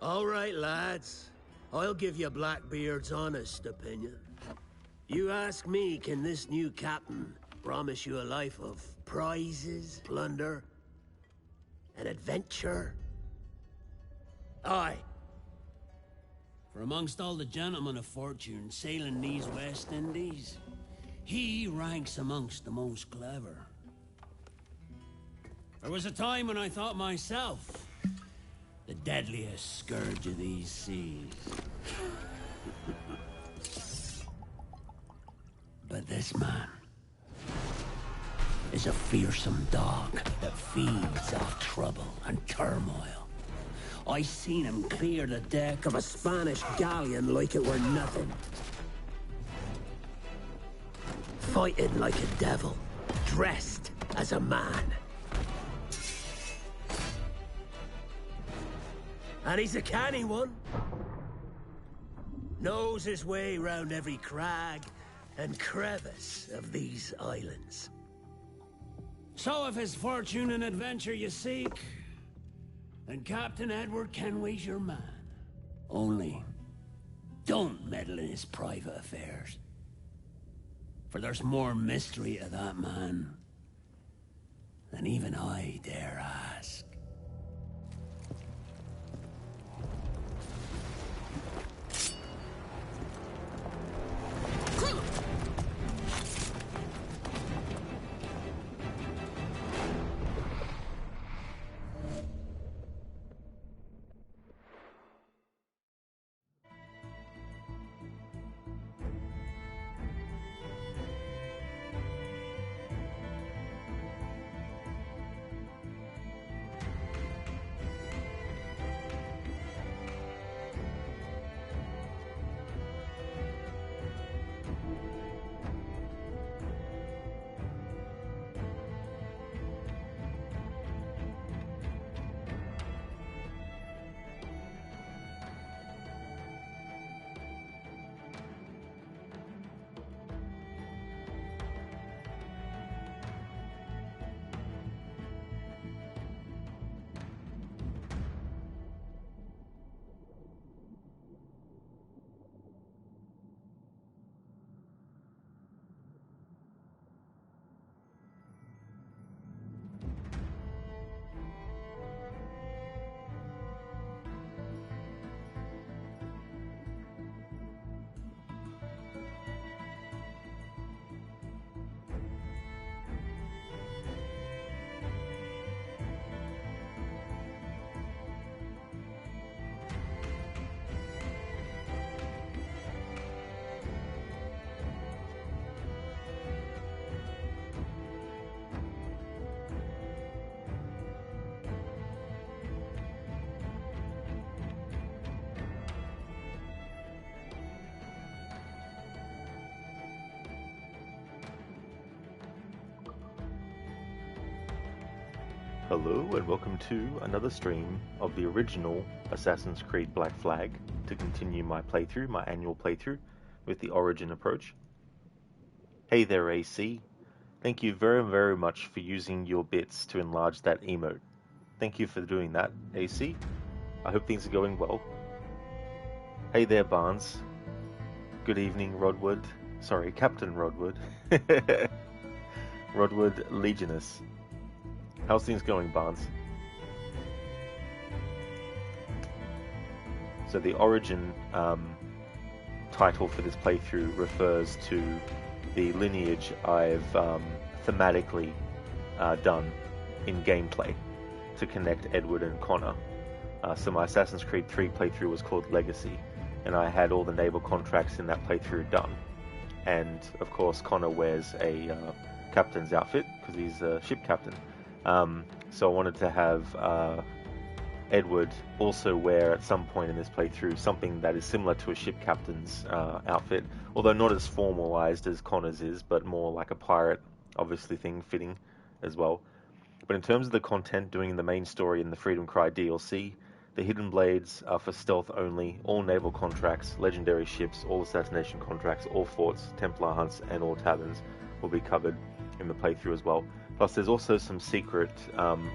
All right, lads. I'll give you Blackbeard's honest opinion. You ask me, can this new captain promise you a life of prizes, plunder, and adventure? Aye. For amongst all the gentlemen of fortune sailing these West Indies, he ranks amongst the most clever. There was a time when I thought myself the deadliest scourge of these seas. But this man is a fearsome dog that feeds off trouble and turmoil. I seen him clear the deck of a Spanish galleon like it were nothing. Fighting like a devil, dressed as a man. And he's a canny one. Knows his way round every crag and crevice of these islands. So if it's fortune and adventure you seek, then Captain Edward Kenway's your man. Only, don't meddle in his private affairs. For there's more mystery to that man than even I dare ask. Hello and welcome to another stream of the original Assassin's Creed Black Flag to continue my playthrough, my annual playthrough with the Origin approach. Hey there AC, thank you very much for using your bits to enlarge that emote. Thank you for doing that, AC. I hope things are going well. Hey there Barnes. Good evening Rodwood. Sorry, Captain Rodwood. Rodwood Legionus. How's things going, Barnes? So the Origin title for this playthrough refers to the lineage I've thematically done in gameplay to connect Edward and Connor. So my Assassin's Creed 3 playthrough was called Legacy, and I had all the naval contracts in that playthrough done. And of course Connor wears a captain's outfit because he's a ship captain. So I wanted to have Edward also wear at some point in this playthrough something that is similar to a ship captain's outfit, although not as formalized as Connor's is, but more like a pirate, obviously thing fitting as well. But in terms of the content, doing the main story in the Freedom Cry DLC, the Hidden Blades are for stealth only, all naval contracts, legendary ships, all assassination contracts, all forts, Templar hunts, and all taverns will be covered in the playthrough as well. Plus, there's also some secret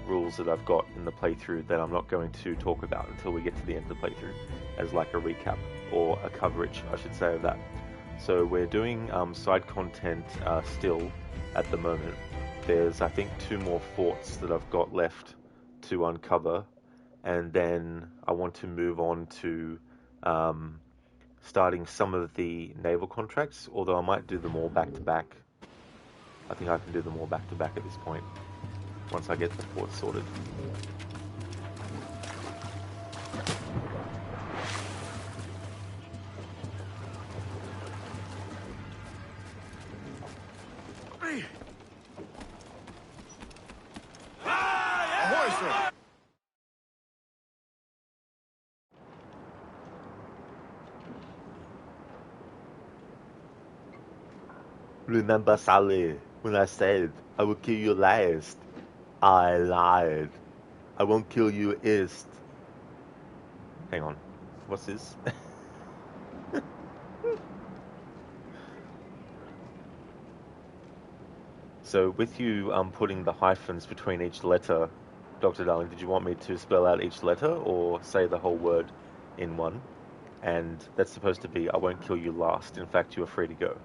rules that I've got in the playthrough that I'm not going to talk about until we get to the end of the playthrough, as like a recap, or a coverage, I should say, of that. So we're doing side content still at the moment. There's, I think, 2 more forts that I've got left to uncover, and then I want to move on to starting some of the naval contracts, although I might do them all back to back. I think I can do them all back to back at this point, once I get the fort sorted. Remember, Sally, when I said I would kill you last? I lied. I won't kill you ist. Hang on. What's this? So with you putting the hyphens between each letter, Dr. Darling, did you want me to spell out each letter or say the whole word in one? And that's supposed to be, I won't kill you last. In fact, you are free to go.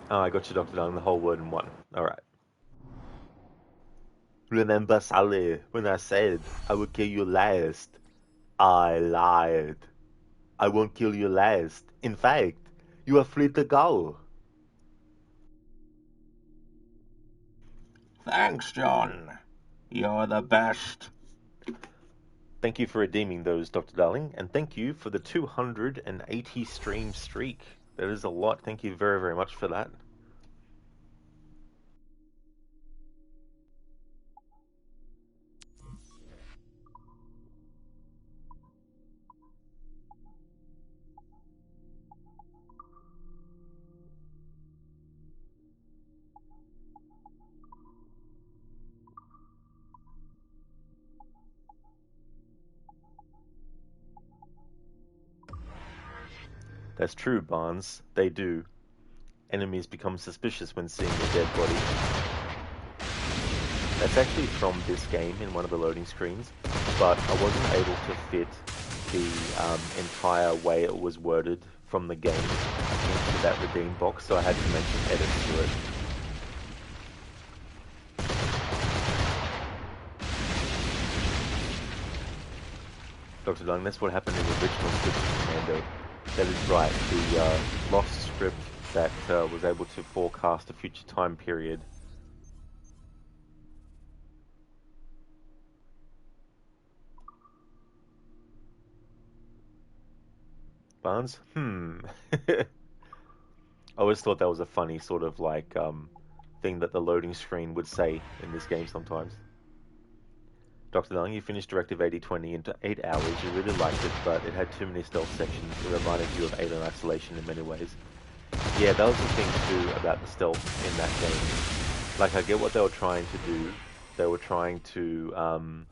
Oh, I got you, Dr. Darling, the whole word in one. Alright. Remember, Sally, when I said I would kill you last? I lied. I won't kill you last. In fact, you are free to go. Thanks, John. You're the best. Thank you for redeeming those, Dr. Darling, and thank you for the 280 stream streak. That is a lot. Thank you very, very much for that. That's true, Barnes. They do. Enemies become suspicious when seeing a dead body. That's actually from this game in one of the loading screens, but I wasn't able to fit the entire way it was worded from the game into that redeem box, so I had to make some edits to it. Dr. Dung, that's what happened in the original script of Commando. That is right, the lost script that was able to forecast a future time period. Barnes? I always thought that was a funny sort of like thing that the loading screen would say in this game sometimes. Dr. Dung, you finished Directive 8020 in 8 hours. You really liked it, but it had too many stealth sections. It reminded you of Alien Isolation in many ways. Yeah, that was the thing too about the stealth in that game. Like, I get what they were trying to do. They were trying to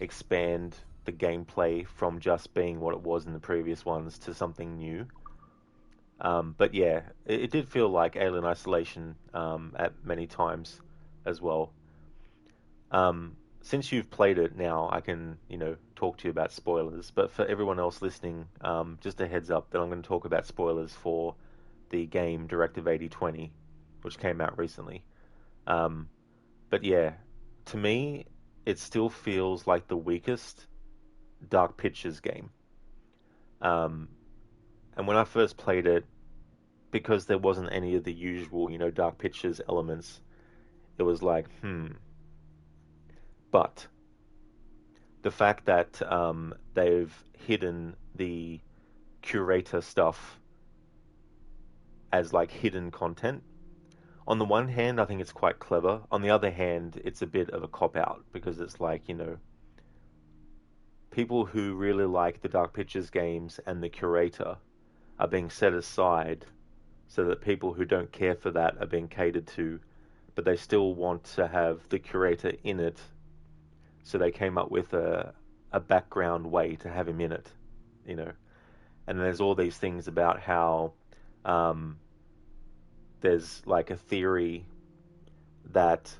expand the gameplay from just being what it was in the previous ones to something new. But yeah, it did feel like Alien Isolation at many times as well. Since you've played it now, I can, talk to you about spoilers. But for everyone else listening, just a heads up that I'm going to talk about spoilers for the game Directive 8020, which came out recently. But yeah, to me, it still feels like the weakest Dark Pictures game. And when I first played it, because there wasn't any of the usual, Dark Pictures elements, it was like, But the fact that they've hidden the curator stuff as like hidden content, on the one hand, I think it's quite clever. On the other hand, it's a bit of a cop-out because it's like, people who really like the Dark Pictures games and the curator are being set aside so that people who don't care for that are being catered to, but they still want to have the curator in it. So they came up with a a background way to have him in it, you know. And there's all these things about how there's like a theory that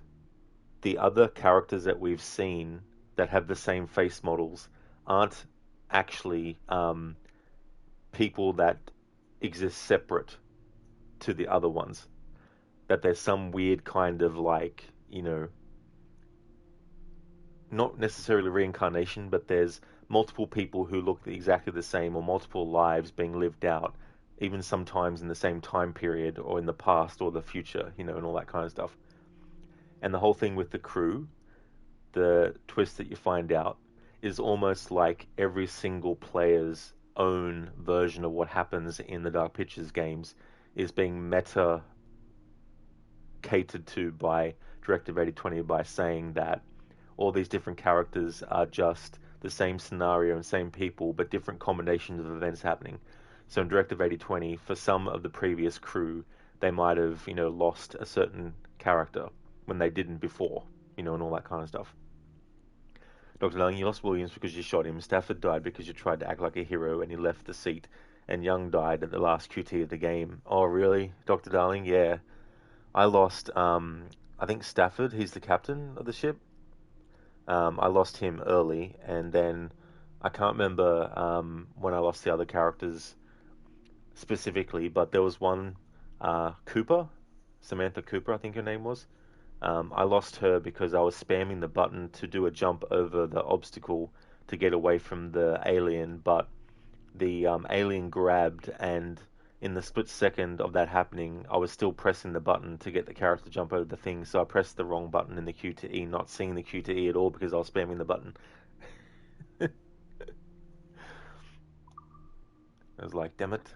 the other characters that we've seen that have the same face models aren't actually people that exist separate to the other ones. That there's some weird kind of like, you know, not necessarily reincarnation, but there's multiple people who look exactly the same, or multiple lives being lived out, even sometimes in the same time period or in the past or the future, you know, and all that kind of stuff. And the whole thing with the crew, the twist that you find out, is almost like every single player's own version of what happens in the Dark Pictures games is being meta catered to by Directive 8020 by saying that all these different characters are just the same scenario and same people, but different combinations of events happening. So in Directive 8020, for some of the previous crew, they might have, you know, lost a certain character when they didn't before, you know, and all that kind of stuff. Dr. Darling, you lost Williams because you shot him. Stafford died because you tried to act like a hero and he left the seat. And Young died at the last QT of the game. Oh, really, Dr. Darling? Yeah. I lost, I think Stafford, he's the captain of the ship. I lost him early, and then I can't remember when I lost the other characters specifically, but there was one, Cooper, Samantha Cooper, I think her name was. I lost her because I was spamming the button to do a jump over the obstacle to get away from the alien, but the alien grabbed, and in the split second of that happening, I was still pressing the button to get the character to jump over the thing, so I pressed the wrong button in the Q to E, not seeing the Q to E at all because I was spamming the button. I was like, damn it.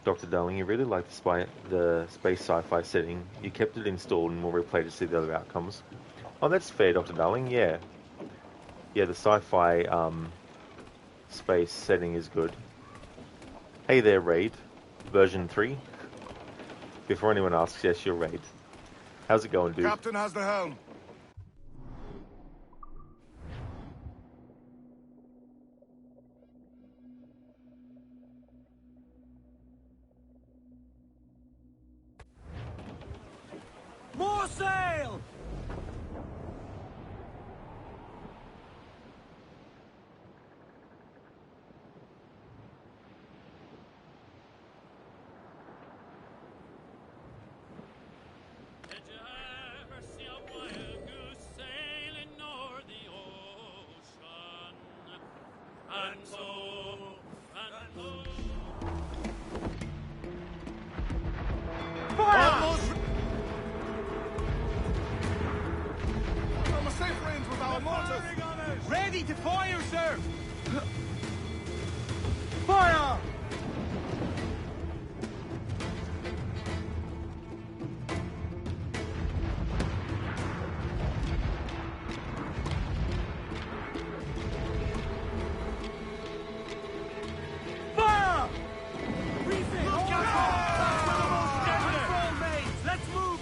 Dr. Darling, you really like the space sci-fi setting. You kept it installed and will replay to see the other outcomes. Oh, that's fair, Dr. Darling, yeah. Yeah, the sci-fi space setting is good. Hey there, Raid. Version 3. Before anyone asks, yes, you're Raid. How's it going, dude? Captain has the helm. More sail! Did you ever see a wild goose sailing o'er the ocean? And so, Almost. I'm a safe range with our mortars. Ready to fire, sir! Fire! Fire! Refit! Control, mates! Let's move!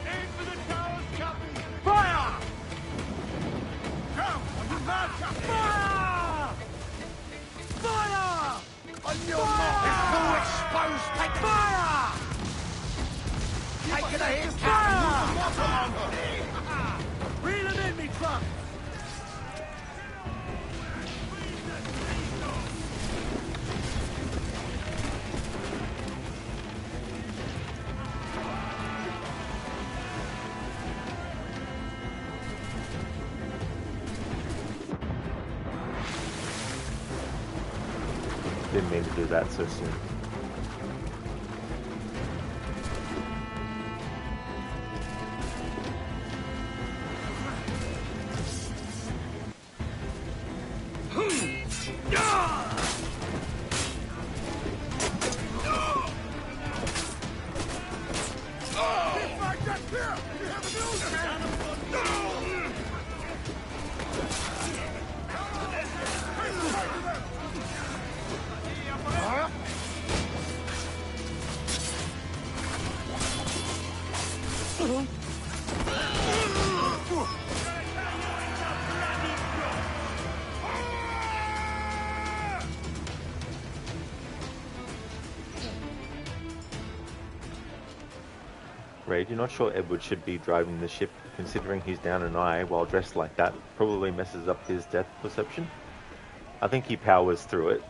Aim for the towers, Captain! Fire! Go! Are you mad, Captain? Fire! Fire! On your mark! It's all exposed! Take it! Fire! Take it ahead, Captain! Use the mortar on her! Reel him in, me truck! Didn't mean to do that so soon. Raid, you're not sure Edward should be driving the ship, considering he's down an eye while dressed like that. Probably messes up his depth perception. I think he powers through it.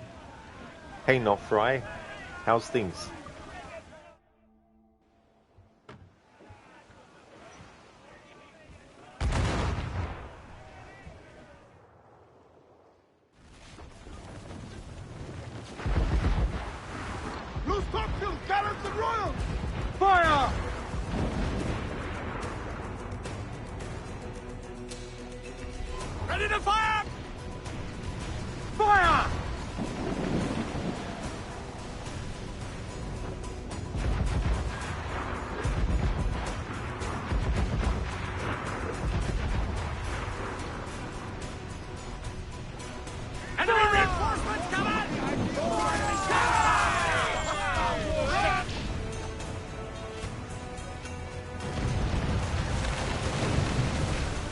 Hey, Nofry, how's things? Loose topsails, gallants and royals! Fire! Ready to fire! Fire! Enemy reinforcements coming!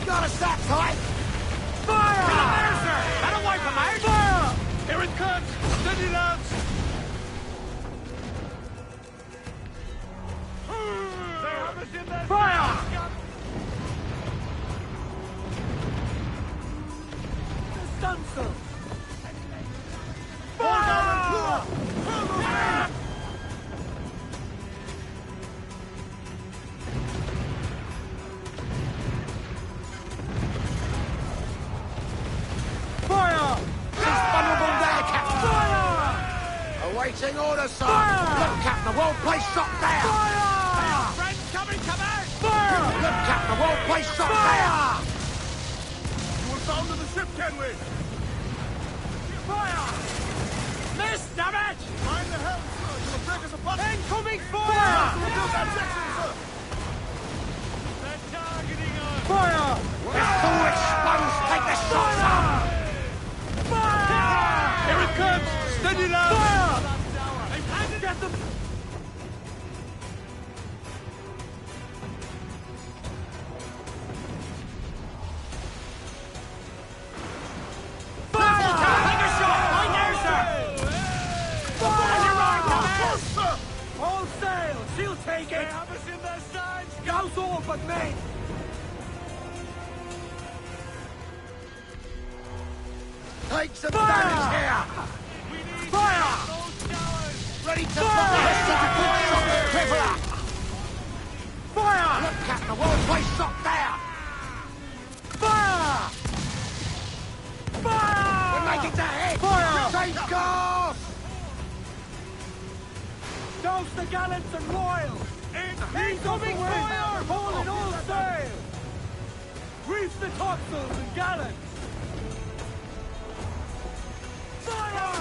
Got us that tight! Fire! Get away from me! Fire! Here it comes! Steady, lads! Fire! Stunsail! Fire! Fire! She's vulnerable there, Captain! Fire! Awaiting orders, sir! Fire! Look, Captain, the world place shot down! Fire! Friends coming, come out! Fire! Look, Captain, the world place shot down! bound to the ship, can we? Fire! Miss, damn it! Mind the helm, sir. You will break us apart. Incoming Fire! fire! To rebuild that section, sir. They're targeting us! Fire! It's too exposed. Take the shots out. Fire! Here it comes. Steady now. Fire! They've handed at them! Fire! Take a shot! Right there, sir! Close, sir. All sail! She'll take They it! have us in their sights! Goes all but me! Take some Fire! damage here. We need Fire! those towers! Ready to put the rest of the good shot. Triple up. Fire! Look, Captain, a well-placed shot there. Fire! Fire! We're making to hit. Fire! Change course. Douse the gallants and royals! Incoming fire! Hauling all sail! Reef the topsails and gallants! Fire!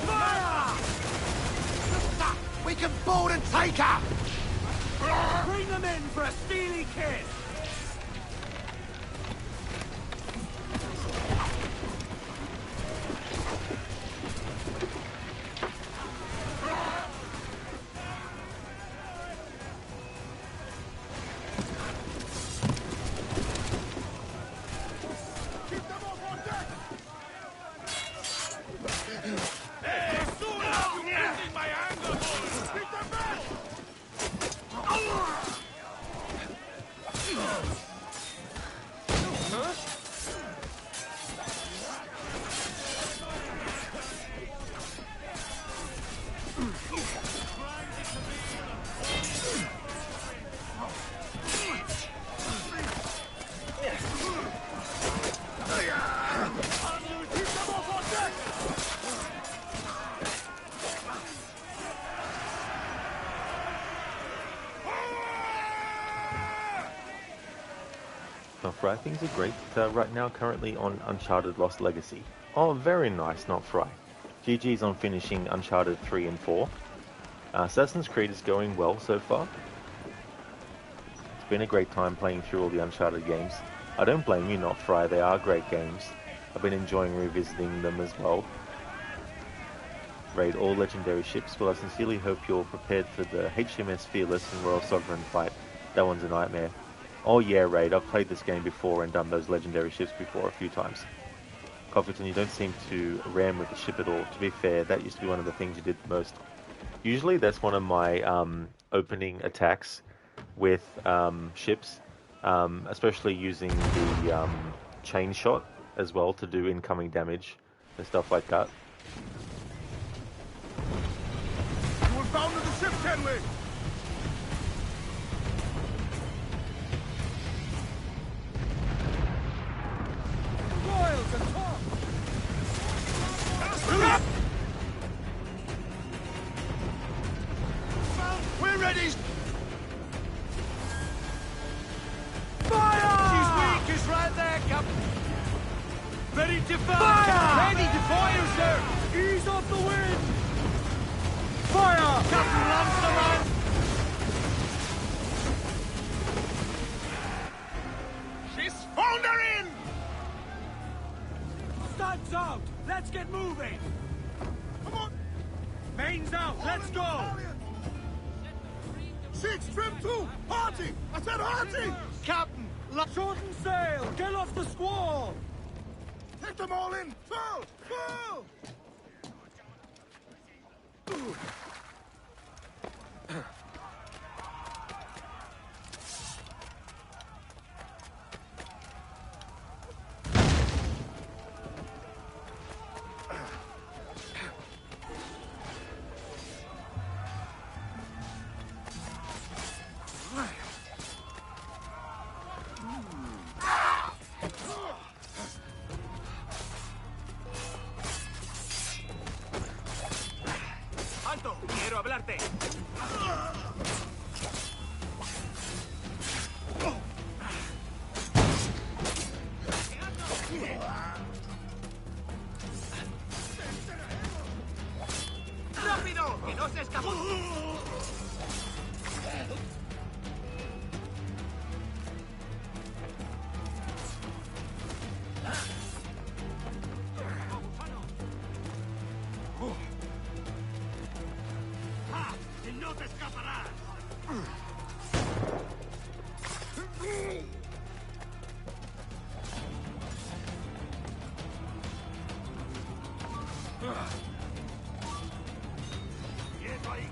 Fire! We can board and take her. Bring them in for a steely kiss! Keep them off on deck. My anger! Keep them back. Keep them off on deck. Not Fry, things are great right now, currently on Uncharted Lost Legacy. Oh, very nice, Not Fry. GG's on finishing Uncharted 3 and 4. Assassin's Creed is going well so far. It's been a great time playing through all the Uncharted games. I don't blame you, Not Fry, they are great games. I've been enjoying revisiting them as well. Raid all legendary ships. Well, I sincerely hope you're prepared for the HMS Fearless and Royal Sovereign fight. That one's a nightmare. Oh yeah, Raid, I've played this game before and done those legendary ships before a few times. Cofferton, you don't seem to ram with the ship at all. To be fair, that used to be one of the things you did the most. Usually that's one of my opening attacks with ships, especially using the chain shot as well to do incoming damage and stuff like that. You were bound to the ship, can we? Royals and top! We're ready. Fire! She's weak, is right there, Captain! Ready to fire! Fire! Ready to fire, sir! Ease off the wind! Fire! Captain lands the man! She's foundering. Studs out! Let's get moving! Come on. Mains out! Let's go! Six, trim two. Party. I said hearty. Captain! Shorten sail! Get off the squall! Take them all in. Full. Full. Alto! Quiero hablarte! te escaparás! ¡Quieto ahí!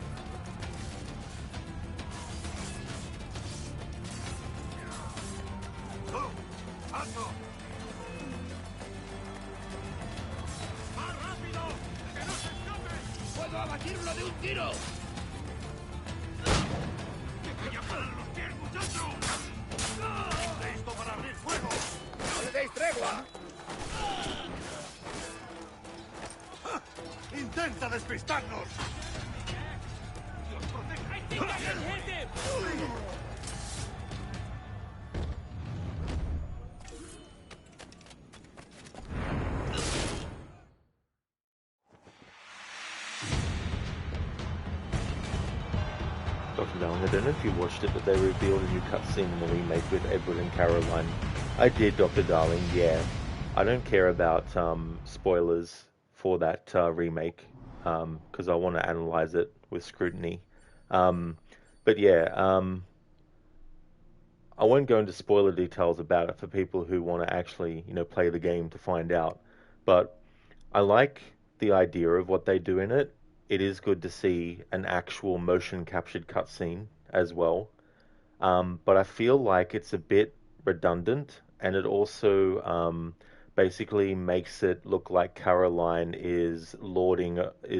¡Tú! ¡Alto! ¡Más rápido! ¡Que no se escape! ¡Puedo abatirlo de un tiro! ¡Que voy a parar los pies, muchacho! ¡Listo para abrir fuego! ¡No le deis tregua! ¡Intenta despistarnos! ¡Dios proteja! Dr. Naval, I don't know if you watched it, but they revealed a new cutscene in the remake with Edward and Caroline. I did, Dr. Darling, yeah. I don't care about spoilers for that remake, because I want to analyze it with scrutiny. But yeah, I won't go into spoiler details about it for people who want to actually, play the game to find out. But I like the idea of what they do in it. It is good to see an actual motion captured cutscene as well. But I feel like it's a bit redundant, and it also basically makes it look like Caroline is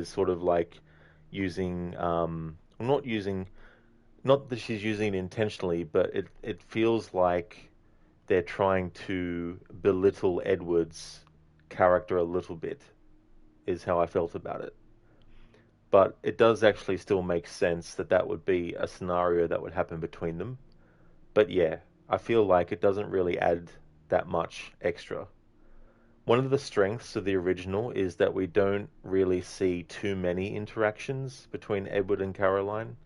sort of like using, not that she's using it intentionally, but it feels like they're trying to belittle Edward's character a little bit, is how I felt about it. But it does actually still make sense that that would be a scenario that would happen between them. But yeah, I feel like it doesn't really add that much extra. One of the strengths of the original is that we don't really see too many interactions between Edward and Caroline.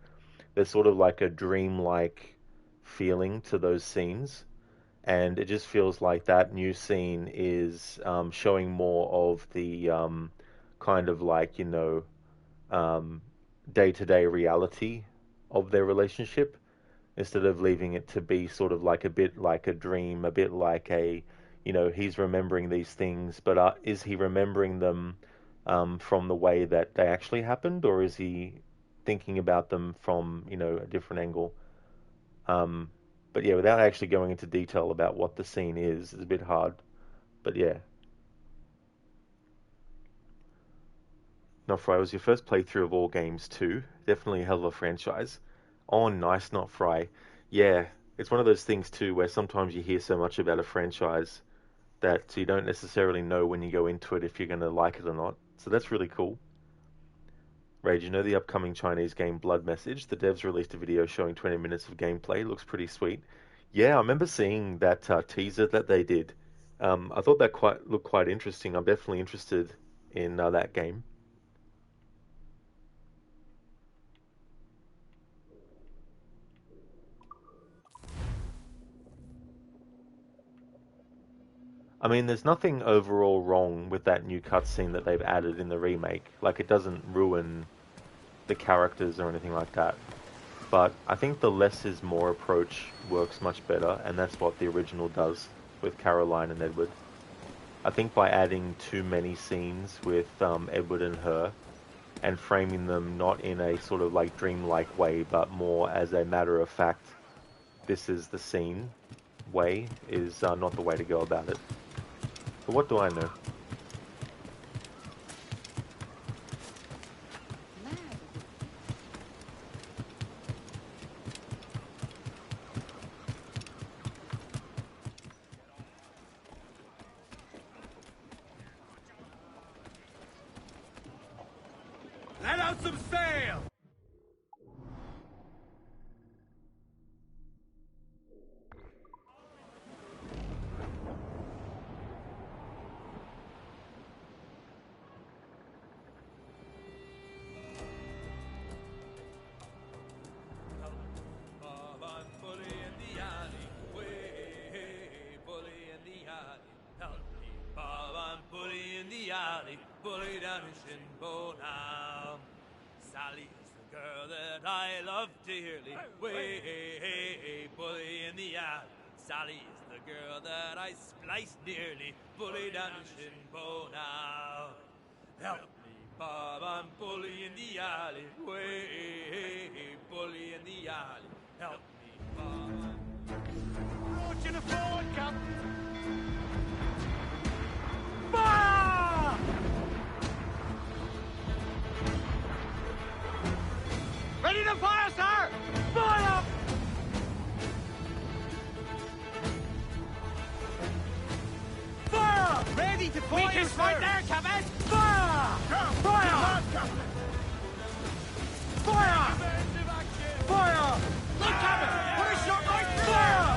There's sort of like a dreamlike feeling to those scenes, and it just feels like that new scene is showing more of the kind of like, day-to-day reality of their relationship, instead of leaving it to be sort of like a bit like a dream, a bit like he's remembering these things, but is he remembering them from the way that they actually happened, or is he thinking about them from, a different angle? But yeah, without actually going into detail about what the scene is, it's a bit hard. But yeah. Not Fry, was your first playthrough of all games too. Definitely a hell of a franchise. Oh, nice, Not Fry. Yeah, it's one of those things too where sometimes you hear so much about a franchise that you don't necessarily know when you go into it if you're going to like it or not. So that's really cool. Rage, you know the upcoming Chinese game Blood Message? The devs released a video showing 20 minutes of gameplay. It looks pretty sweet. Yeah, I remember seeing that teaser that they did. I thought that looked quite interesting. I'm definitely interested in that game. I mean, there's nothing overall wrong with that new cutscene that they've added in the remake. Like, it doesn't ruin the characters or anything like that. But I think the less is more approach works much better, and that's what the original does with Caroline and Edward. I think by adding too many scenes with Edward and her, and framing them not in a sort of like dreamlike way, but more as a matter of fact, this is the scene way, is not the way to go about it. But what do I know? Let out some sail! Bully down in Shinbo now. Sally is the girl that I love dearly. Way, bully in the alley. Sally is the girl that I spliced nearly. Bully down to Shinbo now. Help me, Bob, I'm bully in the alley. Way, bully in the alley. Help me, Bob. Launching a forward, Cap. Fire! Ready to fire, sir! Fire! Fire! Ready to fire, Weakest sir! right there, Captain! Fire! Fire! Fire! Fire! Look, Captain! Put a shot right through there!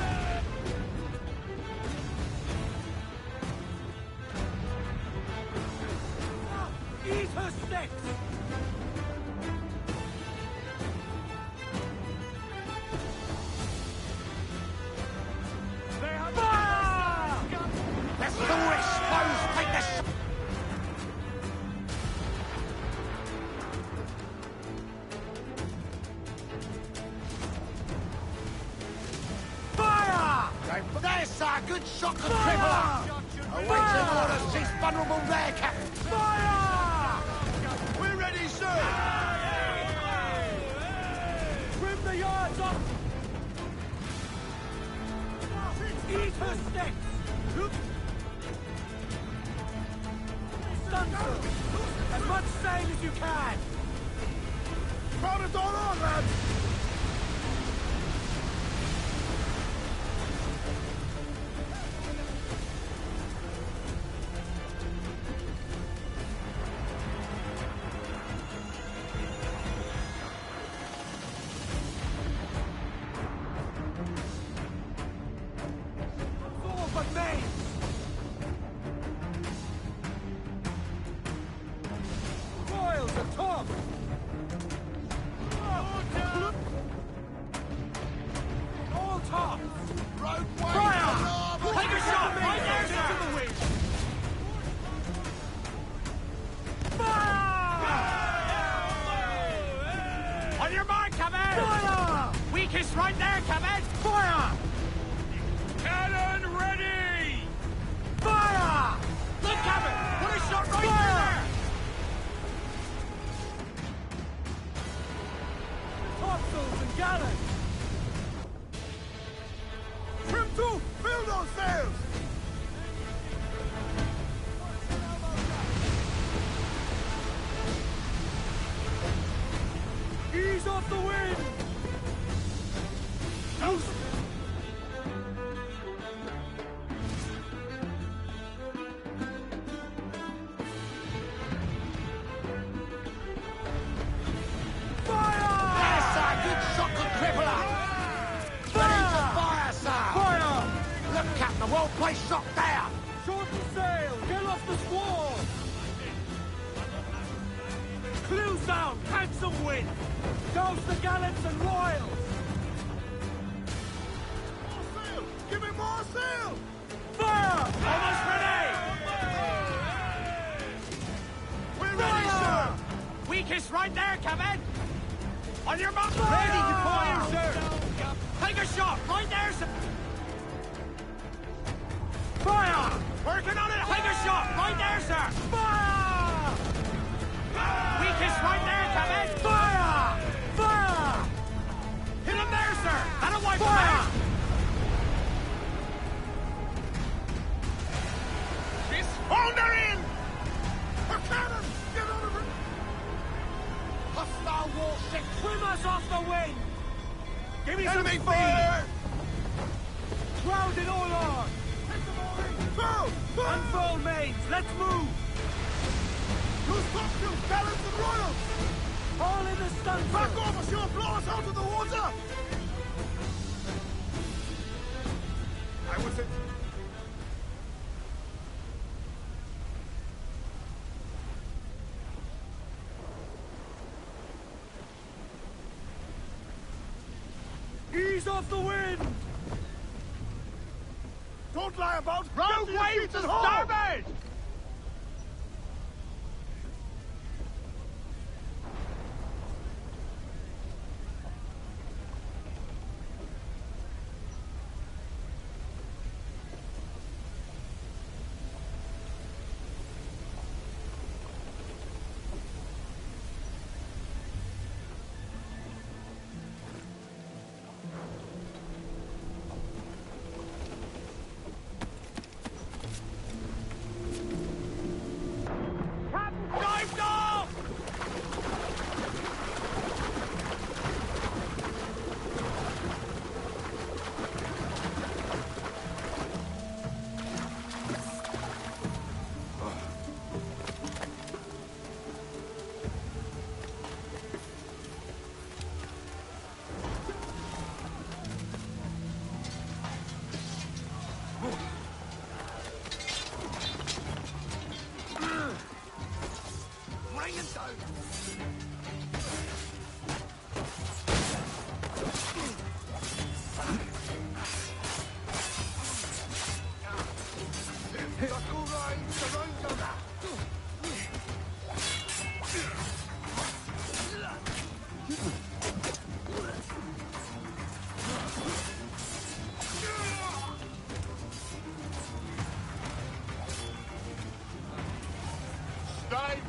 Eat her sticks! Fire! Let's do it, Spurs! Take this! Fire! There's a good shot to cripple! Awaiting orders, she's vulnerable there, Captain! Fire! We're ready, sir! Trim the yards up! Eat her sticks! Stun through! As much sail as you can! Crowd it all on, lads! All but mains! Royals are top! All top! Fire! Take a shot! Right there, sir! Fire! On your mark, Captain! Fire! Weakest right there, Captain! Fire! Cannon ready! Fire! Look, Captain! Put a shot right there! Topsails and gallants! Trim to! Fill those sails! Ease off the wind! There's a good shot to cripple her! Ready to fire, sir! Fire! Look, Captain, a well-placed shot there! Shorten sail! Get off the squall! Clues down! Catch some wind! Douse the gallants and royals! More sail! Give me more sail! Fire! Almost ready! We're ready, sir! Weakest right there, Captain! On your mark! Ready to fire, sir! Take a shot! Right there, sir! Fire! Working on it! Take a shot! Right there, sir! Fire! Weakest right there, Captain! Fire! Fire! Hit him there, sir! That'll wipe him out! She's foundering! Her cannon! Get out of it! Hostile warship! Swim us off the wing! Give me Enemy some fire! speed! Grounded all on! Go! Unfold mains! Let's move! Use costumes, gallants and royals! All in the stun! Back off or she'll blow us out of the water! I was it. Ease off the wind! Don't lie about! Rogue Get your wave seats to and hold! starboard!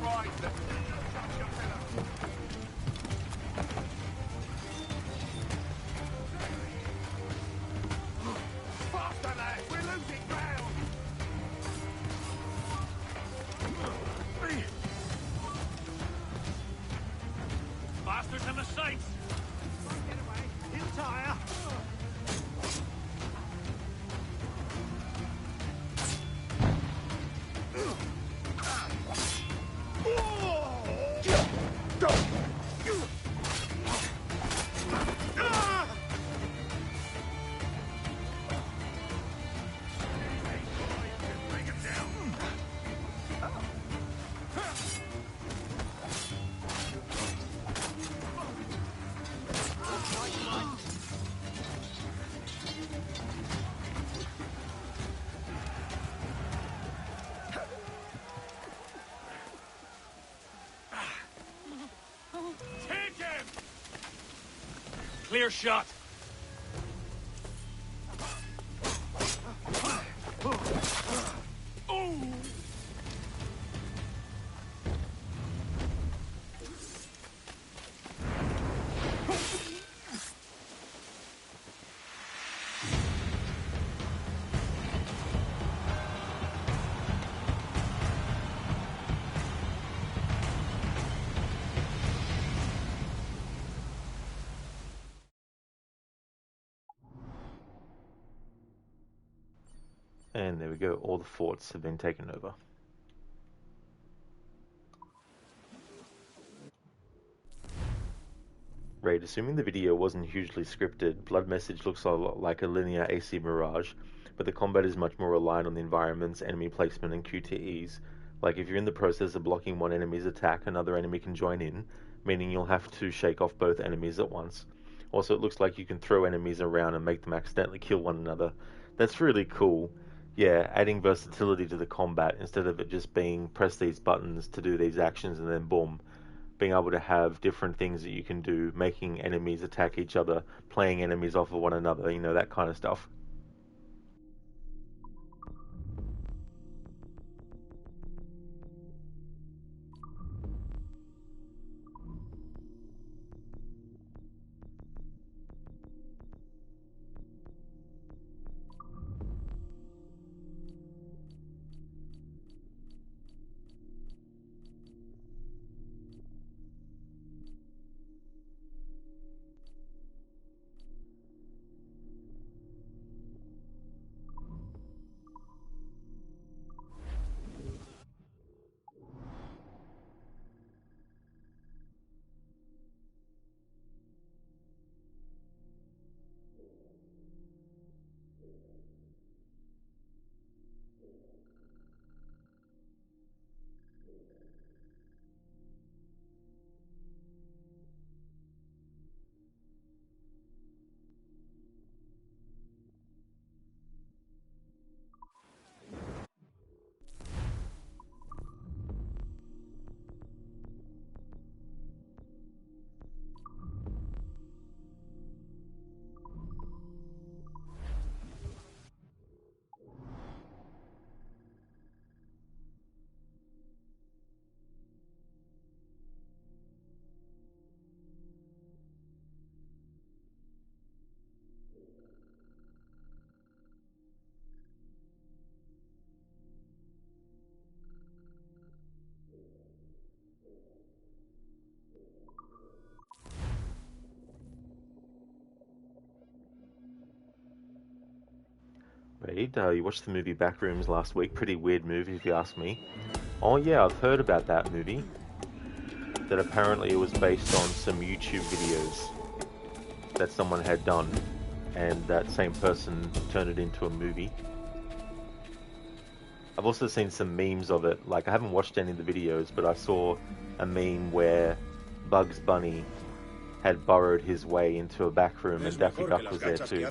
Right, shut your pillar. Faster, lads! We're losing ground! Bastards in the sights! Get away! He'll tire! Bring him down! Take him! Clear shot! And there we go, all the forts have been taken over. Right, assuming the video wasn't hugely scripted, Blood Message looks a lot like a linear AC Mirage, but the combat is much more reliant on the environments, enemy placement, and QTEs. Like if you're in the process of blocking one enemy's attack, another enemy can join in, meaning you'll have to shake off both enemies at once. Also, it looks like you can throw enemies around and make them accidentally kill one another. That's really cool. Yeah, adding versatility to the combat instead of it just being press these buttons to do these actions and then boom. Being able to have different things that you can do, making enemies attack each other, playing enemies off of one another, you know, that kind of stuff. Right, you watched the movie Backrooms last week. Pretty weird movie if you ask me. Oh yeah, I've heard about that movie. That apparently it was based on some YouTube videos that someone had done, and that same person turned it into a movie. I've also seen some memes of it. Like, I haven't watched any of the videos, but I saw a meme where Bugs Bunny had burrowed his way into a back room and Daffy Duck was there too.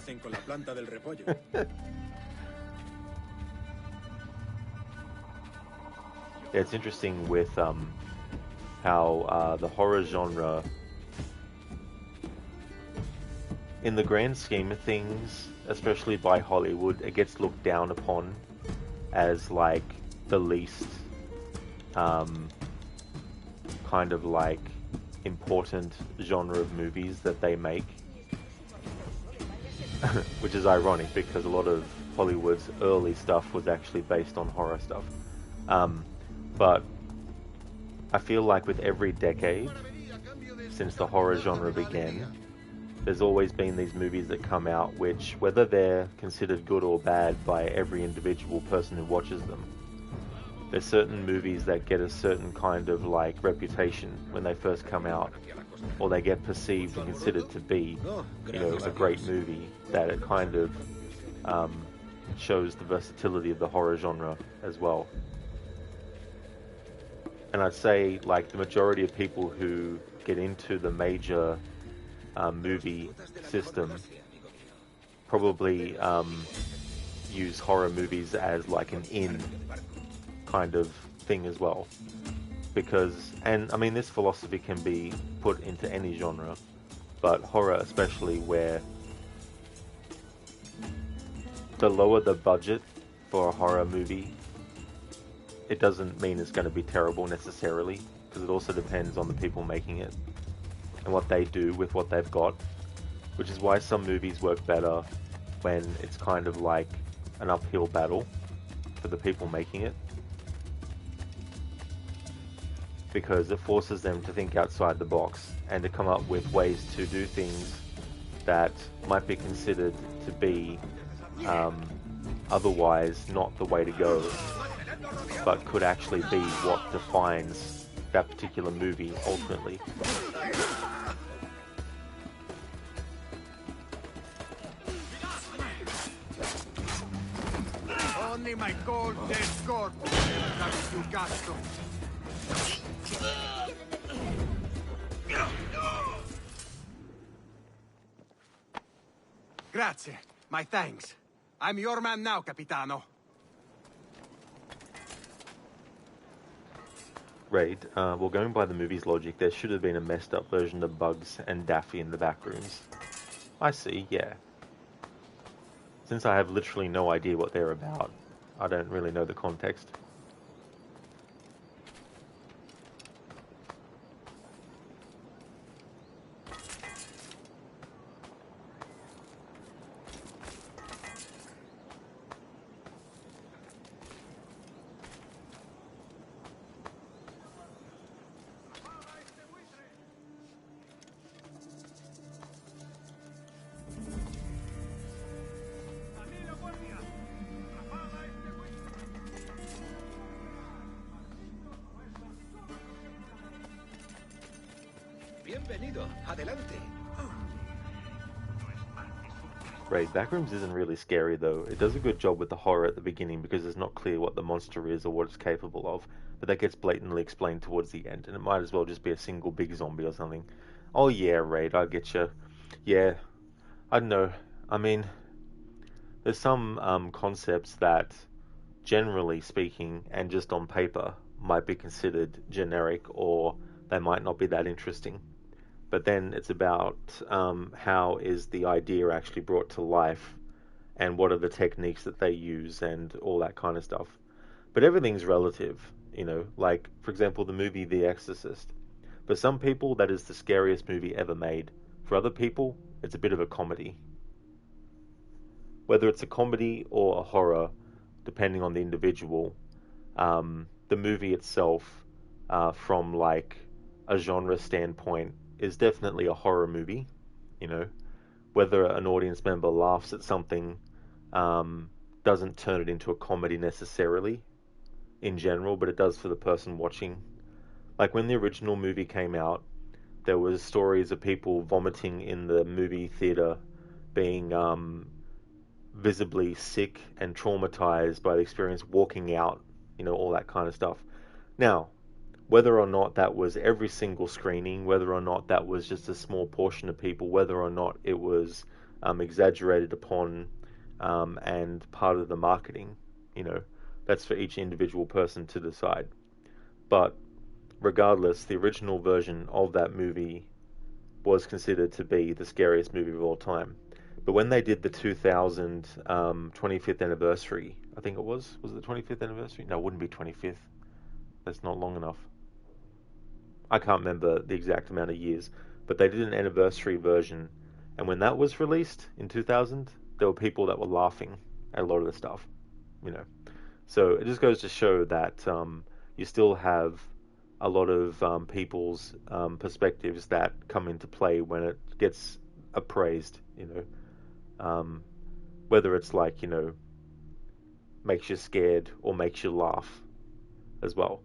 Yeah, it's interesting with how the horror genre, in the grand scheme of things, especially by Hollywood, it gets looked down upon as like the least kind of like important genre of movies that they make, which is ironic because a lot of Hollywood's early stuff was actually based on horror stuff. But I feel like with every decade since the horror genre began, there's always been these movies that come out which, whether they're considered good or bad by every individual person who watches them, there's certain movies that get a certain kind of like reputation when they first come out, or they get perceived and considered to be, you know, a great movie, that it kind of shows the versatility of the horror genre as well. And I'd say like the majority of people who get into the major movie system probably use horror movies as like an in kind of thing as well, because, and I mean, this philosophy can be put into any genre, but horror especially, where the lower the budget for a horror movie, it doesn't mean it's going to be terrible necessarily, because it also depends on the people making it and what they do with what they've got, which is why some movies work better when it's kind of like an uphill battle for the people making it, because it forces them to think outside the box and to come up with ways to do things that might be considered to be otherwise not the way to go, but could actually be what defines that particular movie ultimately. Only my cold dead corpse will you gatto. Grazie. My thanks. I'm your man now, Capitano. Raid, well, going by the movie's logic, there should have been a messed up version of Bugs and Daffy in the back rooms. I see, yeah. Since I have literally no idea what they're about, I don't really know the context. Bienvenido. Adelante. Right, Backrooms isn't really scary though. It does a good job with the horror at the beginning because it's not clear what the monster is or what it's capable of, but that gets blatantly explained towards the end, and it might as well just be a single big zombie or something. Oh yeah, Raid, I get you. Yeah, I don't know. I mean, there's some concepts that, generally speaking, and just on paper, might be considered generic, or they might not be that interesting. But then it's about how is the idea actually brought to life, and what are the techniques that they use, and all that kind of stuff. But everything's relative, you know, like, for example, the movie The Exorcist. For some people, that is the scariest movie ever made. For other people, it's a bit of a comedy. Whether it's a comedy or a horror, depending on the individual, the movie itself, from like a genre standpoint, is definitely a horror movie. You know, whether an audience member laughs at something doesn't turn it into a comedy necessarily in general, but it does for the person watching. Like when the original movie came out, there was stories of people vomiting in the movie theater, being visibly sick and traumatized by the experience, walking out, you know, all that kind of stuff. Now, whether or not that was every single screening, whether or not that was just a small portion of people, whether or not it was exaggerated upon and part of the marketing, you know, that's for each individual person to decide. But regardless, the original version of that movie was considered to be the scariest movie of all time. But when they did the 2000 25th anniversary, I think it was it the 25th anniversary? No, it wouldn't be 25th. That's not long enough. I can't remember the exact amount of years, but they did an anniversary version, and when that was released in 2000, there were people that were laughing at a lot of the stuff, you know. So it just goes to show that you still have a lot of people's perspectives that come into play when it gets appraised, you know. Whether it's like, you know, makes you scared or makes you laugh as well.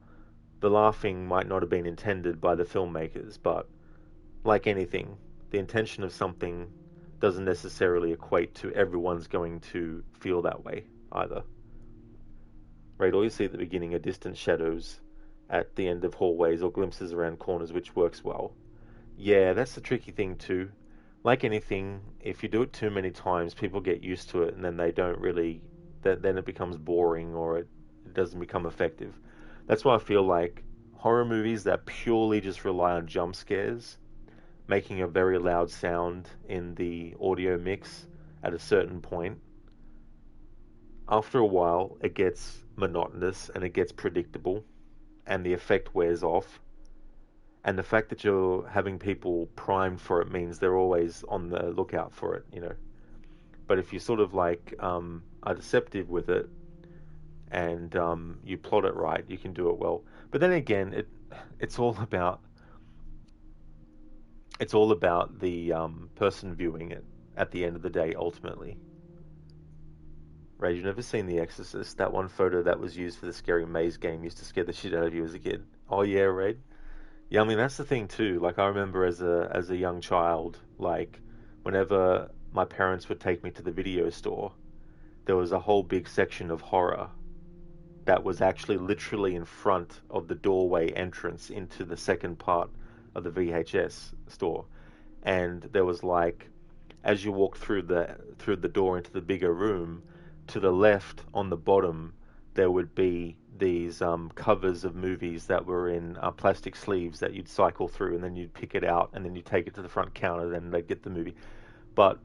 The laughing might not have been intended by the filmmakers, but like anything, the intention of something doesn't necessarily equate to everyone's going to feel that way either. Right, all you see at the beginning are distant shadows at the end of hallways or glimpses around corners, which works well. Yeah, that's the tricky thing too. Like anything, if you do it too many times, people get used to it, and then they don't really. Then it becomes boring, or it doesn't become effective. That's why I feel like horror movies that purely just rely on jump scares, making a very loud sound in the audio mix at a certain point, after a while, it gets monotonous and it gets predictable, and the effect wears off. And the fact that you're having people primed for it means they're always on the lookout for it, you know. But if you sort of like are deceptive with it and you plot it right, you can do it well. But then again, it's all about the person viewing it at the end of the day, ultimately. Right, you've never seen The Exorcist. That one photo that was used for the Scary Maze game used to scare the shit out of you as a kid. Oh yeah, Raid. Yeah, I mean that's the thing too. Like I remember as a young child, like whenever my parents would take me to the video store, there was a whole big section of horror that was actually literally in front of the doorway entrance into the second part of the VHS store. And there was like, as you walk through the door into the bigger room, to the left on the bottom there would be these covers of movies that were in plastic sleeves that you'd cycle through, and then you'd pick it out, and then you'd take it to the front counter, then they'd get the movie. But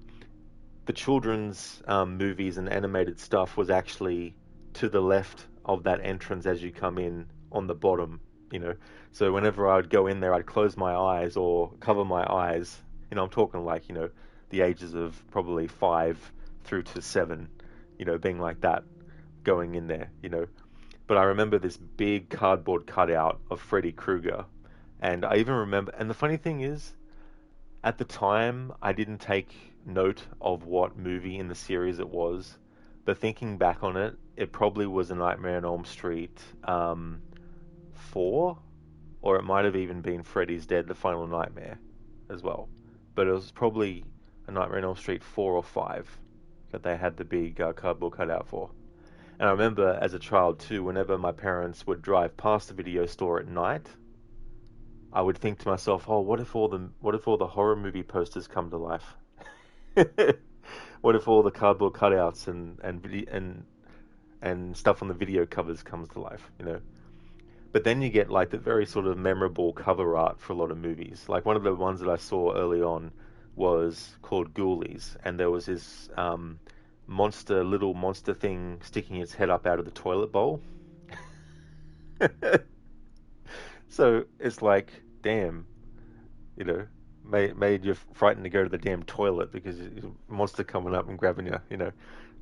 the children's movies and animated stuff was actually to the left of that entrance as you come in on the bottom, you know. So whenever I'd go in there, I'd close my eyes or cover my eyes. You know, I'm talking like, you know, the ages of probably 5 through to 7, you know, being like that, going in there, you know. But I remember this big cardboard cutout of Freddy Krueger. And I even remember, and the funny thing is, at the time, I didn't take note of what movie in the series it was, but thinking back on it, it probably was A Nightmare on Elm Street 4, or it might have even been Freddy's Dead: The Final Nightmare as well. But it was probably A Nightmare on Elm Street 4 or 5 that they had the big cardboard cutout for. And I remember as a child too, whenever my parents would drive past the video store at night, I would think to myself, "Oh, what if all the horror movie posters come to life? What if all the cardboard cutouts and stuff on the video covers comes to life?" You know. But then you get like the very sort of memorable cover art for a lot of movies. Like one of the ones that I saw early on was called Ghoulies, and there was this little monster thing sticking its head up out of the toilet bowl. So it's like, damn, you know, made you frightened to go to the damn toilet because there's a monster coming up and grabbing you, you know.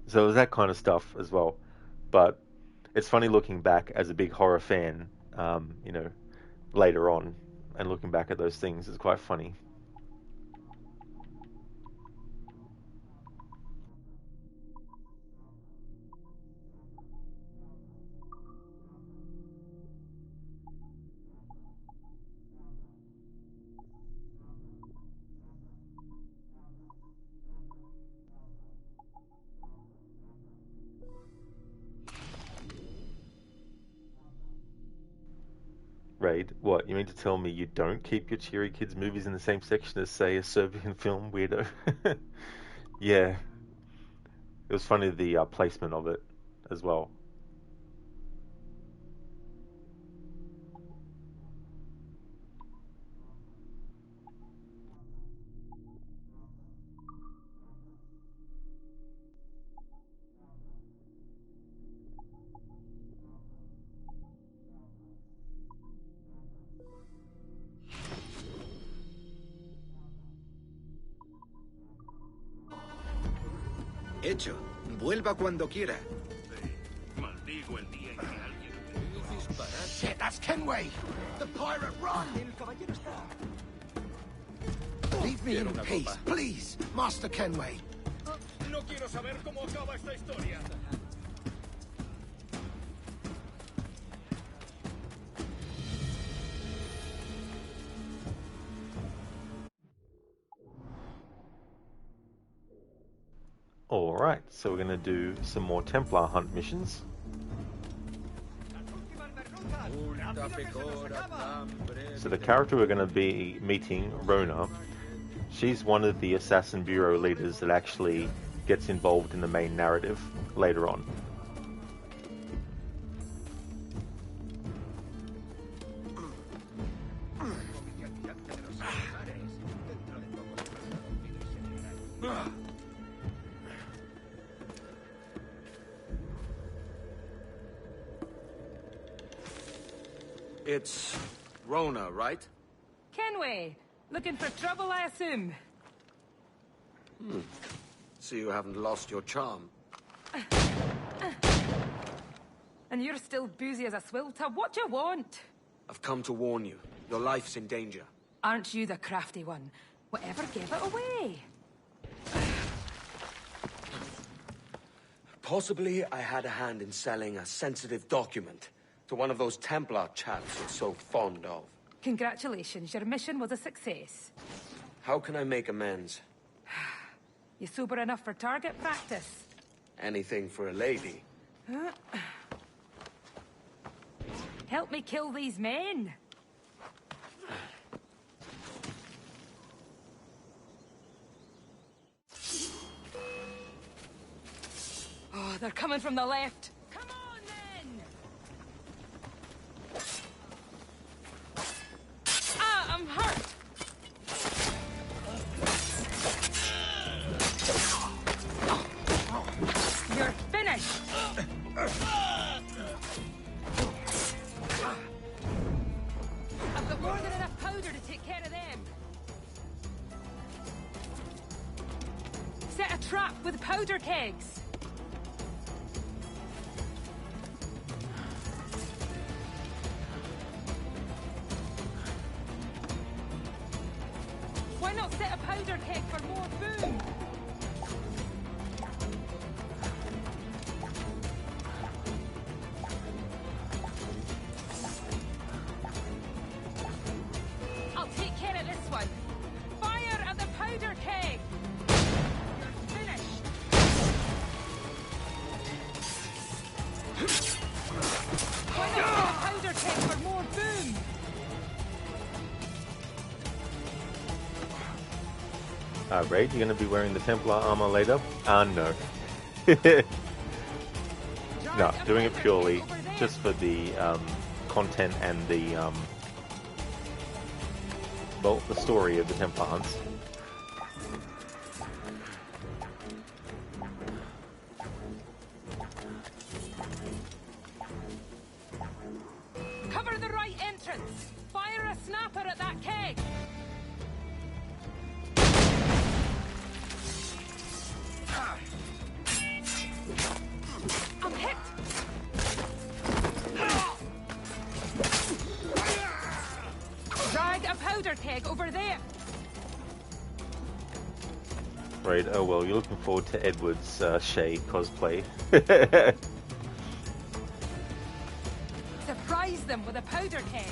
So it was that kind of stuff as well. But it's funny looking back as a big horror fan, you know, later on, and looking back at those things is quite funny. Raid, what, you mean to tell me you don't keep your Cheery Kids movies in the same section as, say, a Serbian film, weirdo? Yeah, it was funny the placement of it as well. Hecho. Vuelva cuando quiera. Maldigo el día en que alguien... Shit, that's Kenway! The pirate run! Leave me in peace, please, Master Kenway. No quiero saber cómo acaba esta historia. Alright, so we're going to do some more Templar hunt missions. So the character we're going to be meeting, Rona, she's one of the Assassin Bureau leaders that actually gets involved in the main narrative later on. It's Rona, right? Kenway, looking for trouble, I assume? So you haven't lost your charm. And you're still boozy as a swilter. What do you want? I've come to warn you. Your life's in danger. Aren't you the crafty one? Whatever gave it away? Possibly I had a hand in selling a sensitive document to one of those Templar chaps you're so fond of. Congratulations, your mission was a success. How can I make amends? You sober enough for target practice? Anything for a lady. Help me kill these men. Oh, they're coming from the left. Come on, then! Ah, I'm hurt! You're finished! I've got more than enough powder to take care of them. Set a trap with powder kegs. Why not set a powder keg for more boom? I'll take care of this one. Fire at the powder keg! You're finished. Why not set a powder keg for more boom? Raid, you're going to be wearing the Templar armor later? No. No, doing it purely just for the content and the well, the story of the Templar hunts. Cover the right entrance! Fire a snapper at that keg! I'm hit! Drag a powder keg over there! Right, oh well, you're looking forward to Edward's Shay cosplay. Surprise them with a powder keg!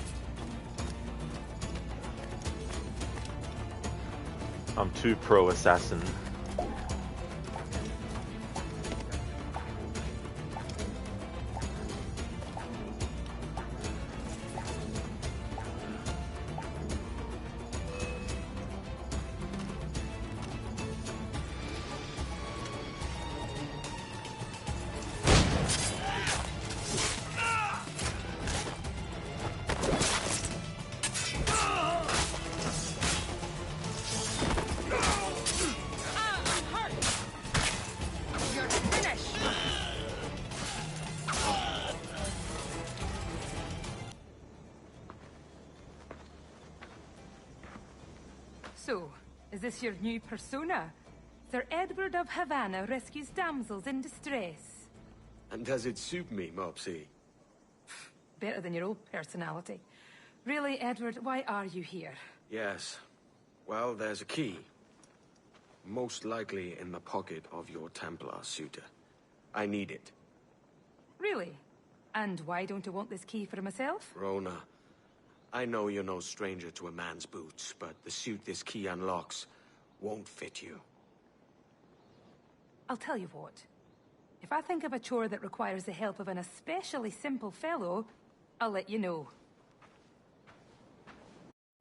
I'm too pro-assassin. So, is this your new persona? Sir Edward of Havana rescues damsels in distress. And does it suit me, Mopsy? Better than your old personality. Really, Edward, why are you here? Yes. Well, there's a key. Most likely in the pocket of your Templar suitor. I need it. Really? And why don't you want this key for myself? Rona, I know you're no stranger to a man's boots, but the suit this key unlocks won't fit you. I'll tell you what. If I think of a chore that requires the help of an especially simple fellow, I'll let you know.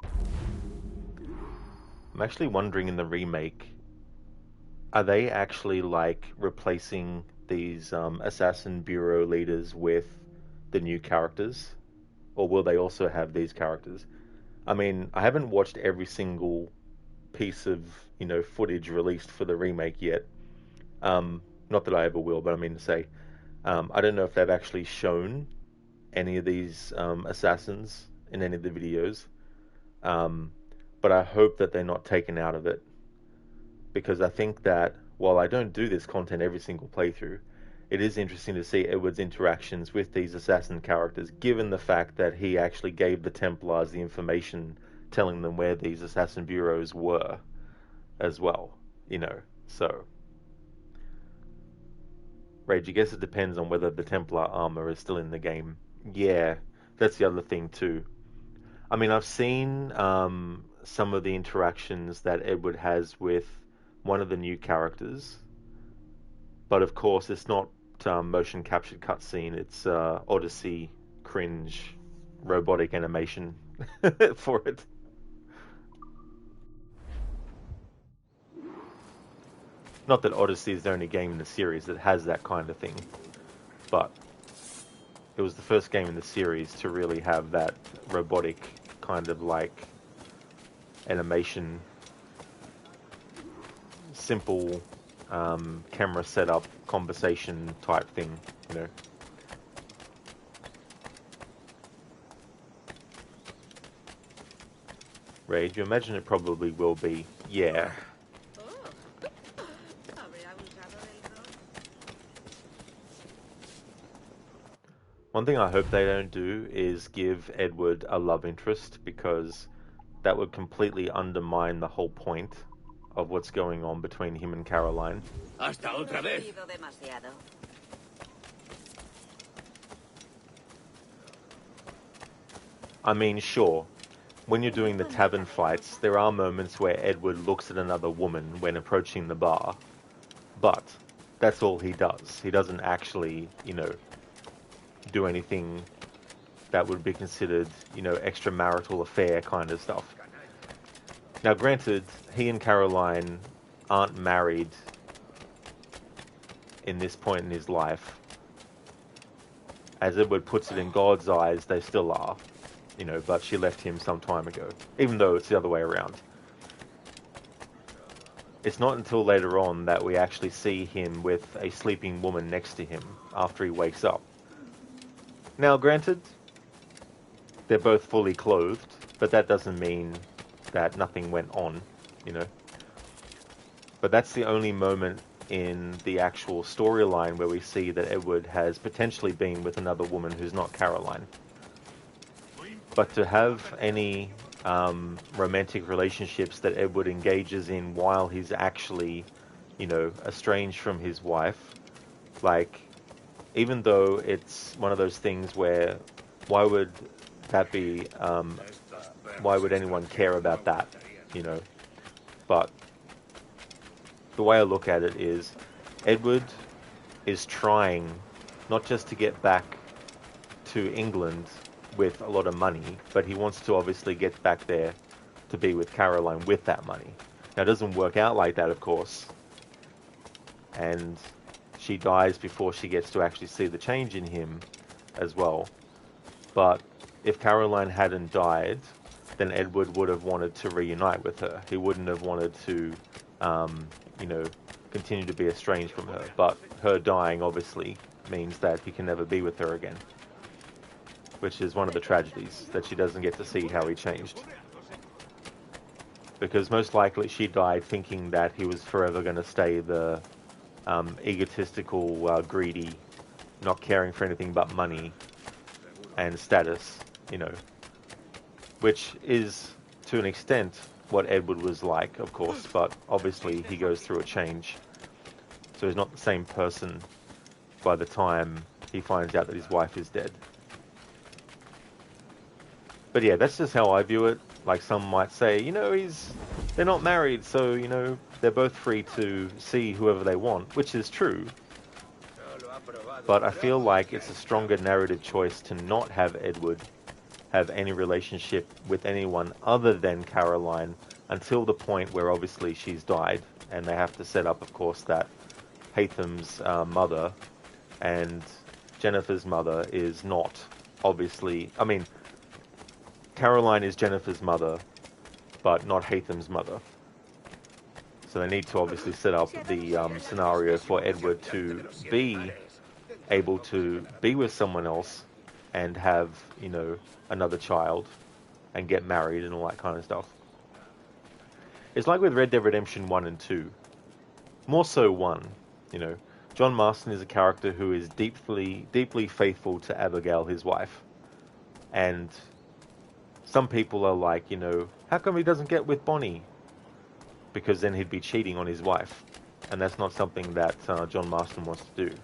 I'm actually wondering in the remake, are they actually like replacing these Assassin Bureau leaders with the new characters? Or will they also have these characters? I mean, I haven't watched every single piece of, footage released for the remake yet. Not that I ever will, but I mean to say, I don't know if they've actually shown any of these assassins in any of the videos. But I hope that they're not taken out of it. Because I think that, while I don't do this content every single playthrough, it is interesting to see Edward's interactions with these assassin characters, given the fact that he actually gave the Templars the information telling them where these assassin bureaus were as well, so. Rage, I guess it depends on whether the Templar armor is still in the game. Yeah, that's the other thing too. I mean, I've seen some of the interactions that Edward has with one of the new characters, but of course it's not motion captured cutscene, it's Odyssey cringe robotic animation for it. Not that Odyssey is the only game in the series that has that kind of thing, but it was the first game in the series to really have that robotic kind of like animation, simple camera setup, conversation type thing, Rage, you imagine it probably will be, yeah. One thing I hope they don't do is give Edward a love interest, because that would completely undermine the whole point of what's going on between him and Caroline. Hasta otra vez. I mean, sure, when you're doing the tavern fights, there are moments where Edward looks at another woman when approaching the bar, but that's all he does. He doesn't actually, do anything that would be considered, extramarital affair kind of stuff. Now, granted, he and Caroline aren't married in this point in his life. As Edward puts it, in God's eyes, they still are, but she left him some time ago, even though it's the other way around. It's not until later on that we actually see him with a sleeping woman next to him after he wakes up. Now, granted, they're both fully clothed, but that doesn't mean that nothing went on, But that's the only moment in the actual storyline where we see that Edward has potentially been with another woman who's not Caroline. But to have any romantic relationships that Edward engages in while he's actually, estranged from his wife, like, even though it's one of those things where, why would that be, why would anyone care about that, But the way I look at it is, Edward is trying not just to get back to England with a lot of money, but he wants to obviously get back there to be with Caroline with that money. Now, it doesn't work out like that, of course, and she dies before she gets to actually see the change in him as well. But if Caroline hadn't died, then Edward would have wanted to reunite with her. He wouldn't have wanted to, continue to be estranged from her. But her dying obviously means that he can never be with her again, which is one of the tragedies, that she doesn't get to see how he changed. because most likely she died thinking that he was forever going to stay the egotistical, greedy, not caring for anything but money and status, you know, which is to an extent what Edward was like, of course, but obviously he goes through a change, so he's not the same person by the time he finds out that his wife is dead. But yeah, that's just how I view it. Like, some might say, you know, they're not married, so, you know, they're both free to see whoever they want, which is true. But I feel like it's a stronger narrative choice to not have Edward have any relationship with anyone other than Caroline until the point where obviously she's died, and they have to set up, of course, that Haytham's mother and Jennifer's mother is not, obviously, I mean, Caroline is Jennifer's mother, but not Haytham's mother. So they need to obviously set up the scenario for Edward to be able to be with someone else and have, you know, another child and get married and all that kind of stuff. It's like with Red Dead Redemption 1 and 2. More so 1, you know. John Marston is a character who is deeply faithful to Abigail, his wife. And some people are like, you know, how come he doesn't get with Bonnie? Because then he'd be cheating on his wife. And that's not something that John Marston wants to do.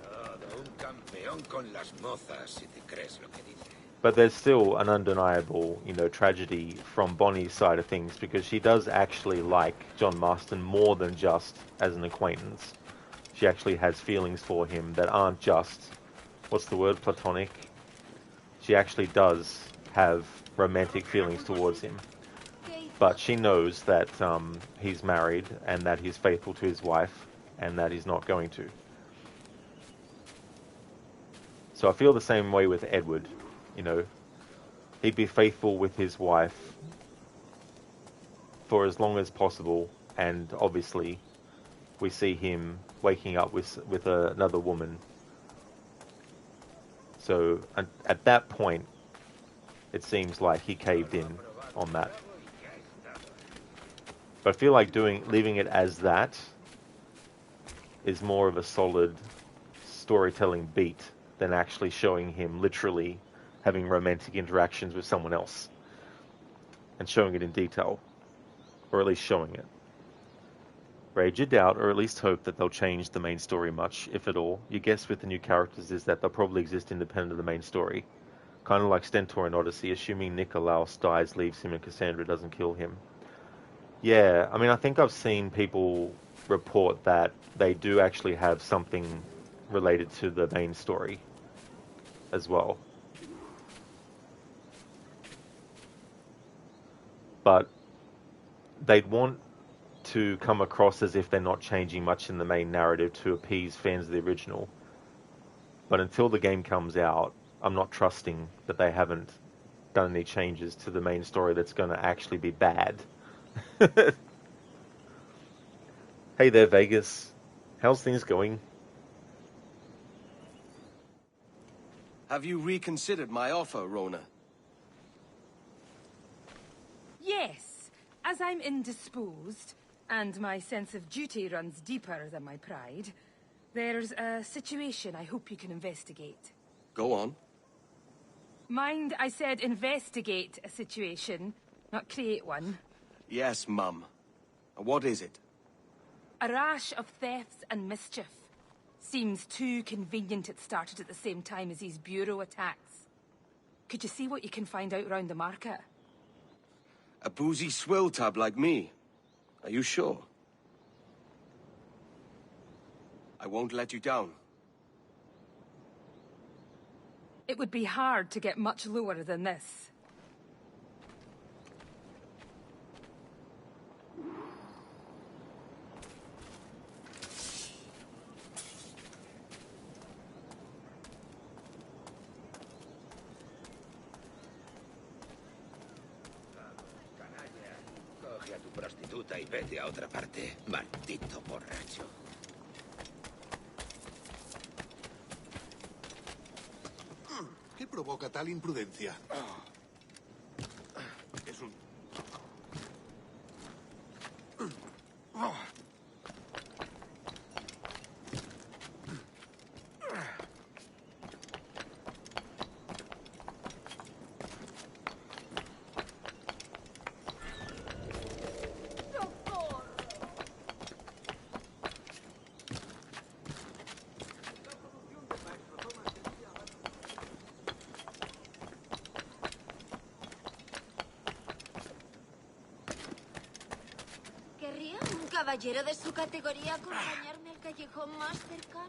But there's still an undeniable, you know, tragedy from Bonnie's side of things, because she does actually like John Marston more than just as an acquaintance. She actually has feelings for him that aren't just, what's the word, platonic? She actually does have romantic feelings towards him. But she knows that he's married and that he's faithful to his wife and that he's not going to. So I feel the same way with Edward. You know, he'd be faithful with his wife for as long as possible, and obviously we see him waking up with another woman. So at that point, it seems like he caved in on that. But I feel like leaving it as that is more of a solid storytelling beat than actually showing him literally having romantic interactions with someone else and showing it in detail, or at least showing it. Rage your doubt, or at least hope that they'll change the main story much, if at all. Your guess with the new characters is that they'll probably exist independent of the main story. Kind of like Stentor in Odyssey, assuming Nikolaos dies, leaves him, and Cassandra doesn't kill him. Yeah, I mean, I think I've seen people report that they do actually have something related to the main story as well. But they'd want to come across as if they're not changing much in the main narrative to appease fans of the original. But until the game comes out, I'm not trusting that they haven't done any changes to the main story that's going to actually be bad. Hey there, Vegas. How's things going? Have you reconsidered my offer, Rona? Yes, as I'm indisposed, and my sense of duty runs deeper than my pride, there's a situation I hope you can investigate. Go on. Mind, I said investigate a situation, not create one. Yes, Mum. What is it? A rash of thefts and mischief. Seems too convenient it started at the same time as these bureau attacks. Could you see what you can find out round the market? A boozy swill tub like me. Are you sure? I won't let you down. It would be hard to get much lower than this. Coge a tu prostituta y vete a otra parte, maldito borracho. ¿Qué provoca tal imprudencia? Es un... caballero de su categoría acompañarme al callejón más cercano?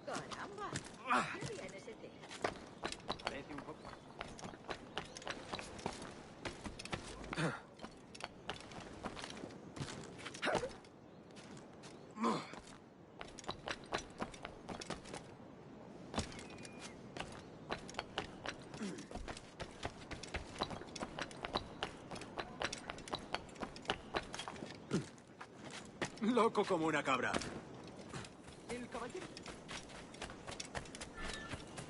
Caramba. Qué bien ese té. Parece un poco. Loco como una cabra. El caballero.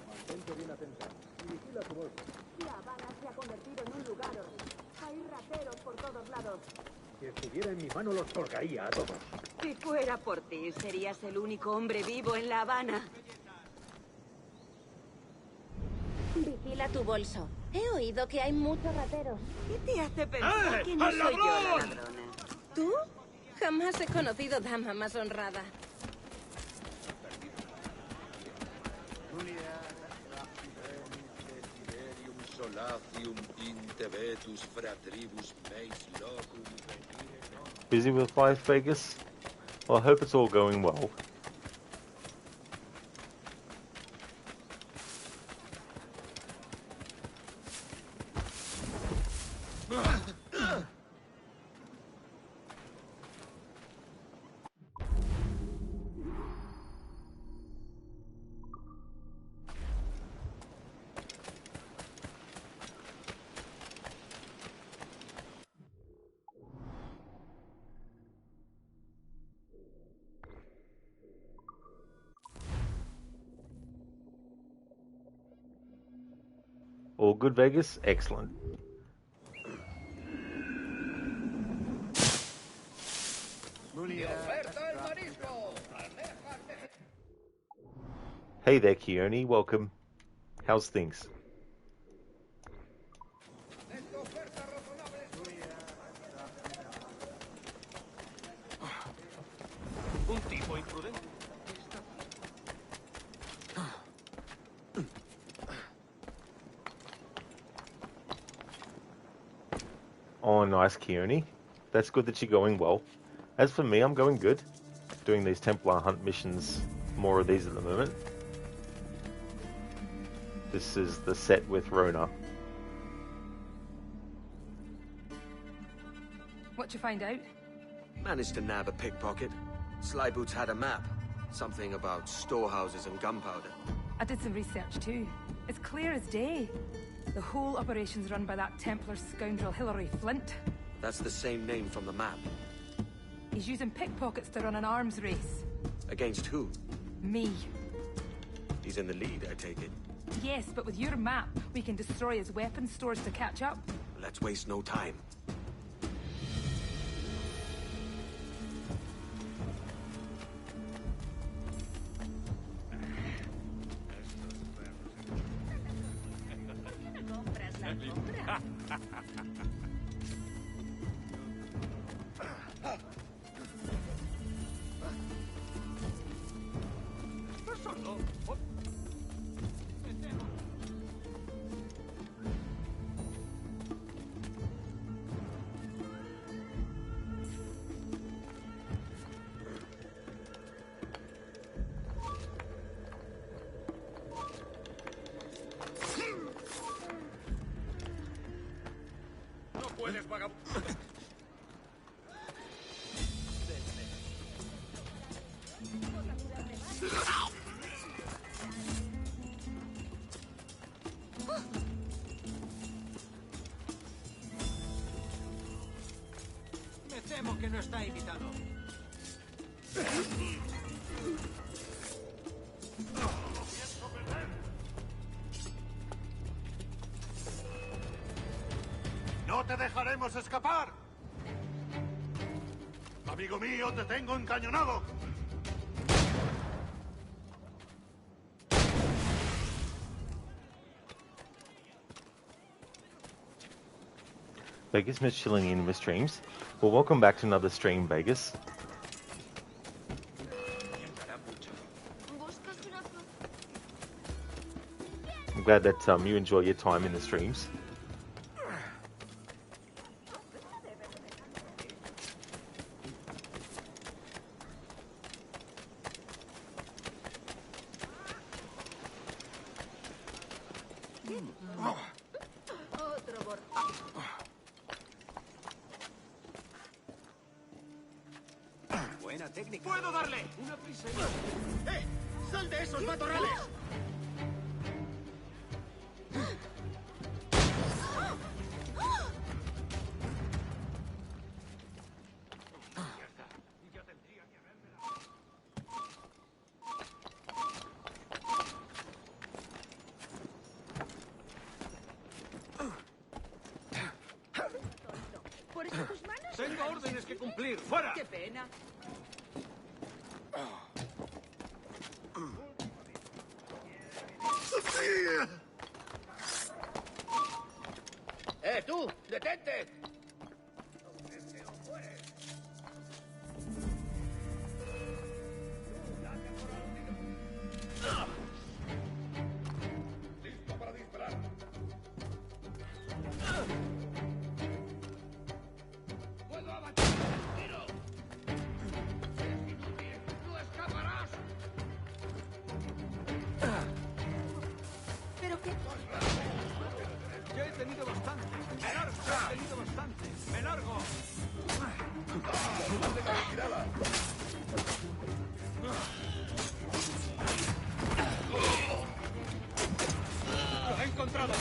Mantente bien atenta y vigila tu bolsa. La Habana se ha convertido en un lugar horrible. Hay rateros por todos lados. Si estuviera en mi mano los colgaría a todos. Si fuera por ti, serías el único hombre vivo en La Habana. Vigila tu bolso. He oído que hay muchos rateros. ¿Qué te hace pensar que no soy yo la ladrona? ¿Tú? Jamás he conocido dama más honrada. Busy with life, Vegas? Well, I hope it's all going well. All good, Vegas? Excellent. Hey there, Keone. Welcome. How's things? Un tipo imprudente. Oh, nice, Keone. That's good that you're going well. As for me, I'm going good. Doing these Templar hunt missions, more of these at the moment. This is the set with Rona. What'd you find out? Managed to nab a pickpocket. Slyboots had a map. Something about storehouses and gunpowder. I did some research too. It's clear as day. The whole operation's run by that Templar scoundrel Hilary Flint. That's the same name from the map. He's using pickpockets to run an arms race. Against who? Me. He's in the lead, I take it. Yes, but with your map, we can destroy his weapon stores to catch up. Let's waste no time. Puedes, vagabundo. Me temo que no está invitado. ¡No te dejaremos escapar! Amigo mío, te tengo encañonado. Vegas missed chilling in with streams. Well, welcome back to another stream, Vegas. I'm glad that you enjoy your time in the streams. buena técnica. ¡Puedo darle! Una prisa. ¡Sal de esos matorrales! Por eso tus manos. Tengo órdenes que cumplir. ¡Fuera! ¡Qué pena! ¡Tú! ¡Detente! ¡Listo para disparar! ¡Puedo abatir el tiro! ¡Eres inútil! ¡No escaparás! ¿Pero qué? Ya he tenido bastante. ¡Me largo! Ya he tenido bastante. ¡Me largo! ¡Tirada! ¡Lo he encontrado!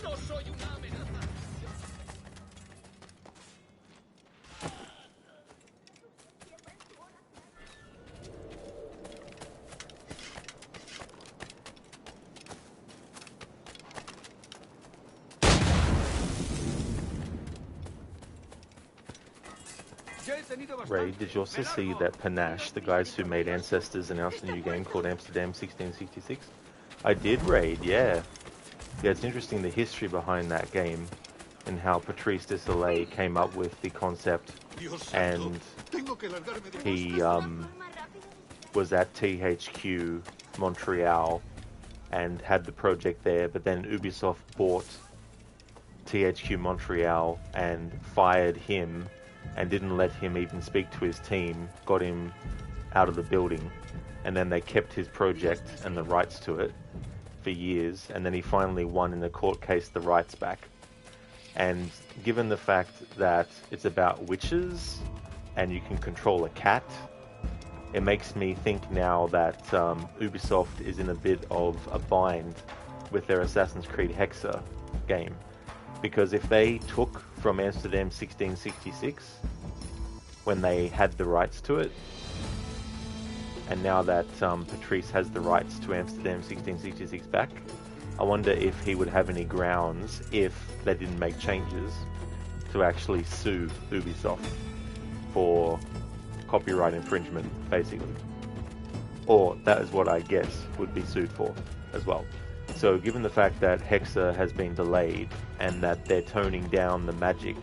¡No soy una amenaza! Ray, did you also see that Panache, the guys who made Ancestors, announced a new game called Amsterdam 1666? I did, Raid, yeah. Yeah, it's interesting the history behind that game and how Patrice Desolé came up with the concept, and he was at THQ Montreal and had the project there, but then Ubisoft bought THQ Montreal and fired him and didn't let him even speak to his team, got him out of the building, and then they kept his project and the rights to it for years, and then he finally won in a court case the rights back. And given the fact that it's about witches and you can control a cat, it makes me think now that Ubisoft is in a bit of a bind with their Assassin's Creed Hexa game. Because if they took from Amsterdam 1666 when they had the rights to it, and now that Patrice has the rights to Amsterdam 1666 back, I wonder if he would have any grounds, if they didn't make changes, to actually sue Ubisoft for copyright infringement, basically. Or that is what I guess would be sued for as well. So given the fact that Hexa has been delayed and that they're toning down the magic,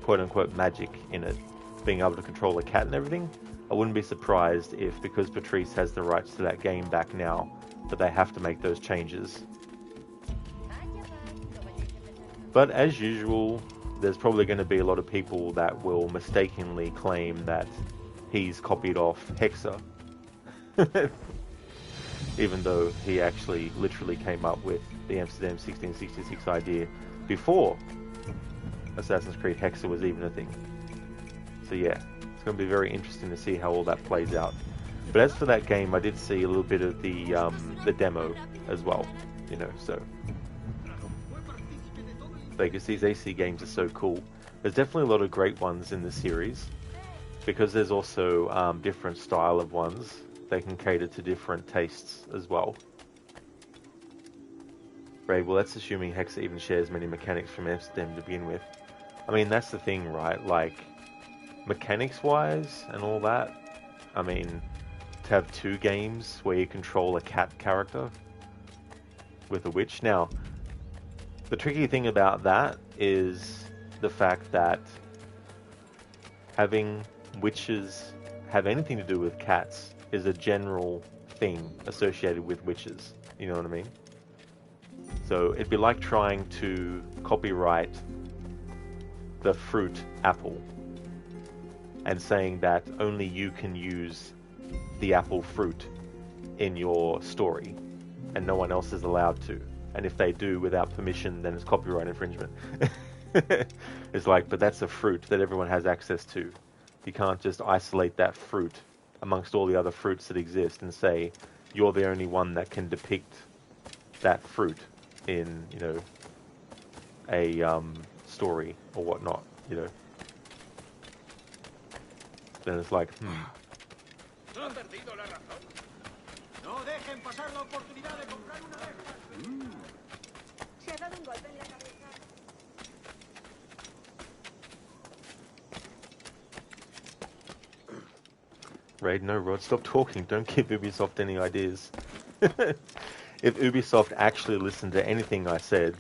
quote-unquote magic in it, being able to control a cat and everything, I wouldn't be surprised if, because Patrice has the rights to that game back now, that they have to make those changes. But as usual, there's probably going to be a lot of people that will mistakenly claim that he's copied off Hexa. Even though he actually literally came up with the Amsterdam 1666 idea before Assassin's Creed Hexa was even a thing. So yeah, it's going to be very interesting to see how all that plays out. But as for that game, I did see a little bit of the demo as well, you know, so because these AC games are so cool. There's definitely a lot of great ones in the series, because there's also different style of ones. They can cater to different tastes as well. Right, well that's assuming Hexa even shares many mechanics from Amsterdam to begin with. I mean, that's the thing, right? Like, mechanics-wise and all that, I mean, to have two games where you control a cat character with a witch. Now, the tricky thing about that is the fact that having witches have anything to do with cats is a general thing associated with witches. You know what I mean? So it'd be like trying to copyright the fruit apple and saying that only you can use the apple fruit in your story and no one else is allowed to. And if they do without permission, then it's copyright infringement. It's like, but that's a fruit that everyone has access to. You can't just isolate that fruit amongst all the other fruits that exist and say you're the only one that can depict that fruit in, you know, a story or whatnot, you know. Then it's like, ¿Ha perdido la razón? No dejen pasar la oportunidad de comprar una de estas. Se ha dado un golpe en la cabeza. Raid, no, Rod, stop talking. Don't give Ubisoft any ideas. If Ubisoft actually listened to anything I said,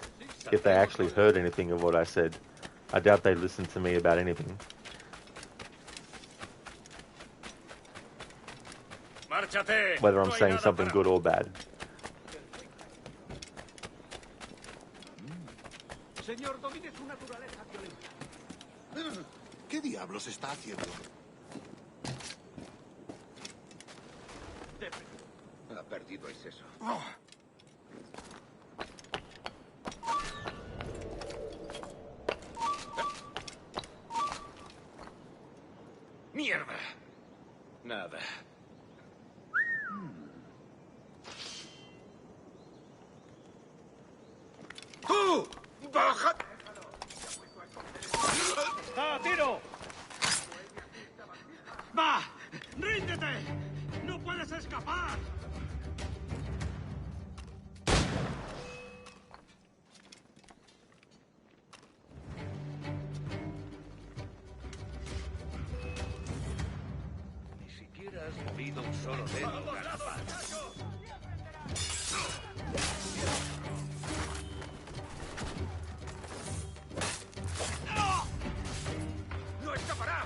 if they actually heard anything of what I said, I doubt they listened to me about anything. Whether I'm saying something good or bad. Señor, domine su naturaleza violenta. ¿Qué diablos está haciendo? Ha perdido el seso. ¡Mierda! Nada. ¡Tú! ¡Baja! ¡Ah, tiro! ¡Va! ¡Ríndete! ¡No puedes escapar! Ni siquiera has movido un solo dedo, garrafal. ¡No escapará!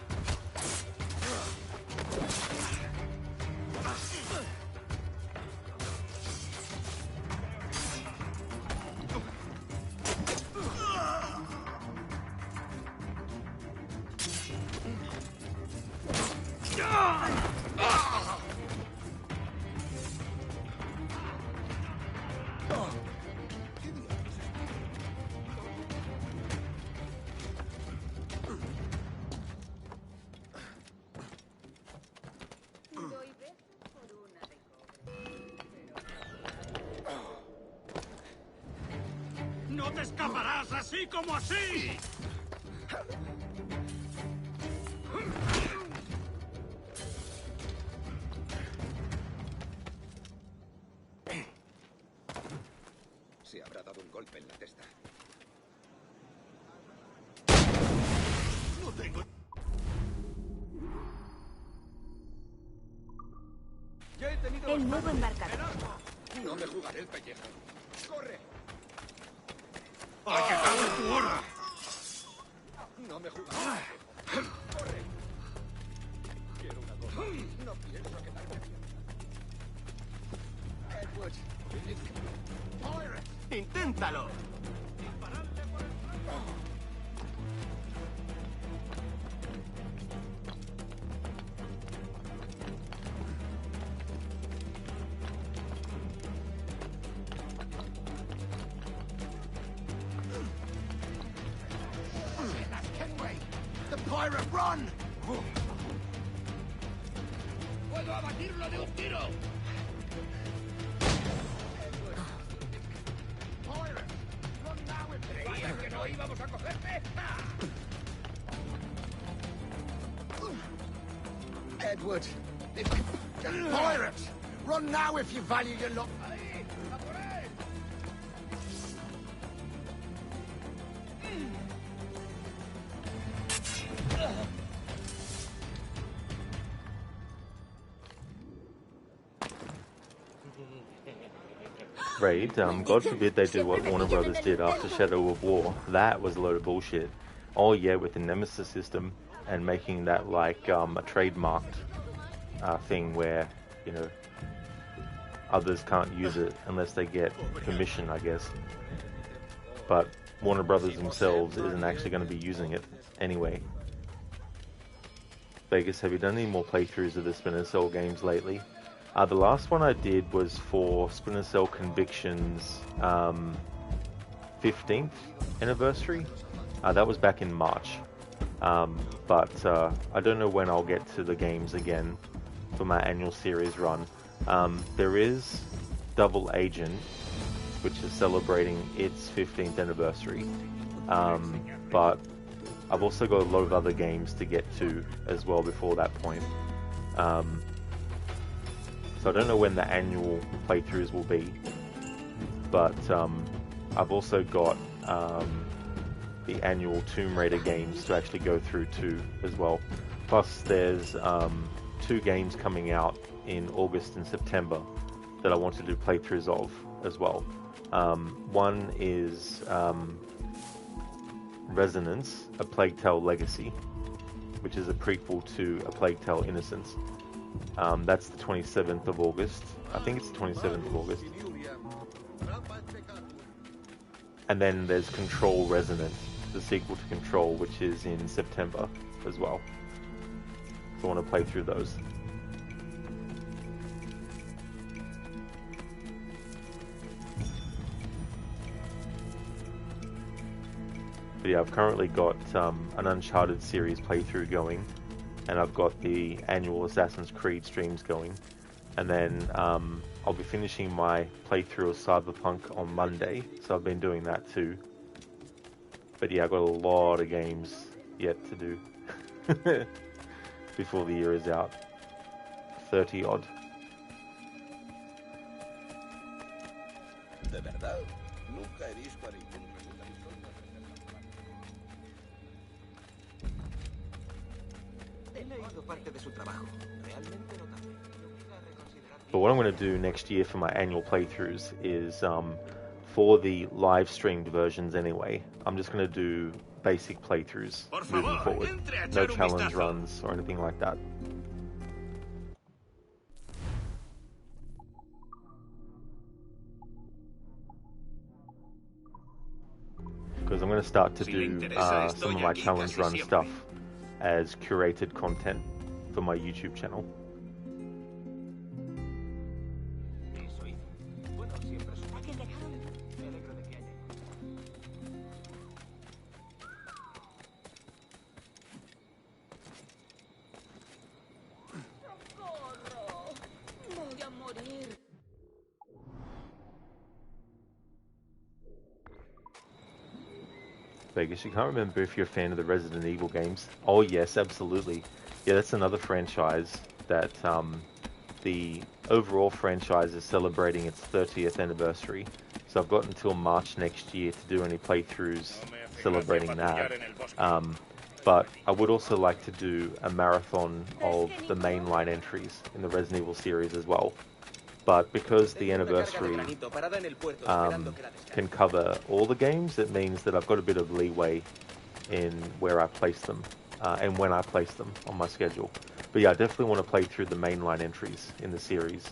¡No te escaparás así como así! Se habrá dado un golpe en la testa. No tengo... Ya he tenido El nuevo embarcador. No me jugaré el pellejo. ¡Corre! ¡Ha llegado tu hora! No me jugaré. ¡Corre! Quiero una cosa. No pienso quedarme aquí. Edward. Pirate. ¡Inténtalo! The pirate, run! ¡Puedo abatirlo de un tiro! ¿Creías que no íbamos a cogerte? Edward, pirate! Run now if you value your life. ¡Ahí! ¡A por él! Raid, God forbid they do what Warner Brothers did after Shadow of War. That was a load of bullshit. Oh yeah, with the Nemesis system and making that like a trademarked thing where, you know, others can't use it unless they get permission, I guess. But Warner Brothers themselves isn't actually going to be using it anyway. Vegas, have you done any more playthroughs of the Splinter Cell games lately? The last one I did was for Splinter Cell Convictions 15th anniversary. That was back in March. But I don't know when I'll get to the games again for my annual series run. There is Double Agent, which is celebrating its 15th anniversary. But I've also got a lot of other games to get to as well before that point. So I don't know when the annual playthroughs will be. But I've also got the annual Tomb Raider games to actually go through too as well. Plus there's 2 games coming out in August and September that I want to do playthroughs of as well. One is Resonance, A Plague Tale Legacy, which is a prequel to A Plague Tale Innocence. That's the 27th of August. I think it's the 27th of August. And then there's Control Resonance, the sequel to Control, which is in September as well. So I want to play through those. But yeah, I've currently got an Uncharted series playthrough going, and I've got the annual Assassin's Creed streams going, and then I'll be finishing my playthrough of Cyberpunk on Monday, so I've been doing that too. But yeah, I've got a lot of games yet to do before the year is out. 30 odd. De verdad, nunca he visto a ningún reclutador. He leído parte de su trabajo. Realmente notable. But what I'm going to do next year for my annual playthroughs is, for the live streamed versions anyway, I'm just going to do basic playthroughs moving forward. No challenge runs or anything like that. Because I'm going to start to do some of my challenge run stuff as curated content for my YouTube channel. Vegas, you can't remember if you're a fan of the Resident Evil games. Oh yes, absolutely. Yeah, that's another franchise that the overall franchise is celebrating its 30th anniversary. So I've got until March next year to do any playthroughs celebrating that. But I would also like to do a marathon of the mainline entries in the Resident Evil series as well. But because the anniversary can cover all the games, it means that I've got a bit of leeway in where I place them and when I place them on my schedule. But yeah, I definitely want to play through the mainline entries in the series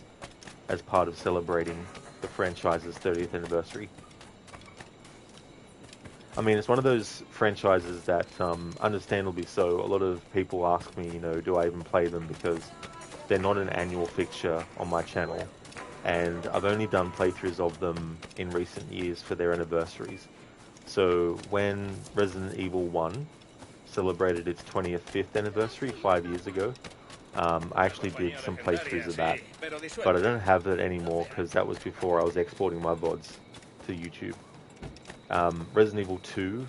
as part of celebrating the franchise's 30th anniversary. I mean, it's one of those franchises that, understandably so, a lot of people ask me, you know, do I even play them, because they're not an annual fixture on my channel. And I've only done playthroughs of them in recent years for their anniversaries. So when Resident Evil 1 celebrated its 25th anniversary 5 years ago, I actually did some playthroughs of that. But I don't have it anymore because that was before I was exporting my VODs to YouTube. Resident Evil 2,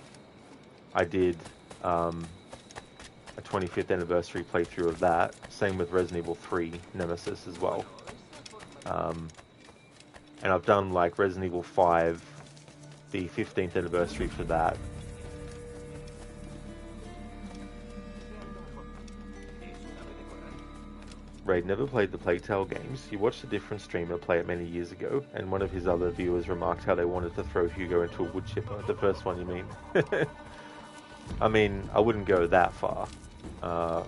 I did a 25th anniversary playthrough of that. Same with Resident Evil 3 Nemesis as well. And I've done like Resident Evil 5, the 15th anniversary for that. Raid never played the Plague Tale games. He watched a different streamer play it many years ago, and one of his other viewers remarked how they wanted to throw Hugo into a wood chipper. The first one, you mean? I mean, I wouldn't go that far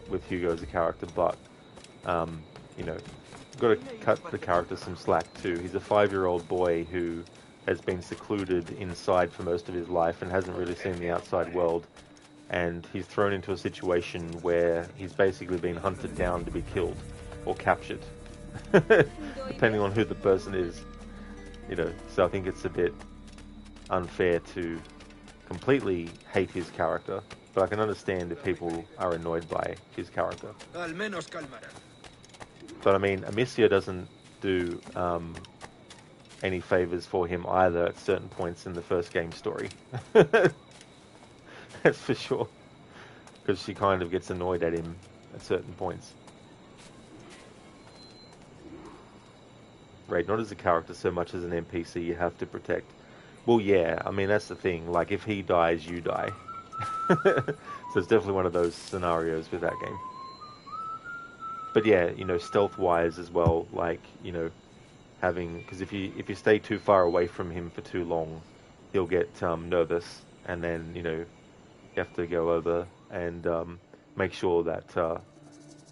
with Hugo as a character, but, you know, got to cut the character some slack too. He's a 5-year-old boy who has been secluded inside for most of his life and hasn't really seen the outside world. And he's thrown into a situation where he's basically been hunted down to be killed or captured, depending on who the person is. You know, so I think it's a bit unfair to completely hate his character, but I can understand if people are annoyed by his character. Al menos calmará. But I mean, Amicia doesn't do any favors for him either at certain points in the first game story. That's for sure. Because she kind of gets annoyed at him at certain points. Right, not as a character so much as an NPC you have to protect. Well, yeah, I mean, that's the thing. Like, if he dies, you die. So it's definitely one of those scenarios with that game. But yeah, you know, stealth-wise as well, like, you know, having... Because if you stay too far away from him for too long, he'll get nervous, and then, you know, you have to go over and make sure that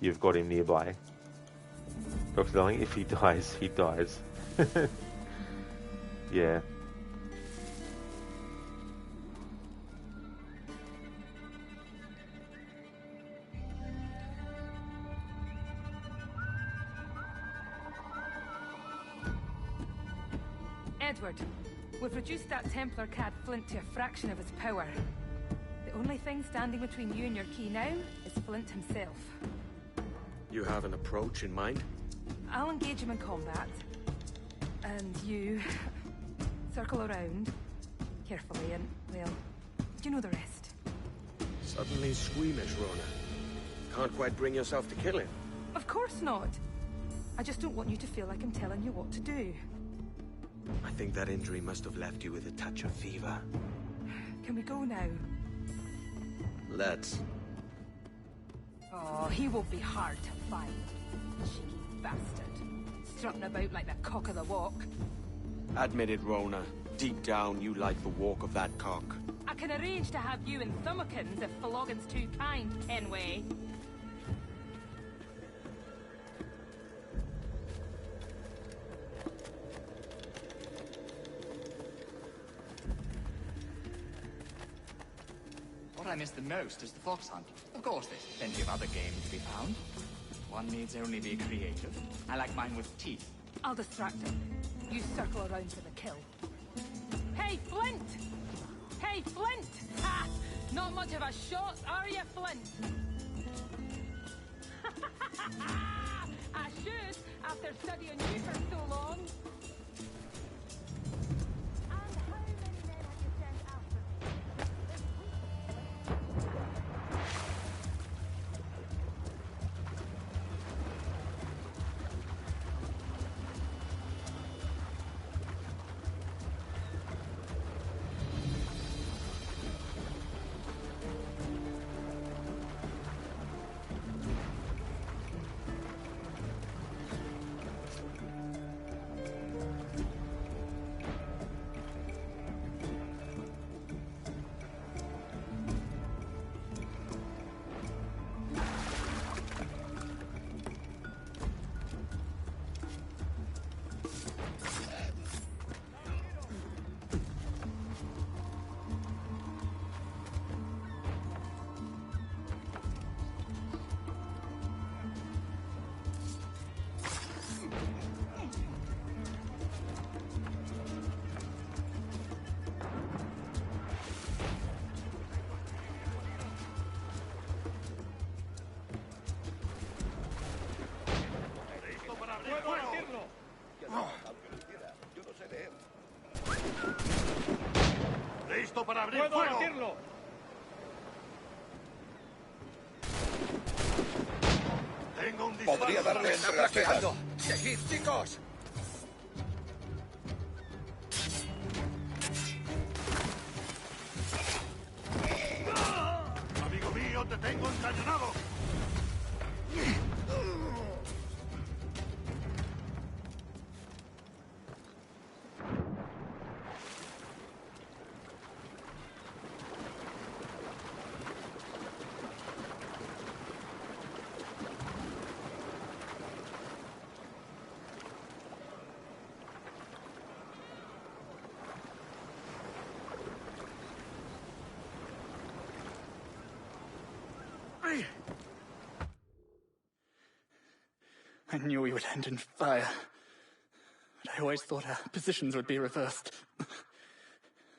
you've got him nearby. Dr. Darling, if he dies, he dies. Yeah. Edward, we've reduced that Templar cad Flint to a fraction of his power. The only thing standing between you and your key now is Flint himself. You have an approach in mind? I'll engage him in combat. And you... circle around. Carefully and, well, you know the rest. Suddenly squeamish, Rona. Can't quite bring yourself to kill him. Of course not. I just don't want you to feel like I'm telling you what to do. I think that injury must have left you with a touch of fever. Can we go now? Let's. Oh, he won't be hard to find. Cheeky bastard. Strutting about like the cock of the walk. Admit it, Rona. Deep down, you like the walk of that cock. I can arrange to have you in Thumbikins if Floggin's too kind, Penway. What I miss the most is the fox hunt. Of course, there's plenty of other game to be found. One needs only be creative. I like mine with teeth. I'll distract him. You circle around for the kill. Hey, Flint! Hey, Flint! Ha! Not much of a shot, are you, Flint? I should, after studying you for so long. ¡Listo para abrir fuego! Tengo un disparo. Podría darle entre las cejas. ¡Seguid, chicos! Amigo mío, te tengo encañonado. I knew we would end in fire. But I always thought our positions would be reversed. I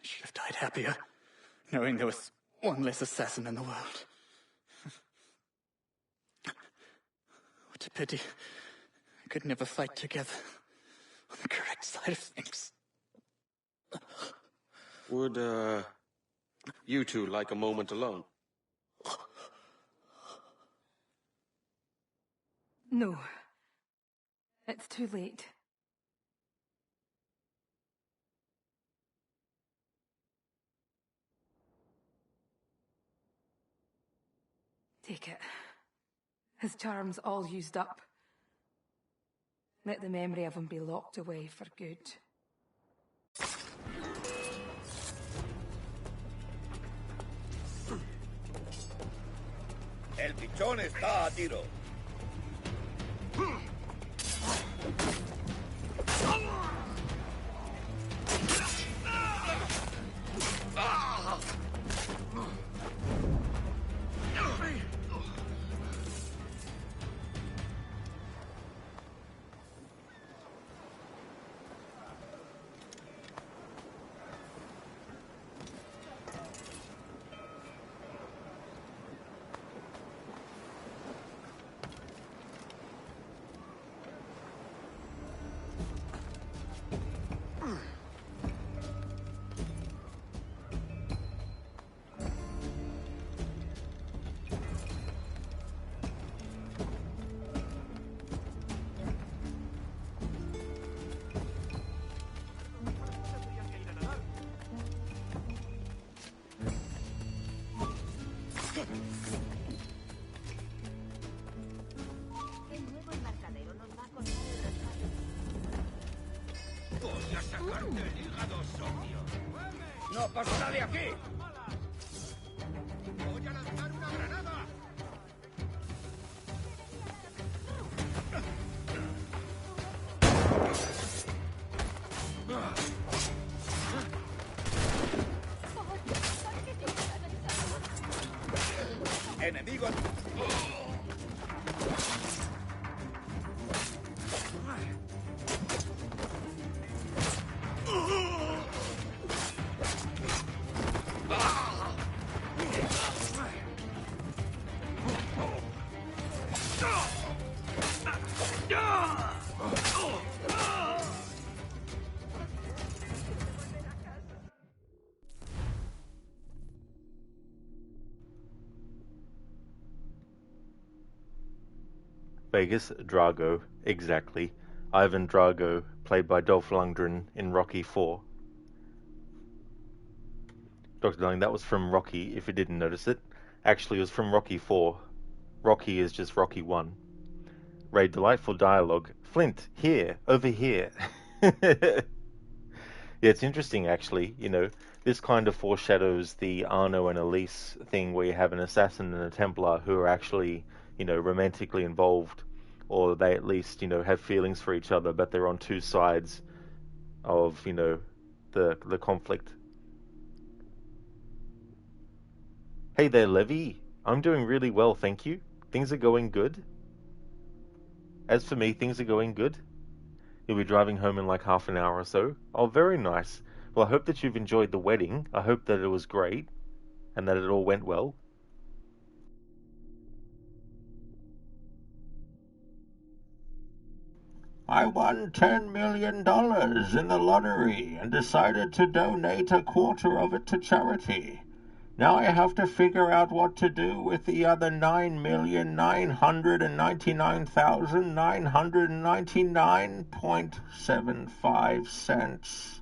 should have died happier, knowing there was one less assassin in the world. What a pity. I could never fight together on the correct side of things. Would, you two like a moment alone? No. It's too late. Take it. His charm's all used up. Let the memory of him be locked away for good. El pichón está a tiro. Voy a sacarte el hígado, socio. ¡No pasará de aquí! ¡Voy a lanzar una granada! ¡Enemigos! Vegas, Drago, exactly. Ivan Drago, played by Dolph Lundgren in Rocky IV. Dr. Darling, that was from Rocky, if you didn't notice it. Actually, it was from Rocky IV. Rocky is just Rocky 1. Ray, delightful dialogue. Flint, here, over here. Yeah, it's interesting, actually. You know, this kind of foreshadows the Arno and Elise thing where you have an assassin and a Templar who are actually, you know, romantically involved, or they at least, you know, have feelings for each other, but they're on two sides of, you know, the conflict. Hey there, Levy. I'm doing really well, thank you. Things are going good. As for me, things are going good. You'll be driving home in like half an hour or so. Oh, very nice. Well, I hope that you've enjoyed the wedding. I hope that it was great and that it all went well. I won $10 million in the lottery and decided to donate a quarter of it to charity. Now I have to figure out what to do with the other 9,999,999.75 cents.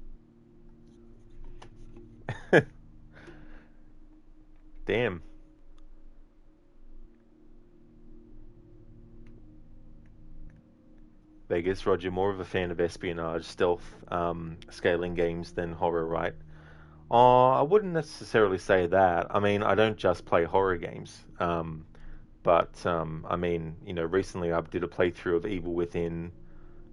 Damn. Vegas, Roger, more of a fan of espionage, stealth, scaling games than horror, right? I wouldn't necessarily say that. I mean, I don't just play horror games. But I mean, you know, recently I did a playthrough of Evil Within,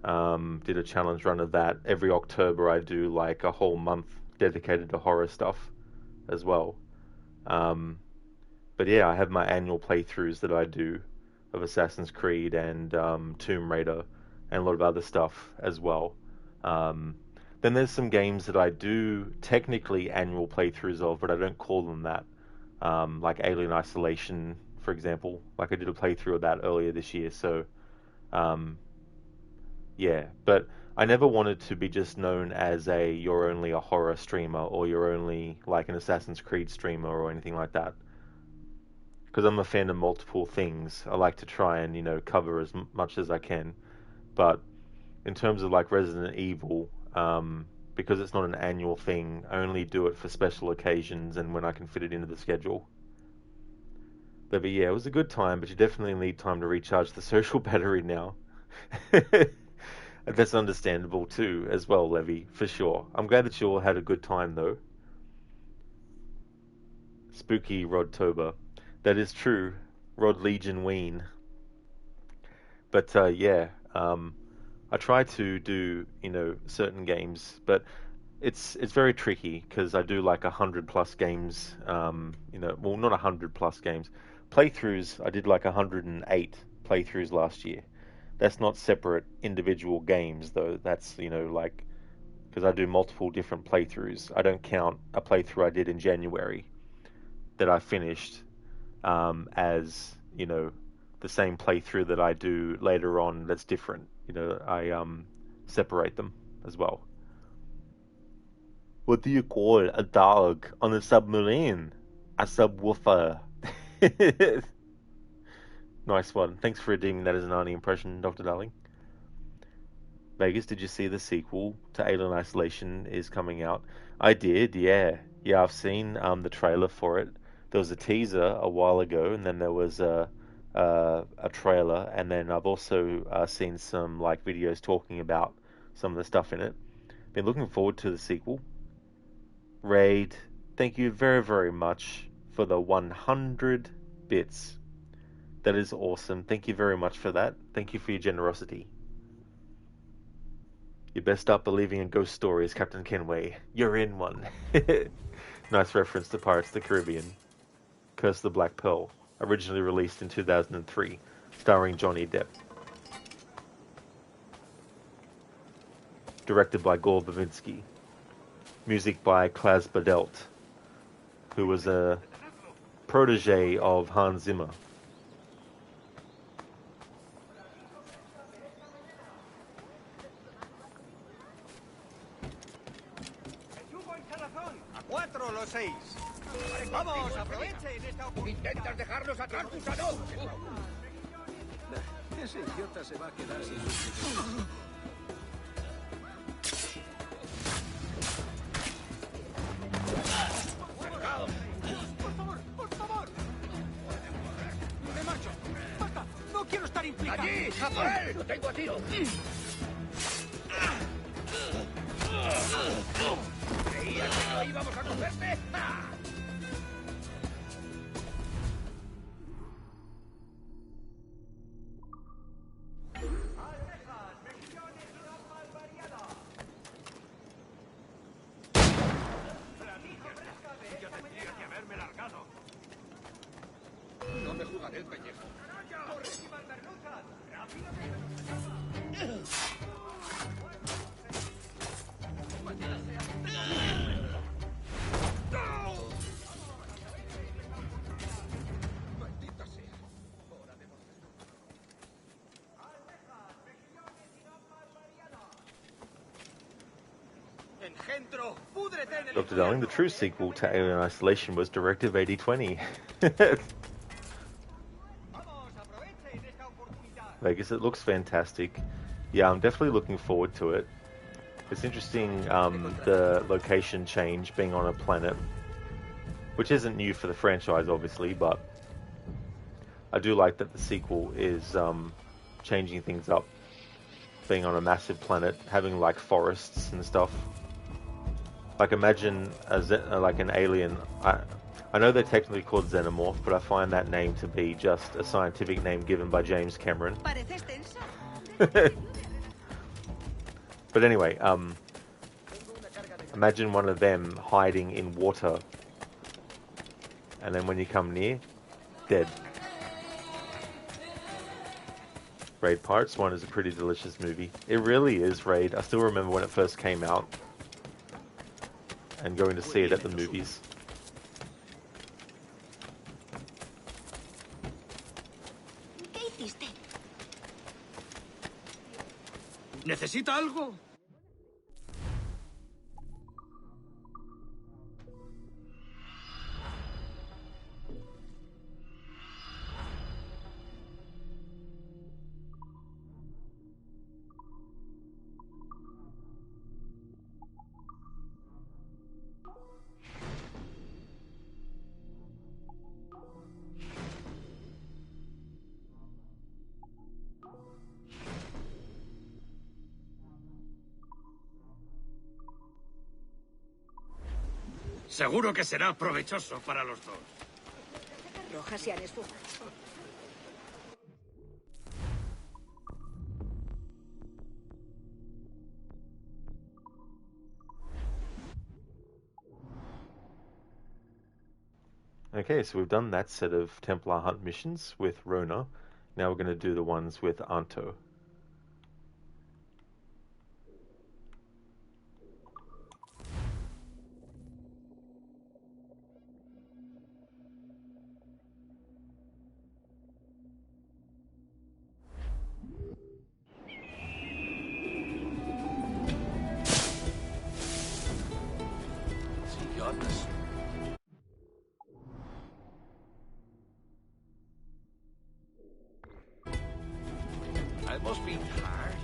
did a challenge run of that. Every October I do like a whole month dedicated to horror stuff as well. But yeah, I have my annual playthroughs that I do. of Assassin's Creed and Tomb Raider and a lot of other stuff as well. Then there's some games that I do technically annual playthroughs of, but I don't call them that. Like Alien Isolation, for example. Like I did a playthrough of that earlier this year, so yeah. But I never wanted to be just known as you're only a horror streamer, or you're only like an Assassin's Creed streamer or anything like that. Because I'm a fan of multiple things. I like to try and, cover as much as I can. But in terms of like Resident Evil, because it's not an annual thing, I only do it for special occasions and when I can fit it into the schedule. But yeah, it was a good time, but you definitely need time to recharge the social battery now. That's understandable too, as well, Levy, for sure. I'm glad that you all had a good time, though. Spooky Rodtober. That is true. Rod Legion Ween. But yeah, I try to do, certain games, but it's very tricky because I do like 100+ games, well, not 100+ games. Playthroughs, I did like 108 playthroughs last year. That's not separate individual games, though. That's, like, because I do multiple different playthroughs. I don't count a playthrough I did in January that I finished as, the same playthrough that I do later on that's different. I separate them as well. What do you call a dog on a submarine? A subwoofer. Nice one. Thanks for redeeming that as an Arnie impression, Dr. Darling. Vegas, did you see the sequel to Alien Isolation is coming out? I did, yeah. Yeah, I've seen the trailer for it. There was a teaser a while ago, and then there was a trailer, and then I've also seen some like videos talking about some of the stuff in it. Been looking forward to the sequel. Raid, thank you very, very much for the 100 bits. That is awesome. Thank you very much for that. Thank you for your generosity. You best start believing in ghost stories, Captain Kenway. You're in one. Nice reference to Pirates of the Caribbean. Curse of the Black Pearl, originally released in 2003, starring Johnny Depp. Directed by Gore Verbinski. Music by Klas Badelt, who was a protege of Hans Zimmer. Vamos, aprovechen esta oportunidad. ¿Intentas dejarnos atrás, gusano? Ese idiota se va a quedar sin sus... Por favor, por favor. Me marcho. Basta, no quiero estar implicado. ¡Allí! ¡A por él! ¡Lo tengo a tiro! ¿Creías que no íbamos a cogerte? ¡Ah! No me jugaré el pellejo. ¡Corre, Gibraltar! ¡Rápidamente! Maldita sea. Hora de volver. Engendro, púdrete en el... Dr. Darling, the true sequel to Alien Isolation was Directive 8020. Vegas, it looks fantastic. Yeah, I'm definitely looking forward to it. It's interesting, the location change being on a planet, which isn't new for the franchise, obviously, but I do like that the sequel is changing things up, being on a massive planet, having like forests and stuff. Like imagine like an alien. I know they're technically called xenomorph, but I find that name to be just a scientific name given by James Cameron. But anyway, imagine one of them hiding in water, and then when you come near, dead. Raid Pirates 1 is a pretty delicious movie. It really is, Raid. I still remember when it first came out and going to see it at the movies. ¿Qué hiciste? ¿Necesita algo? Seguro que será provechoso para los dos. Las rojas se han esfumado. Okay, so we've done that set of Templar hunt missions with Rona. Now we're going to do the ones with Anto. Goodness. It must be hard.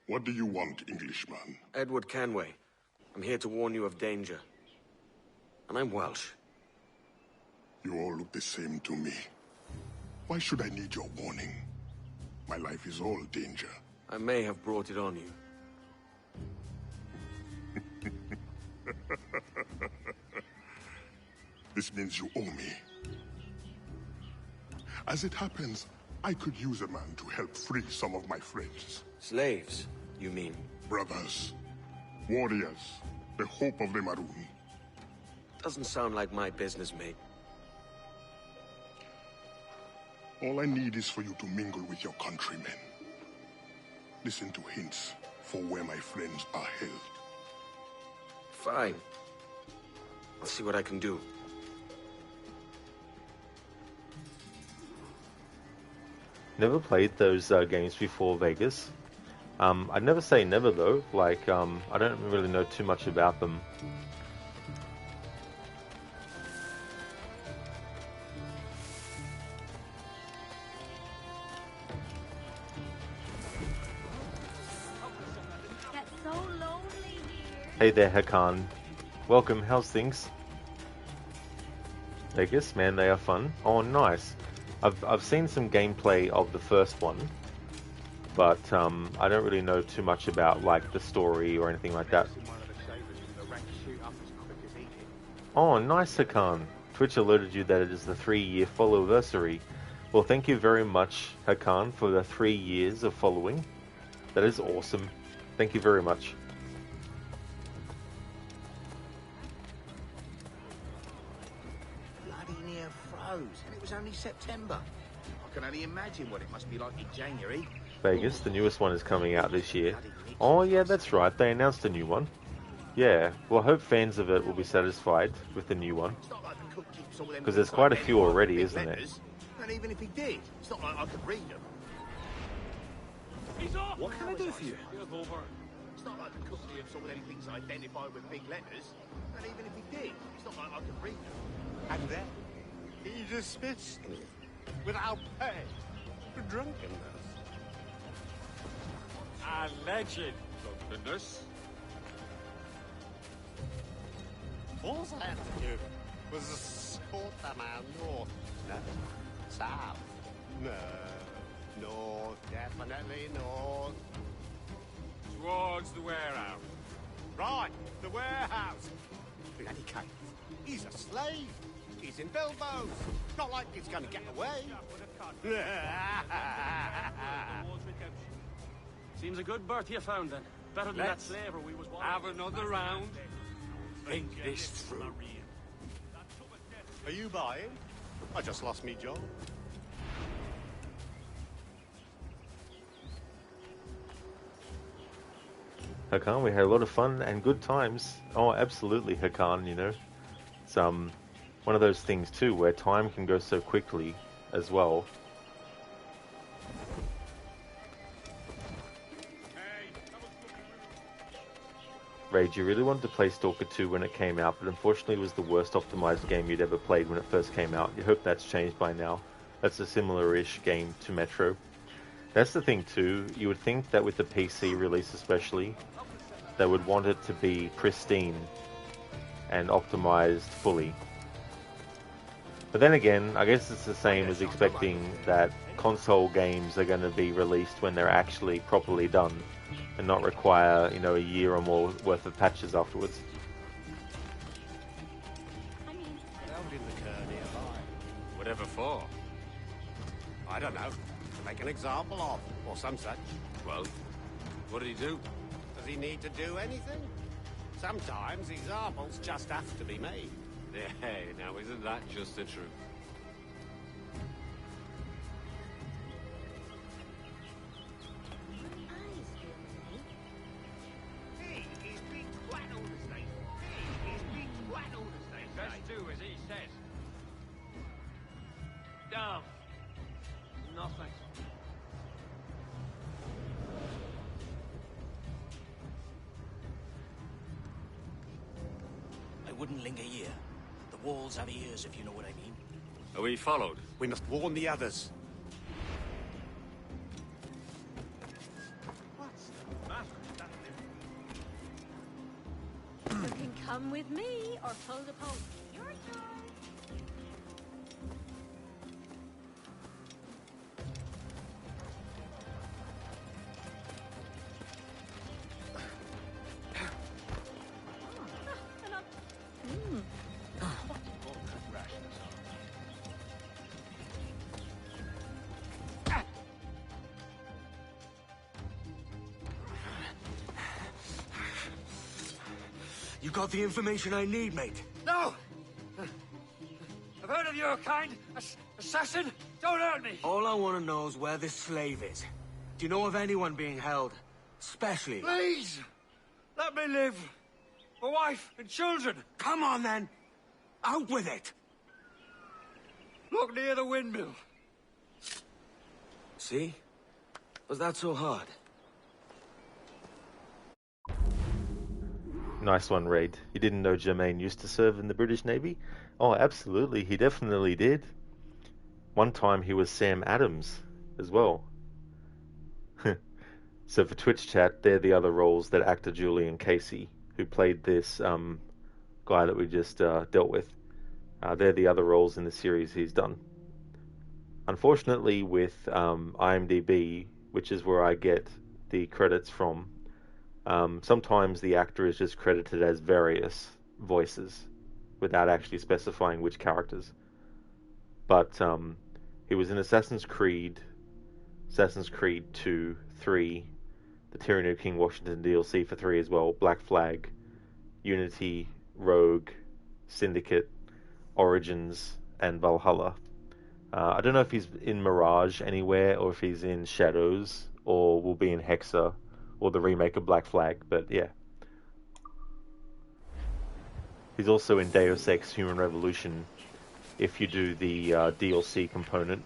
What do you want, Englishman? Edward Canway. I'm here to warn you of danger. And I'm Welsh. You all look the same to me. Why should I need your warning? My life is all danger. I may have brought it on you. This means you owe me. As it happens, I could use a man to help free some of my friends. Slaves, you mean? Brothers. Warriors. The hope of the Maroon. Doesn't sound like my business, mate. All I need is for you to mingle with your countrymen. Listen to hints for where my friends are held. Fine. I'll see what I can do. Never played those games before, Vegas. I'd never say never though. Like, I don't really know too much about them. Hey there, Hakan. Welcome, how's things? Vegas, man, they are fun. Oh, nice. I've seen some gameplay of the first one, but I don't really know too much about like the story or anything like that. Oh, nice, Hakan. Twitch alerted you that it is the 3-year followiversary. Well, thank you very much, Hakan, for the 3 years of following. That is awesome. Thank you very much. And it was only September. I can only imagine what it must be like in January. Vegas, the newest one is coming out this year. Oh yeah, that's right, they announced a new one. Yeah, well, I hope fans of it will be satisfied with the new one. Because there's quite a few already, isn't there? And even if he did, it's not like I could read them. What can I do for you? It's not like the cook gives all anything's identified with big letters. And even if he did, it's not like I could read them. And then he dismissed me without pay for drunkenness. Alleged drunkenness. All I had to do was escort the man north. No. South. No. North. Definitely north. Towards the warehouse. Right. The warehouse. Bloody cave. He's a slave. He's in Bilbo's. Not like he's gonna get away. Seems a good berth you found then. Better than that slaver we was watching. Have another round. Think this through. Are you buying? I just lost me job. Hakan, we had a lot of fun and good times. Oh, absolutely, Hakan, you know. It's one of those things too where time can go so quickly as well. Rage, you really wanted to play Stalker 2 when it came out, but unfortunately it was the worst optimized game you'd ever played when it first came out. You hope that's changed by now. That's a similar-ish game to Metro. That's the thing too, you would think that with the PC release especially, they would want it to be pristine and optimized fully. But then again, I guess it's the same as expecting that console games are going to be released when they're actually properly done and not require, you know, a year or more worth of patches afterwards. Whatever for? I don't know. To make an example of, or some such. Well, what did he do? Does he need to do anything? Sometimes examples just have to be made. Hey, now isn't that just the truth? Best do as he says. Down. Nothing. I wouldn't linger here. The walls have ears, if you know what I mean. Are we followed? We must warn the others. You can come with me or pull the post. Your turn. You got the information I need, mate. No! I've heard of your kind. Assassin, don't hurt me. All I want to know is where this slave is. Do you know of anyone being held? Especially... Please! Let me live. My wife and children. Come on, then. Out with it. Look near the windmill. See? Was that so hard? Nice one, Raid. You didn't know Jermaine used to serve in the British Navy? Oh, absolutely. He definitely did. One time he was Sam Adams as well. So for Twitch chat, they're the other roles that actor Julian Casey, who played this guy that we just dealt with. They're the other roles in the series he's done. Unfortunately, with IMDb, which is where I get the credits from, sometimes the actor is just credited as various voices without actually specifying which characters. But he was in Assassin's Creed 2, 3, the Tyranny of King Washington DLC for 3 as well, Black Flag, Unity, Rogue, Syndicate, Origins, and Valhalla. I don't know if he's in Mirage anywhere, or if he's in Shadows, or will be in Hexa, or the remake of Black Flag, but yeah. He's also in Deus Ex Human Revolution, if you do the DLC component.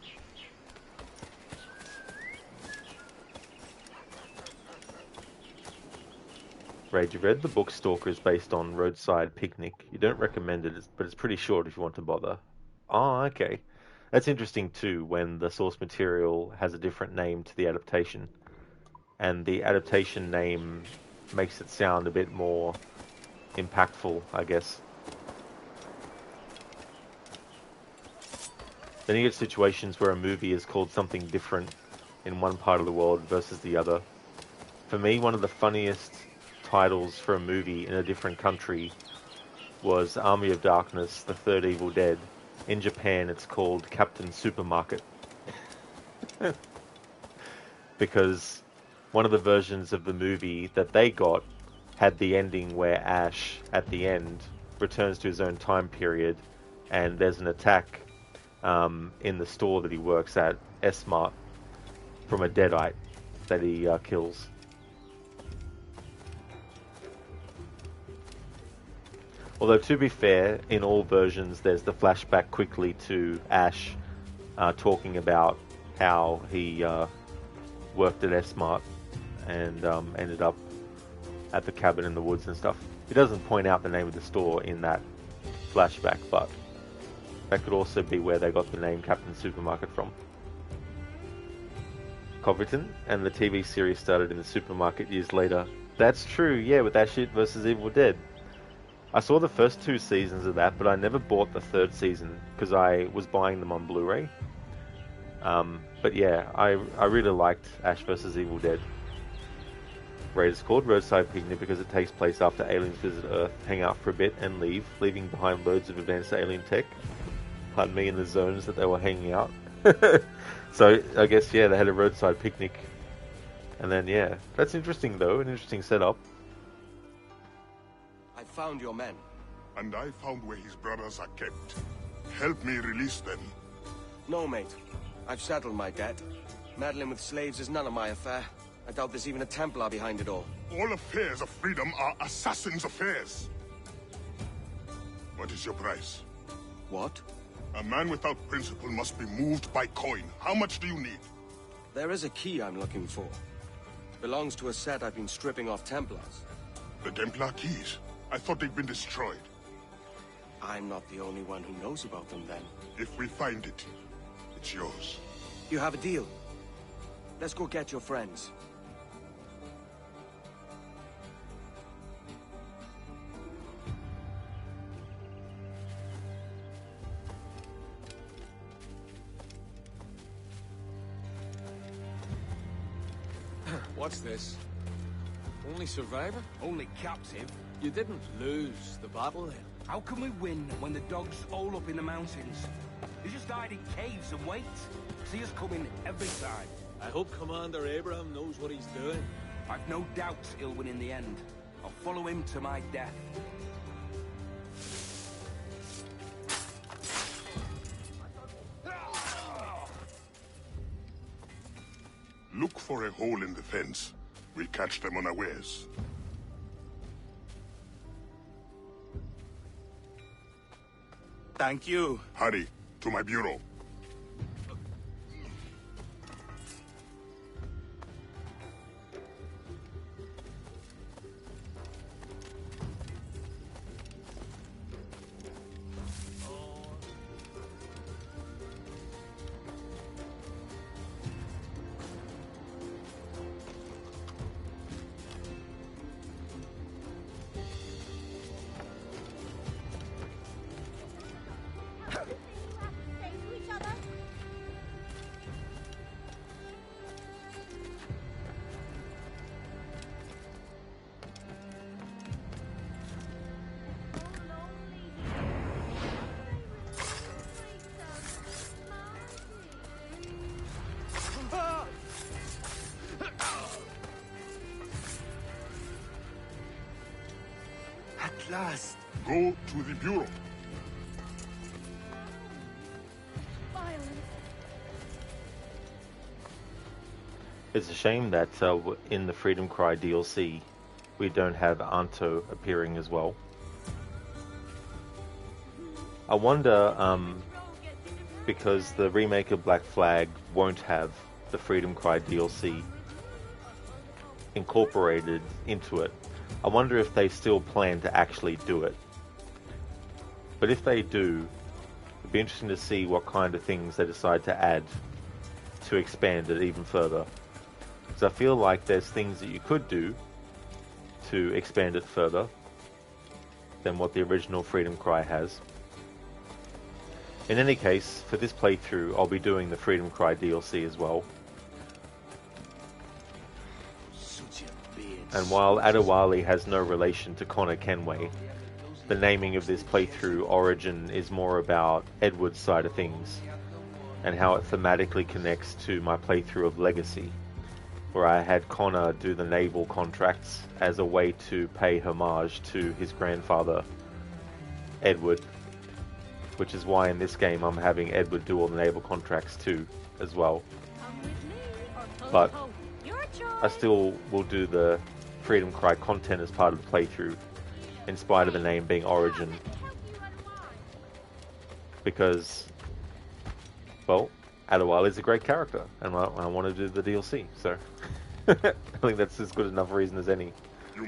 Rage, you've read the book Stalkers based on Roadside Picnic. You don't recommend it, but it's pretty short if you want to bother. Oh, okay. That's interesting too, when the source material has a different name to the adaptation. And the adaptation name makes it sound a bit more impactful, I guess. Then you get situations where a movie is called something different in one part of the world versus the other. For me, one of the funniest titles for a movie in a different country was Army of Darkness, The Third Evil Dead, In Japan, it's called Captain Supermarket. Because one of the versions of the movie that they got had the ending where Ash, at the end, returns to his own time period, and there's an attack in the store that he works at, S-Mart, from a Deadite that he kills. Although, to be fair, in all versions, there's the flashback quickly to Ash talking about how he worked at S-Mart and ended up at the cabin in the woods and stuff. He doesn't point out the name of the store in that flashback, but that could also be where they got the name Captain Supermarket from. Covington, and the TV series started in the supermarket years later. That's true, yeah, with Ash vs. Evil Dead. I saw the first 2 seasons of that, but I never bought the 3rd season because I was buying them on Blu-ray. But yeah, I really liked Ash vs. Evil Dead. It's called Roadside Picnic because it takes place after aliens visit Earth, hang out for a bit, and leaving behind loads of advanced alien tech. Pardon me, in the zones that they were hanging out. So, I guess, yeah, they had a roadside picnic. And then, yeah, that's interesting, though, an interesting setup. I found your men. And I found where his brothers are kept. Help me release them. No, mate. I've settled my debt. Meddling with slaves is none of my affair. I doubt there's even a Templar behind it all. All affairs of freedom are assassins' affairs. What is your price? What? A man without principle must be moved by coin. How much do you need? There is a key I'm looking for. Belongs to a set I've been stripping off Templars. The Templar keys? I thought they'd been destroyed. I'm not the only one who knows about them then. If we find it, it's yours. You have a deal. Let's go get your friends. What's this? Only survivor? Only captive. You didn't lose the battle then? How can we win when the dogs all up in the mountains? They just hide in caves and wait. See us coming every time. I hope Commander Abraham knows what he's doing. I've no doubt he'll win in the end. I'll follow him to my death. Look for a hole in the fence. We'll catch them unawares. Thank you. Hurry, to my bureau. At last. Go to the bureau. It's a shame that in the Freedom Cry DLC, we don't have Anto appearing as well. I wonder, because the remake of Black Flag won't have the Freedom Cry DLC incorporated into it, I wonder if they still plan to actually do it. But if they do, it'd be interesting to see what kind of things they decide to add to expand it even further. Because I feel like there's things that you could do to expand it further than what the original Freedom Cry has. In any case, for this playthrough, I'll be doing the Freedom Cry DLC as well. And while Adewale has no relation to Connor Kenway, the naming of this playthrough, Origin, is more about Edward's side of things and how it thematically connects to my playthrough of Legacy, where I had Connor do the naval contracts as a way to pay homage to his grandfather, Edward, which is why in this game I'm having Edward do all the naval contracts too, as well. But I still will do the Freedom Cry content as part of the playthrough, in spite of the name being Origin, because, well, Adewale is a great character, and I want to do the DLC, so I think that's as good enough reason as any,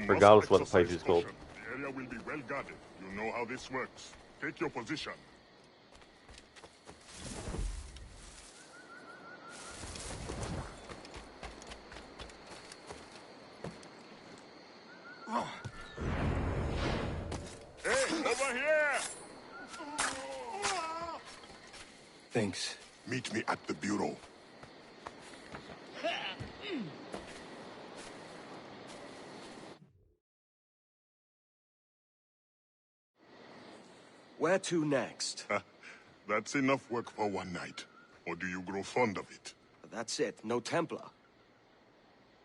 regardless of what the playthrough is called. The area will be well guarded. You know how this works. Take your position. Hey, over here! Thanks. Meet me at the bureau. Where to next? That's enough work for one night. Or do you grow fond of it? That's it. No Templar.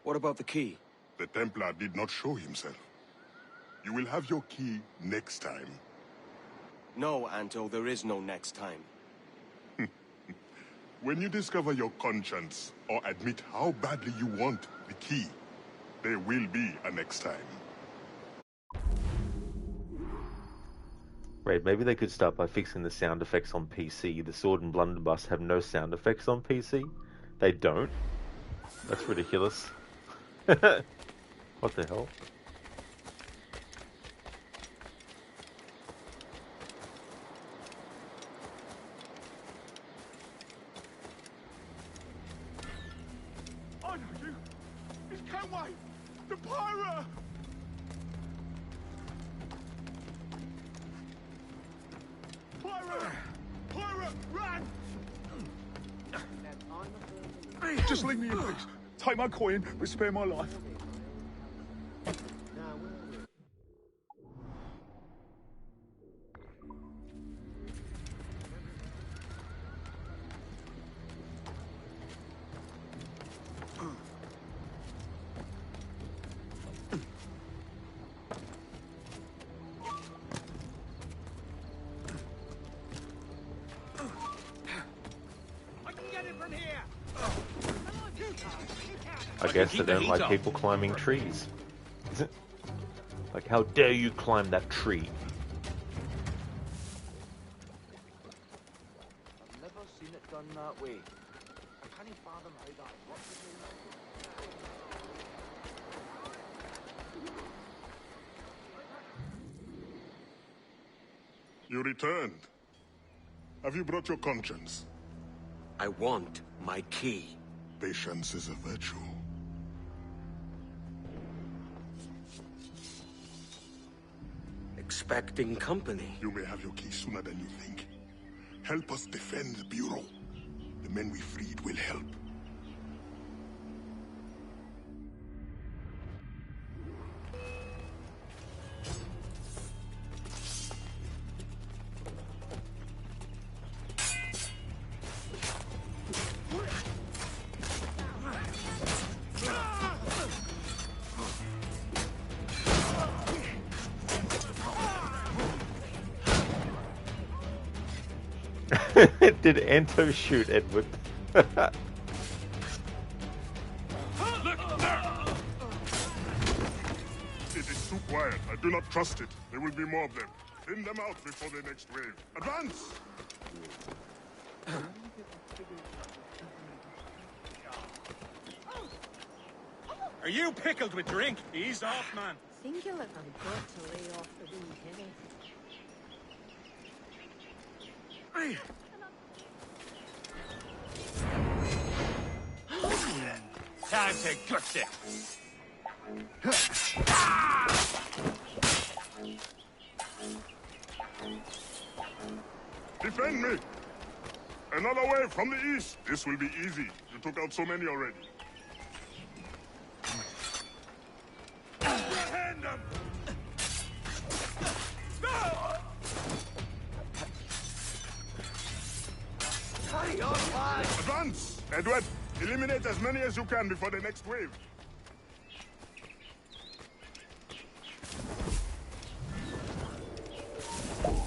What about the key? The Templar did not show himself. You will have your key next time. No, Anto, there is no next time. When you discover your conscience, or admit how badly you want the key, there will be a next time. Right, maybe they could start by fixing the sound effects on PC. The Sword and Blunderbuss have no sound effects on PC. They don't. That's ridiculous. What the hell? I know you. It's Kenway, the pirate. Pirate, run! Just leave me in peace. Take my coin, but spare my life. I guess they don't like people climbing trees. Like, how dare you climb that tree? I've never seen it done that way. I can't fathom how that works. You returned. Have you brought your conscience? I want my key. Patience is a virtue. Expecting company. You may have your key sooner than you think. Help us defend the Bureau. The men we freed will help. Did Anto shoot Edward? It is too quiet. I do not trust it. There will be more of them. Thin them out before the next wave. Advance! Are you pickled with drink? Ease off, man. Think you'll have got to lay off the wee heavy. Time to gut it. Defend me! Another wave from the east. This will be easy. You took out so many already. Hand them! No! Edward, eliminate as many as you can before the next wave.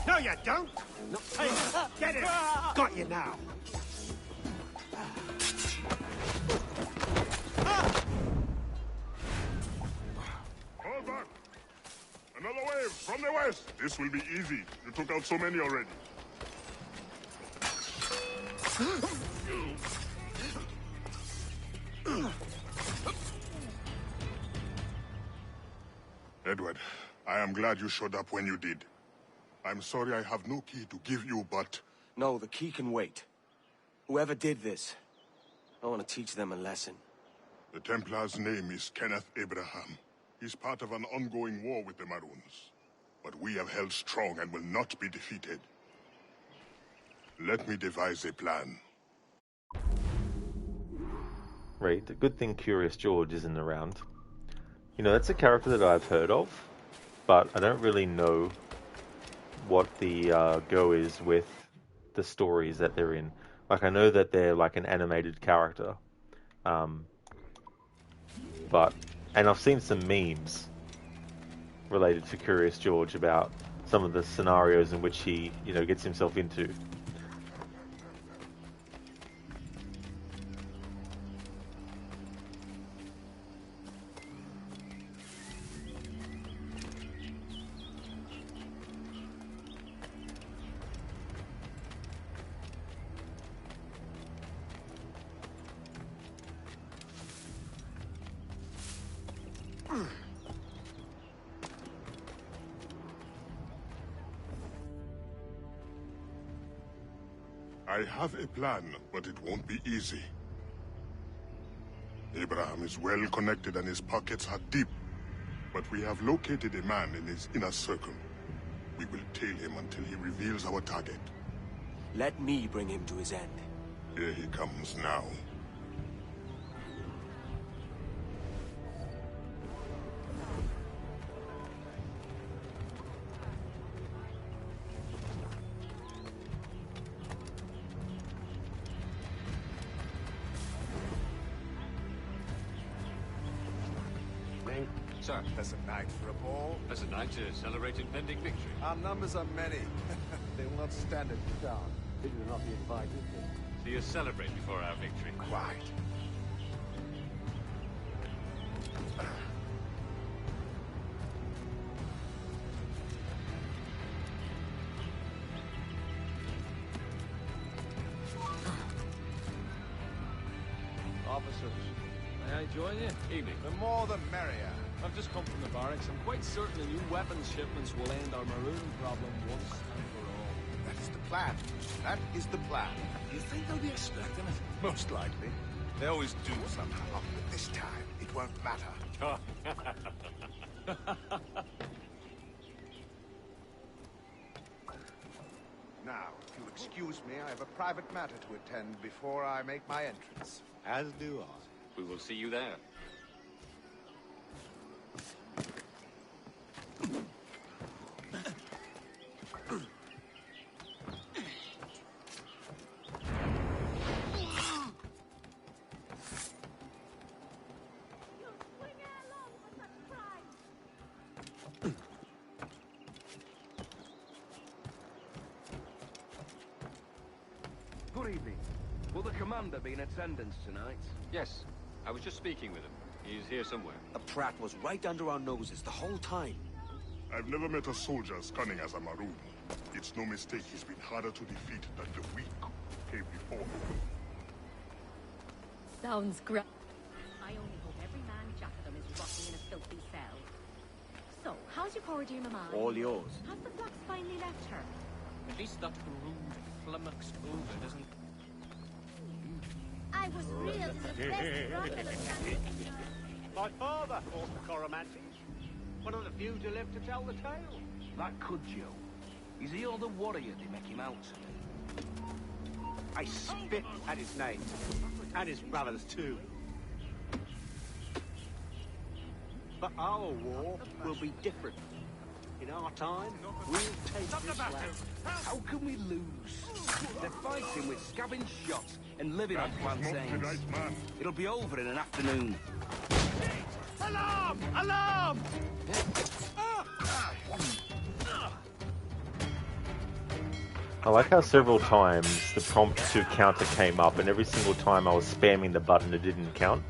No, you don't! No. Hey, get it! Got you now! Hold back! Another wave from the west! This will be easy. You took out so many already. Edward, I am glad you showed up when you did. I'm sorry I have no key to give you, but... No, the key can wait. Whoever did this, I want to teach them a lesson. The Templar's name is Kenneth Abraham. He's part of an ongoing war with the Maroons. But we have held strong and will not be defeated. Let me devise a plan. Right, a good thing Curious George isn't around. You know, that's a character that I've heard of, but I don't really know what the go is with the stories that they're in. Like, I know that they're like an animated character, and I've seen some memes related to Curious George about some of the scenarios in which he, you know, gets himself into. I have a plan, but it won't be easy. Abraham is well connected and his pockets are deep. But we have located a man in his inner circle. We will tail him until he reveals our target. Let me bring him to his end. Here he comes now. Sir, there's a night for a ball. As a night to celebrate impending victory. Our numbers are many. They will not stand a chance. They will not be invited. So you celebrate before our victory? Quite. Officers, may I join you? Evening. The more the merrier. I've just come from the barracks. I'm quite certain the new weapons shipments will end our maroon problem once and for all. That is the plan. That is the plan. You think they'll be expecting it? Most likely. They always do somehow. But this time, it won't matter. Now, if you'll excuse me, I have a private matter to attend before I make my entrance. As do I. We will see you there. Good evening. Will the commander be in attendance tonight? Yes. I was just speaking with him. He's here somewhere. The Pratt was right under our noses the whole time. I've never met a soldier as cunning as a Maroon. It's no mistake he's been harder to defeat than the weak who came before him. Sounds great. I only hope every man jack of them is rotting in a filthy cell. So, how's your poor dear Mama? All yours. Has the flux finally left her? At least that rude flummoxed over doesn't... I was reared in the best rocket. My father fought the Coromantes. One of the few to live to tell the tale. That could you. Is he all the warrior they make him out to be? I spit at his name. And his brothers, too. But our war will be different. In In our time, we'll take this land. How can we lose? They're fighting with scavenged shots and living on plantains. It'll be over in an afternoon. Alarm! Alarm! I like how several times the prompt to counter came up, and every single time I was spamming the button it didn't count.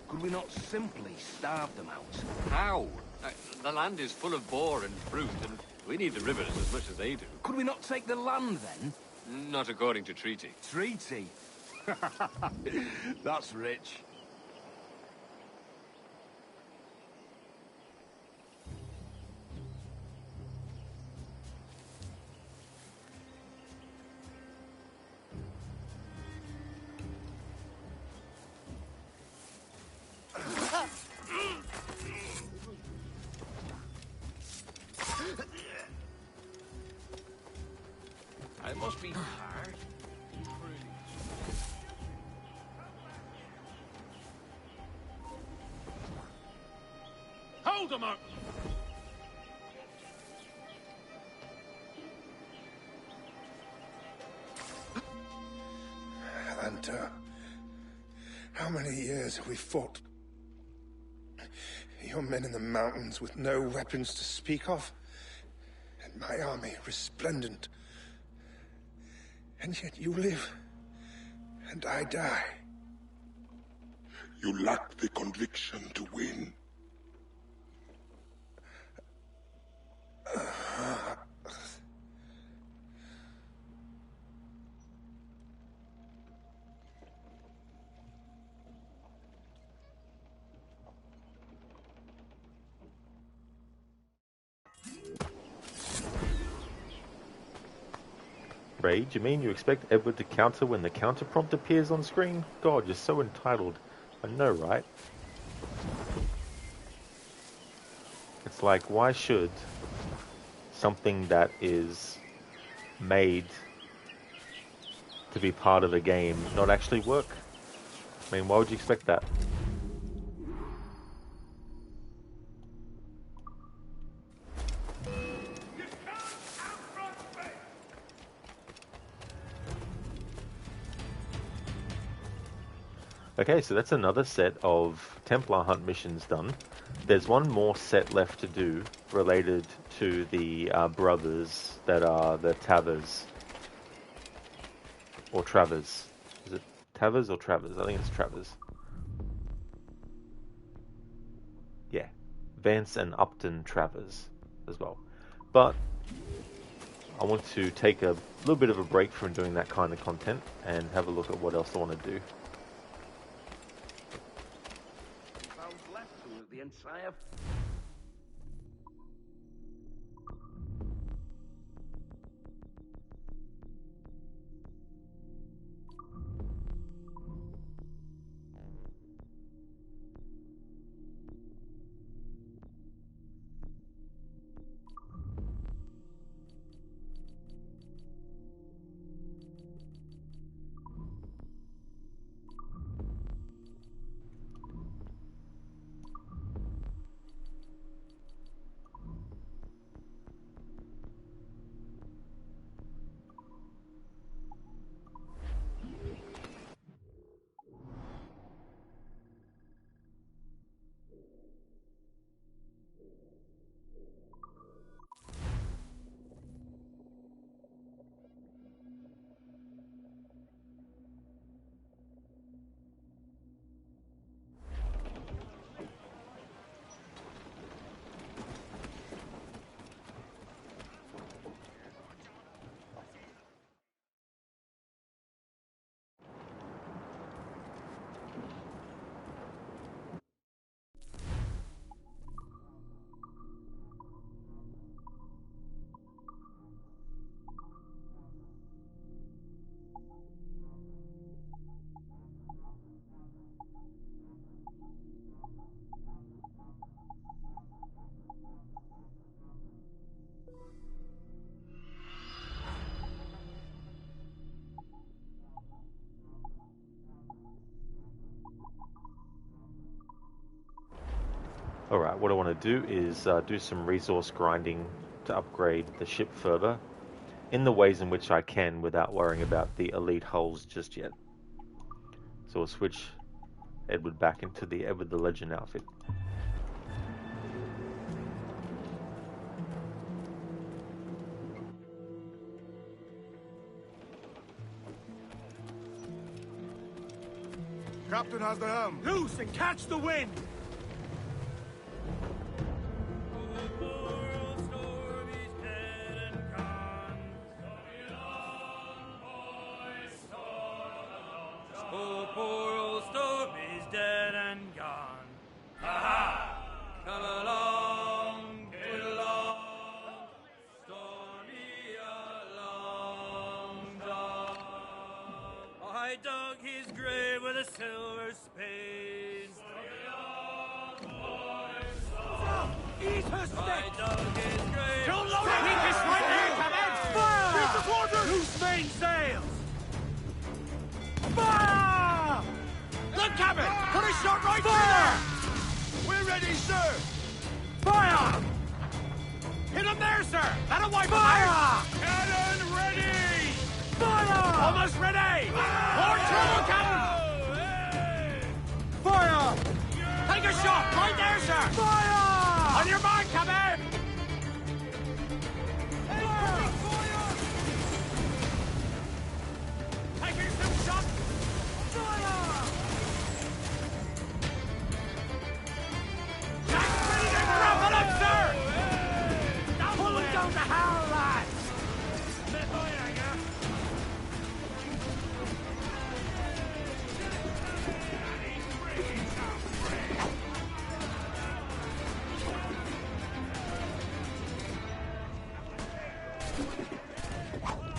Could we not simply starve them out? How? The land is full of boar and fruit, and we need the rivers as much as they do. Could we not take the land then? Not according to treaty. Treaty? That's rich. I must be hard. Hold them up! And, how many years have we fought? Your men in the mountains with no weapons to speak of, and my army resplendent. And yet you live, and I die. You lack the conviction to win. Rage, you mean you expect Edward to counter when the counter prompt appears on screen? God, you're so entitled. I know, right? It's like, why should something that is made to be part of a game not actually work? I mean, why would you expect that? Okay, so that's another set of Templar hunt missions done. There's one more set left to do related to the brothers that are the Tavers. Or Travers. Is it Tavers or Travers? I think it's Travers. Yeah. Vance and Upton Travers as well. But I want to take a little bit of a break from doing that kind of content and have a look at what else I want to do. The entire... Alright, what I want to do is do some resource grinding to upgrade the ship further in the ways in which I can without worrying about the elite hulls just yet. So we'll switch Edward back into the Edward the Legend outfit. Captain has the helm. Loose and catch the wind! Oh, poor old Stormy's dead and gone. Ha-ha! Come along, get along, Stormy a long dog. I dug his grave with a silver spade. Eat her stick! I dug his grave. Don't load it! Keep this right there, Captain! Fire! Keep the quarters! Loose main sails! Fire! Look, Captain! Put a shot right Fire! through there! We're ready, sir! Fire! Hit him there, sir! That'll wipe Fire! him out! Cannon ready! Fire! Almost ready! More trouble, Captain! Fire! Take a shot! Right there, sir! Fire! On your mark, Captain! Taking some shots! Jack's ready to drop it up, sir! Pull him down the howl, lads!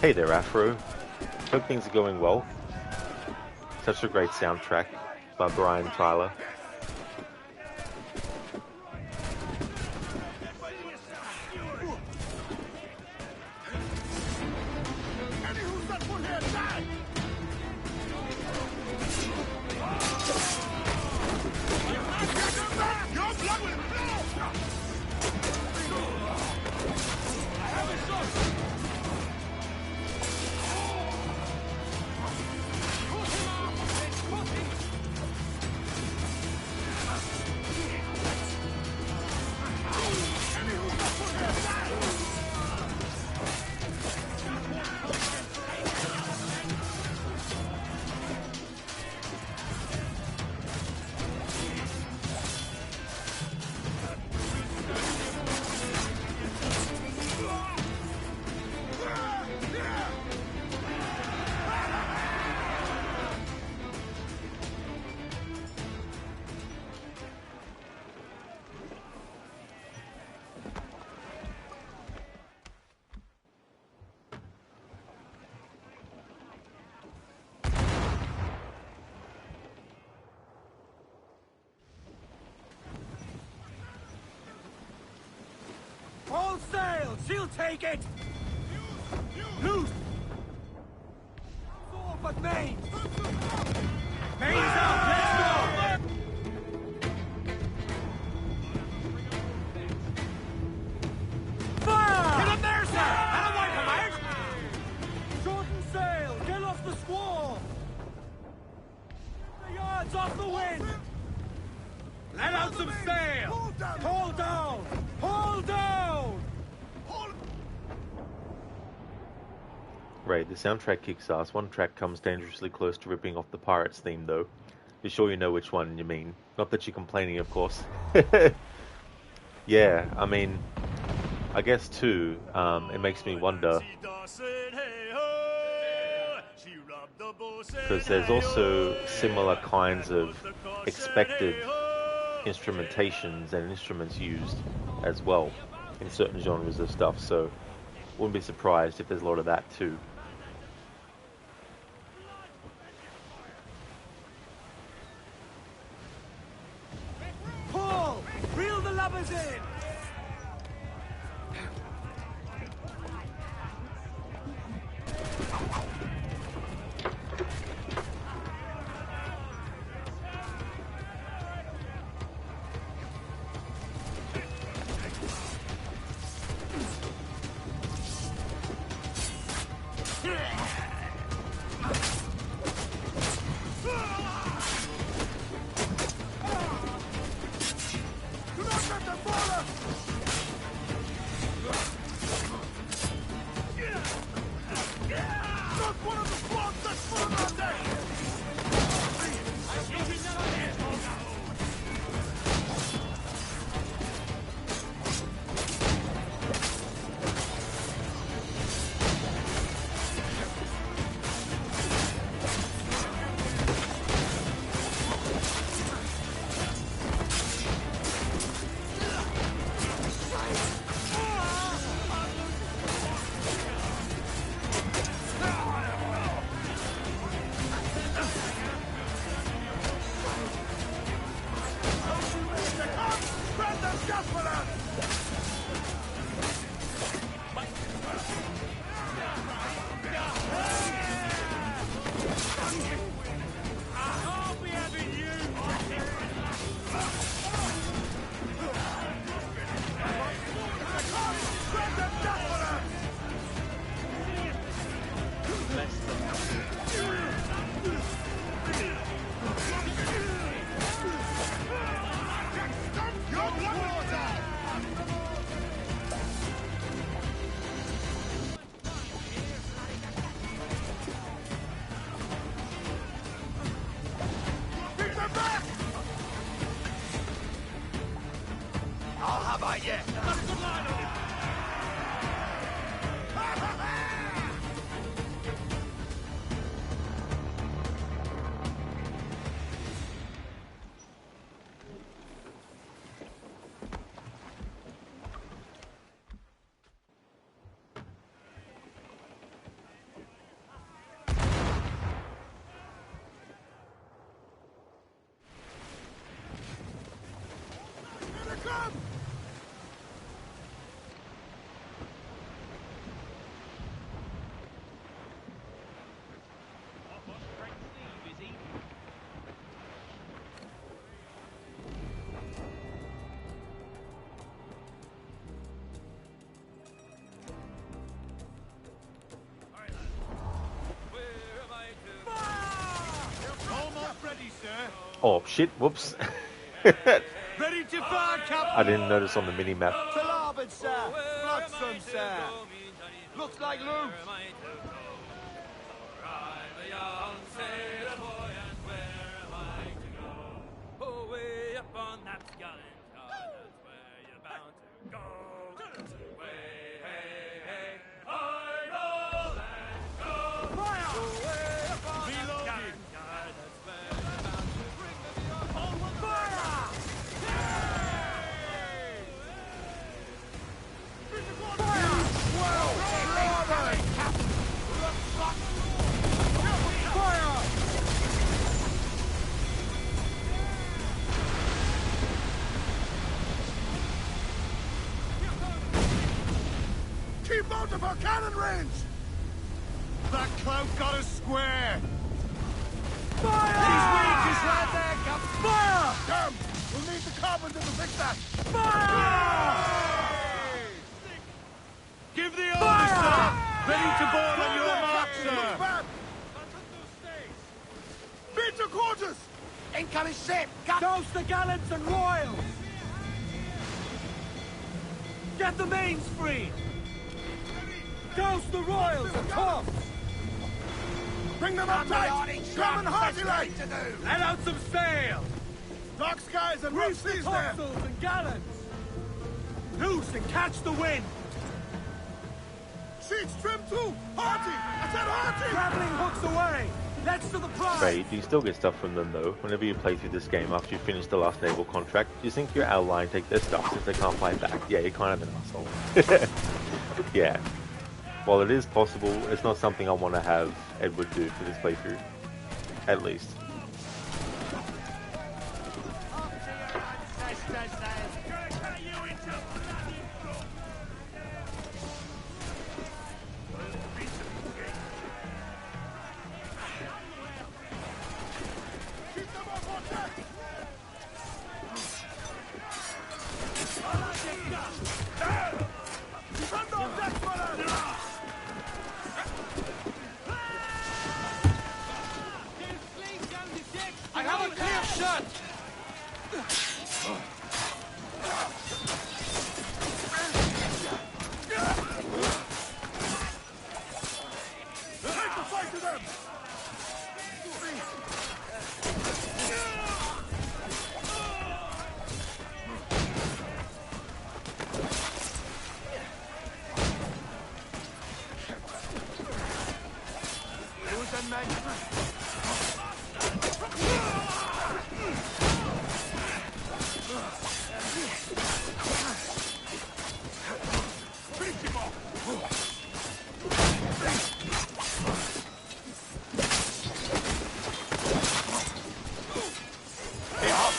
Hey there, Afro. Hope things are going well. Such a great soundtrack by Brian Tyler. All sail! She'll take it! Loose! All but main! Main's out! Let's go! Fire! Get him there, sir! That'll wipe him out! Shorten sail! Get off the squall! The yards off the wind! Let out some sail! Hold down! Hold down! Right, the soundtrack kicks ass. One track comes dangerously close to ripping off the Pirates theme, though. Be sure you know which one you mean. Not that you're complaining, of course. Yeah, I mean, I guess too, it makes me wonder, because there's also similar kinds of expected instrumentations and instruments used as well in certain genres of stuff, so wouldn't be surprised if there's a lot of that too. Pull! Reel the lubbers in! Oh shit, whoops. Ready to fire, Captain! I didn't notice on the mini-map. To larboard, sir! Bloodstone, sir! Looks like loose! Way up on that skeleton, that's where you're bound to go. Way, hey, hey, idle and go. Fire! Way up on that skeleton, that's where you're bound to bring me on fire! Fire! Well, larboard! Fire! Keep out of our cannon range! That clout got us square! Fire! He's weak, he's right there, Cap! Fire! Damn! We'll need the carpenter to fix that! Fire! Give the orders, sir! Ready to board on your mark, sir! Beat your quarters! Incoming ship! Douse the gallants and royals! Get the mains free! Douse the royals and tops! Bring them up tight! Come and hearty like! Let out some sail! Dark skies and rough Reef the seas there! topsails and gallants! Loose and catch the wind! Sheets trim too! Hearty! I said hearty! Grappling hooks away! Let's to the prize! Right, you still get stuff from them though. Whenever you play through this game after you finish the last naval contract, you think your ally take their stuff since they can't fight back. Yeah, you're kind of an asshole. Yeah. While it is possible, it's not something I want to have Edward do for this playthrough. At least. I have a clear shot! Take the fight to them! Lose and men.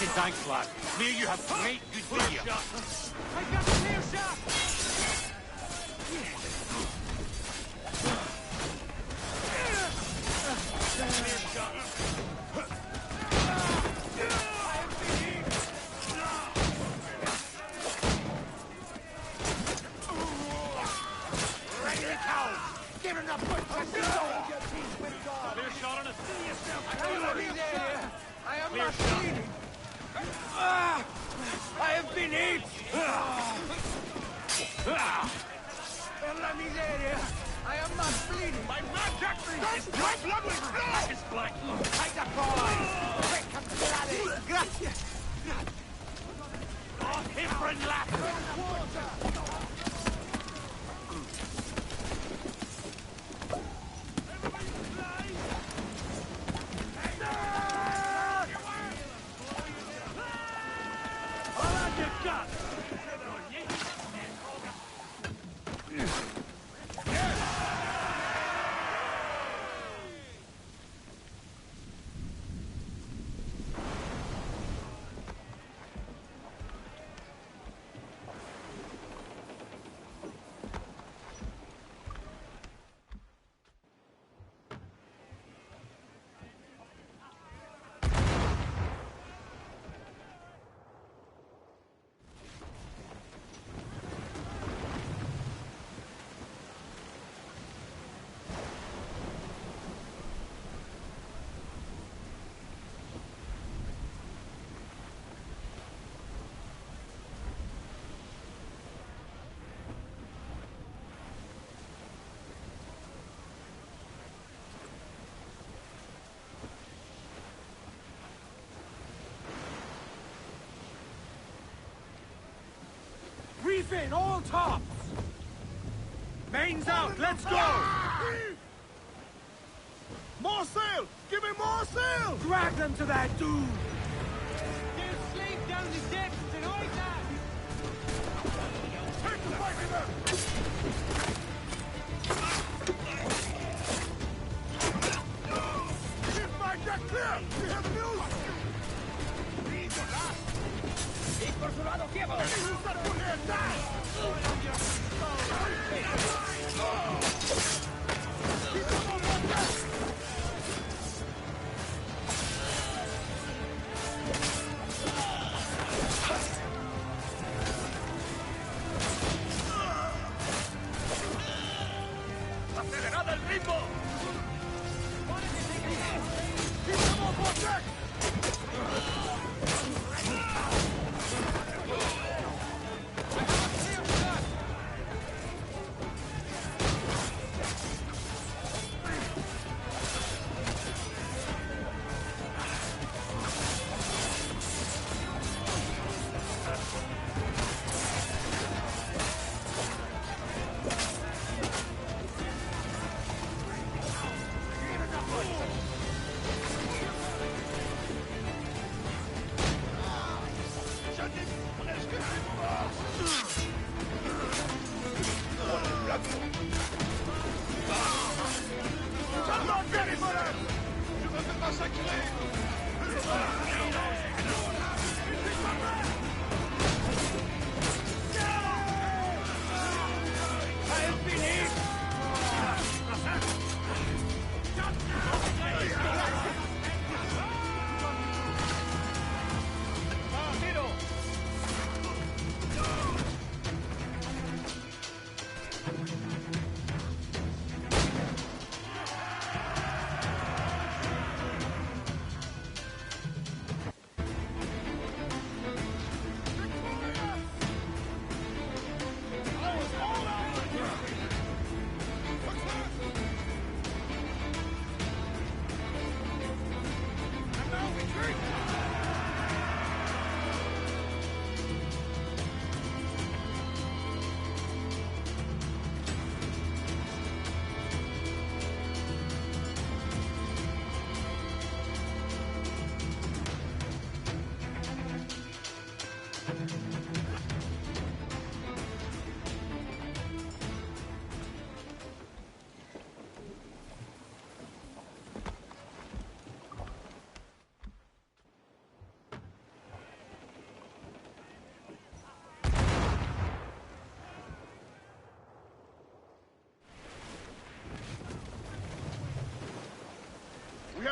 Fucking thanks, lad. Me and you have great good video. I got the clear shot! Give him the foot! Clear shot on us. See yourself. I am not bleeding. I have been hit. Per la miseria. I am not bleeding. My blood Jackson! My blood was blood! It's black. Hide the boy! Gracias. Oh, different laugh. Reef in, all tops! Mains out, let's go! More sail! Give me more sail! Drag them to that dude! There's slave down the deck tonight, lad! Take the fight to them! Keep my deck clear! We have news! ¡Y por su lado, ciego! ¡Acelerad el ritmo! ¡Keep them off on deck!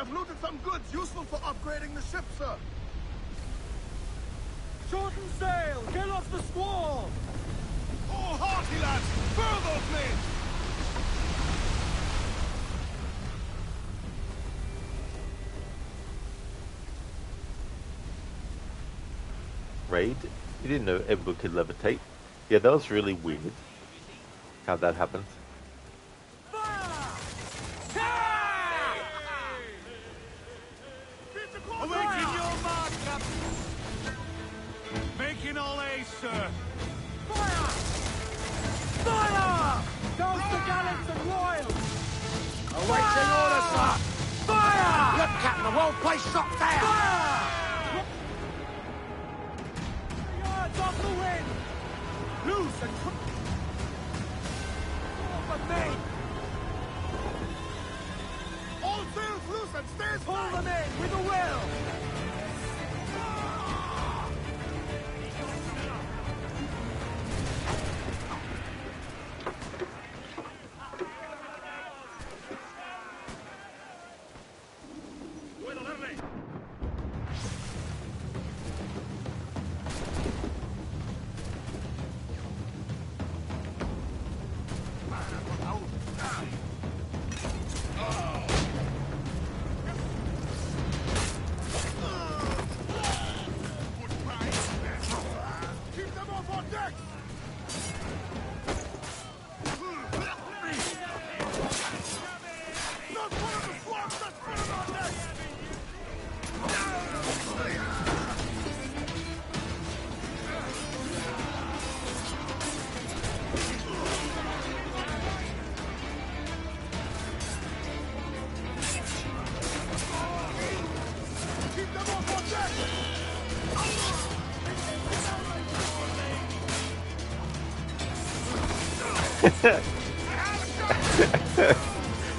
have looted some goods useful for upgrading the ship, sir. Shorten sail! Get off the squall! Oh, hearty lads! Furl those men! Raid? You didn't know everyone could levitate? Yeah, that was really weird. How that happens. Awaiting your mark, Captain! Making all haste, sir! Fire! Fire! Douse the gallants and royals! Awaiting orders, sir! Fire! Look, Captain, the whole place shot down! Fire! Yards off the wind! Loose and off me! All sails loose and stay Pull them in with a will! Keep them off on deck! Not one of the swarms that's been on deck! Keep them off on deck!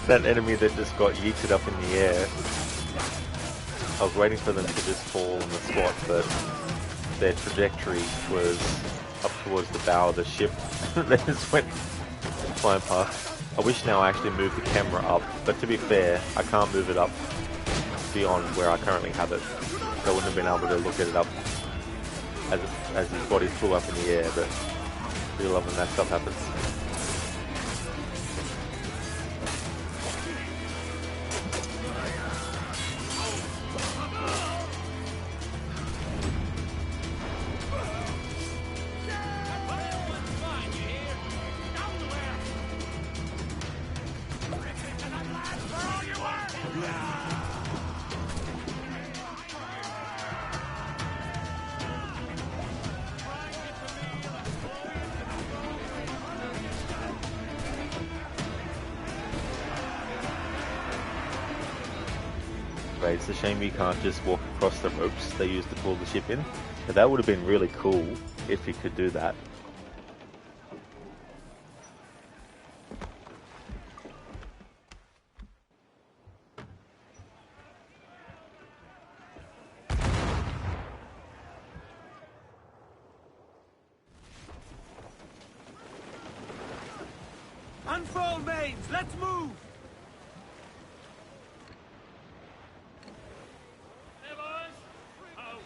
That enemy that just got yeeted up in the air. I was waiting for them to just fall on the spot, but their trajectory was up towards the bow of the ship. They just went flying past. I wish now I actually moved the camera up, but to be fair, I can't move it up beyond where I currently have it. So I wouldn't have been able to look at it up as his body flew up in the air, but I really love when that stuff happens. Right, it's a shame you can't just walk across the ropes they used to pull the ship in. But that would have been really cool if you could do that. Unfurl mains! Let's move! Hey, boys! Oh,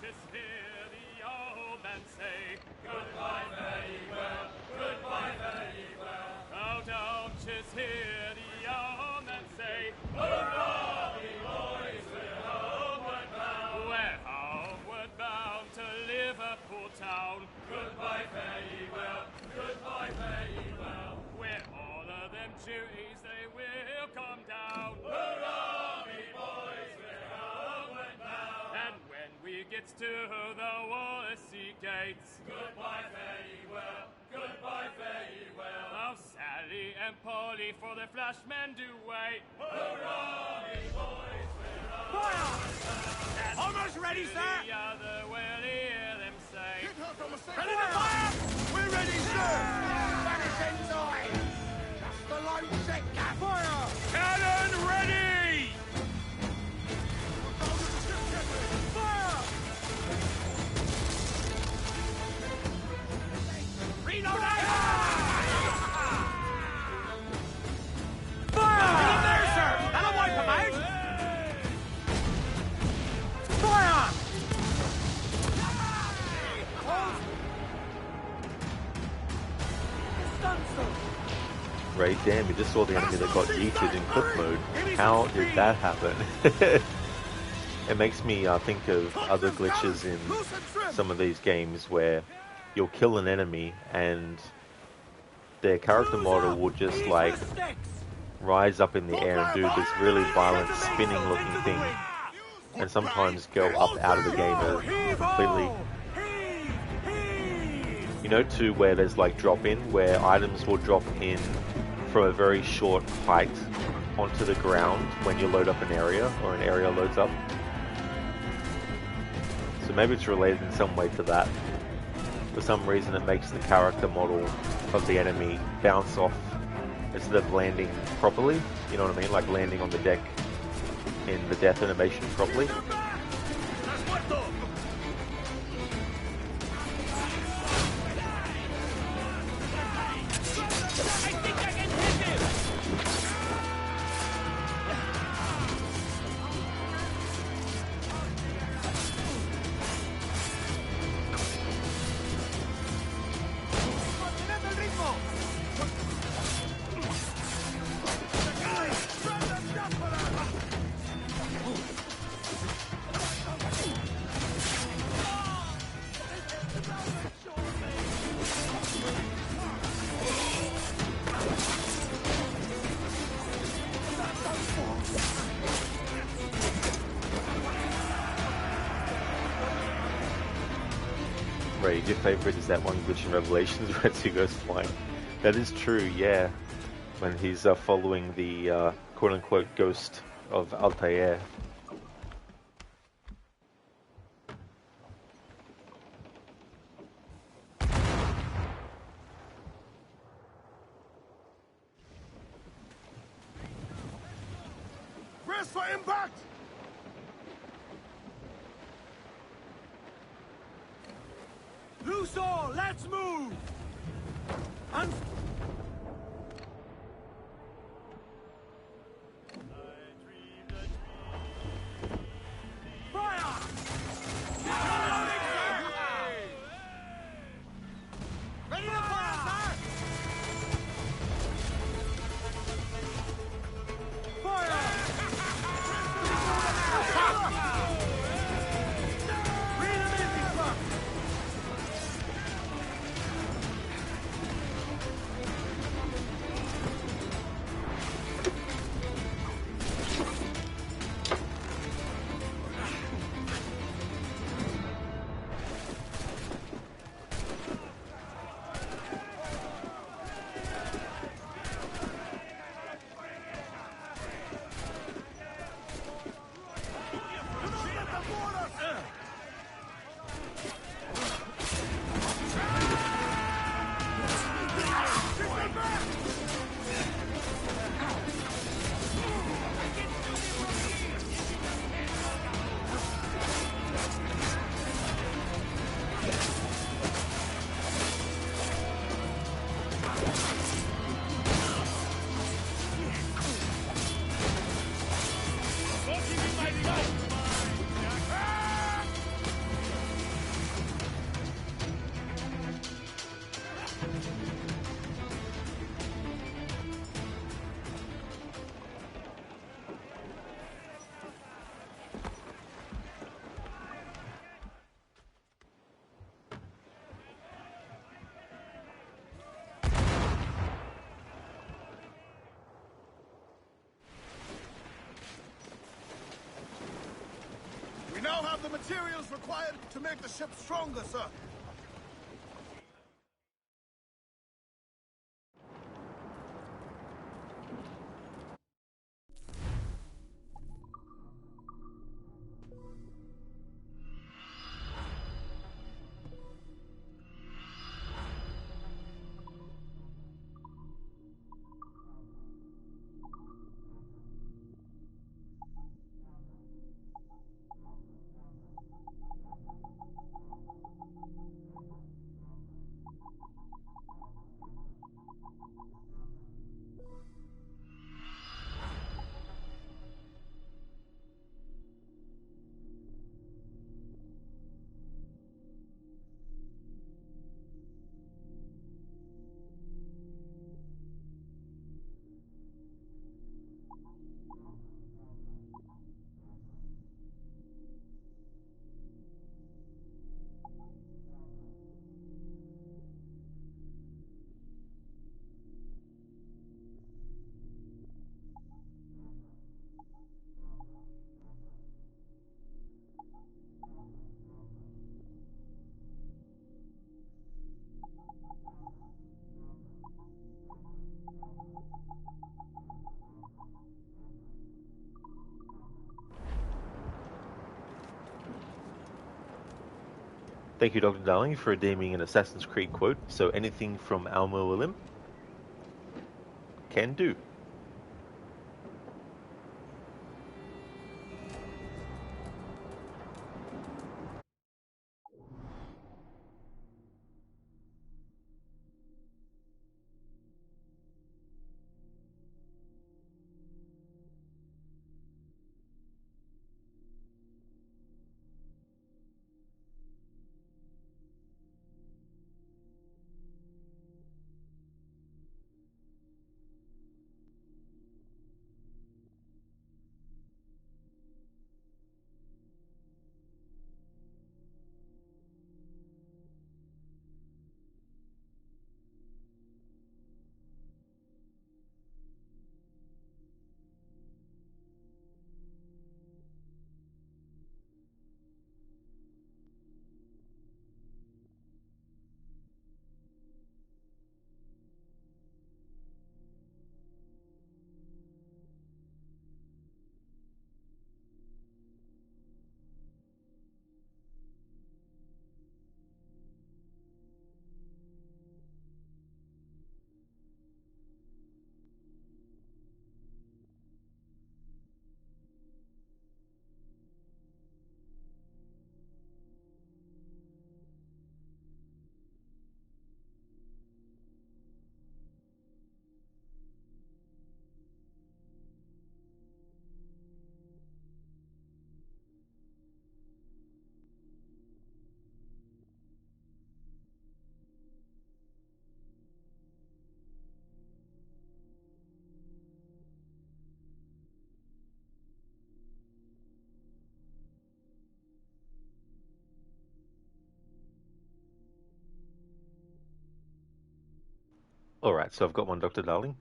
just hear the old man say, goodbye, fare ye well, goodbye, fare ye well. Oh, don't just hear the old man say, hurrah, we boys, we're homeward bound. We're homeward bound to Liverpool town. Goodbye, fare ye well, goodbye, fare ye well. Where all of them duties they will come down. Hurrah, we boys, we're homeward bound. And when we get to the Wallasey gates, goodbye, fare ye well, goodbye, fare ye well. Oh, Sally and Polly for the flashmen do wait. Hurrah, we boys, we're homeward bound. Almost ready, sir! The other will hear them say, Ready to fire! We're ready, sir! Finish in time! Just the line set, Cap! Fire! cannon ready! Fire! Reloading! Fire! Get up there, sir! That'll wipe them out! Right, damn, you just saw the enemy that got yeeted in clip mode. How did that happen? It makes me think of other glitches in some of these games where you'll kill an enemy and their character model will just like rise up in the air and do this really violent spinning looking thing, and sometimes go up out of the game completely. You know, to where there's like drop in, where items will drop in from a very short height onto the ground when you load up an area, or an area loads up. So maybe it's related in some way to that. For some reason it makes the character model of the enemy bounce off instead of landing properly. You know what I mean? Like landing on the deck in the death animation properly. Right, your favorite is that one glitch in Revelations where he goes flying. That is true, yeah. When he's following the quote-unquote ghost of Altair. Brace for impact! Loose all, let's move! Fire! Ready to fire, sir! Fire! Read them in, these trucks! We now have the materials required to make the ship stronger, sir. Thank you, Dr. Darling, for redeeming an Assassin's Creed quote. So anything from Al-Mualim can do. Alright, so I've got one, Dr. Darling.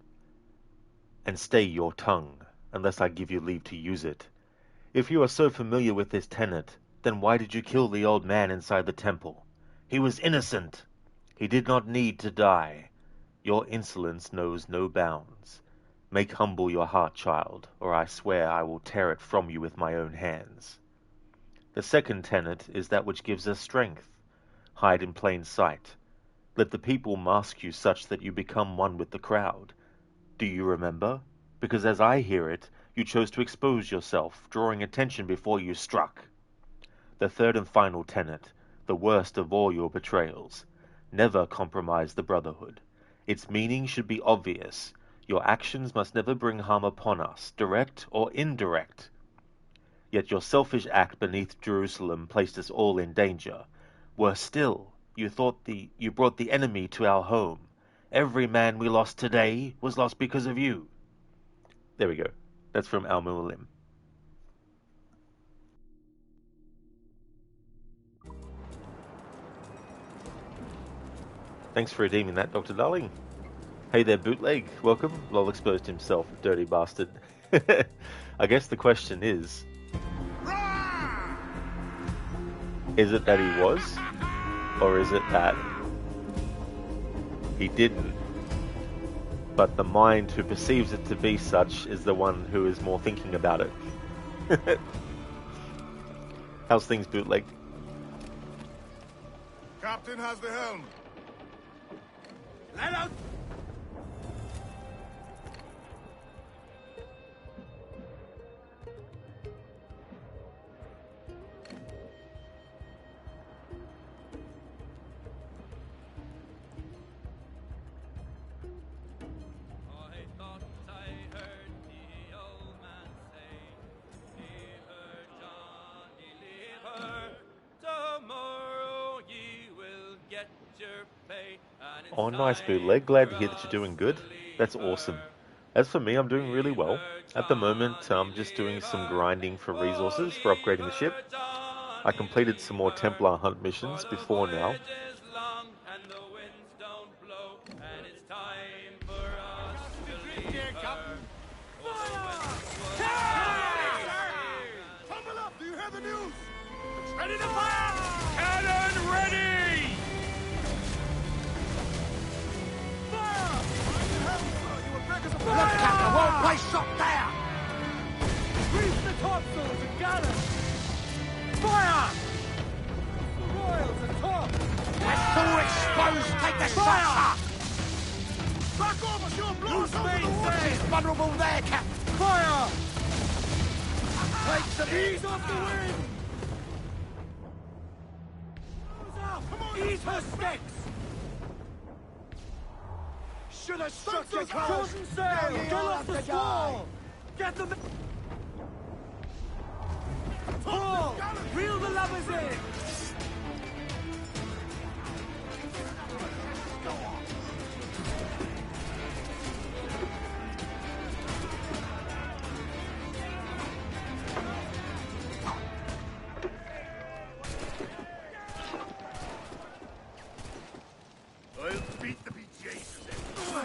And stay your tongue, unless I give you leave to use it. If you are so familiar with this tenet, then why did you kill the old man inside the temple? He was innocent. He did not need to die. Your insolence knows no bounds. Make humble your heart, child, or I swear I will tear it from you with my own hands. The second tenet is that which gives us strength. Hide in plain sight. Let the people mask you such that you become one with the crowd. Do you remember? Because as I hear it, you chose to expose yourself, drawing attention before you struck. The third and final tenet, the worst of all your betrayals. Never compromise the Brotherhood. Its meaning should be obvious. Your actions must never bring harm upon us, direct or indirect. Yet your selfish act beneath Jerusalem placed us all in danger. Worse still, you brought the enemy to our home. Every man we lost today was lost because of you. There we go. That's from Al-Mualim. Thanks for redeeming that, Dr. Darling. Hey there, Bootleg. Welcome. Lol exposed himself, dirty bastard. I guess the question is it that he was? Or is it that he didn't? But the mind who perceives it to be such is the one who is more thinking about it. How's things, Bootleg? Captain has the helm. Let out! Oh, nice, Bootleg. Glad to hear that you're doing good. That's awesome. As for me, I'm doing really well. At the moment, I'm just doing some grinding for resources for upgrading the ship. I completed some more Templar hunt missions before now. Tumble up! Do you hear the news? It's ready to fire! Cannon ready! Look, Captain, won't place shot there! Reef the topsails and gather! Fire! The royals are Foes take the shot! Back off as you're blown over the water! Vulnerable there, Cap! Fire! Take some ease off the wind! Ease her sticks! Should have struck your chosen sail! Get off the squall! Get them... Pull! Reel the lovers in! I'll beat the BJs to them.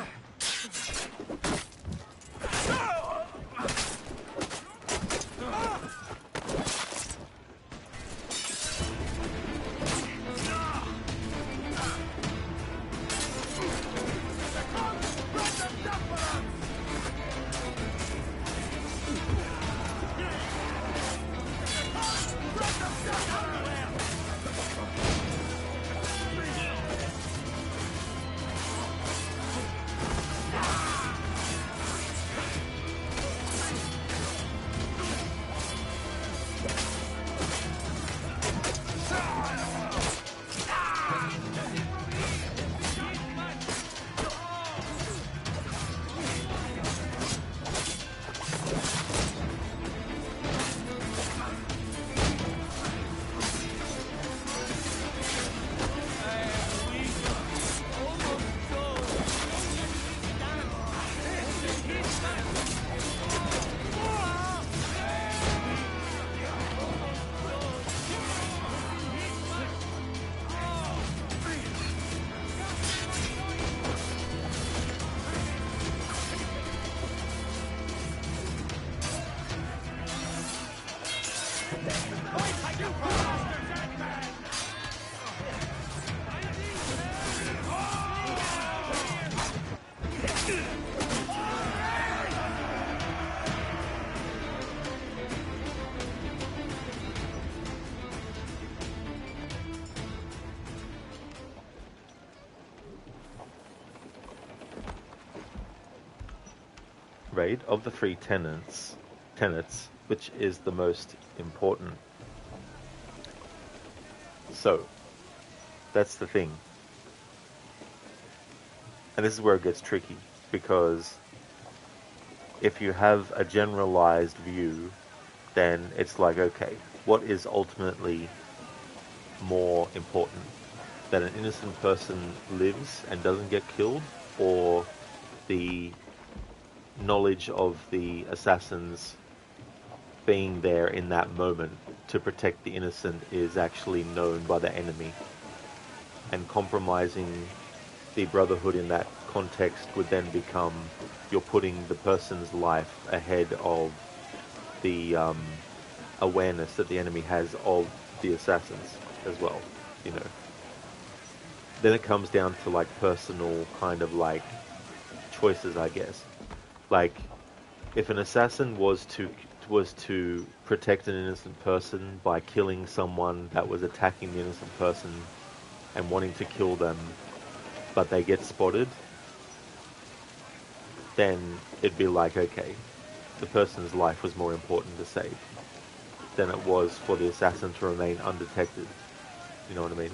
Raid of the three tenets, which is the most important. So, that's the thing. And this is where it gets tricky, because if you have a generalized view, then it's like, okay, what is ultimately more important? That an innocent person lives and doesn't get killed, or the knowledge of the assassins being there in that moment to protect the innocent is actually known by the enemy, and compromising the Brotherhood in that context would then become you're putting the person's life ahead of the awareness that the enemy has of the assassins as well, you know. Then it comes down to like personal kind of like choices, I guess. Like, if an assassin was to protect an innocent person by killing someone that was attacking the innocent person and wanting to kill them, but they get spotted, then it'd be like, okay, the person's life was more important to save than it was for the assassin to remain undetected. You know what I mean?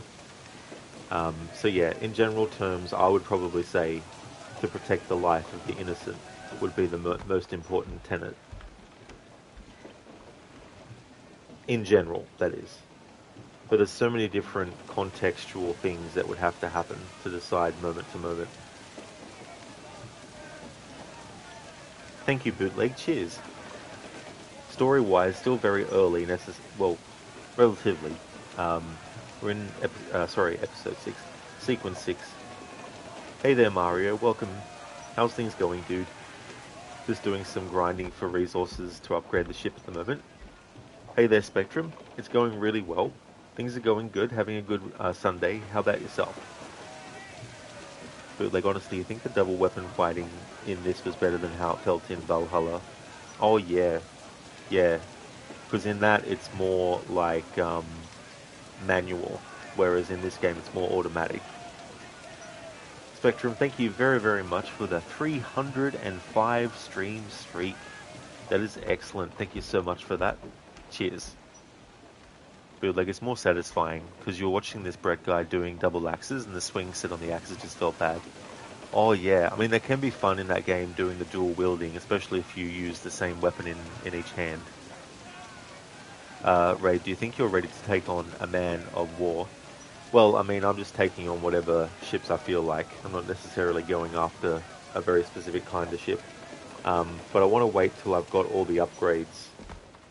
So yeah, in general terms, I would probably say to protect the life of the innocent would be the most important tenet. In general, that is. But there's so many different contextual things that would have to happen to decide moment to moment. Thank you, Bootleg. Cheers. Story-wise, still very early, well, relatively. We're in, episode 6. Sequence 6. Hey there, Mario. Welcome. How's things going, dude? Just doing some grinding for resources to upgrade the ship at the moment. Hey there, Spectrum. It's going really well. Things are going good. Having a good Sunday. How about yourself? Bootleg, honestly, you think the double weapon fighting in this was better than how it felt in Valhalla? Oh, yeah. Yeah. Because in that, it's more like manual. Whereas in this game, it's more automatic. Spectrum, thank you very, very much for the 305 stream streak. That is excellent. Thank you so much for that. Cheers. Bootleg, it's more satisfying because you're watching this Brett guy doing double axes and the swing set on the axes just felt bad. Oh yeah, I mean, there can be fun in that game doing the dual wielding, especially if you use the same weapon in each hand. Ray, do you think you're ready to take on a man of war? Well, I mean, I'm just taking on whatever ships I feel like. I'm not necessarily going after a very specific kind of ship. But I want to wait till I've got all the upgrades,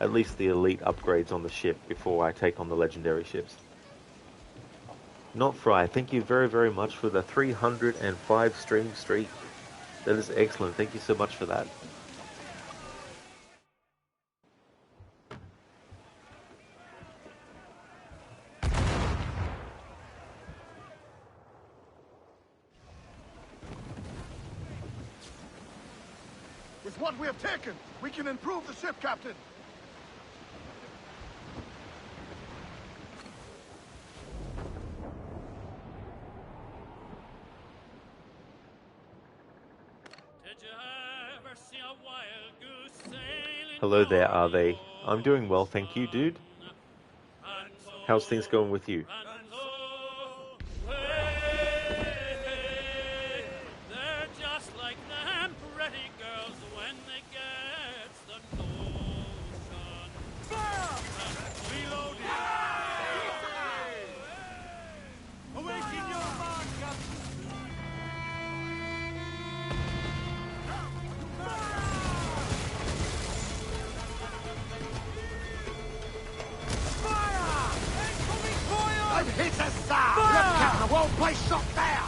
at least the elite upgrades on the ship, before I take on the legendary ships. Not Fry, thank you very, very much for the 305 stream streak. That is excellent. Thank you so much for that. With what we have taken, we can improve the ship, Captain. Hello there, are they? I'm doing well, thank you, dude. How's things going with you? They're just like them pretty girls when they get the notion. Fire! Reloading! Awaken your mark, Captain! I've hit a star! Look, Captain, a well-placed shot there!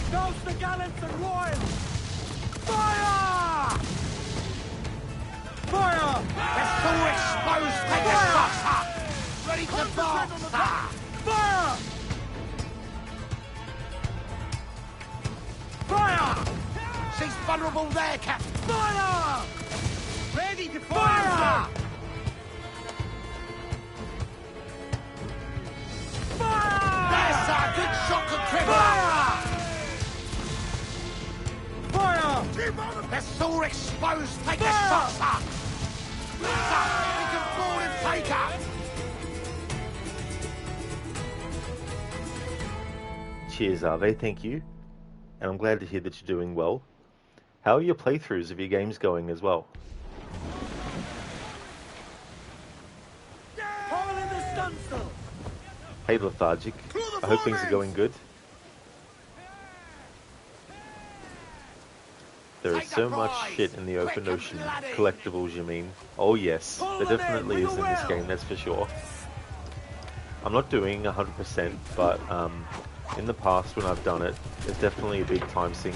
Douse the gallants and royals! Fire! Fire! It's all exposed! Take a shot, sir! Ready to bolt, sir! Fire! Fire! She's vulnerable there, Captain! Fire! Ready to fire! There's a good shot to triple! Fire! They're all exposed! Take a shot, sir! Sir, we can board and take her! Cheers, Ave, thank you. And I'm glad to hear that you're doing well. How are your playthroughs of your games going as well? All in the stunsail! Hey, Lethargic. I hope things are going good. There is so much shit in the open ocean. Collectibles, you mean? Oh yes, there definitely is in this game, that's for sure. I'm not doing 100%, but in the past when I've done it, there's definitely a big time sink.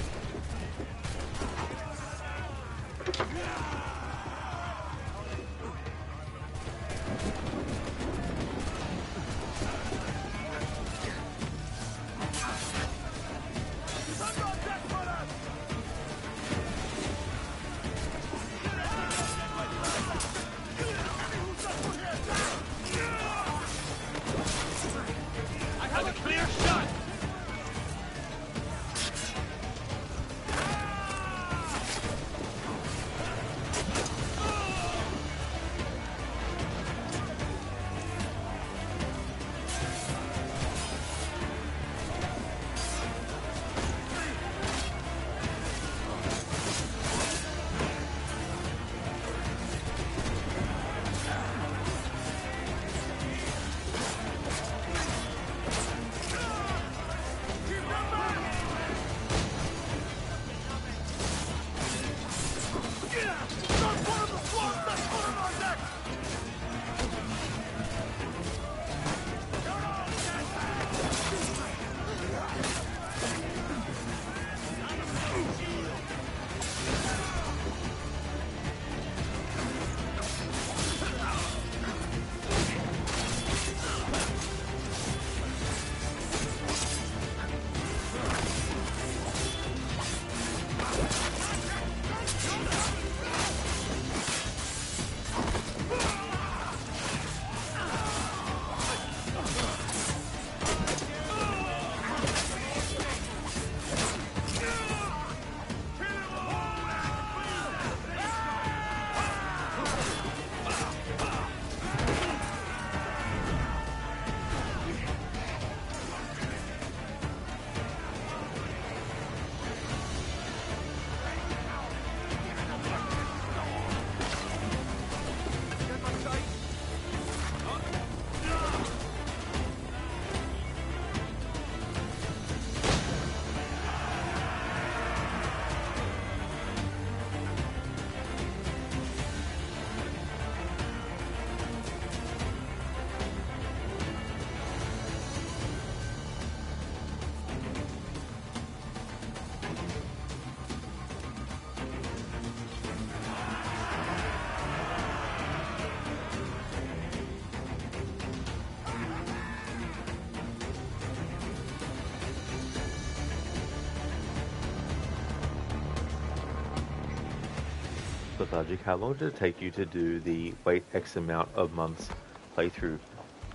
Lethargic, how long did it take you to do the wait X amount of months playthrough?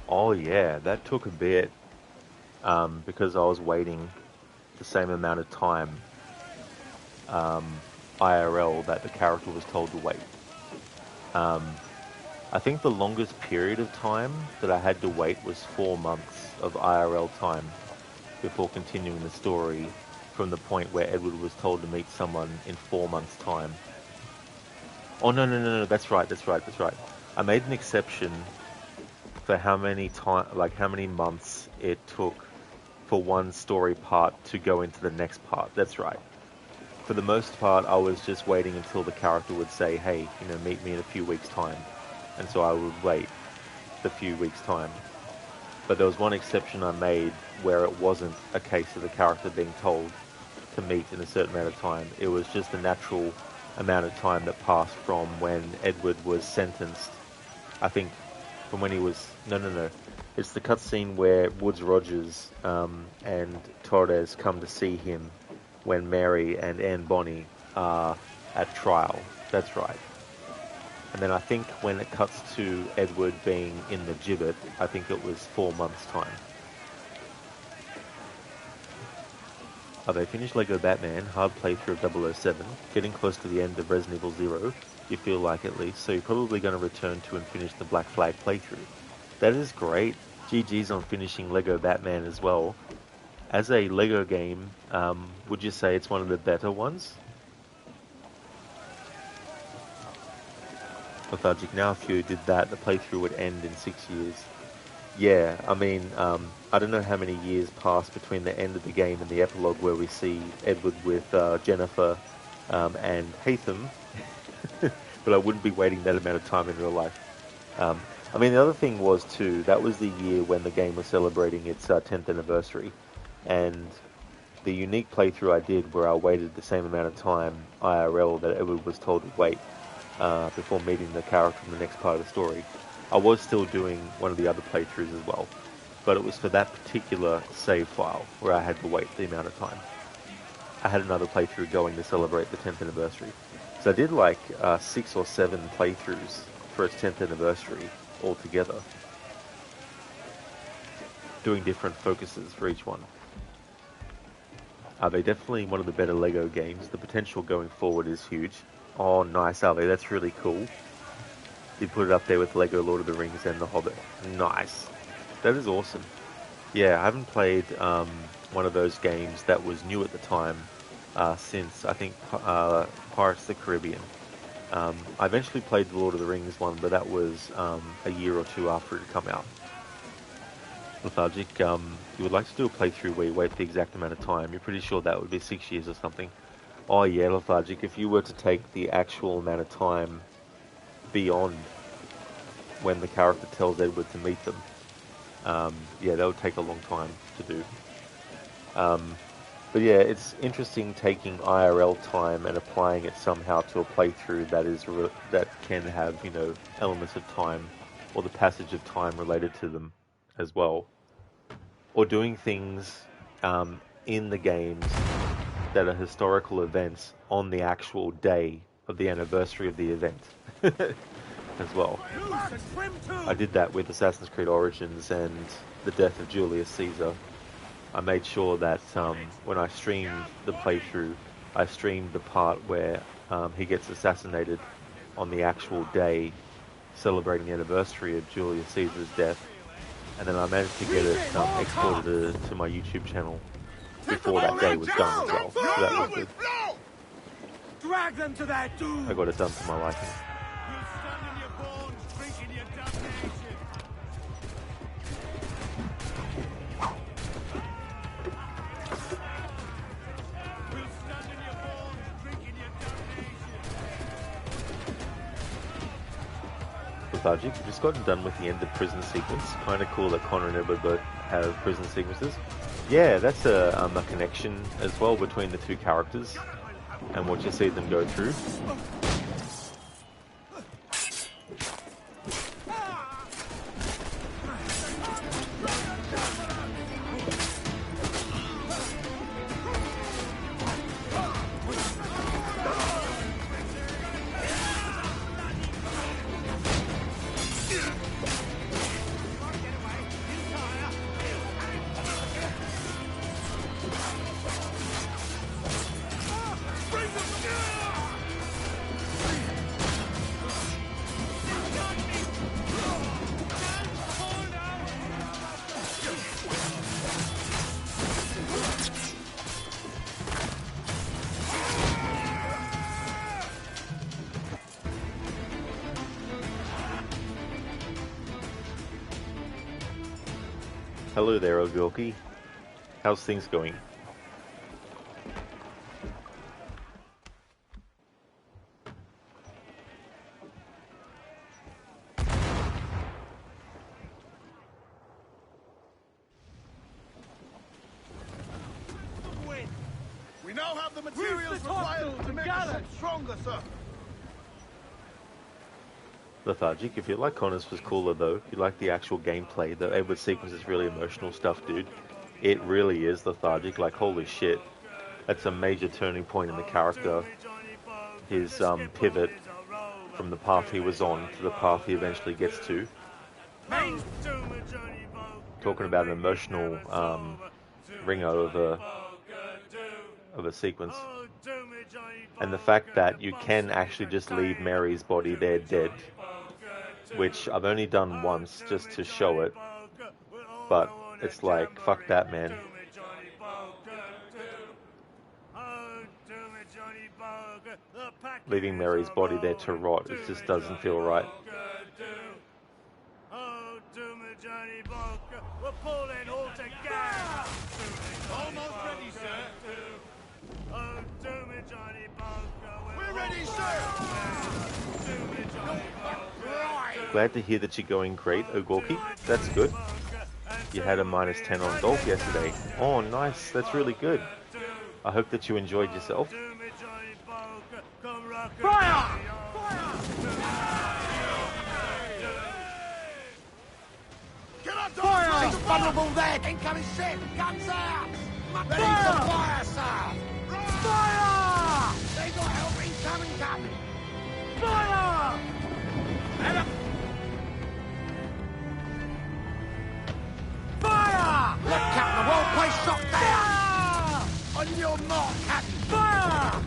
Oh yeah, that took a bit, because I was waiting the same amount of time IRL that the character was told to wait. I think the longest period of time that I had to wait was 4 months of IRL time before continuing the story from the point where Edward was told to meet someone in 4 months' time. Oh no, that's right. I made an exception for how many months it took for one story part to go into the next part. That's right. For the most part, I was just waiting until the character would say, hey, meet me in a few weeks' time. And so I would wait the few weeks' time. But there was one exception I made where it wasn't a case of the character being told to meet in a certain amount of time. It was just the natural amount of time that passed from when Edward was sentenced. I think from when he was... No. It's the cutscene where Woodes Rogers and Torres come to see him when Mary and Anne Bonny are at trial. That's right. And then I think when it cuts to Edward being in the gibbet, I think it was 4 months' time. They finished Lego Batman, hard playthrough of 007, getting close to the end of Resident Evil 0, you feel like at least, so you're probably going to return to and finish the Black Flag playthrough. That is great. GG's on finishing Lego Batman as well. As a Lego game, would you say it's one of the better ones? Lethargic, now if you did that, the playthrough would end in 6 years. Yeah, I mean, I don't know how many years passed between the end of the game and the epilogue where we see Edward with Jennifer and Haytham, but I wouldn't be waiting that amount of time in real life. I mean, the other thing was, too, that was the year when the game was celebrating its 10th anniversary, and the unique playthrough I did where I waited the same amount of time IRL that Edward was told to wait before meeting the character in the next part of the story. I was still doing one of the other playthroughs as well, but it was for that particular save file where I had to wait the amount of time. I had another playthrough going to celebrate the 10th anniversary. So I did like 6 or 7 playthroughs for its 10th anniversary altogether, doing different focuses for each one. They're definitely one of the better Lego games. The potential going forward is huge. Oh, nice, Arve. That's really cool. You put it up there with Lego Lord of the Rings and The Hobbit. Nice. That is awesome. Yeah, I haven't played one of those games that was new at the time since, I think, Pirates of the Caribbean. I eventually played the Lord of the Rings one, but that was a year or two after it had come out. Lethargic, you would like to do a playthrough where you wait the exact amount of time. You're pretty sure that would be 6 years or something. Oh yeah, Lethargic, if you were to take the actual amount of time beyond when the character tells Edward to meet them, yeah, that would take a long time to do. But yeah, it's interesting taking IRL time and applying it somehow to a playthrough that can have, elements of time or the passage of time related to them as well, or doing things in the games that are historical events on the actual day of the anniversary of the event as well. I did that with Assassin's Creed Origins and the death of Julius Caesar. I made sure that when I streamed the playthrough, I streamed the part where he gets assassinated on the actual day celebrating the anniversary of Julius Caesar's death, and then I managed to get it exported to my YouTube channel before that day was done as well. So that was good. Drag them to their doom. I got it done to my liking. Lethargic, we've just gotten done with the end of prison sequence. Kind of cool that Connor and Edward both have prison sequences. Yeah, that's a connection as well between the two characters and what you see them go through. Hello there, Ogilky. How's things going? We now have the materials required to make the ship stronger, sir. Lethargic, if you like Connors was cooler though, if you like the actual gameplay, the Edward sequence is really emotional stuff, dude. It really is Lethargic, like holy shit. That's a major turning point in the character. His pivot from the path he was on to the path he eventually gets to. Talking about an emotional ringer of a sequence. And the fact that you can actually just leave Mary's body there dead, which I've only done once just to show it, but it's like, fuck that, man. Leaving Mary's body there to rot, it just doesn't feel right. We're pulling all together. Almost ready, sir. Oh, do me, Johnny Bunker. We're ready, sir. Glad to hear that you're going great, Ogorki. That's good. You had a -10 on golf yesterday. Oh, nice. That's really good. I hope that you enjoyed yourself. Fire! Get up, fire! He's vulnerable there! Incoming ship! Guns out! Ready for fire, sir! Fire! They got help incoming, Captain! Fire! Fire! Look, Captain, the whole place shot down! On your mark, Captain! Fire!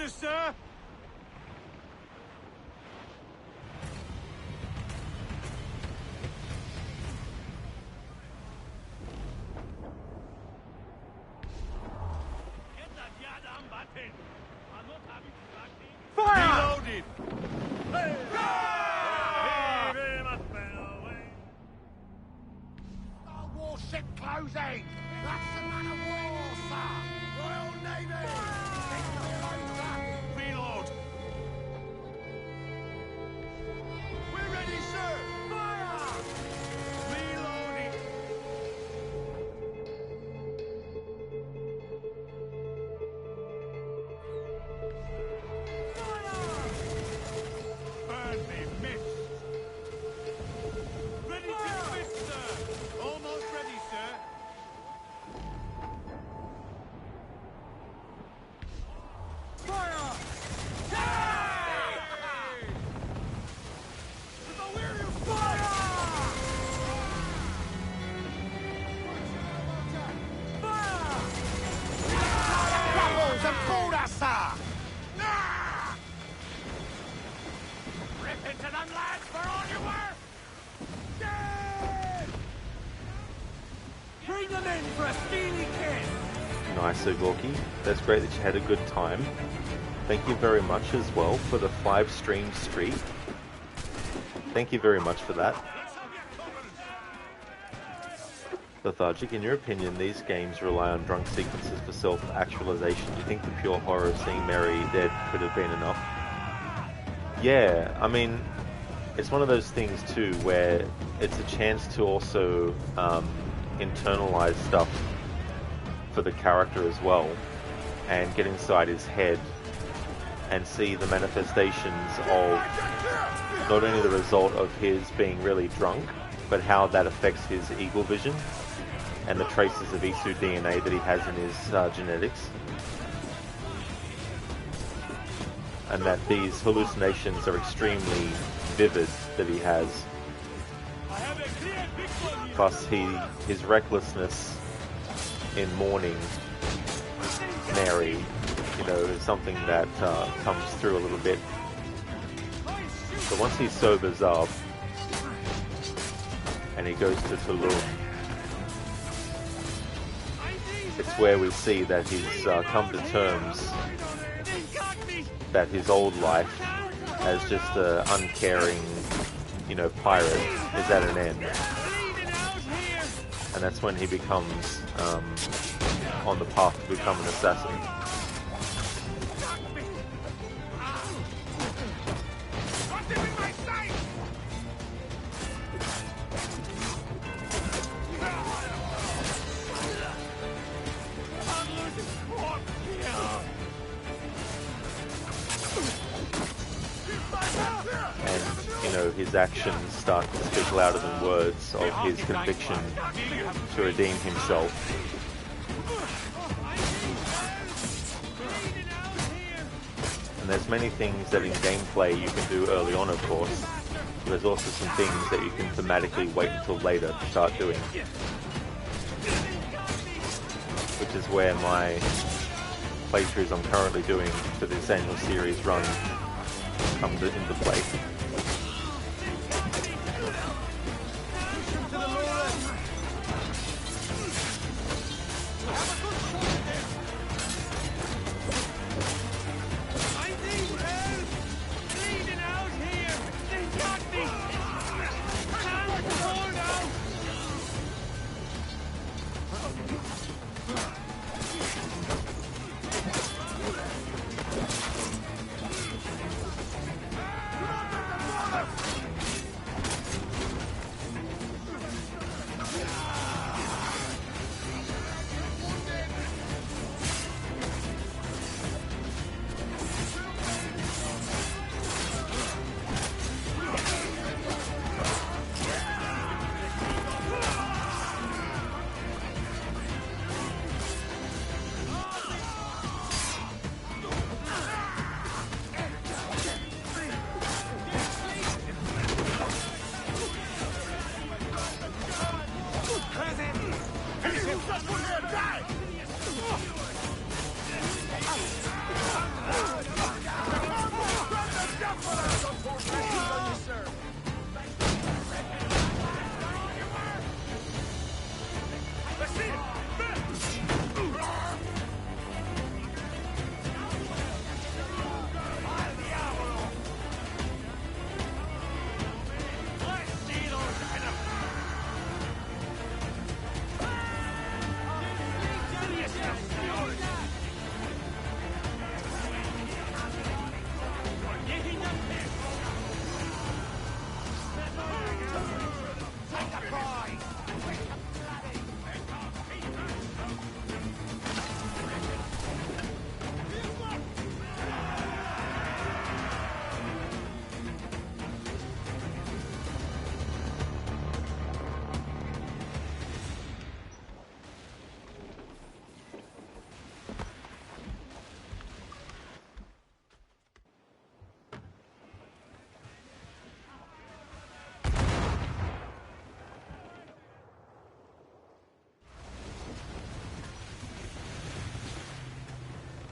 Sir! Fire! Reloaded! Hey! Star warship closing! That's the man of war, sir! Royal Navy! Reload! We're ready, sir! Fire! Reloading! Burn me, missed! Ready to twist, sir! Almost ready, sir! Fire! Rip into them lads for all you're worth! Dead! Bring them in for a steely kiss! Nice, Ogorki. That's great that you had a good time. Thank you very much as well for the 5-stream streak. Thank you very much for that. Lethargic, in your opinion, these games rely on drunk sequences for self-actualization. Do you think the pure horror of seeing Mary dead could have been enough? Yeah, I mean, it's one of those things too where it's a chance to also internalize stuff for the character as well and get inside his head and see the manifestations of not only the result of his being really drunk, but how that affects his eagle vision and the traces of Isu DNA that he has in his genetics. And that these hallucinations are extremely vivid that he has. I have a clear plus his recklessness in mourning Mary, you know, is something that comes through a little bit. So once he sobers up and he goes to Tulum, it's where we see that he's come to terms that his old life as just an uncaring, you know, pirate is at an end. And that's when he becomes on the path to become an assassin. His actions start to speak louder than words of his conviction to redeem himself. And there's many things that in gameplay you can do early on, of course, but there's also some things that you can thematically wait until later to start doing. Which is where my playthroughs I'm currently doing for this annual series run comes into play.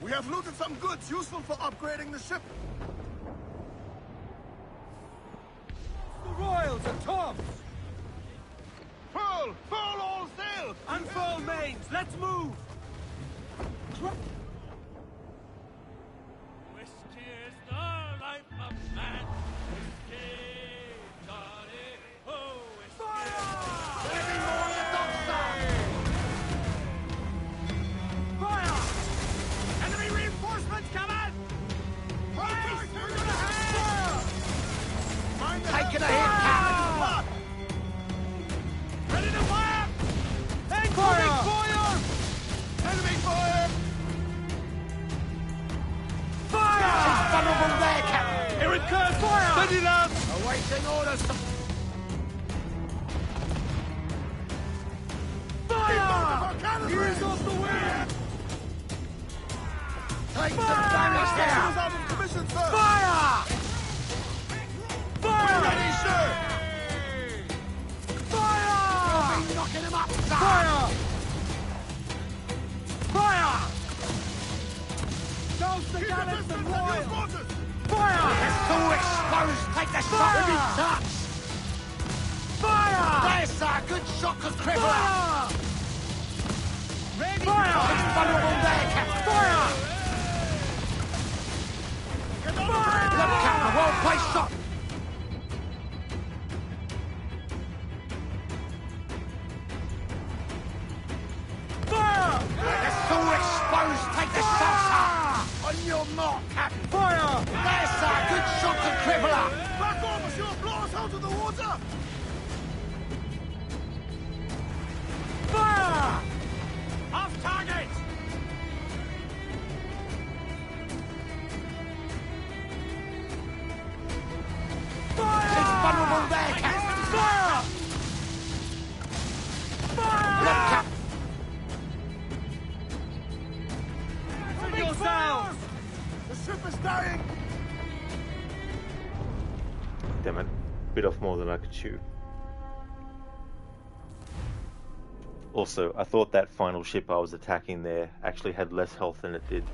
We have looted some goods useful for upgrading the ship. The royals are tops! Furl! Furl all sail! Unfurl mains! Let's move! Whiskey is the life of man. Whiskey, Johnny, oh, whiskey. Heavy more on the dockside! Fire! Enemy reinforcements coming! Fire! We're gonna have! Taking a hit, Captain! Ready to fire! Incoming fire! Enemy fire! Fire! He's vulnerable there, Captain! Here it comes! Fire! Steady, lads! Awaiting orders to... Fire! Ears off the wind! Take some damage there! Out of commission, sir! Fire! Fire! Ready, sir! Fire! Close the gallants and royal! Fire! It's too exposed! Take the shot with his touch! Fire! There, sir! Good shot could cripple her! Ready! Fire! It's vulnerable there, Captain! Fire! Fire! Look, Captain, a well-placed shot! Fire! It's too exposed! Take the shot, sir! On your mark, Captain! Fire! There, sir! Good shot could cripple her! Back off, monsieur! Blow us out of the water! Fire! Off target! Fire! It's vulnerable there, Captain! Fire! Fire! Look, Captain! Yourselves! The ship is dying! Damn it. Bit off more than I could chew. Also, I thought that final ship I was attacking there actually had less health than it did.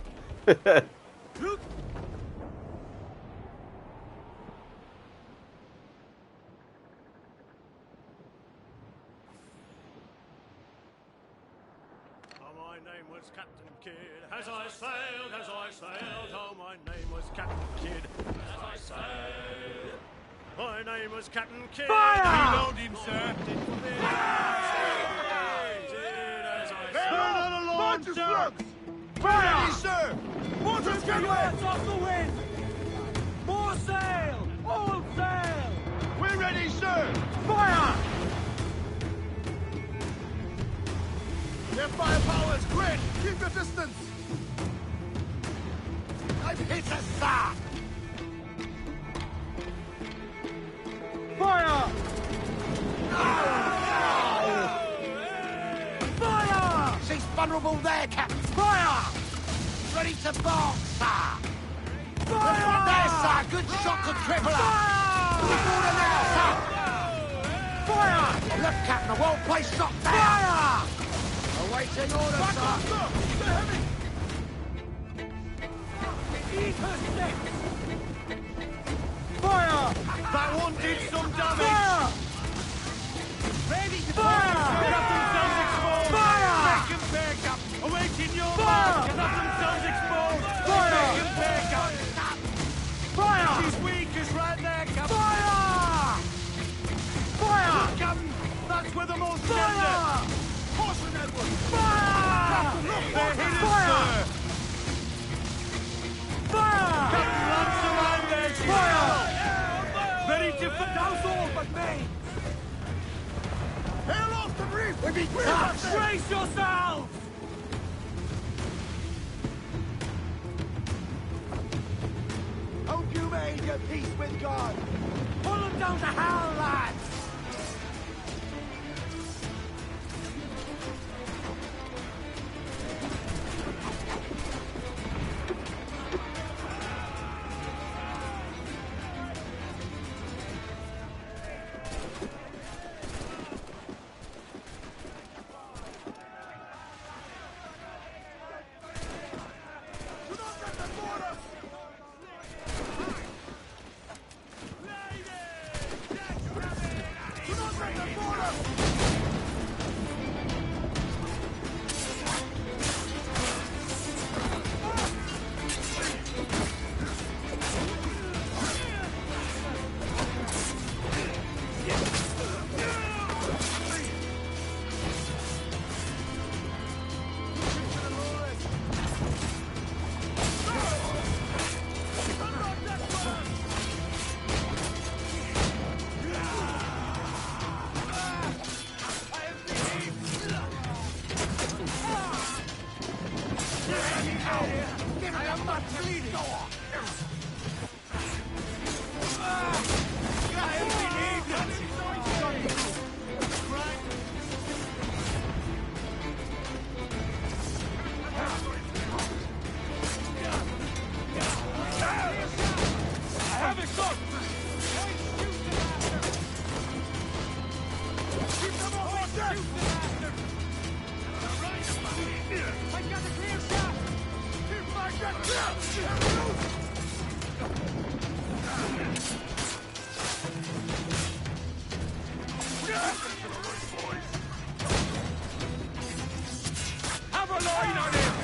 My name was Captain Kidd. As I sailed, oh, my name was Captain Kidd. As I sailed, my name was Captain Kidd. Fire! Reload him, sir. Burn on a launch, sir. Fire! Ready, sir. Water's getting wet. Off the wind! More sail! All sail! We're ready, sir. Fire! Their firepower's great. Keep your distance. I've hit a star! Fire! Fire! She's vulnerable there, Captain! Fire! Ready to bark, sir! Fire! There, sir! Good shot could cripple her! Water now, sir! Fire! Look, Captain, a well-placed shot there! Fire! Awaiting orders, Back sir! up, sir. They're heavy. Eat her stick! Fire! That one did some damage. Fire! Ready to Fire! fire! Get up themselves exposed. Fire! Make 'em bear, Captain. Awaiting your Fire! mark. Get up themselves exposed. Fire! Make 'em bear, Captain. Fire! She's weak as right there, Captain. Fire! Fire! Look, Captain. That's where the most Fire! tender. Caution, Edward. Fire! Captain, look, they're hidden, Fire! sir. Fire! Captain, lance around there. She's Fire! ready to fight. That's all but me! Hail off the reef. We'll be touched! Brace yourselves! Hope you made your peace with God! Pull them down to hell, lads! I got a clear shot. Keep back that shot. Have a line on him!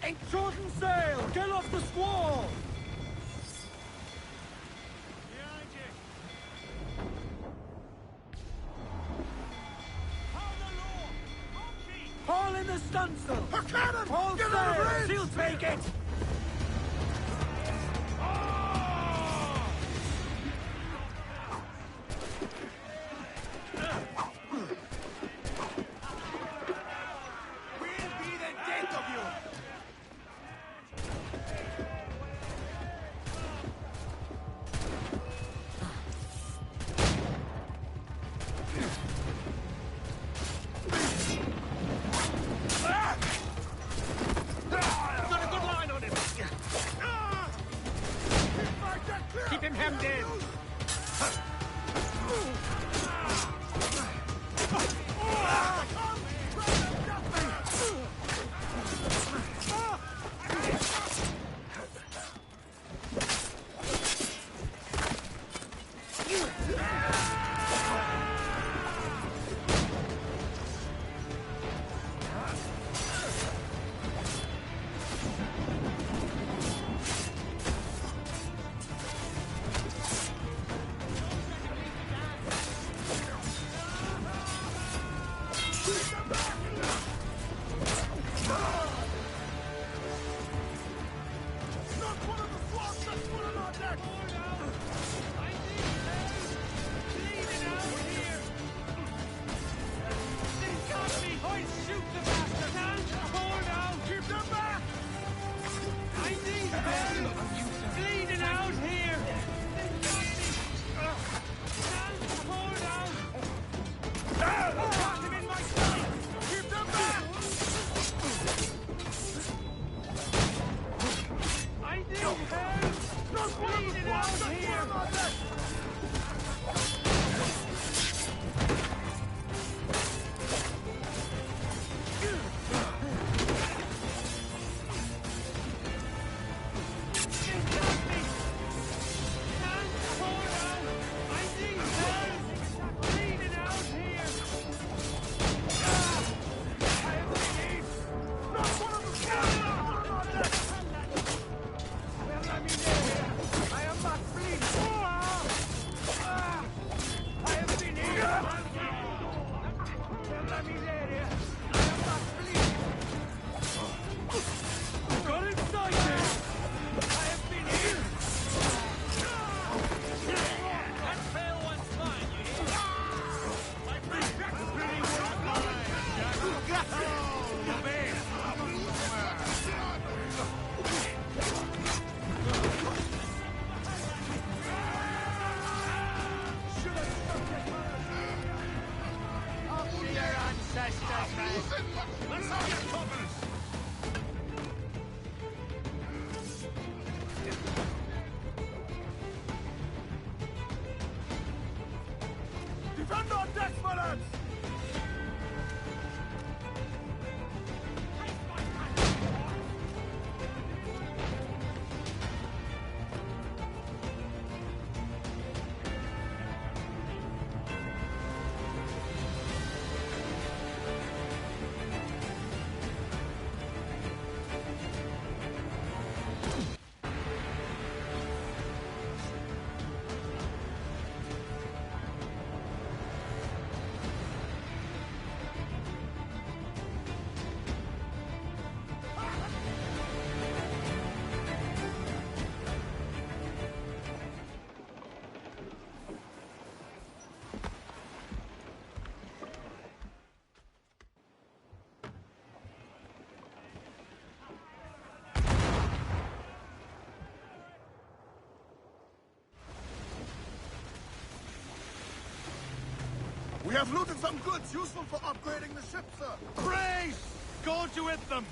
Ain't shorten sail! Get off the squall! Haul in the stunsail! A cannon! Haul Get out of sail! range! She'll take it! Got a good line on Let's have your coppers! Defend our decks, my lads! We have looted some goods useful for upgrading the ship, sir. Praise! Go to with them!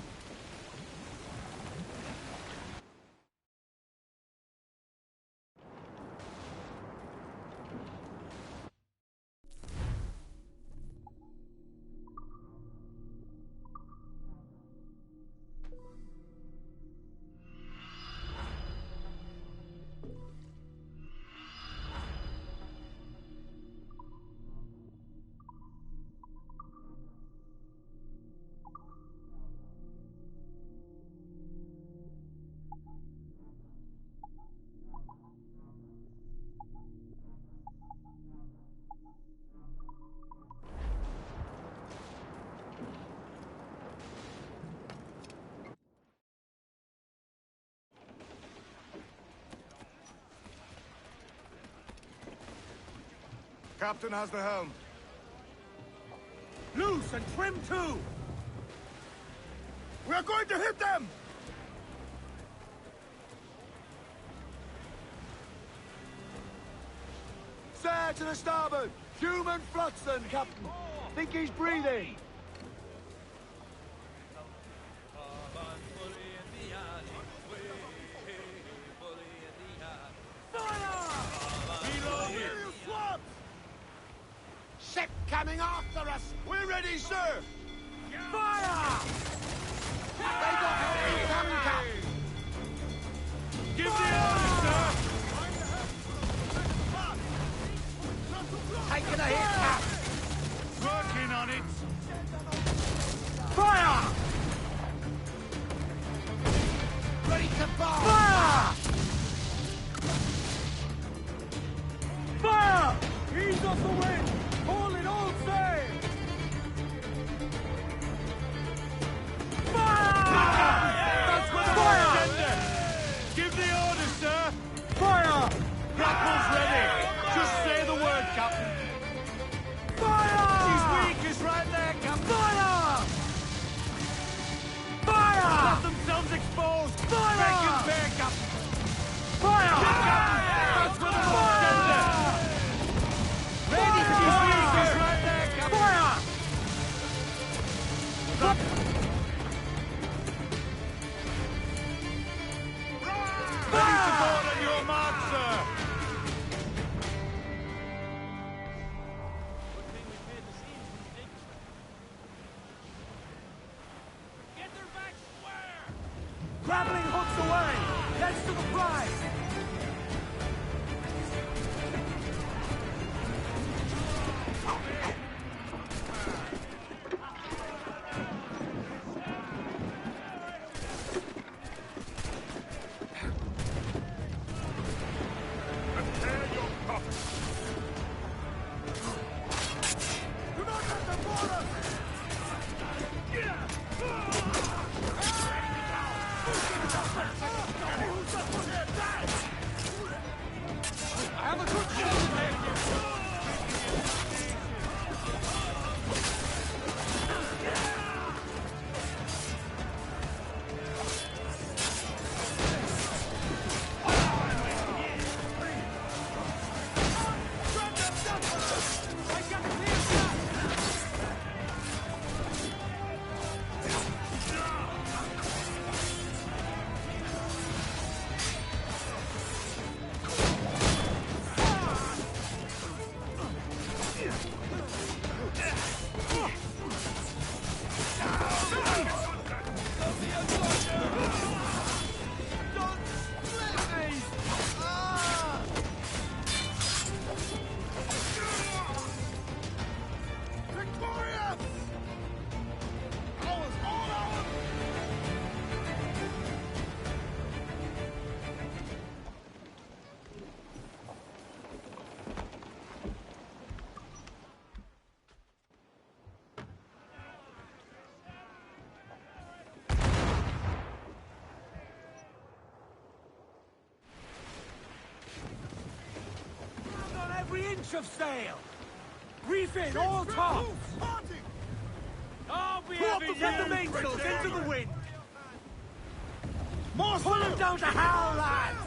Captain has the helm. Loose and trim too! We are going to hit them! Sail to the starboard! Human Fluxton, Captain! Think he's breathing! Ship coming after us! We're ready, sir! Fire! They got incoming, Captain! Give the order, sir! Taking a hit, Cap! Working on it! Fire! Ready to fire! Fire! Fire! Ease off the wind! All in all, sail! Fire! That's with the agenda! Give the order, sir! Fire! Grapple's ready! Just say the word, Captain! Fire! He's weak, he's right there, Captain! Fire! Fire! Let themselves exposed! Fire! Make him bear, Captain! Fire! Captain! That's with the agenda! Ready! He's weak, he's right there, Captain! Fire! Ready to board on your mark, sir! Get their back square! Grappling hooks away! That's to the prize! Brace of sail! Reef in all tops! I'll be Get the mainsails into the wind! More pull them down to howl, lads!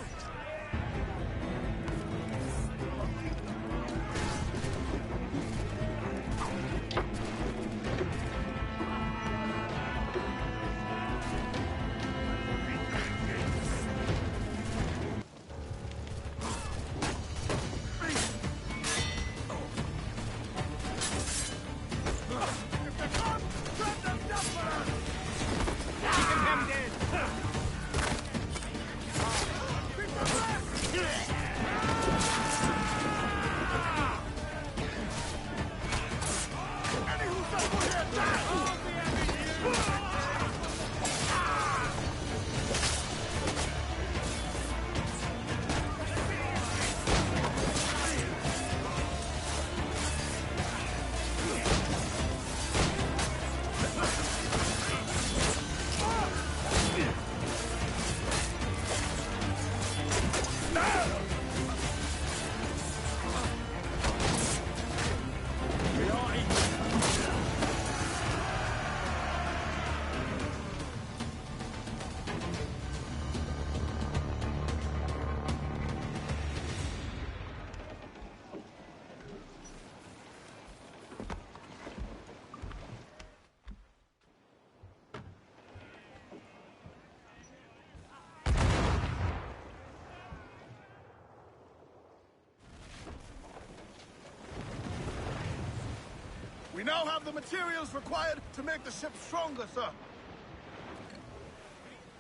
We now have the materials required to make the ship stronger, sir.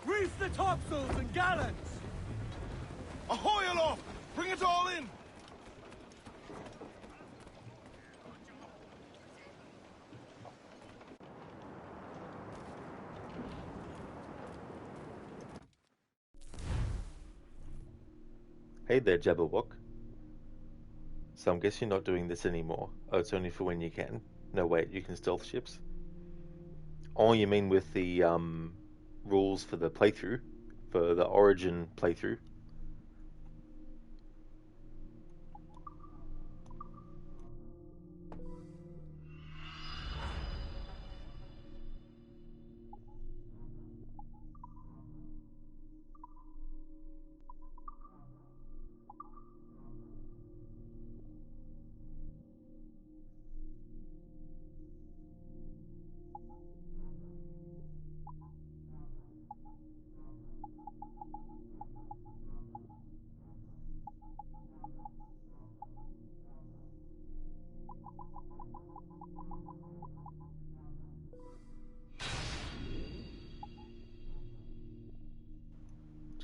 Reef the topsails and gallants! Ahoy aloft! Bring it all in! Hey there, Jabberwock. So I guess you're not doing this anymore. Oh, it's only for when you can. No, wait, you can stealth ships? Oh, you mean with the rules for the playthrough? For the Origin playthrough?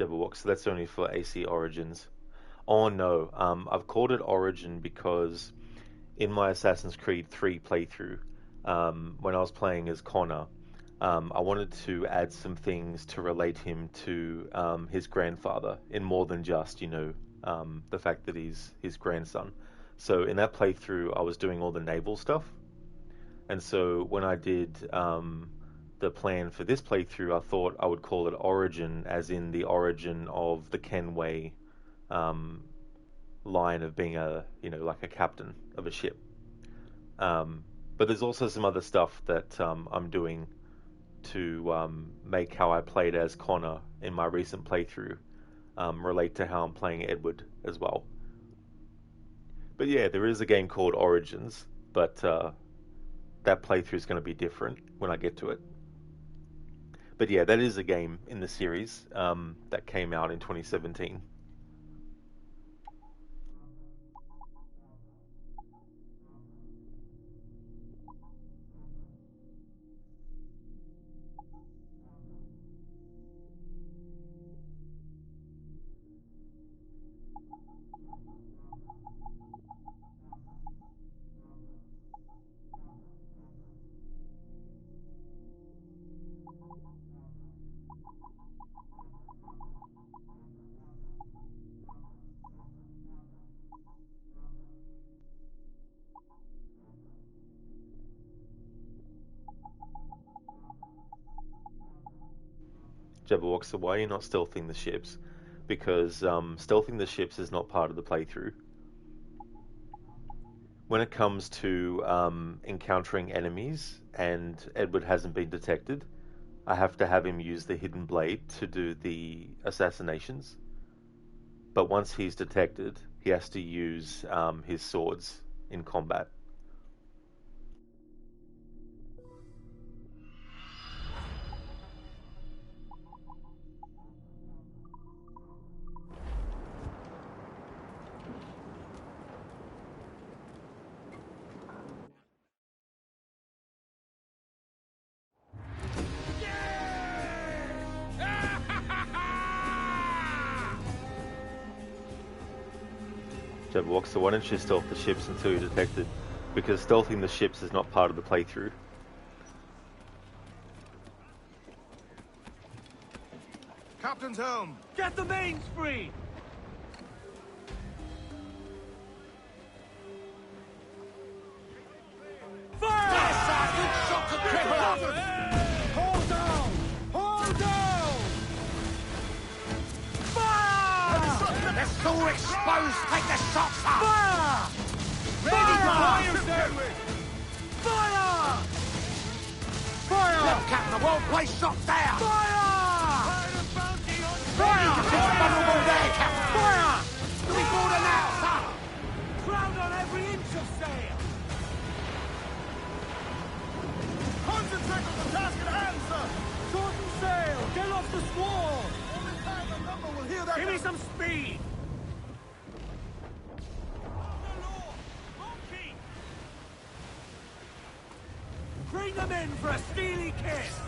Jabberwock, so that's only for AC Origins. Oh no, I've called it Origin because in my Assassin's Creed 3 playthrough, when I was playing as Connor, I wanted to add some things to relate him to his grandfather in more than just, the fact that he's his grandson. So in that playthrough, I was doing all the naval stuff. And so when I did the plan for this playthrough, I thought I would call it Origin, as in the origin of the Kenway line of being like a captain of a ship. But there's also some other stuff that I'm doing to make how I played as Connor in my recent playthrough relate to how I'm playing Edward as well. But yeah, there is a game called Origins, but that playthrough is going to be different when I get to it. But yeah, that is a game in the series that came out in 2017. Jabberwock, so why are you not stealthing the ships? Because stealthing the ships is not part of the playthrough. when it comes to encountering enemies and Edward hasn't been detected, I have to have him use the hidden blade to do the assassinations. But once he's detected, he has to use his swords in combat. Jabberwock, so why don't you stealth the ships until you're detected? Because stealthing the ships is not part of the playthrough. Captain's home! Get the mains free! Fire! Yes, sir! Good shot to cripple up! Hold down! Hold down! Fire! They're so exposed! Take the shots up! Fire! Ready, Fire! boys! Fire! Fire! Look, Captain, the won't place shots there! Fire! Fire! It's vulnerable there, Captain! Fire! Do we board her now, sir? Crowd on every inch of sail! Concentrate on the task at hand, sir! Sword and sail! Get off the squall! Only time the number will hear that. Give me some speed! Bring them in for a steely kiss!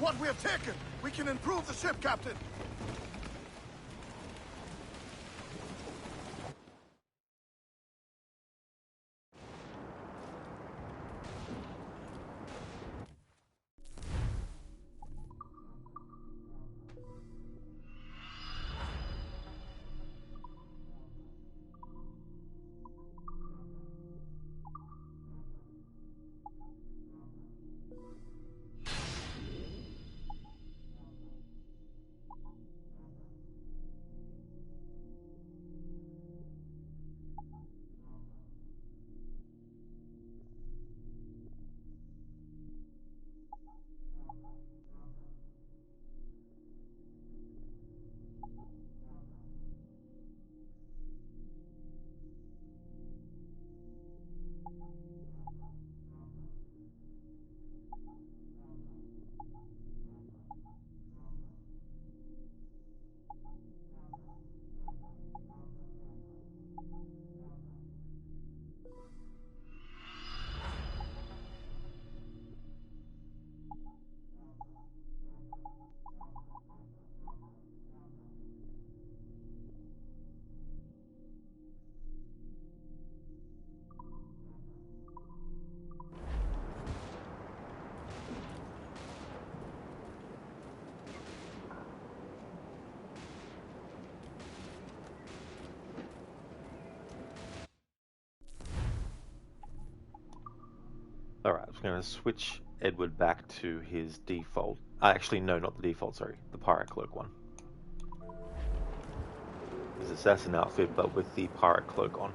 what we have taken, we can improve the ship, Captain. Alright, I'm going to switch Edward back to his default. Actually, no, not the default, sorry. The pirate cloak one. His assassin outfit, but with the pirate cloak on.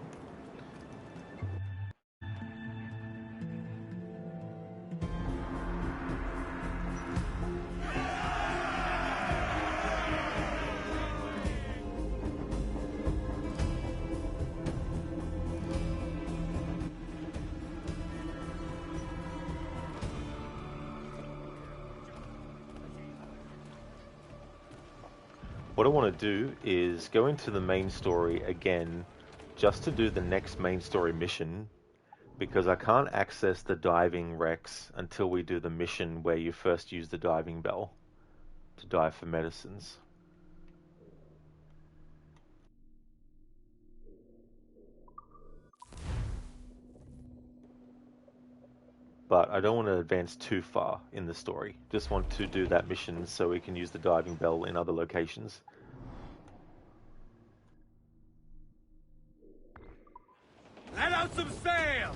What I want to do is go into the main story again just to do the next main story mission, because I can't access the diving wrecks until we do the mission where you first use the diving bell to dive for medicines. But I don't want to advance too far in the story. Just want to do that mission so we can use the diving bell in other locations. Let out some sail!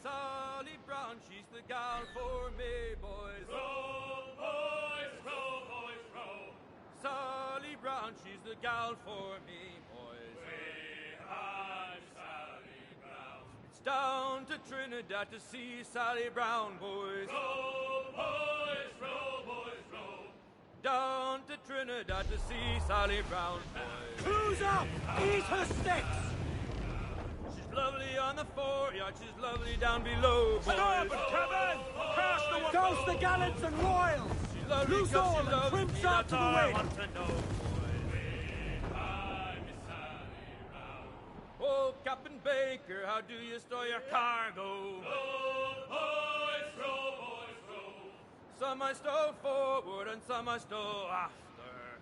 Sally Brown, she's the gal for me, boys. Row, boys, row, boys, row. Sally Brown, she's the gal for me, boys. Way high, Sally Brown. It's down to Trinidad to see Sally Brown, boys. Row, boys, row, boys, row. Down to Trinidad to see Sally Brown, boys. Who's up? Eat her sticks! She's lovely on the foreyard, she's lovely down below, boys. Starboard, cabin! Cast the one! Douse the gallants and royals! She's lovely, loose all and trim shot to the wind! Want to know, oh, Captain Baker, how do you store your cargo? Row, boys, row, boys, row. Some I stow forward and some I stow after.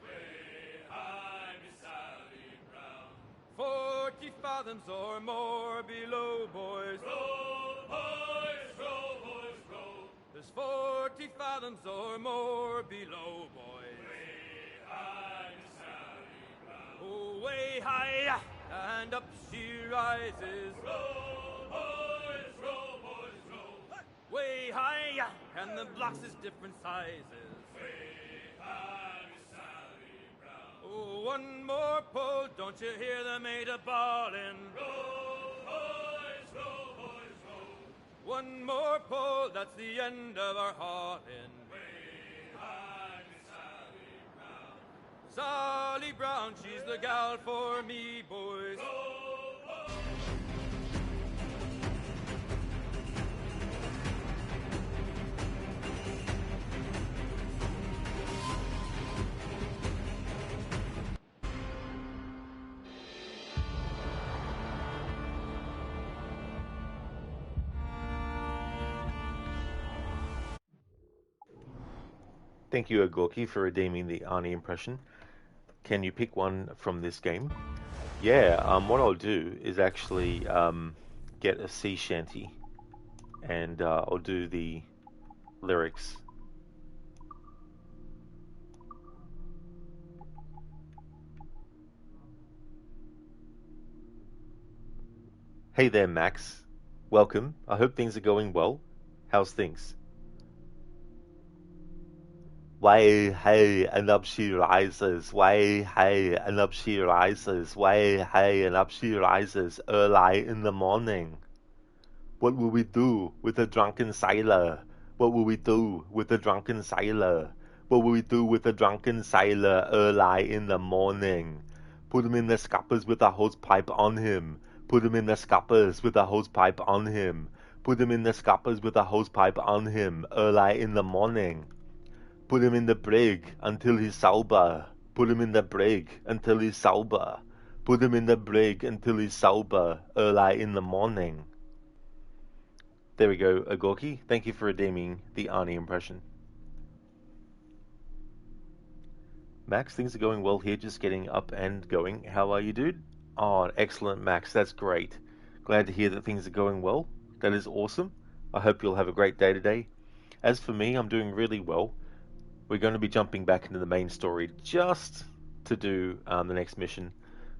Way high, Miss Sally Brown. 40 fathoms or more below, boys. Row, boys, row, boys, row. There's 40 fathoms or more below, boys. Way high, Miss Sally Brown. Oh, way high, and up she rises. Row, boys, row, boys, row. Way high, and the blocks is different sizes. Way high, Miss Sally Brown. Oh, one more pull, don't you hear the mate a-bawling? Row, boys, row, boys, row. One more pull, that's the end of our hauling. Way high, Miss Sally Brown. Sally Brown, she's the gal for me, boys. Thank you, Agorki, for redeeming the Arnie impression. Can you pick one from this game? Yeah, what I'll do is actually get a sea shanty, and I'll do the lyrics. Hey there, Max. Welcome. I hope things are going well. How's things? Way, hey, and up she rises. Way, hey, and up she rises. Way, hey, and up she rises early in the morning. What will we do with a drunken sailor? What will we do with a drunken sailor? What will we do with a drunken sailor early in the morning? Put him in the scuppers with a hose pipe on him. Put him in the scuppers with a hose pipe on him. Put him in the scuppers with a hose pipe on him early in the morning. Put him in the brig until he's sober. Put him in the brig until he's sober. Put him in the brig until he's sober early in the morning. There we go, Agorki. Thank you for redeeming the Arnie impression. Max, things are going well here, just getting up and going. How are you, dude? Oh, excellent, Max. That's great. Glad to hear that things are going well. That is awesome. I hope you'll have a great day today. As for me, I'm doing really well. We're going to be jumping back into the main story just to do the next mission,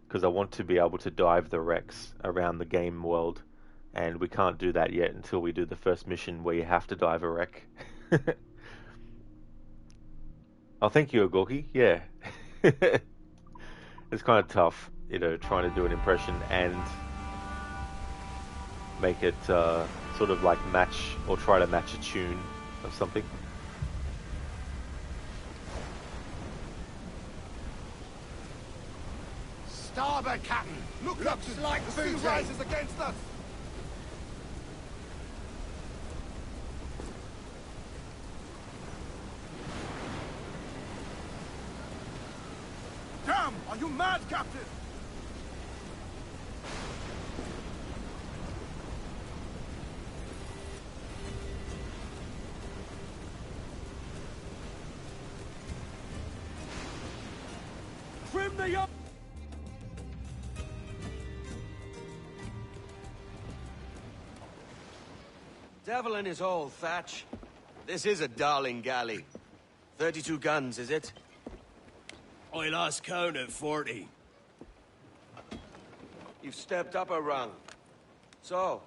because I want to be able to dive the wrecks around the game world, and we can't do that yet until we do the first mission where you have to dive a wreck. Oh, thank you, Agorki. Yeah. It's kind of tough, you know, trying to do an impression and make it sort of like match, or try to match a tune of something. Starboard, Captain! Look up! Like the sea rises against us! Damn! Are you mad, Captain? Trim the up! Devil in his hole, Thatch. This is a darling galley. 32 guns, is it? I lost count at 40. You've stepped up a rung. So,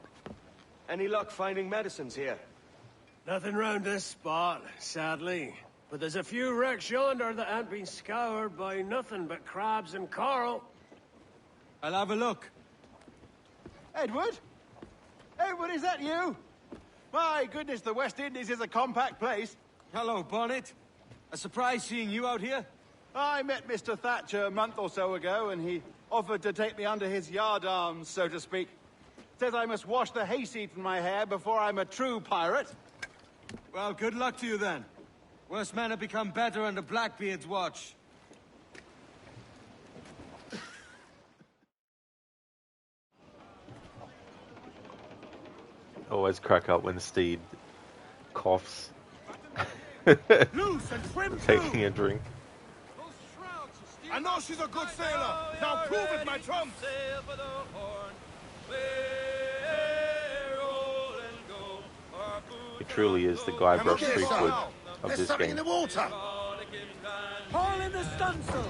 any luck finding medicines here? Nothing round this spot, sadly. But there's a few wrecks yonder that ain't been scoured by nothing but crabs and coral. I'll have a look. Edward? Edward, is that you? My goodness, the West Indies is a compact place. Hello, Bonnet. A surprise seeing you out here? I met Mr. Thatcher a month or so ago, and he offered to take me under his yardarms, so to speak. Says I must wash the hayseed from my hair before I'm a true pirate. Well, good luck to you then. Worse men have become better under Blackbeard's watch. Always crack up when Steed coughs. Loose and trim Taking a drink. I know she's a good sailor. Now prove it, my trump. He truly is the Guybrush Threepwood of this game. In the water. Haul in the stunsail!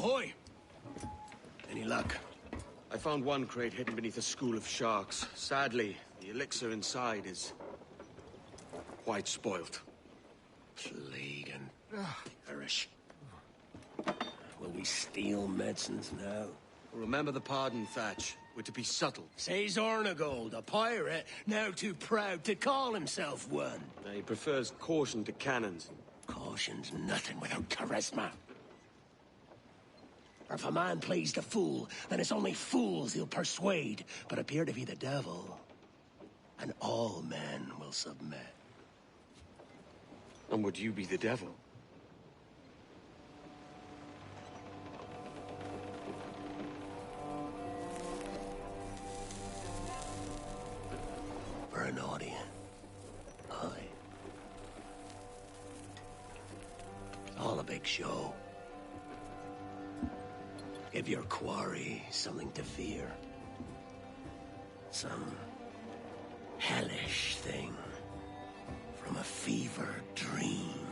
Ahoy! Any luck? I found one crate hidden beneath a school of sharks. Sadly, the elixir inside is quite spoilt. Plague and perish. Will we steal medicines now? Remember the pardon, Thatch. We're to be subtle. Says Ornagold, a pirate, now too proud to call himself one. He prefers caution to cannons. Caution's nothing without charisma. Or if a man plays the fool, then it's only fools he'll persuade, but appear to be the devil. And all men will submit. And would you be the devil? For an audience. Aye. It's all a big show. Give your quarry something to fear. Some hellish thing from a fevered dream.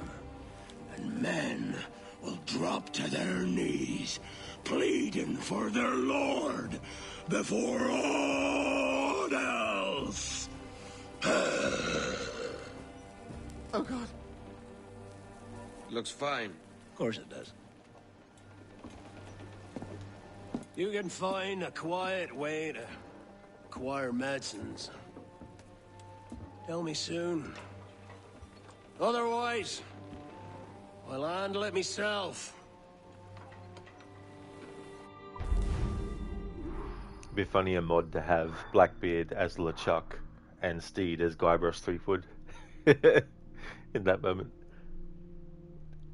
And men will drop to their knees, pleading for their lord before all else. Oh, God. Looks fine. Of course it does. You can find a quiet way to acquire medicines. Tell me soon. Otherwise, I'll handle it myself. It'd be funny a mod to have Blackbeard as LeChuck and Steed as Guybrush Threepwood in that moment.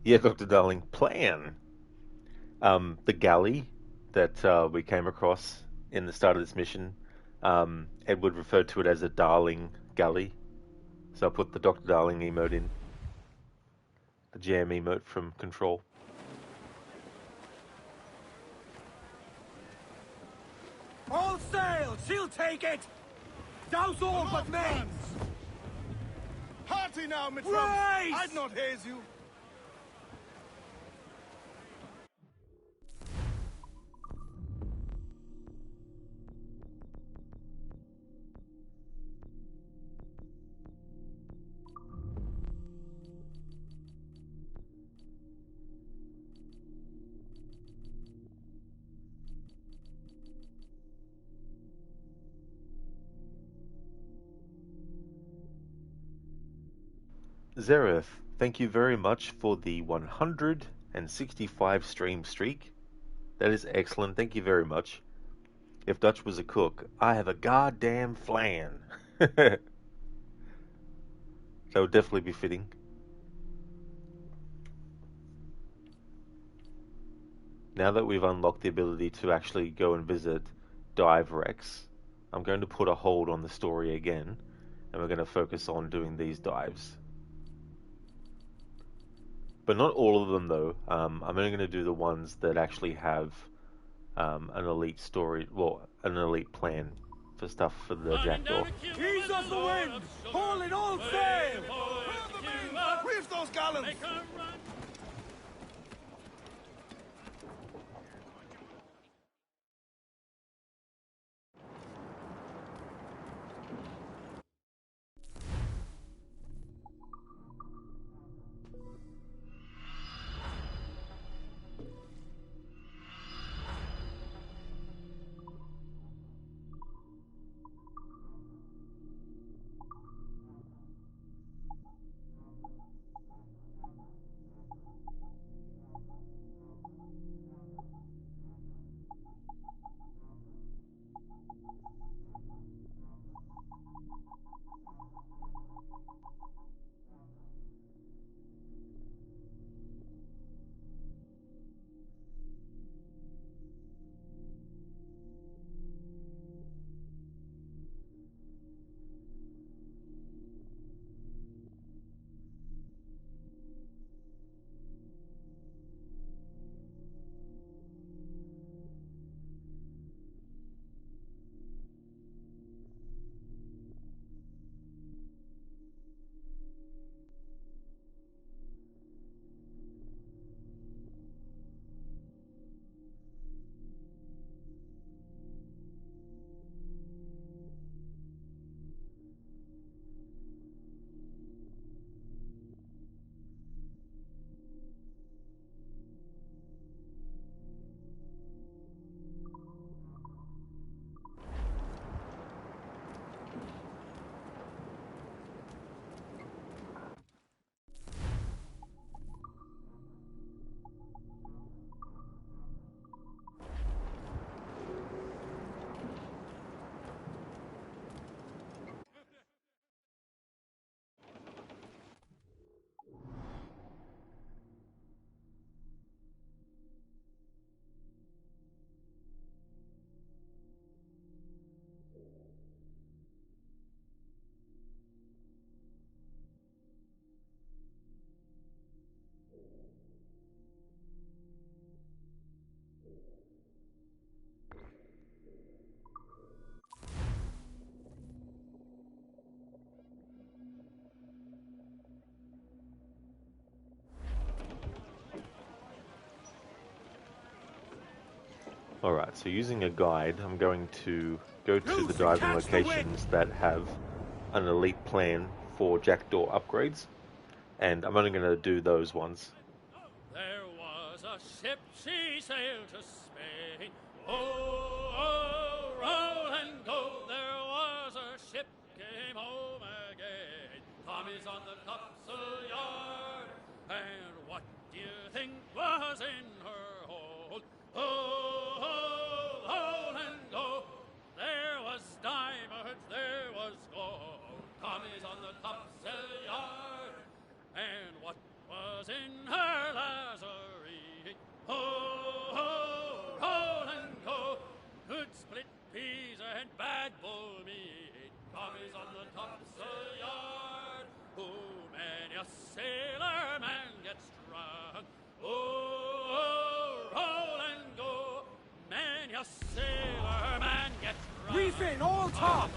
Yeah, Dr. Darling, plan. The galley that we came across in the start of this mission, Edward referred to it as a Darling galley. So I put the Dr. Darling emote in. The jam emote from Control. All sail! She'll take it! Douse all but men! Hearty now, my Rise! I'd not haze you. Zereth, thank you very much for the 165 stream streak. That is excellent. Thank you very much. If Dutch was a cook, I have a goddamn flan. That would definitely be fitting. Now that we've unlocked the ability to actually go and visit Dive Rex, I'm going to put a hold on the story again, and we're going to focus on doing these dives. But not all of them, though. I'm only going to do the ones that actually have an elite story, well, an elite plan for stuff for the Jackdaw. Ease off the wind! Haul it all sail! Reef those gallons! Alright, so using a guide, I'm going to go to the diving locations that have an elite plan for jackdaw upgrades, and I'm only going to do those ones. There was a ship, she sailed to Spain. Oh, roll and go. There was a ship, came home again. Tommy's on the topsail yard, and what do you think was in her hold? Oh, roll and go. There was diamonds, there was gold. Tommy's on the topsail yard, and what was in her lazarette? Oh, roll and go. Good split peas and bad bull meat. Tommy's on the topsail yard. Oh, many a sailor man gets drunk. Oh, roll and go. Many a sailor man gets drunk. Reef in, all tops!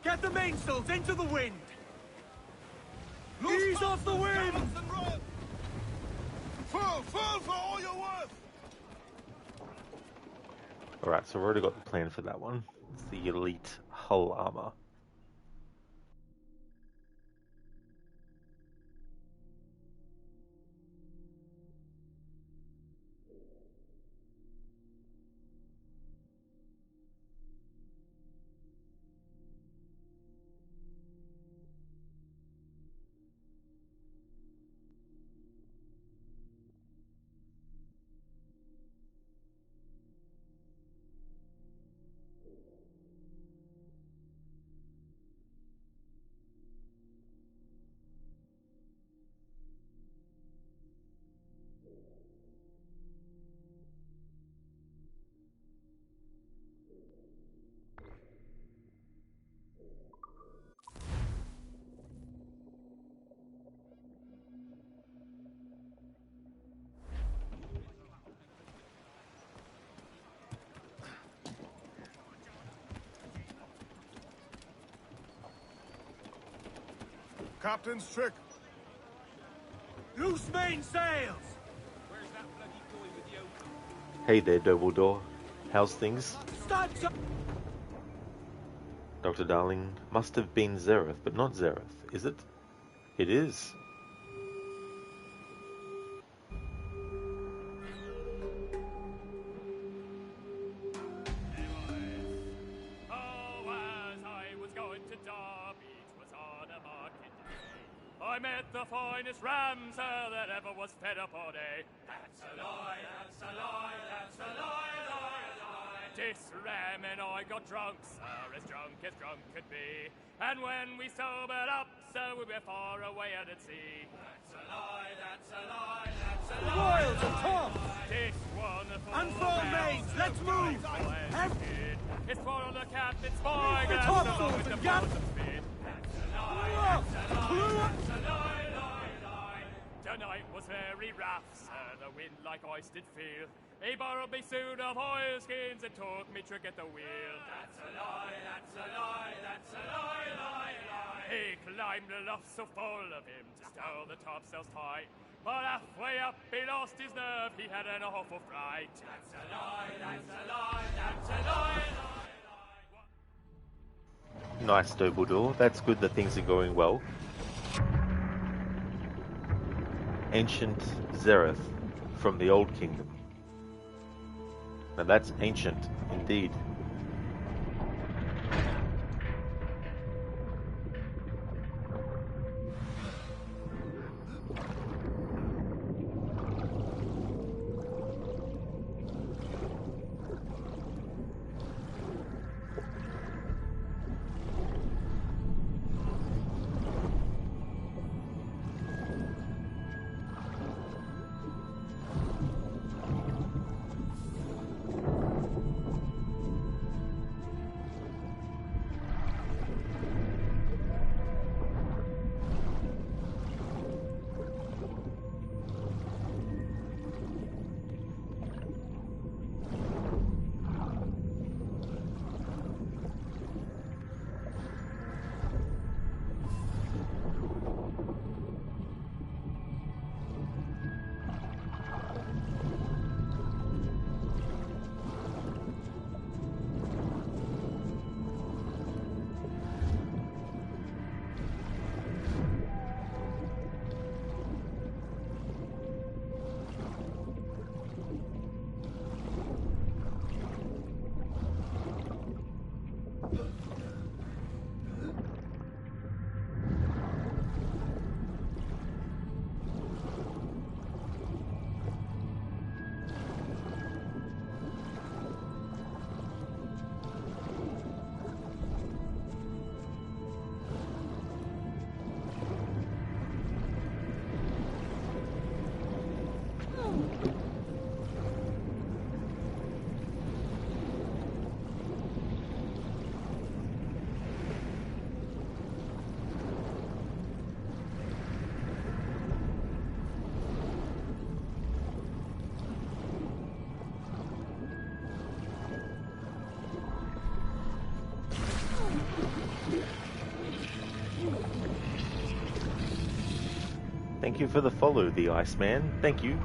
Get the mainsails into the wind! Loose Ease off the wind! gallants and run! Full for all you're worth! Alright, so I've already got the plan for that one. It's the elite hull armor. Captain's trick. Loose mainsails! Where's that bloody boy with the open? Hey there, Dumbledore. How's things? Stop! Dr. Darling must have been Zareth, but not Zareth, is it? It is. I met the finest ramsel that ever was fed upon a. That's a lie, that's a lie, that's a lie, lie, lie. This ram and I got drunk, sir, as drunk could be. And when we sobered up, sir, we were far away out at sea. That's a lie, that's a lie, that's a lie. Royals are tough! This wonderful. Unfurl mains, let's move! It's for the captain's boy, the topsails and gap! The night was very rough, sir, the wind like ice did feel. He borrowed me suit of oilskins and took me trick at the wheel. That's a lie, that's a lie, that's a lie, lie, lie. He climbed aloft so full of him to stow the topsails tight. But halfway up he lost his nerve, he had an awful fright. That's a lie, that's a lie, that's a lie, lie. Nice, Dumbledore. That's good that things are going well. Ancient Zareth from the Old Kingdom. Now that's ancient indeed. Thank you for the follow, the Iceman. Thank you.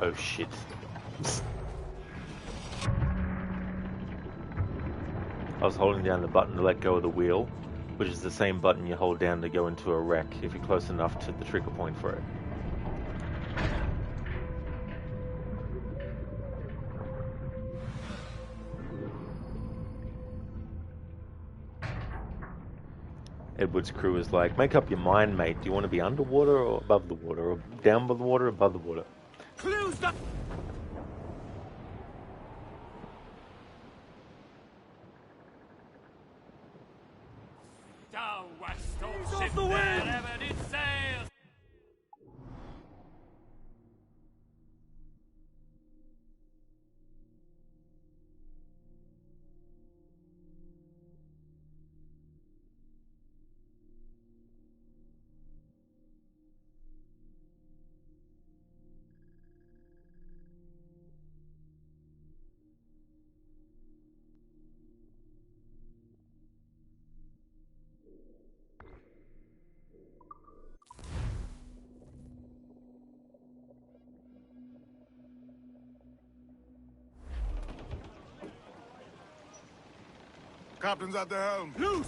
Oh shit. I was holding down the button to let go of the wheel, which is the same button you hold down to go into a wreck if you're close enough to the trigger point for it. Edward's crew is like, make up your mind, mate. Do you want to be underwater or above the water? Or down by the water or above the water? Clues that... Down west, oh ship, wherever it sails. Captain's at the helm. Loose!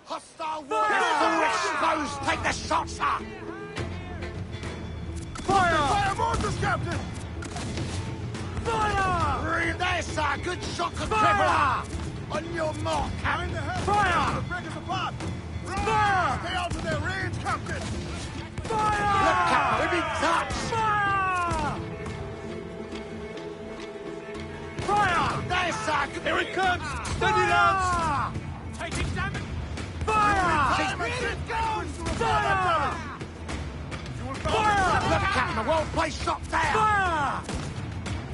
Hostile warriors! Exposed! Take the shot, sir! Fire! Fire mortars, Captain! Fire! Read there, sir! Good shot, could cripple! On your mark, Captain! Fire! Break us apart! Fire! Stay out of their range, Captain! Fire! Look, Captain, we've been touched! Fire! Fire! There, sir! Here it comes! Steady, lads! Taking damage! Fire! Here it goes! Fire! Fire! Look, Captain, a well-placed shot there! Fire!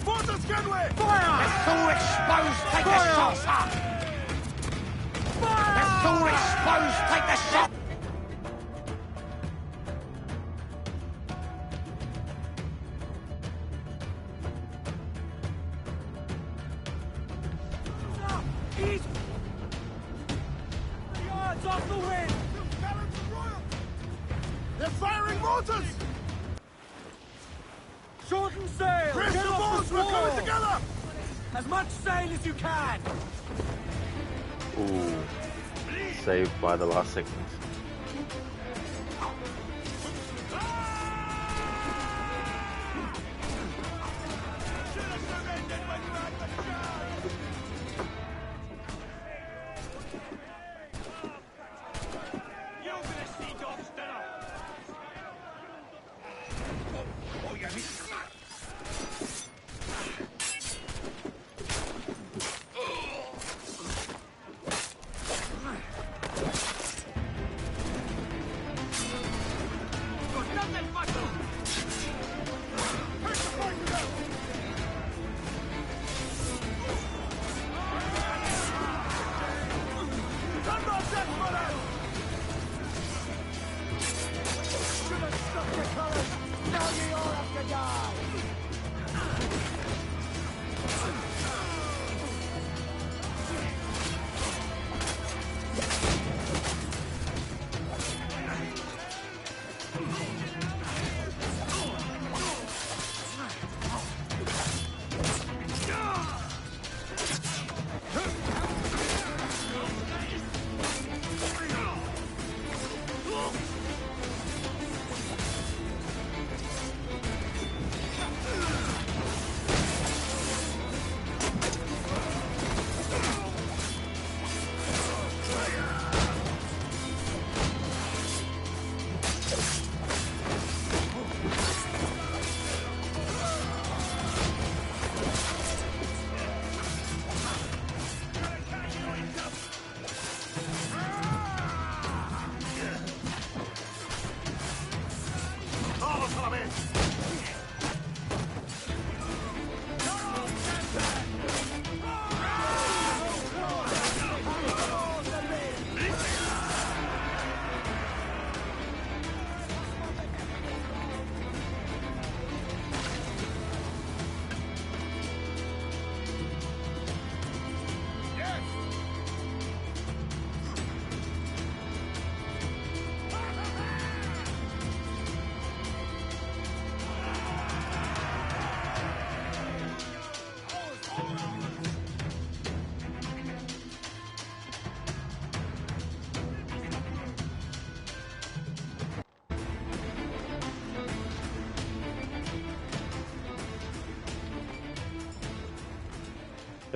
Mortars, Gunway! Fire! It's all exposed! Take the shot, sir! Fire! It's all exposed! Take the shot! Easy! The yards off the wind! They're firing mortars! Shorten sail! Brace Get your off boats! the We're coming squall! together! As much sail as you can! Ooh. Saved by the last seconds.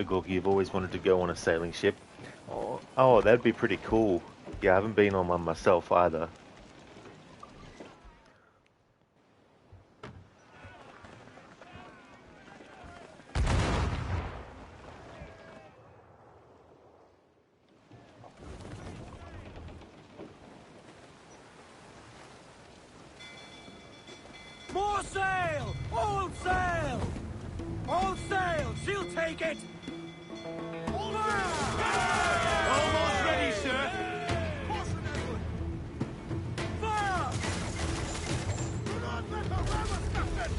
Agorki, you've always wanted to go on a sailing ship. Oh, that'd be pretty cool. Yeah, I haven't been on one myself either. More sail! All sail! All sail! She'll take it! Almost ready, sir! Fire! Do not let her ram us, Captain!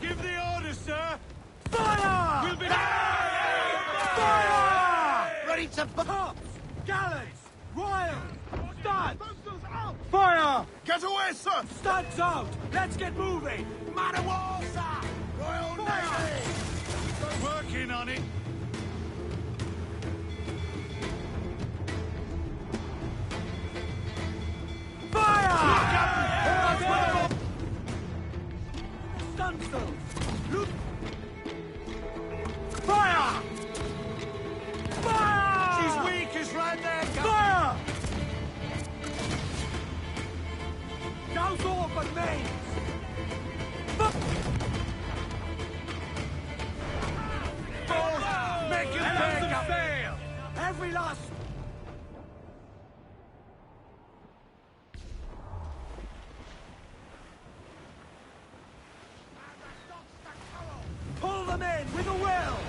Give the order, sir! Fire! We'll be... Fire! Ready to... Tops! Gallants! Royals! Studs! Fire! Get away, sir! Studs out! Let's get moving! Man of war, sir! Royal Navy! Working on it! Fire! Stunsails! Look! Fire! Fire! She's weak as right there, Fire! Douse off and mains! Make it big up! Sail! Every last... Pull them in with a will!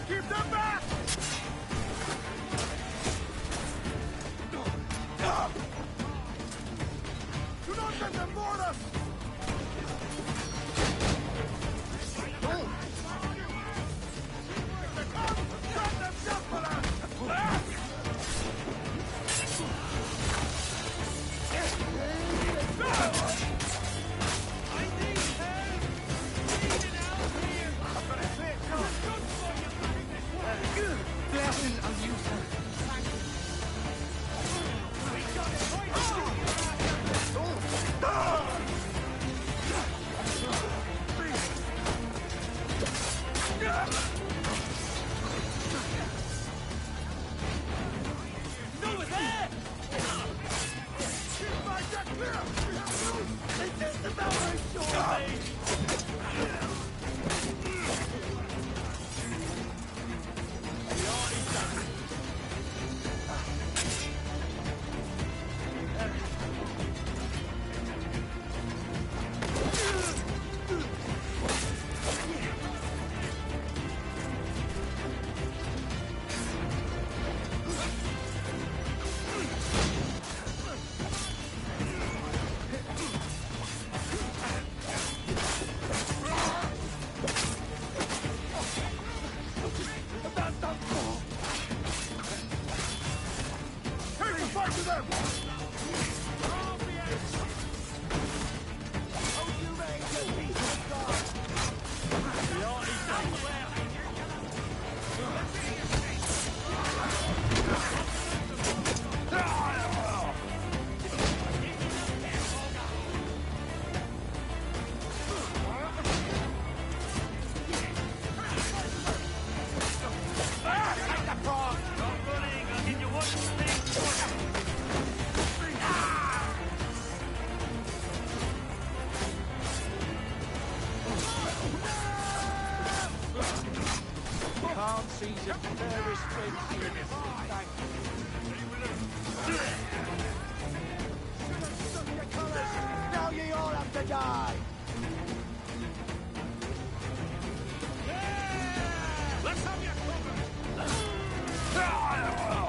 Keep them back! Do not let them board us! Grab them, Templar! Blessings on you, sir. Now ye all have to die! Let's have your cover!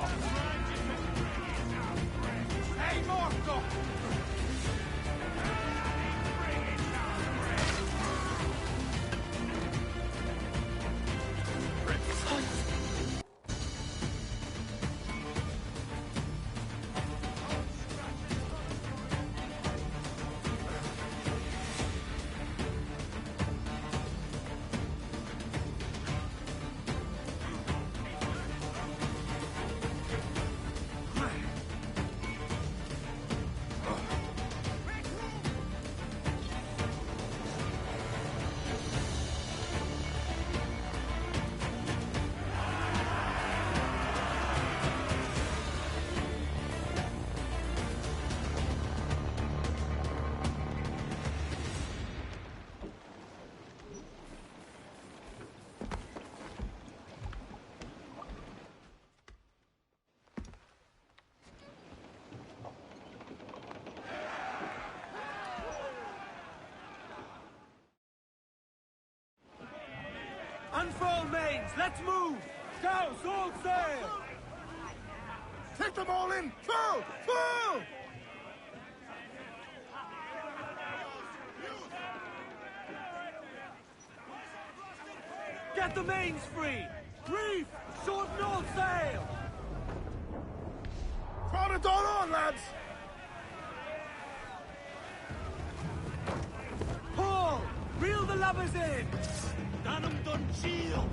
full mains! Let's move! Cows, all sail! Take them all in! Full! Full! Get the mains free! Reef! Short and all sail! Crowd it all on, lads! Paul! Reel the lubbers in! Done 'em done chill!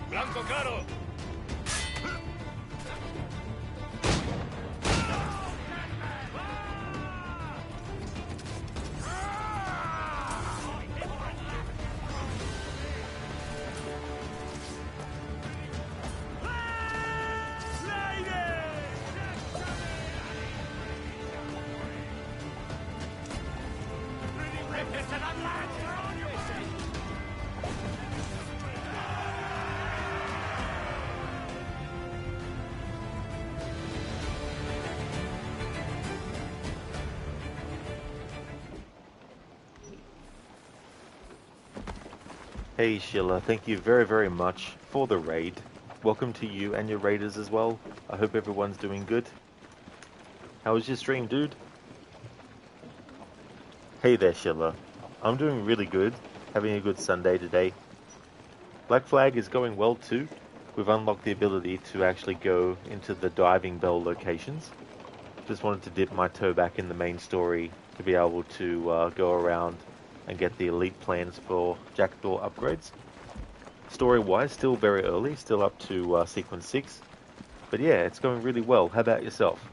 ¡Blanco claro! Hey Sheila, thank you very, very much for the raid. Welcome to you and your raiders as well. I hope everyone's doing good. How was your stream, dude? Hey there, Sheila. I'm doing really good. Having a good Sunday today. Black Flag is going well too. We've unlocked the ability to actually go into the diving bell locations. Just wanted to dip my toe back in the main story to be able to go around and get the elite plans for Jackdaw upgrades. Story-wise, still very early, still up to sequence 6. But yeah, it's going really well. How about yourself?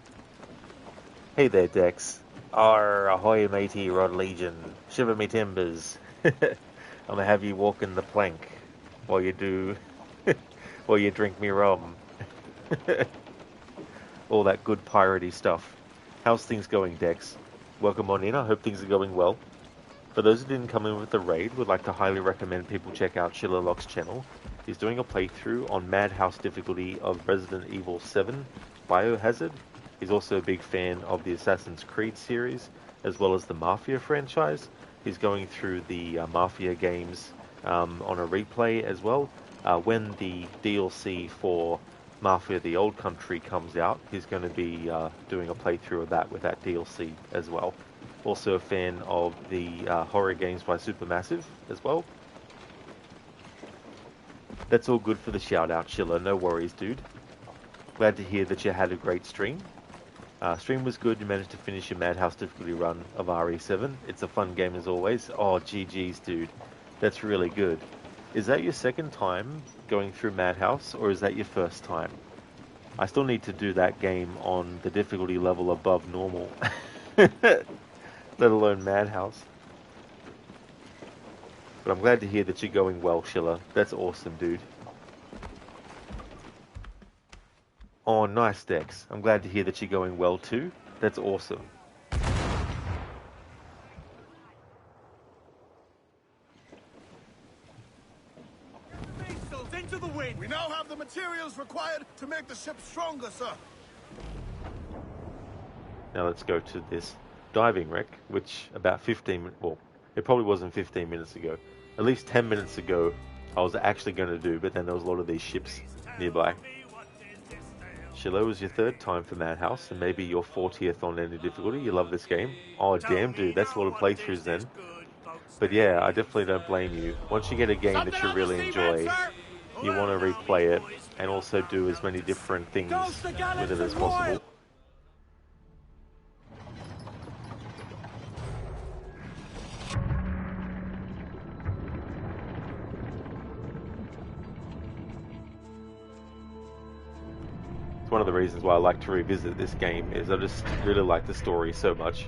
Hey there, Dex. Arr, ahoy matey, Rod Legion. Shiver me timbers. I'm gonna have you walk in the plank while you do... while you drink me rum. All that good piratey stuff. How's things going, Dex? Welcome on in, I hope things are going well. For those who didn't come in with the raid, would like to highly recommend people check out Shillerlock's channel. He's doing a playthrough on Madhouse difficulty of Resident Evil 7 Biohazard. He's also a big fan of the Assassin's Creed series, as well as the Mafia franchise. He's going through the Mafia games on a replay as well. When the DLC for Mafia the Old Country comes out, he's going to be doing a playthrough of that with that DLC as well. Also a fan of the horror games by Supermassive as well. That's all good for the shout out, Schiller. No worries, dude. Glad to hear that you had a great stream. Stream was good. You managed to finish your Madhouse difficulty run of RE7. It's a fun game as always. Oh, GG's, dude. That's really good. Is that your second time going through Madhouse, or is that your first time? I still need to do that game on the difficulty level above normal. Let alone Madhouse. But I'm glad to hear that you're going well, Schiller. That's awesome, dude. Oh, nice, Dex. I'm glad to hear that you're going well, too. That's awesome. Into the wind. We now have the materials required to make the ship stronger, sir. Now let's go to this diving wreck, which about 15 minutes... Well, it probably wasn't 15 minutes ago. At least 10 minutes ago, I was actually going to do, but then there was a lot of these ships nearby. Shiloh was your third time for Madhouse, and maybe your 40th on any difficulty. You love this game. Oh, damn, dude, that's a lot of playthroughs then. But yeah, I definitely don't blame you. Once you get a game that you really enjoy, you want to replay it, and also do as many different things with it as possible. It's one of the reasons why I like to revisit this game, is I just really like the story so much.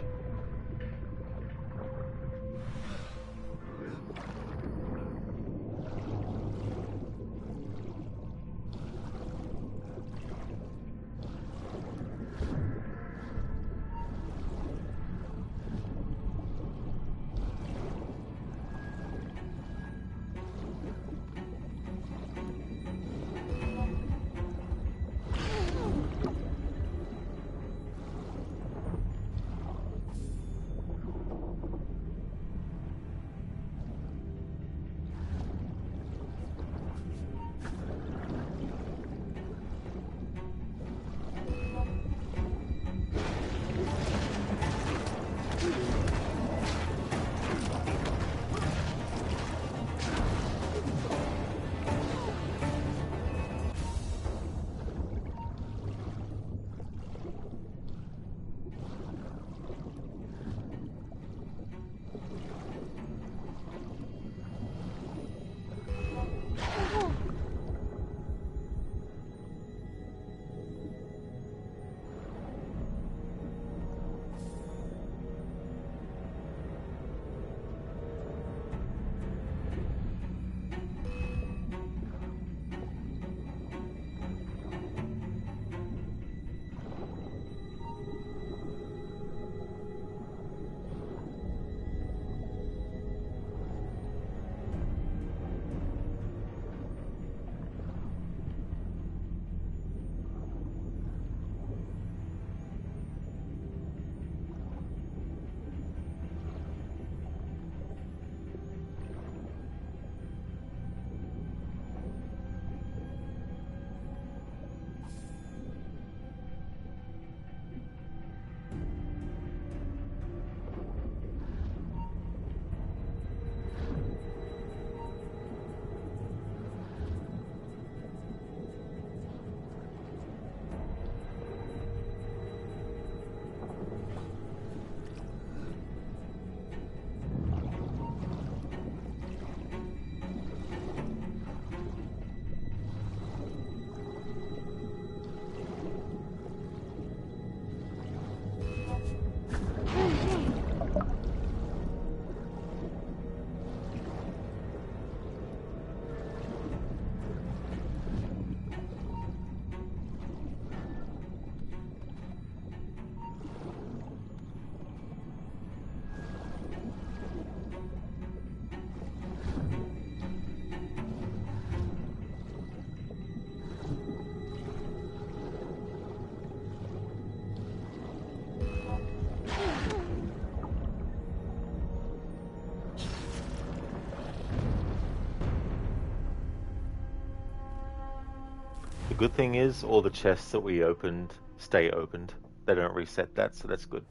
The good thing is all the chests that we opened stay opened. They don't reset that, so that's good.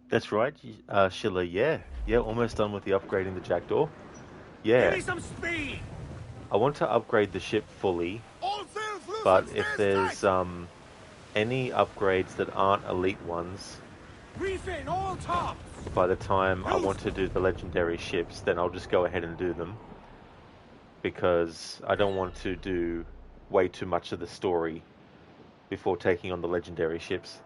That's right, Schiller. Yeah, almost done with the upgrading the jackdaw. Yeah. Give me some speed. I want to upgrade the ship fully, but if there's any upgrades that aren't elite ones, refit all tops. by the time I want to do the legendary ships, then I'll just go ahead and do them, because I don't want to do way too much of the story before taking on the legendary ships.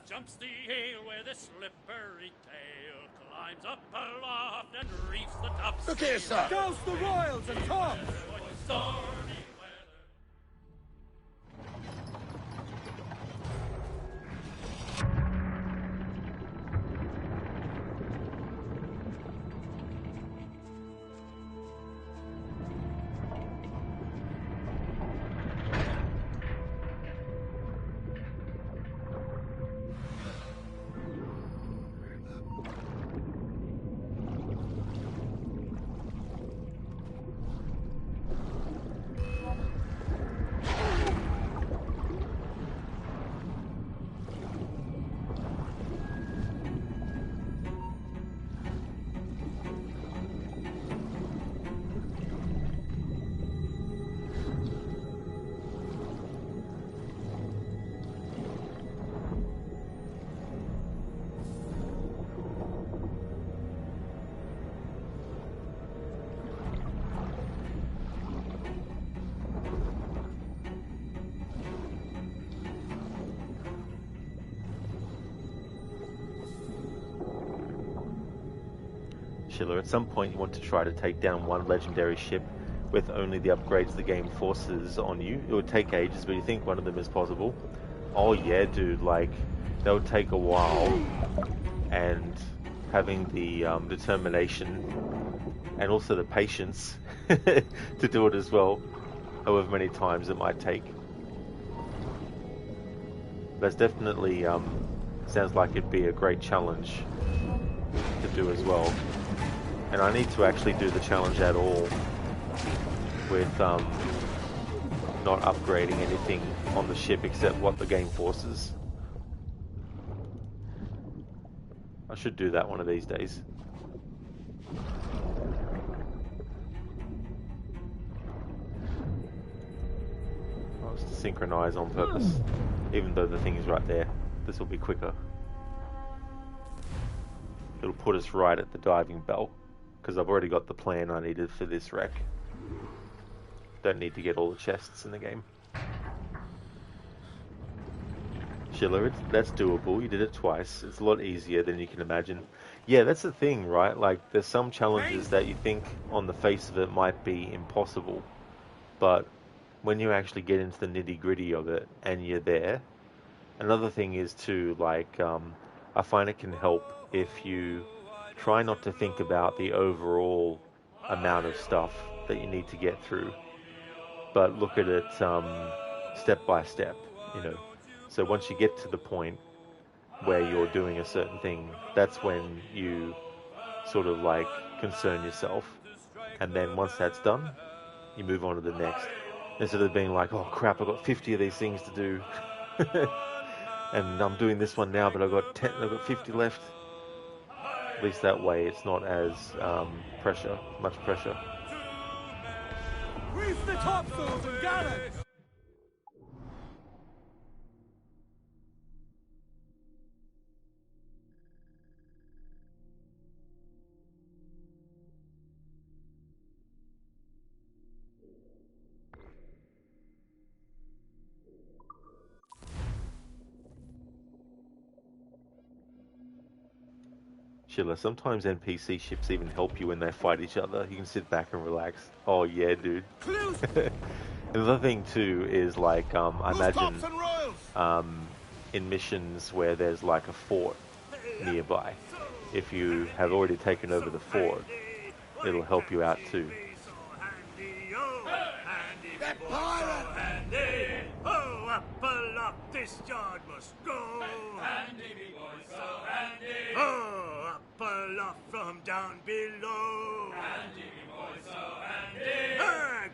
Jumps the ale with a slippery tail, climbs up aloft and reefs the tops. Look here, sir. Douse the royals and tops. At some point you want to try to take down one legendary ship with only the upgrades the game forces on you. It would take ages, but you think one of them is possible. Oh yeah, dude, like, that would take a while, and having the determination and also the patience to do it as well, however many times it might take. That's definitely sounds like it'd be a great challenge to do as well. And I need to actually do the challenge at all with not upgrading anything on the ship except what the game forces. I should do that one of these days. I was to synchronize on purpose, even though the thing is right there. This will be quicker. It'll put us right at the diving bell, because I've already got the plan I needed for this wreck. Don't need to get all the chests in the game. Schiller, that's doable. You did it twice. It's a lot easier than you can imagine. Yeah, that's the thing, right? Like, there's some challenges that you think on the face of it might be impossible, but when you actually get into the nitty-gritty of it and you're there. Another thing is to, like, I find it can help if you try not to think about the overall amount of stuff that you need to get through, but look at it step by step, you know. So once you get to the point where you're doing a certain thing, that's when you sort of like concern yourself, and then once that's done, you move on to the next, instead of being like, oh crap, I've got 50 of these things to do and I'm doing this one now, but I've got 50 left. At least that way it's not as much pressure. Reef the topsails and gallants! Schiller, sometimes NPC ships even help you when they fight each other. You can sit back and relax. Oh yeah, dude. Another thing too is like, I imagine in missions where there's like a fort nearby, if you have already taken over the fort, it'll help you out too. so handy. Oh, up aloft, this yard must go. Handy, me boy, so handy. Oh, up aloft from down below. Handy, me boy, so handy.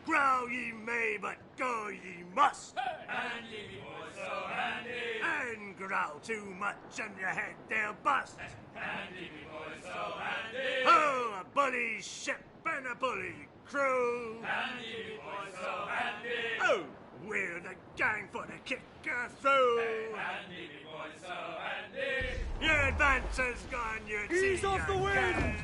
Growl ye may, but go ye must. Handy, me boy, so handy. And growl too much and your head they'll bust. Handy, me boy, so handy. Oh, a bully ship and a bully crew. Handy, me boy, so handy. Oh, we're the gang for the kicker through. Handy, me boy, so handy. Your advance has gone, you'd Ease see off the wind. again.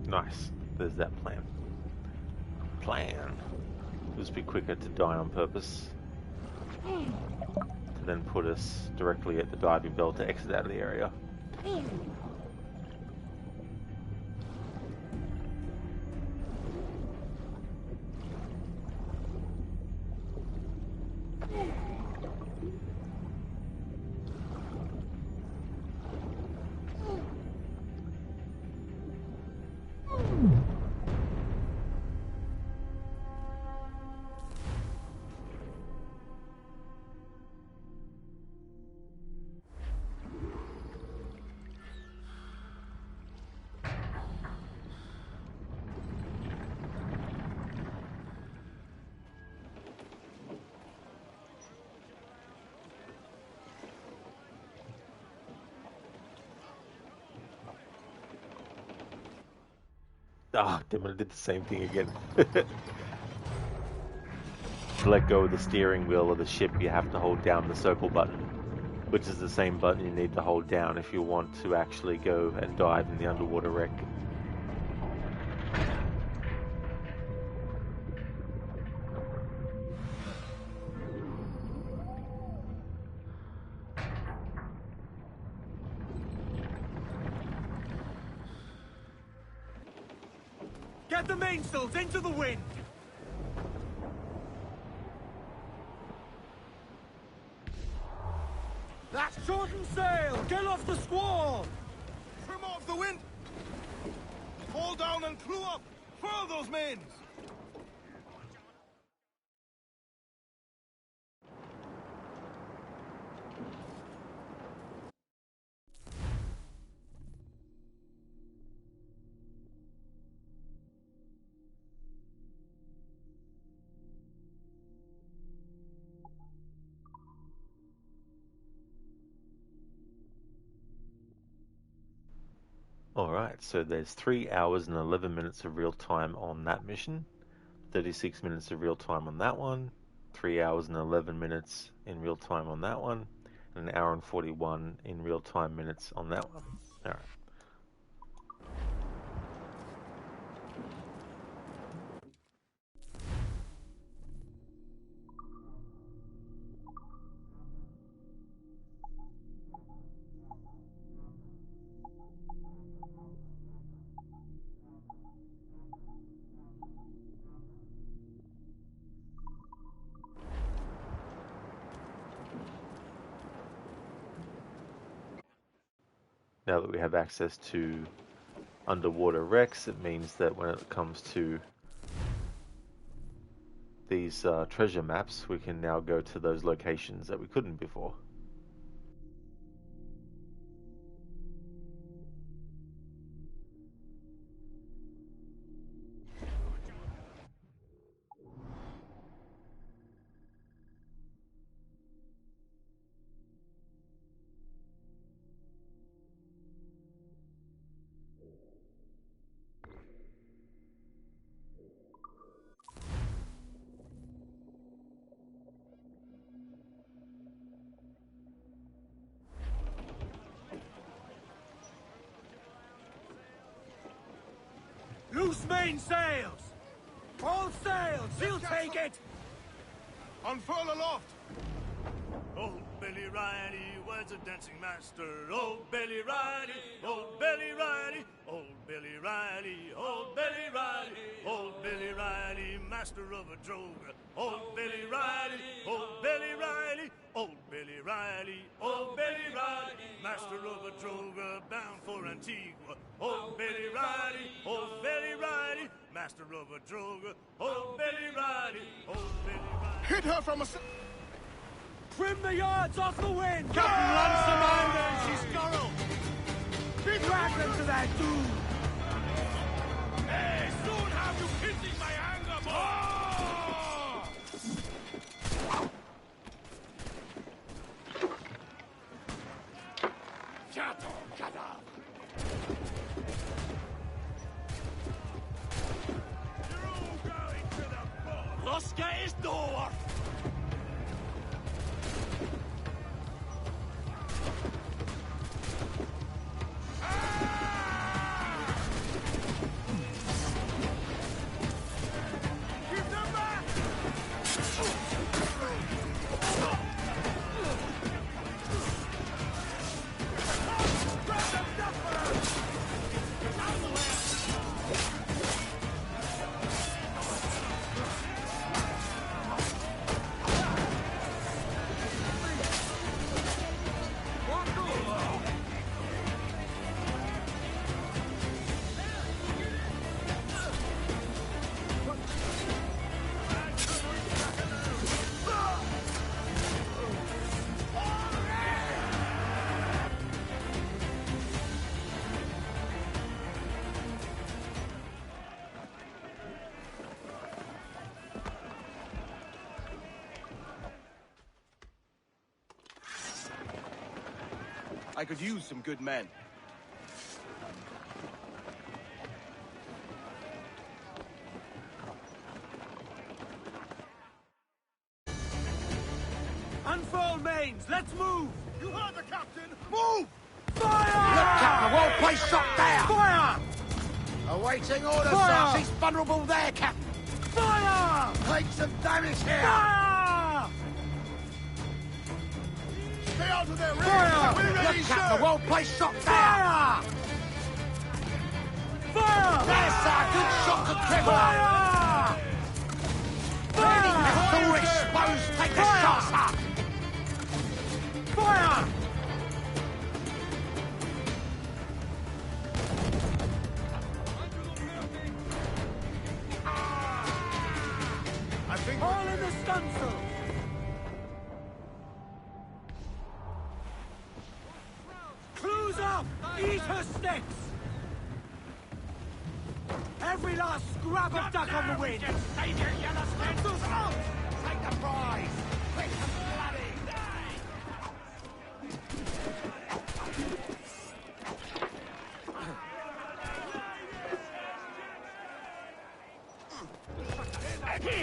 Nice. There's that plan. It would be quicker to die on purpose. To then put us directly at the diving bell to exit out of the area. Ah, damn it, I did the same thing again. To let go of the steering wheel of the ship, you have to hold down the circle button, which is the same button you need to hold down if you want to actually go and dive in the underwater wreck. Get the mainsails into the wind! That's shorten sail! Get off the squall! Trim off the wind! Fall down and clew up! Furl those mains! Alright, so there's 3 hours and 11 minutes of real time on that mission, 36 minutes of real time on that one, 3 hours and 11 minutes in real time on that one, and 1 hour and 41 in real time minutes on that one. Alright. Now that we have access to underwater wrecks, it means that when it comes to these treasure maps, we can now go to those locations that we couldn't before. Loose mainsails! All sails! He'll take it! Unfurl aloft! Old Billy Riley was a dancing master. Old Billy Riley, old Billy Riley, old Billy Riley, old Billy Riley, old Billy Riley, master of a droga. Old Billy Riley, old Billy Riley, old Billy Riley, old Billy Riley, master of a droga, bound for Antigua. Old Billy Riley, old Billy Riley, master of a droga. Old Billy Riley, old Billy Riley. Hit her from a... Trim the yards off the wind! Captain Ransom she's scurrel! Drag them to their doom! Hey, soon have you kissing my anger, boy! Chato, Kada! You're all going to the boat! Loska is door! I could use some good men. Unfurl mains! Let's move! You heard the captain! Move! Fire! Look, Captain, well placed shot there! Fire! Awaiting orders, Fire! sir! She's vulnerable there, Captain! Fire! Take some damage here! Fire! Stay out of their rear! Fire! We're ready, Look, sir! Captain, well placed shot there! Fire! Fire! There's sir! Good shot to cripple! Fire! Fire! All exposed! Take the shot, sir! Fire! I think All in the stunsail! Cruise up! Eat her sticks! Every last scrap of duck on the wind! Save your yellow stencils out! Take the prize! Quick and bloody! Keep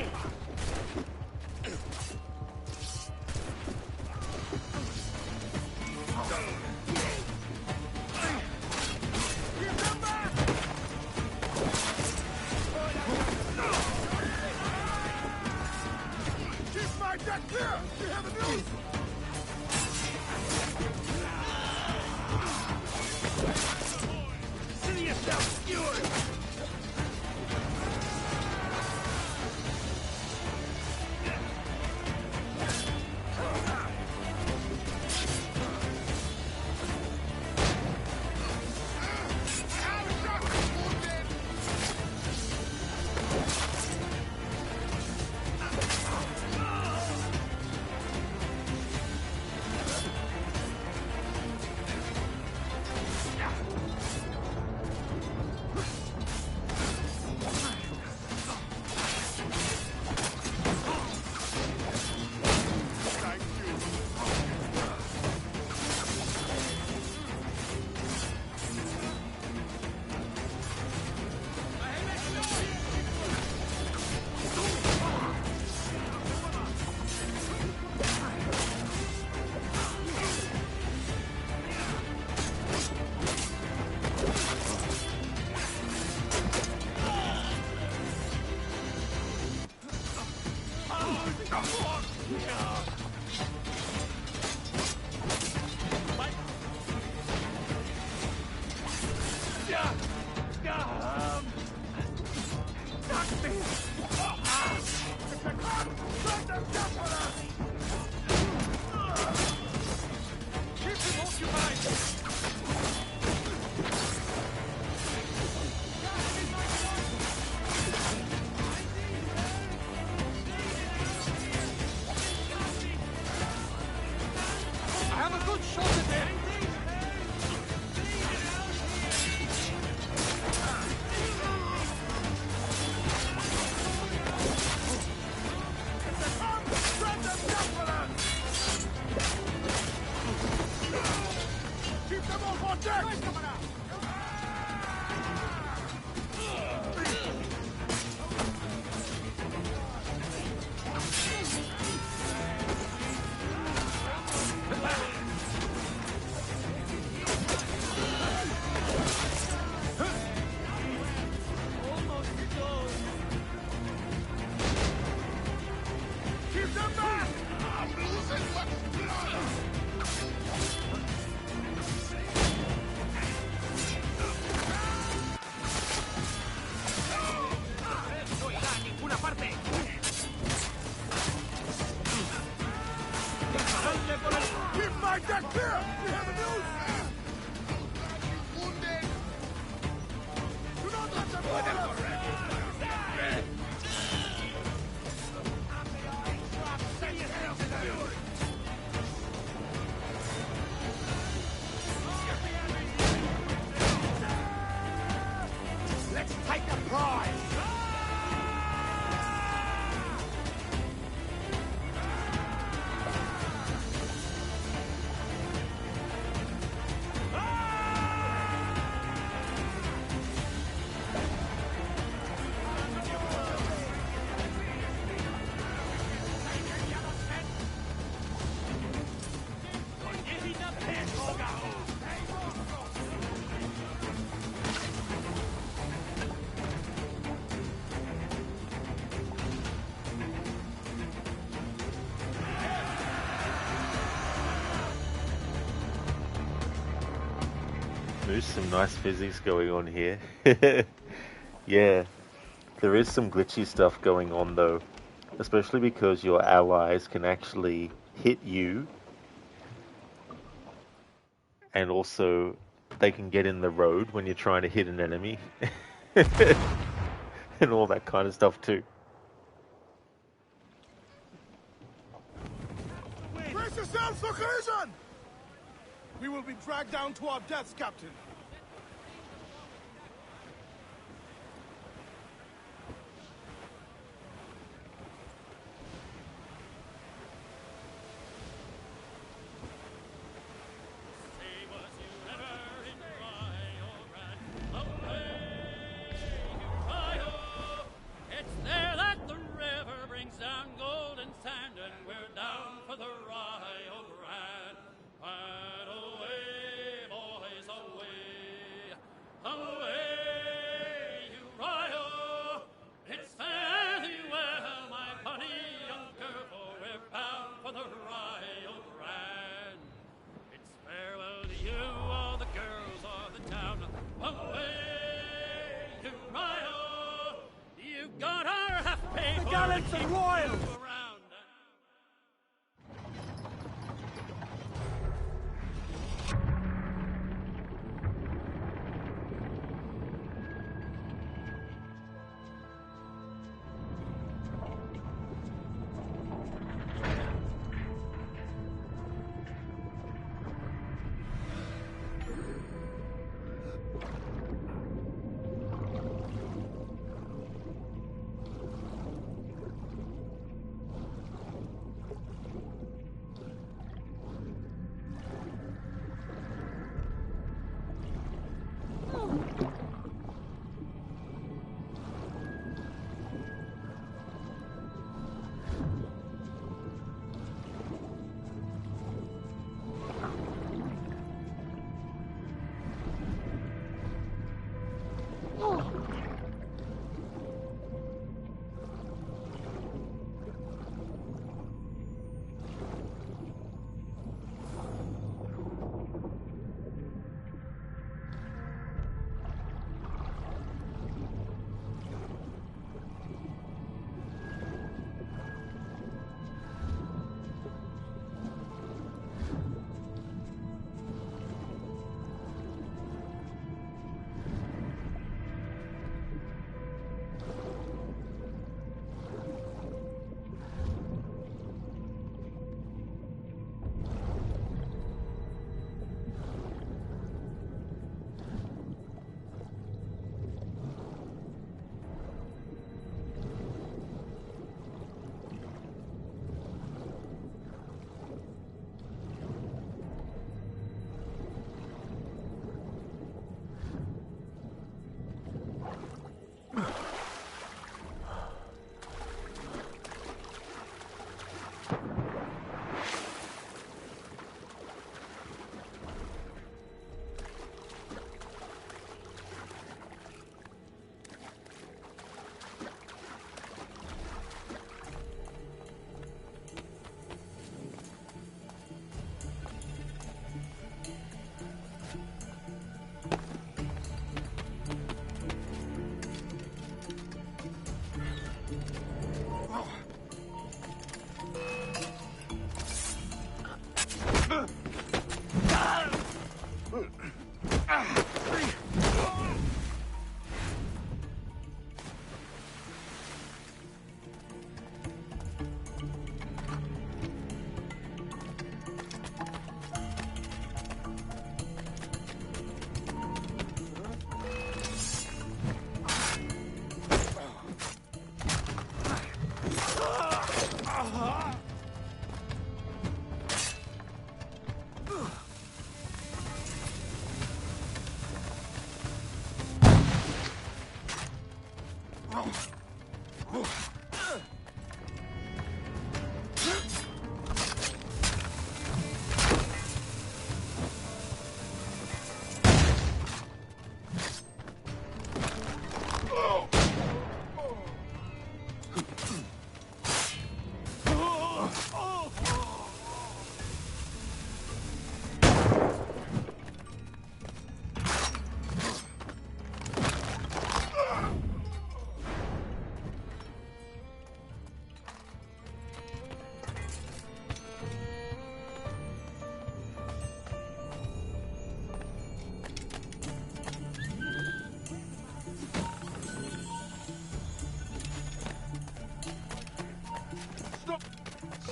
my deck clear! You have the news! See yourself skewered! There's some nice physics going on here. Yeah, there is some glitchy stuff going on though, especially because your allies can actually hit you, and also they can get in the road when you're trying to hit an enemy, and all that kind of stuff too. Brace yourselves for collision! We will be dragged down to our deaths, Captain. It's there that the violence and royals!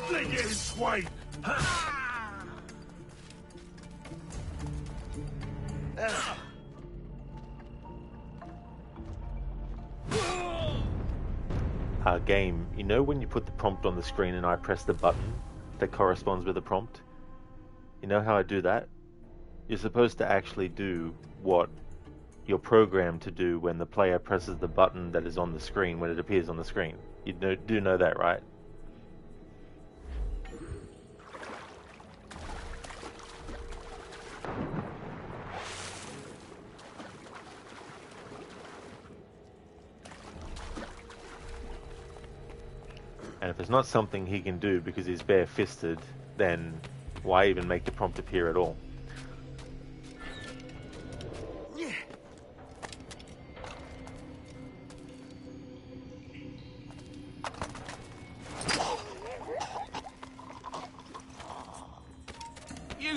Sling it, swine! Game, you know when you put the prompt on the screen and I press the button that corresponds with the prompt? You know how I do that? You're supposed to actually do what you're programmed to do when the player presses the button that is on the screen when it appears on the screen. You do know that, right? And if it's not something he can do because he's bare-fisted, then why even make the prompt appear at all?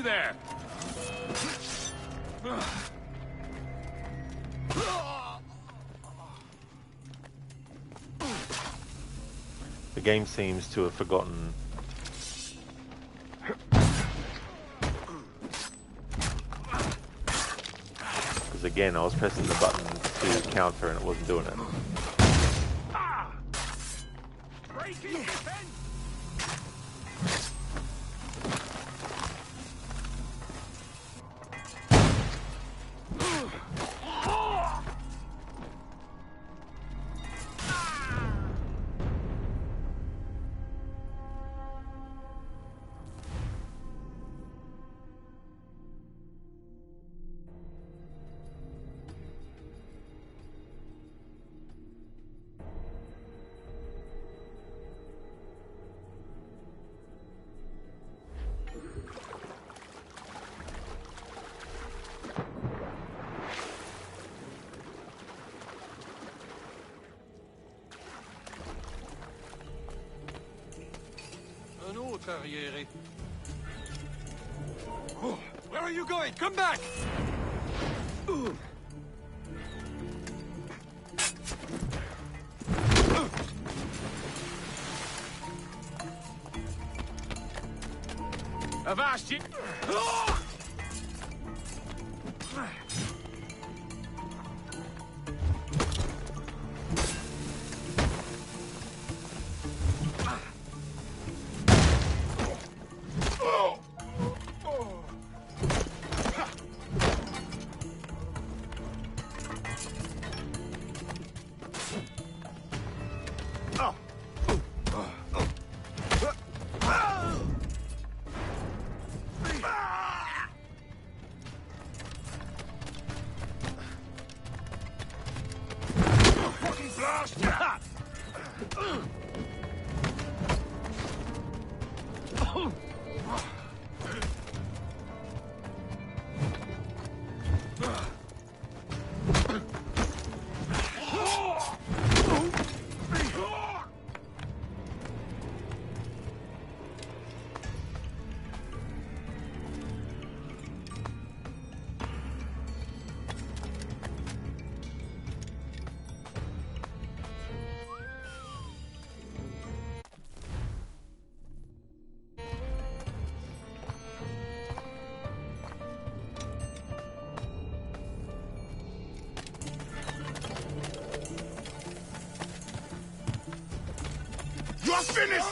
there! The game seems to have forgotten. Because again, I was pressing the button to counter and it wasn't doing it. Where are you going? Come back! I've asked you. You're finished!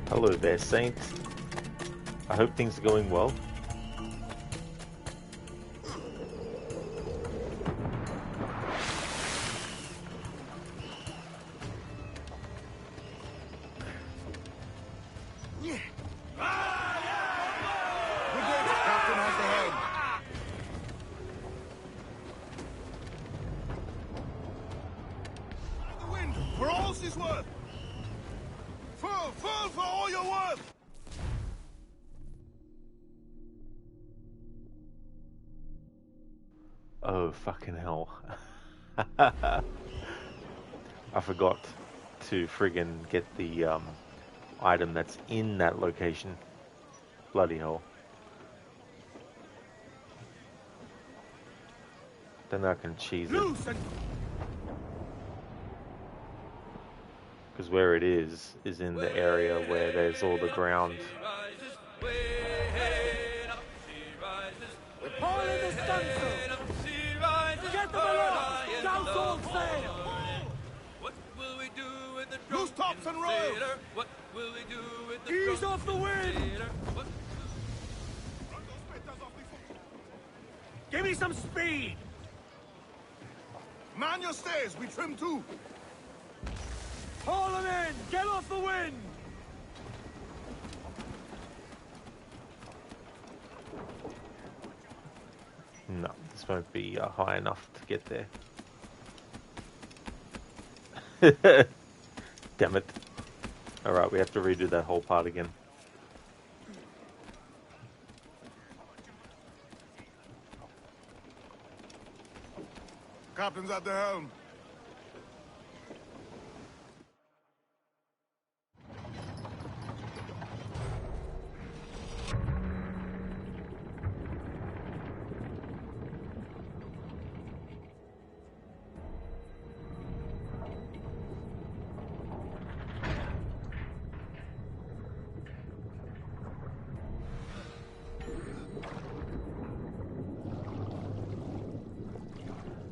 Hello there, Saint. I hope things are going well. For all she's worth! Full for all you're worth! Oh, fucking hell. I forgot to friggin' get the item that's in that location. Bloody hell. Then I can cheese it. Because where it is in the area where there's all the ground. We're hauling the stunsail! Get them aloft! Douse all sail! What will we do with the Loose tops and royals! What will we do with the Ease off the wind! Give me some speed! Man your stays, we trim too! Haul them in! Get off the wind! No, this won't be high enough to get there. Damn it. Alright, we have to redo that whole part again. Captain's at the helm.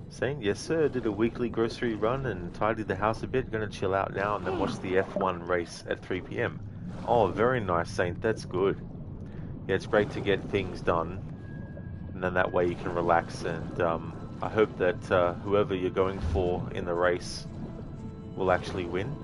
Saying, yes sir, did a weekly grocery run and tidied the house a bit. Gonna chill out now and then watch the F1 race at 3 PM. Oh, very nice, Saint. That's good. Yeah, it's great to get things done. And then that way you can relax. And I hope that whoever you're going for in the race will actually win.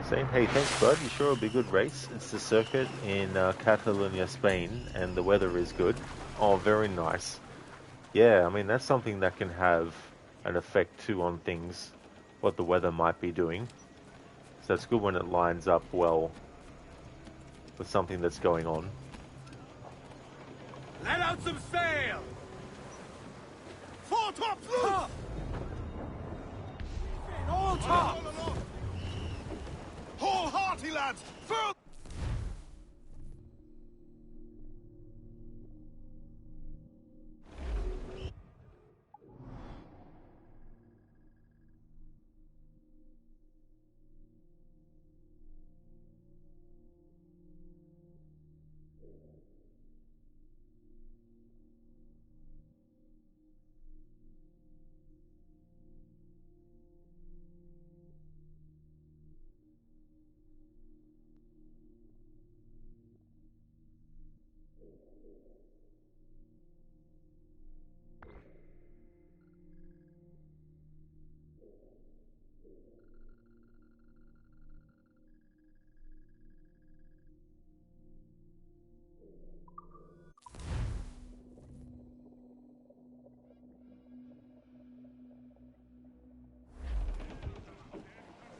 Saying, hey, thanks bud, you sure it'll be a good race? It's the circuit in Catalonia, Spain, and the weather is good. Oh, very nice. Yeah, I mean, that's something that can have an effect too on things, what the weather might be doing. So it's good when it lines up well with something that's going on. Let out some sail! Four tops loose! All tops! Haul hearty, lads! Furl!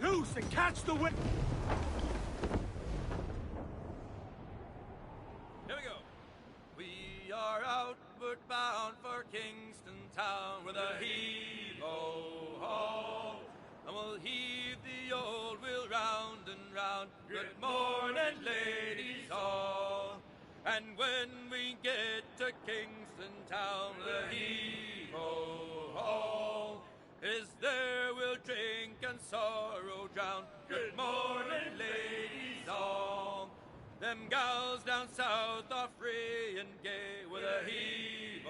Loose and catch the wind! Here we go. We are outward bound for Kingston town with a heave-ho-ho. And we'll heave the old wheel round and round. Good morning, ladies all. And when we get to Kingston town, the heave-ho-ho. is there we'll drink and sorrow drown. Good morning, ladies all. Them gals down south are free and gay with a heave-o-ho.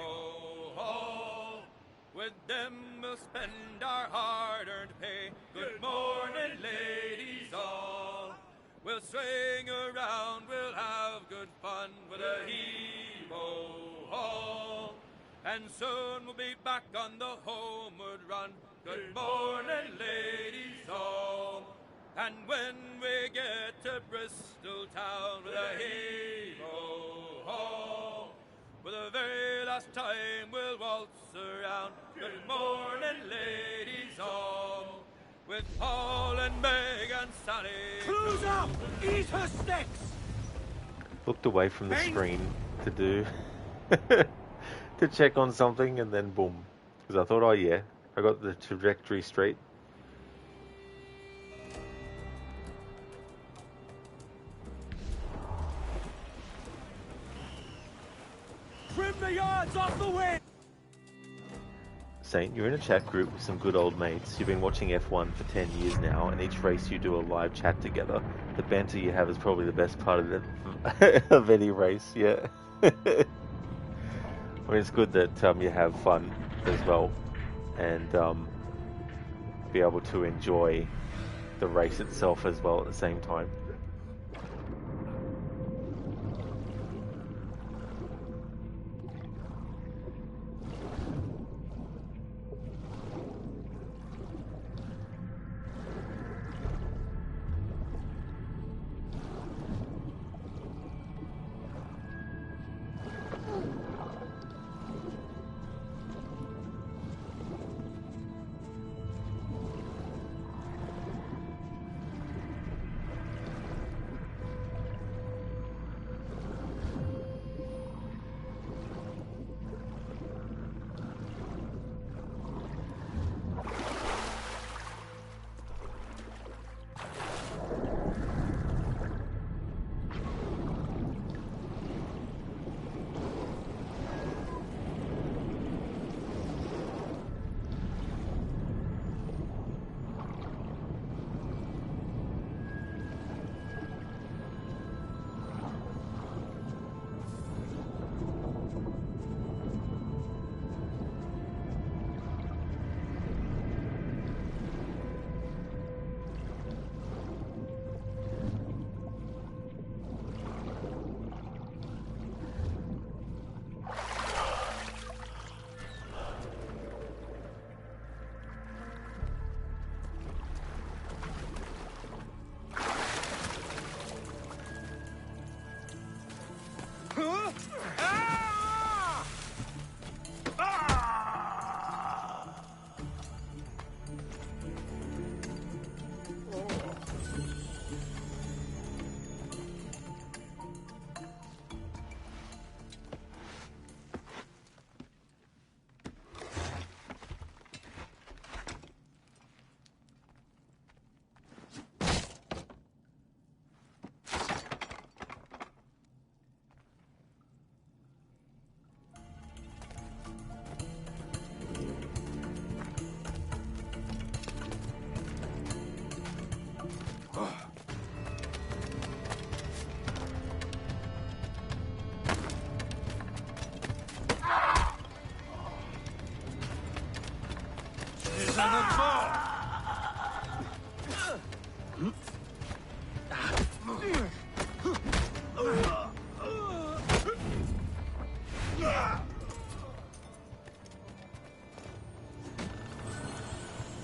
With them we'll spend our hard-earned pay. Good morning, ladies all. We'll swing around, we'll have good fun with a heave-o-ho. And soon we'll be back on the homeward run. Good morning, ladies all. And when we get to Bristol town with a heave-o-ho, for the very last time we'll waltz around. Good morning, ladies all. With Paul and Meg and Sally. Close up! Eat her sticks! Looked away from the screen to do to check on something, and then boom. Because I thought, oh yeah, I got the trajectory straight. Trim the yards off the wind! Saint, you're in a chat group with some good old mates. You've been watching F1 for 10 years now, and each race you do a live chat together. The banter you have is probably the best part of of any race, yeah. I mean, it's good that you have fun as well, and be able to enjoy the race itself as well at the same time.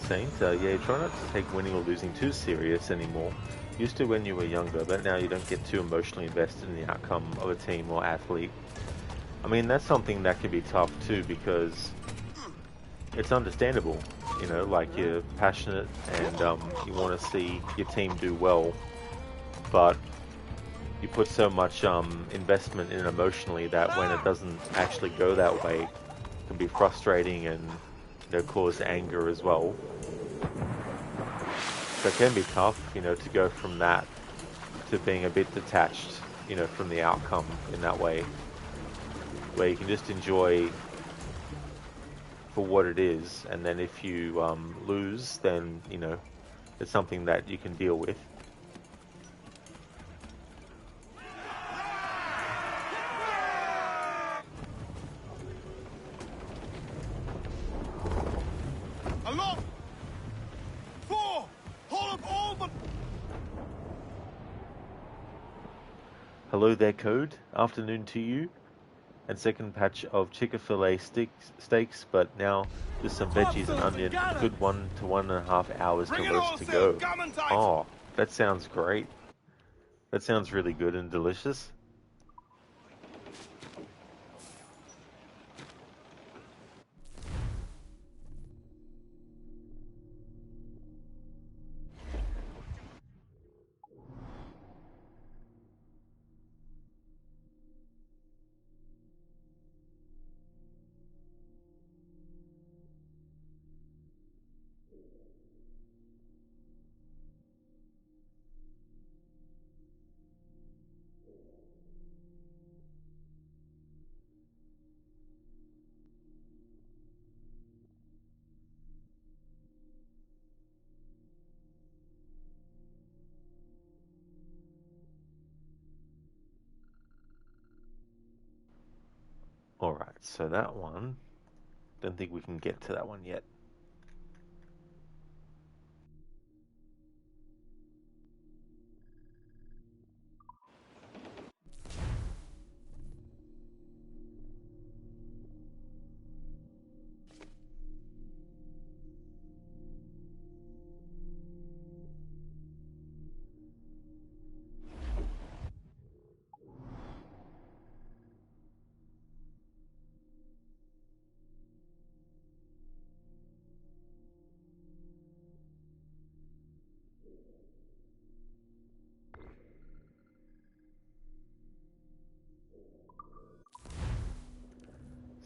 Saint, yeah, try not to take winning or losing too serious anymore. Used to when you were younger, but now you don't get too emotionally invested in the outcome of a team or athlete. I mean, that's something that can be tough too, because it's understandable, you know, like you're passionate and you want to see your team do well, but you put so much investment in it emotionally that when it doesn't actually go that way, it can be frustrating and, you know, cause anger as well. So it can be tough, you know, to go from that to being a bit detached, you know, from the outcome in that way, where you can just enjoy for what it is, and then if you lose, then, you know, it's something that you can deal with. Along! 4! Hold up all but... Hello there, Code. Afternoon to you. And second patch of Chick-fil-A steaks, but now with some veggies and onion. Good 1 to 1.5 hours to roast to go. Oh, that sounds great. That sounds really good and delicious. Alright, so that one, don't think we can get to that one yet.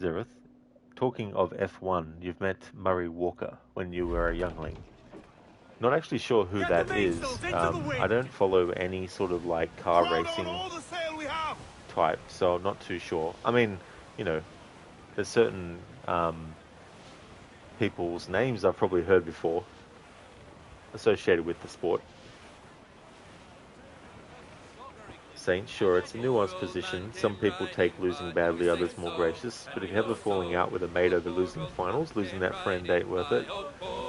Zereth, talking of F1, you've met Murray Walker when you were a youngling. Not actually sure who that is. I don't follow any sort of like car racing type, so I'm not too sure. I mean, you know, there's certain people's names I've probably heard before associated with the sport. Saint, sure, it's a nuanced position. Some people take losing badly, others more gracious. But if you have a falling out with a mate over losing finals, losing that friend ain't worth it.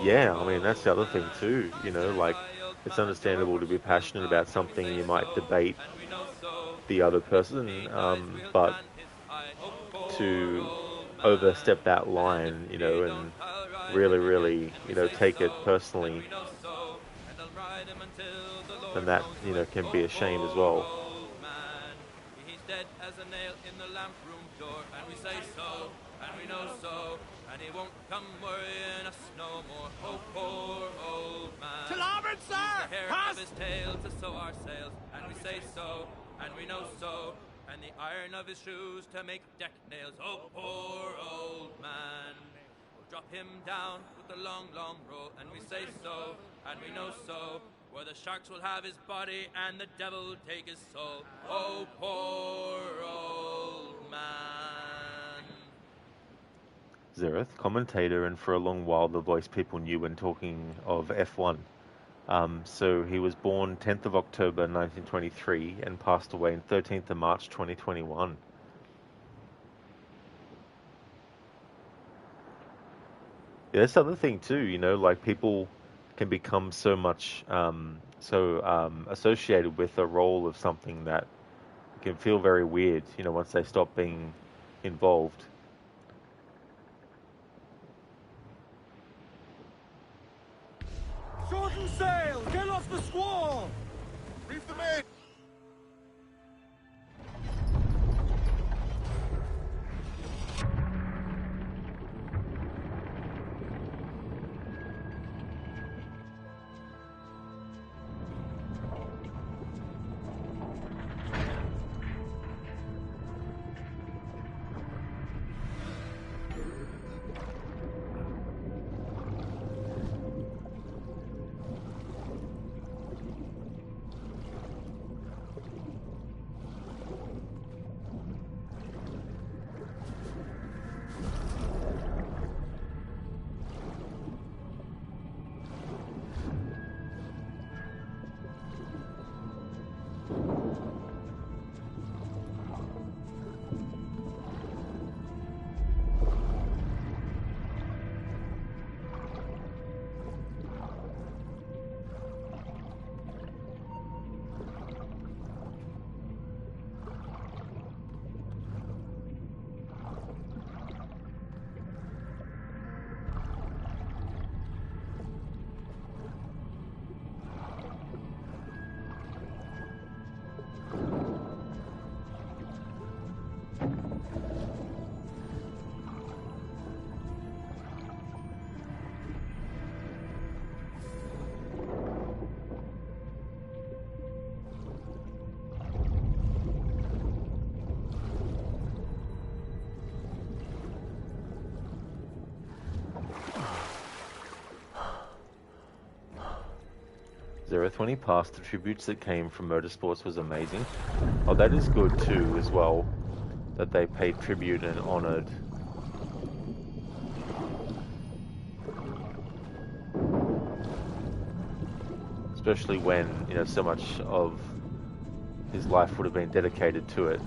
Yeah, I mean, that's the other thing too. You know, like, it's understandable to be passionate about something and you might debate the other person, but to overstep that line, you know, and really, you know, take it personally, then that, you know, can be a shame as well. Dead as a nail in the lamp room door, and we say so, and we know so, and he won't come worrying us no more. Oh, poor old man. To larboard, sir! Use the hair of his tail to sew our sails, and we say so, and we know so, and the iron of his shoes to make deck nails. Oh, poor old man. We'll drop him down with a long, long roll, and we say so, and we know so, where the sharks will have his body and the devil take his soul. Oh, poor old man. Zereth, commentator, and for a long while the voice people knew when talking of F1. So he was born 10th of October 1923 and passed away on 13th of March 2021. Yeah, that's the other thing too, you know, like people can become so much associated with a role of something that can feel very weird, you know, once they stop being involved. Shorten sail! Get off the squall! Reef them in! Zereth, when he passed, the tributes that came from motorsports was amazing. Oh, that is good too, as well, that they paid tribute and honoured. Especially when, you know, so much of his life would have been dedicated to it.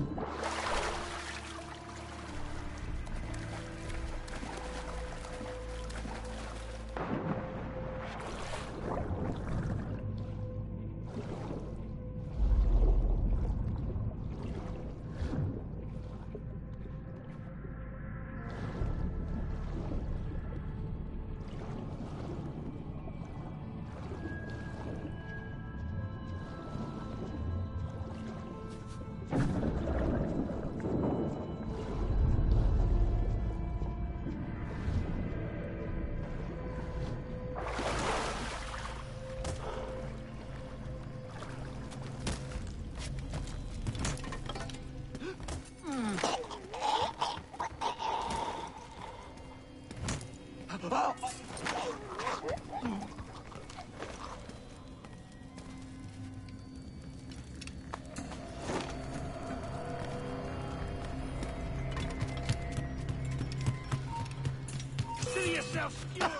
Consider yourself skewered!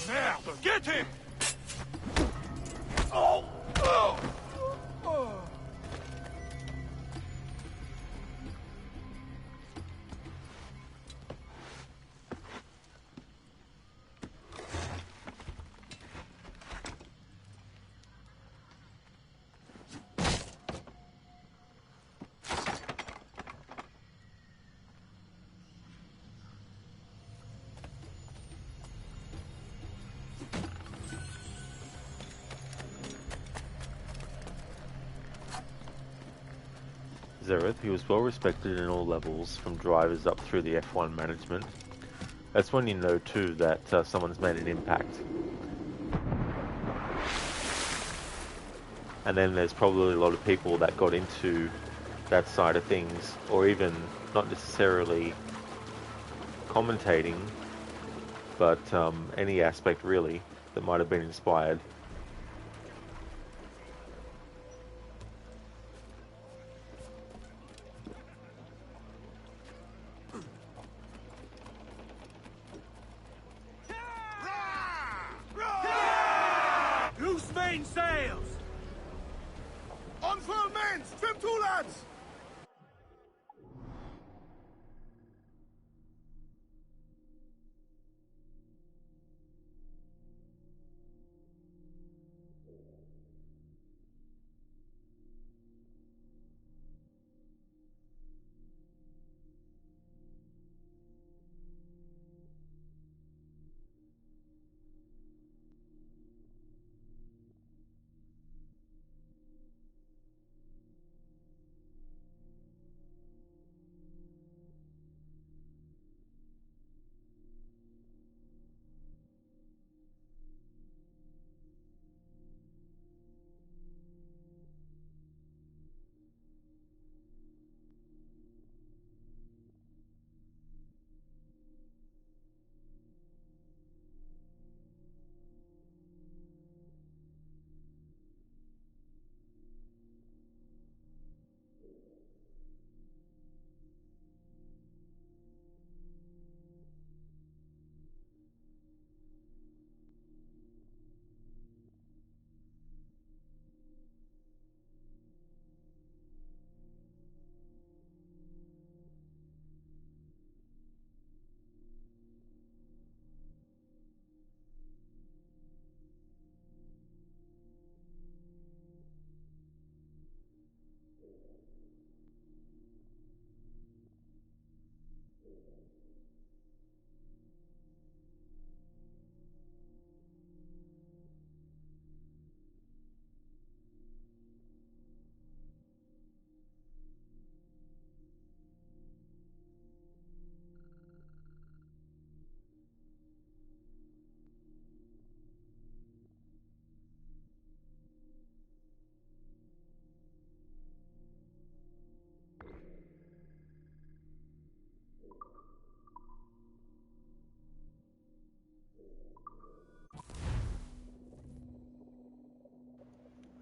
Merde! Get him! Oh! Oh! Oh! Zereth, he was well respected in all levels, from drivers up through the F1 management. That's when you know too that someone's made an impact. And then there's probably a lot of people that got into that side of things, or even not necessarily commentating, but any aspect really that might have been inspired. Loose main sails! On full mains! Trim to, lads!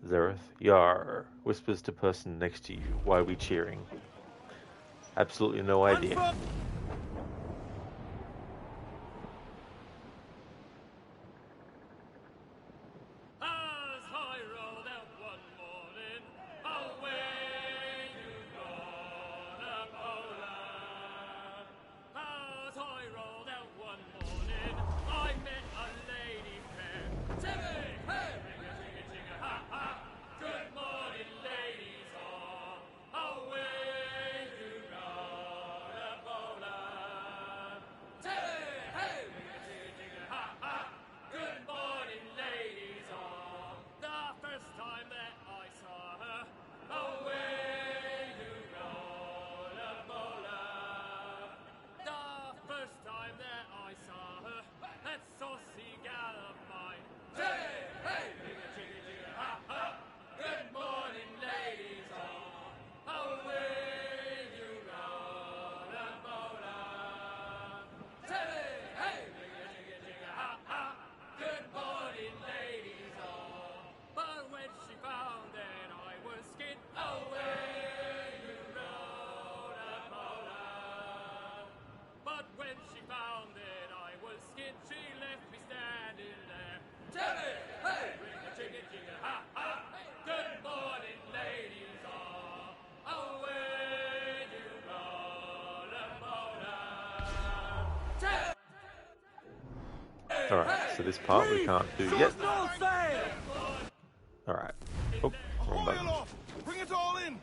Zereth, Yar, whispers to person next to you. Why are we cheering? Absolutely no idea. Alright, so this part we can't do yet. Alright. Oh, wrong button. Bring it all in!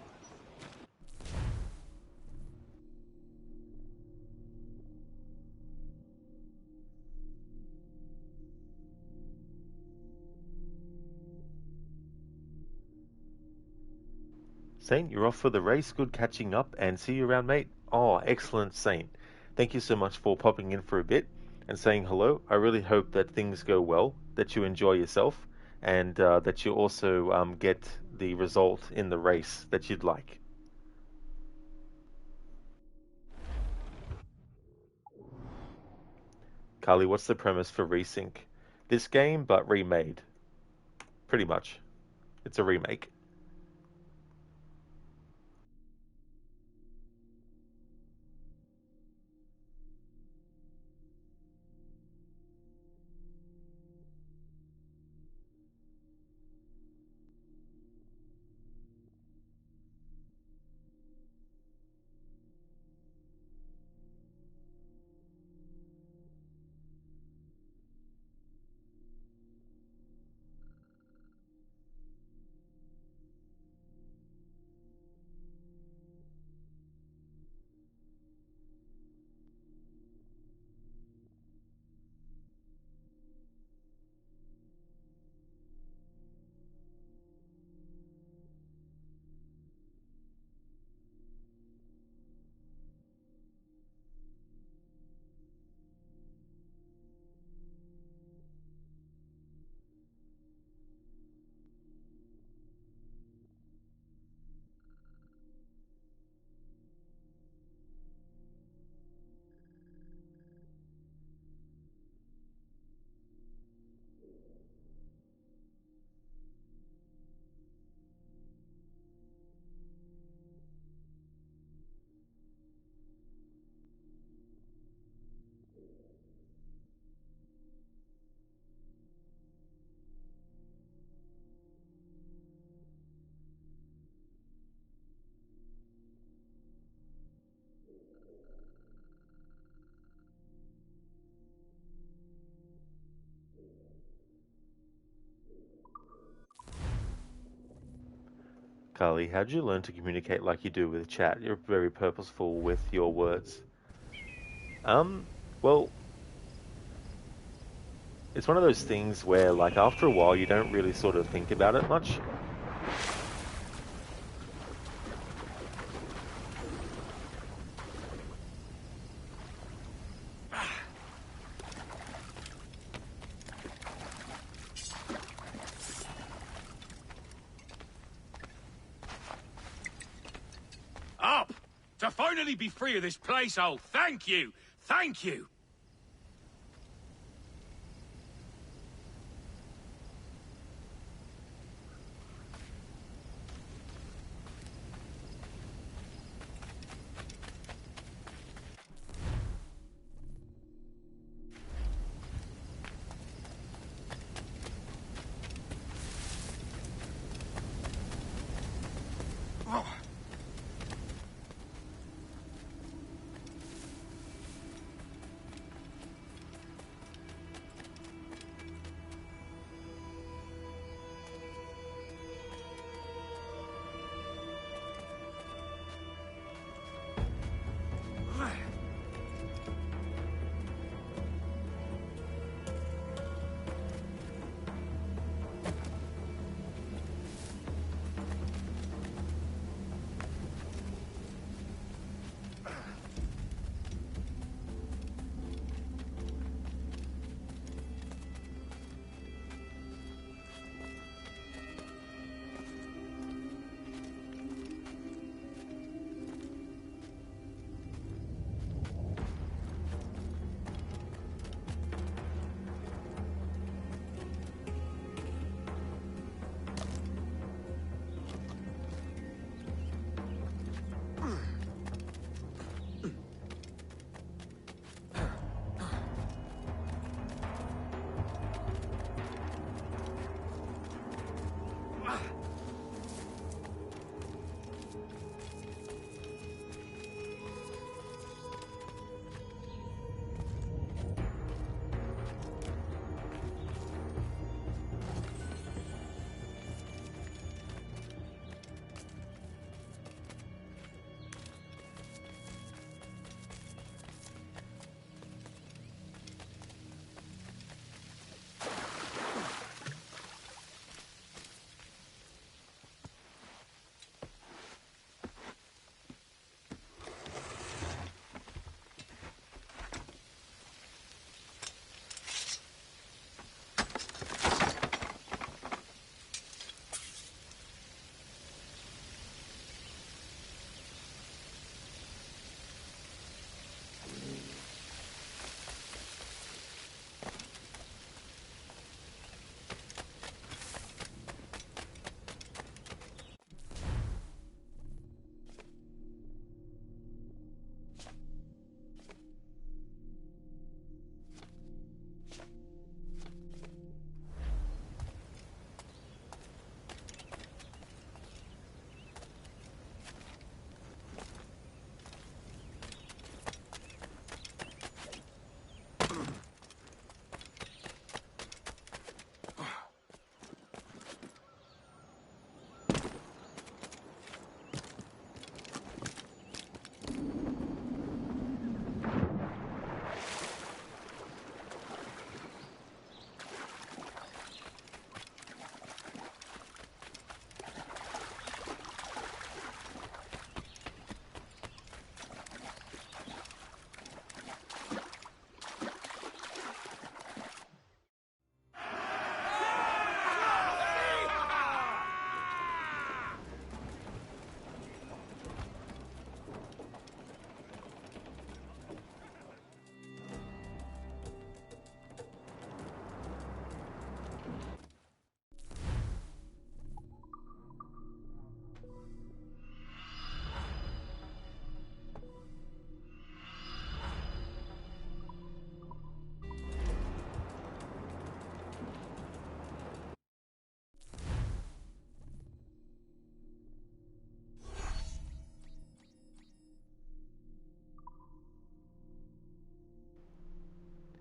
Saint, you're off for the race. Good catching up, and see you around, mate. Oh, excellent, Saint. Thank you so much for popping in for a bit and saying hello. I really hope that things go well, that you enjoy yourself, and that you also get the result in the race that you'd like. Carly, what's the premise for Resync? This game, but remade. Pretty much. It's a remake. Carly, how'd you learn to communicate like you do with chat? You're very purposeful with your words. Well, it's one of those things where, like, after a while, you don't really sort of think about it much. Up! To finally be free of this place, oh, thank you! Thank you!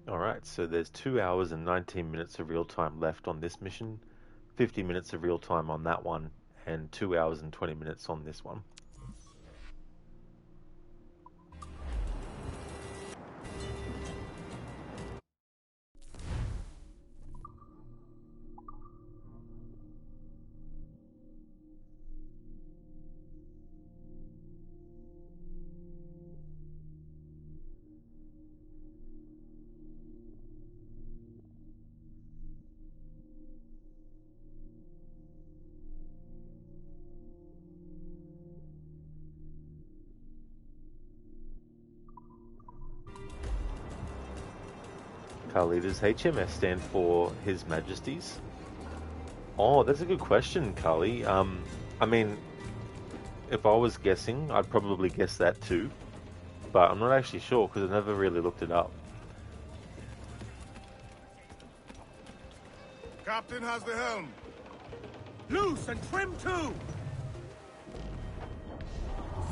Alright, so there's 2 hours and 19 minutes of real time left on this mission, 50 minutes of real time on that one, and 2 hours and 20 minutes on this one. Carly, does HMS stand for His Majesty's? Oh, that's a good question, Carly. I mean, if I was guessing, I'd probably guess that too. But I'm not actually sure because I never really looked it up. Captain has the helm. Loose and trim too!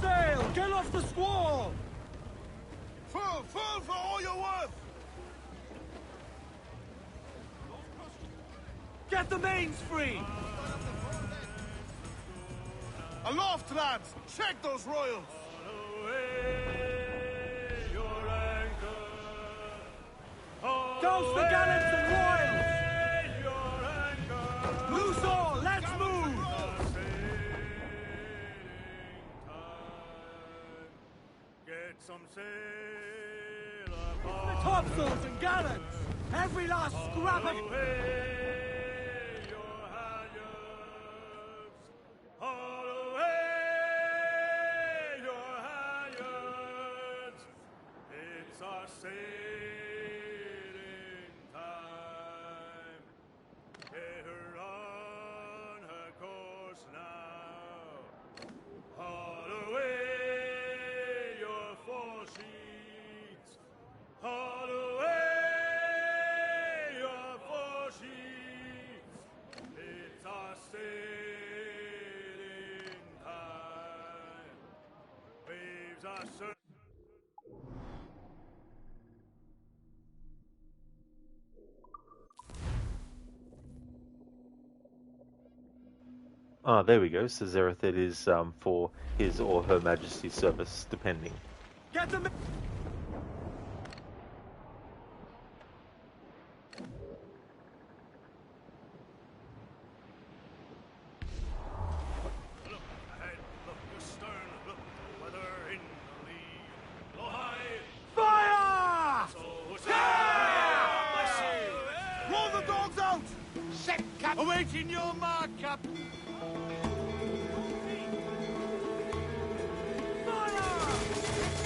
Sail! Get off the squall! Full for all you're worth! Get the mains free! Aloft, lads! Check those royals! Douse the gallants and royals! Loose all! Let's move! Get some sail The topsails and gallants! Every last scrap of... Ah, there we go. So Zereth, it is for His or Her Majesty's service, depending. Get them. Fire! Roll the dogs out! Set, Cap. Awaiting your mark, Captain.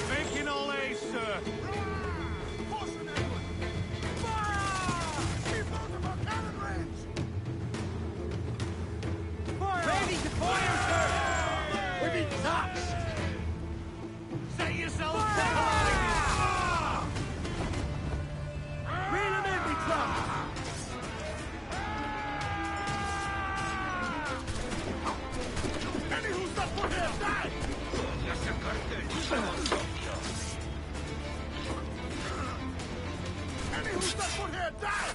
Making all ace, sir. Ready to fire, sir! We've been touched! Set yourselves fire! Reel them in, me trucks! Any who's not put here, die! Any who's not put here, die!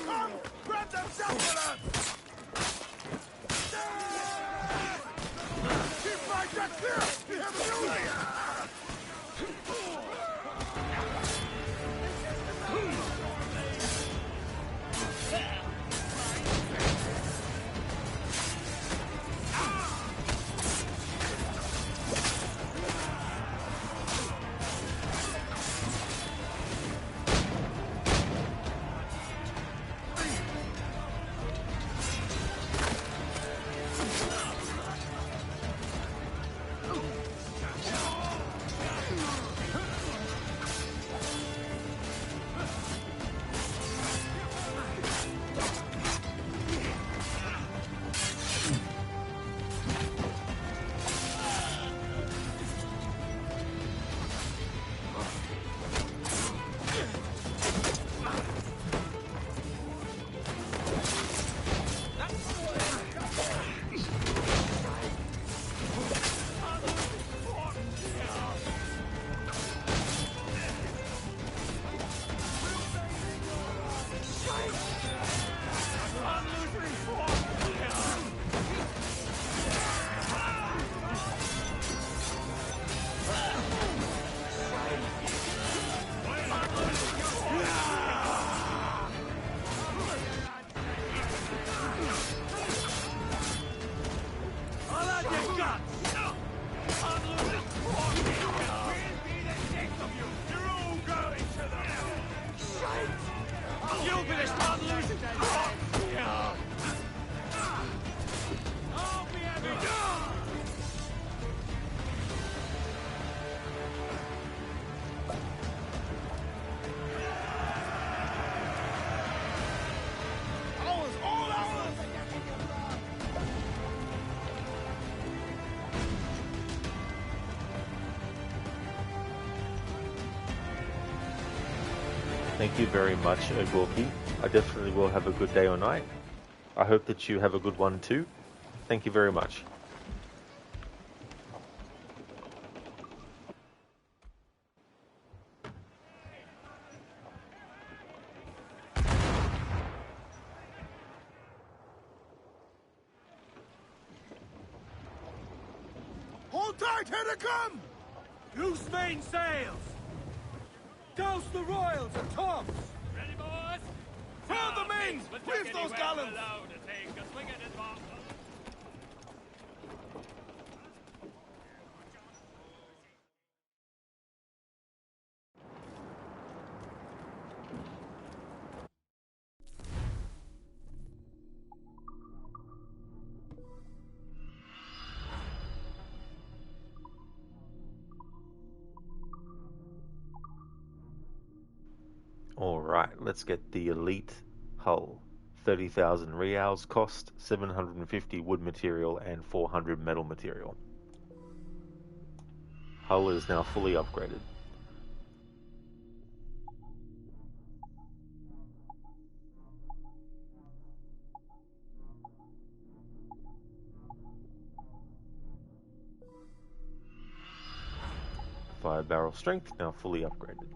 Come! Grab them javelins! Thank you very much, Gorky. I definitely will have a good day or night. I hope that you have a good one too. Thank you very much. Hold tight, here they come! Loose main sails! Douse the royals and tops! Ready, boys? Throw the mains! Reef those gallants! Allowed to take a swing at his bottom. Alright, let's get the elite hull. 30,000 reals cost, 750 wood material and 400 metal material. Hull is now fully upgraded. Fire barrel strength now fully upgraded.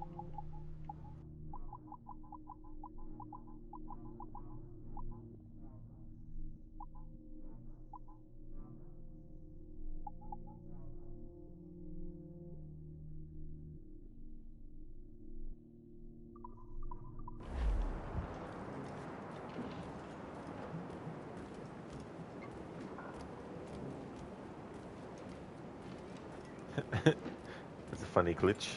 That's a funny glitch.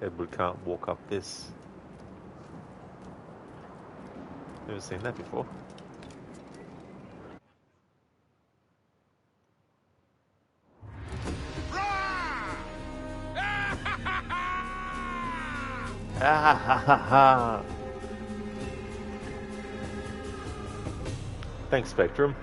Edward can't walk up this. Never seen that before. Ah ha ha ha! Thanks, Spectrum.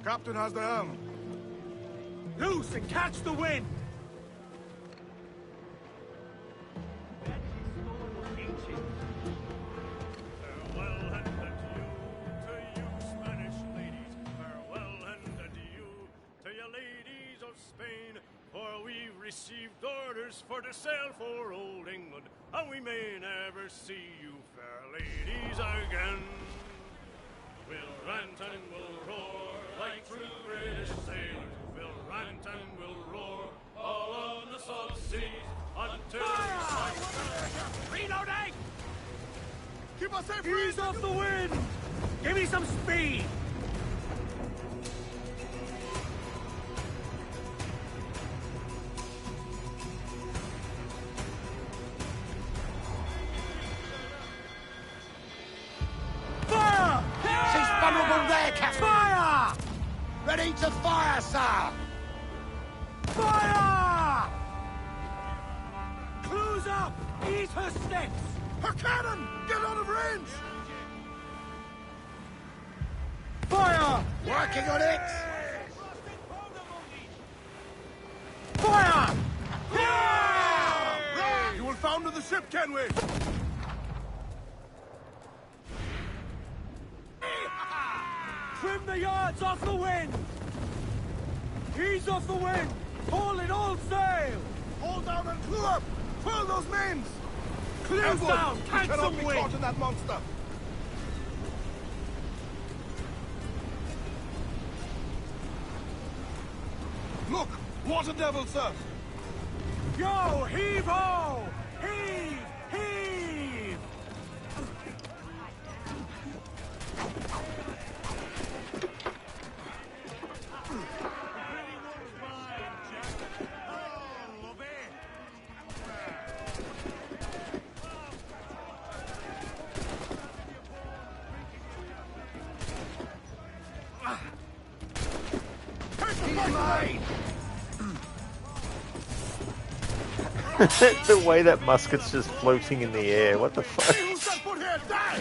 Captain has the helm. Loose and catch the wind! Farewell and adieu to you Spanish ladies. Farewell and adieu to you ladies of Spain. For we received orders for to sail for old England, and we may never see you fair ladies again. We'll rant and we'll roar like true British sailors. We'll rant and we'll roar all on the salt seas until we strike. Reloading! Keep us safe! Ease off the wind! Give me some speed! Fire! She's vulnerable there, Captain! Fire! Ready to fire, sir! Fire! Clues up! Ease her sticks! Her cannon! Get out of range! Fire! Working on it! Fire! You will founder the ship, can we? Trim the yards off the wind! Ease off the wind! Haul in all sail! Hold down and clue up! Furl those mains! Clear down! We Catch cannot some be wind! caught in that monster! Look! Water devil, sir! Yo! Heave-ho! Heave! Heave! The way that musket's just floating in the air, what the fuck? Who's that put here? Die!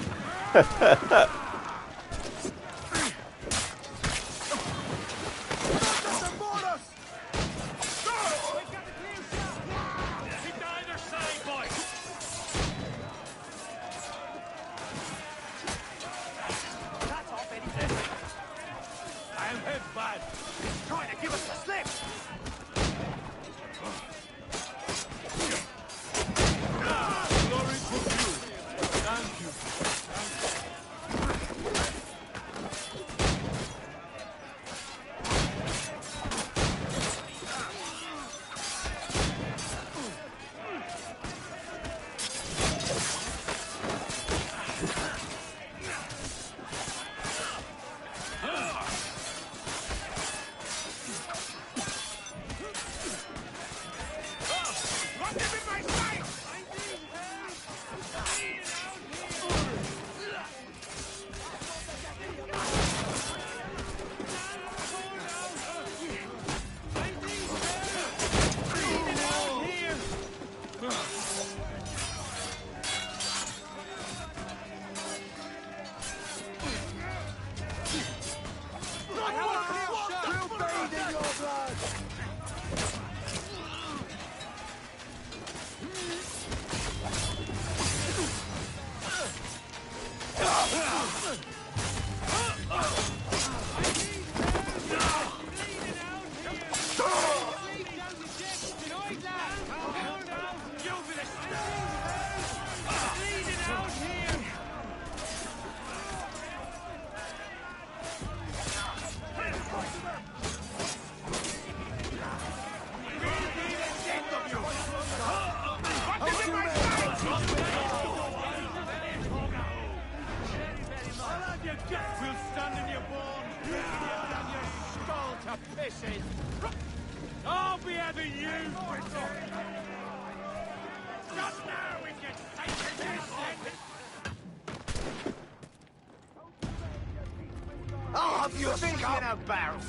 I'll be having you! Just now we can take this. I'll have you thinking about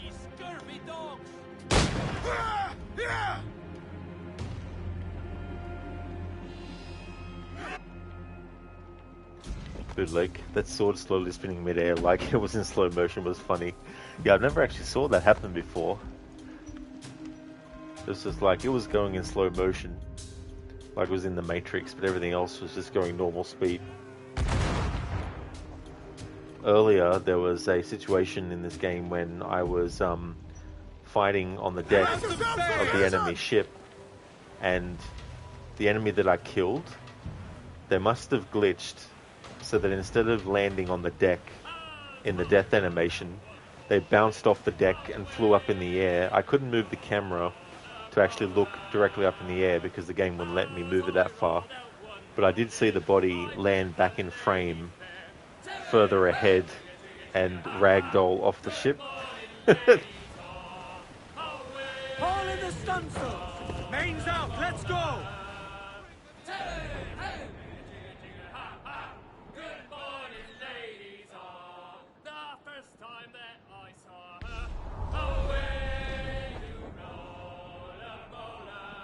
You scurvy dogs! Yeah! Dude, like, that sword slowly spinning midair like it was in slow motion was funny. Yeah, I've never actually saw that happen before. It was just like, it was going in slow motion. Like it was in the Matrix, but everything else was just going normal speed. Earlier, there was a situation in this game when I was fighting on the deck of the enemy ship, and the enemy that I killed, they must have glitched so that instead of landing on the deck in the death animation, they bounced off the deck and flew up in the air. I couldn't move the camera to actually look directly up in the air because the game wouldn't let me move it that far. But I did see the body land back in frame further ahead and ragdoll off the ship. All in the stunsails! Mains out, let's go! Good morning, ladies all. The first time that I saw her, away you roll a molar.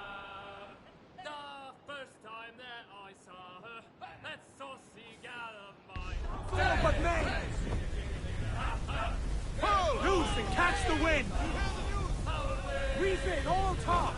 The first time that I saw her, that saucy gal of mine. Full but mains! Pull! Loose and catch the wind! Reef in, all top!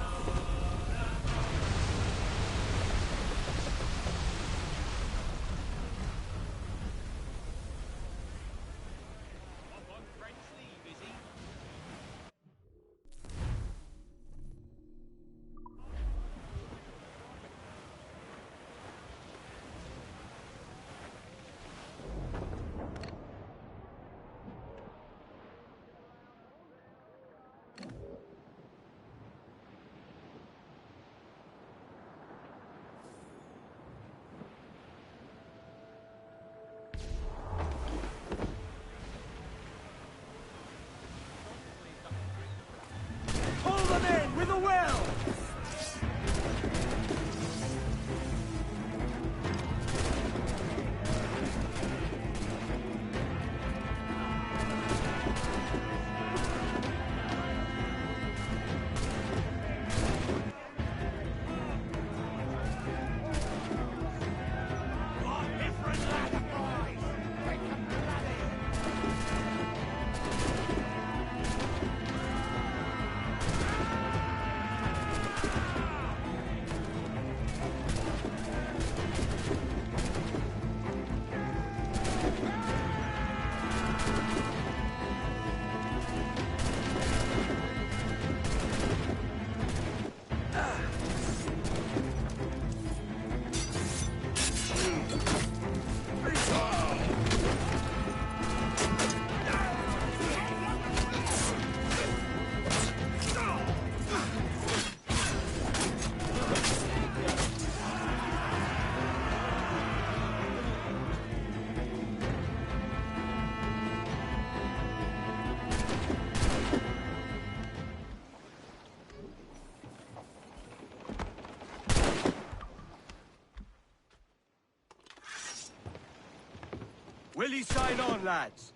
Will you sign on, lads?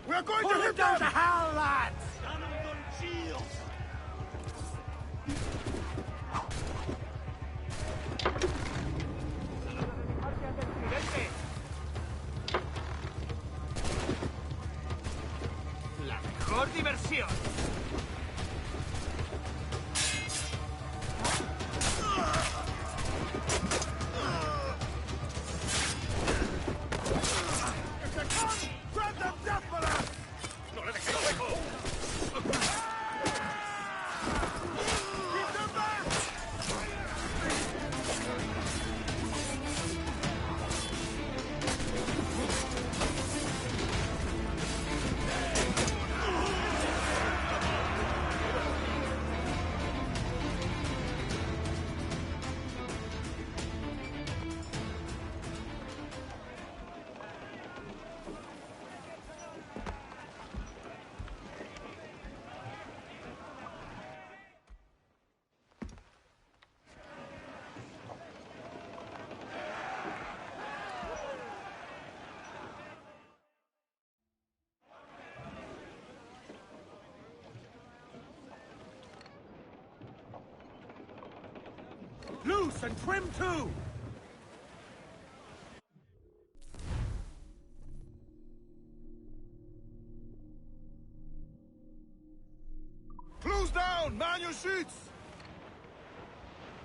We're going to hit down to hell, lads! La mejor diversión. Grab them death for us! ¡No le dejéis hueco! Keep them back! Loose and trim too! Close down! Man your sheets!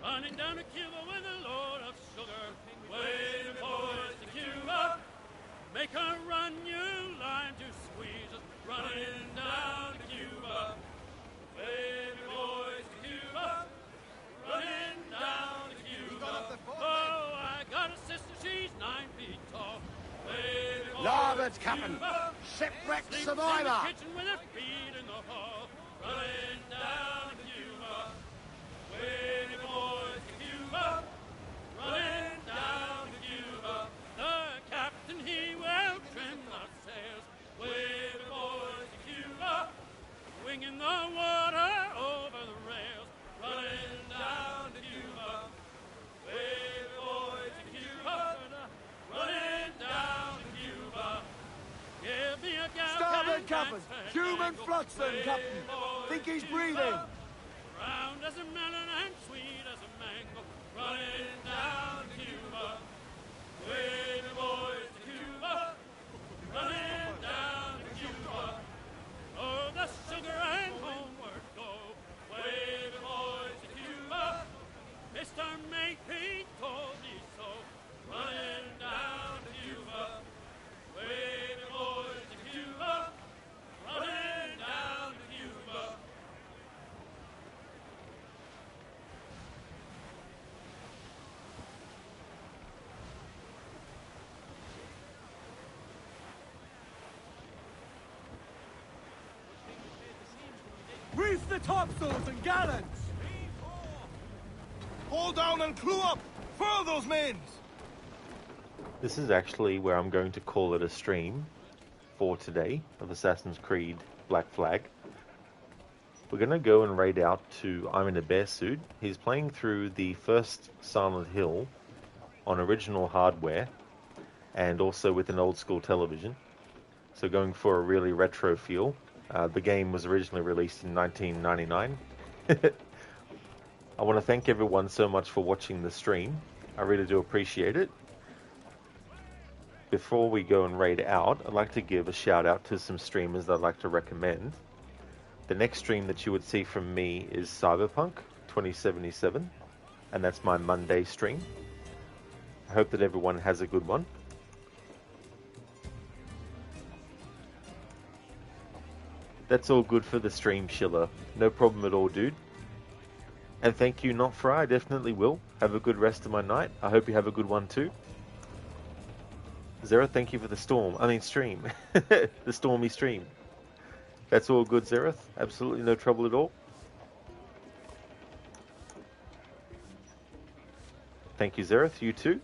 Running down to Cuba with a load of sugar. Waiting boys to Cuba. Make her run, you line to squeeze us. Running down to Cuba. Baby boys to Cuba. Running down to Cuba. Oh, I got a sister, she's 9 feet tall. Baby boys Larboard, to Captain. Cuba. Shipwrecked Sleeps survivor. in the kitchen with her feet in the hall. Running down to Cuba. Baby boys to Cuba. Running down to Cuba. The captain, he will trim the sails. Baby boys to Cuba. Winging the water over the rails. Running down to Cuba. Baby boys to Cuba. Running down to Cuba. Give me a gal. Starboard, Captain! Human flotsam, Captain! Think he's breathing! Round as a melon and sweet as a mango. Running down to Cuba. Baby boys to Cuba. Running down to Cuba. Oh, the sugar and homeward go. Baby boys to Cuba. Mr. Makepeace told me so. Running down to Cuba. Baby boys to Cuba. Running down to Cuba. Reef the topsails and gallants! Haul down and clew up! Furl those men! This is actually where I'm going to call it a stream for today of Assassin's Creed Black Flag. We're going to go and raid out to I'm in a Bear Suit. He's playing through the first Silent Hill on original hardware and also with an old school television. So going for a really retro feel. The game was originally released in 1999. I want to thank everyone so much for watching the stream. I really do appreciate it. Before we go and raid out, I'd like to give a shout out to some streamers that I'd like to recommend. The next stream that you would see from me is Cyberpunk 2077, and that's my Monday stream. I hope that everyone has a good one. That's all good for the stream, Schiller. No problem at all, dude. And thank you, Not Fry. I definitely will. Have a good rest of my night. I hope you have a good one too. Zereth, thank you for the stream. The stormy stream. That's all good, Zereth. Absolutely no trouble at all. Thank you, Zereth. You too.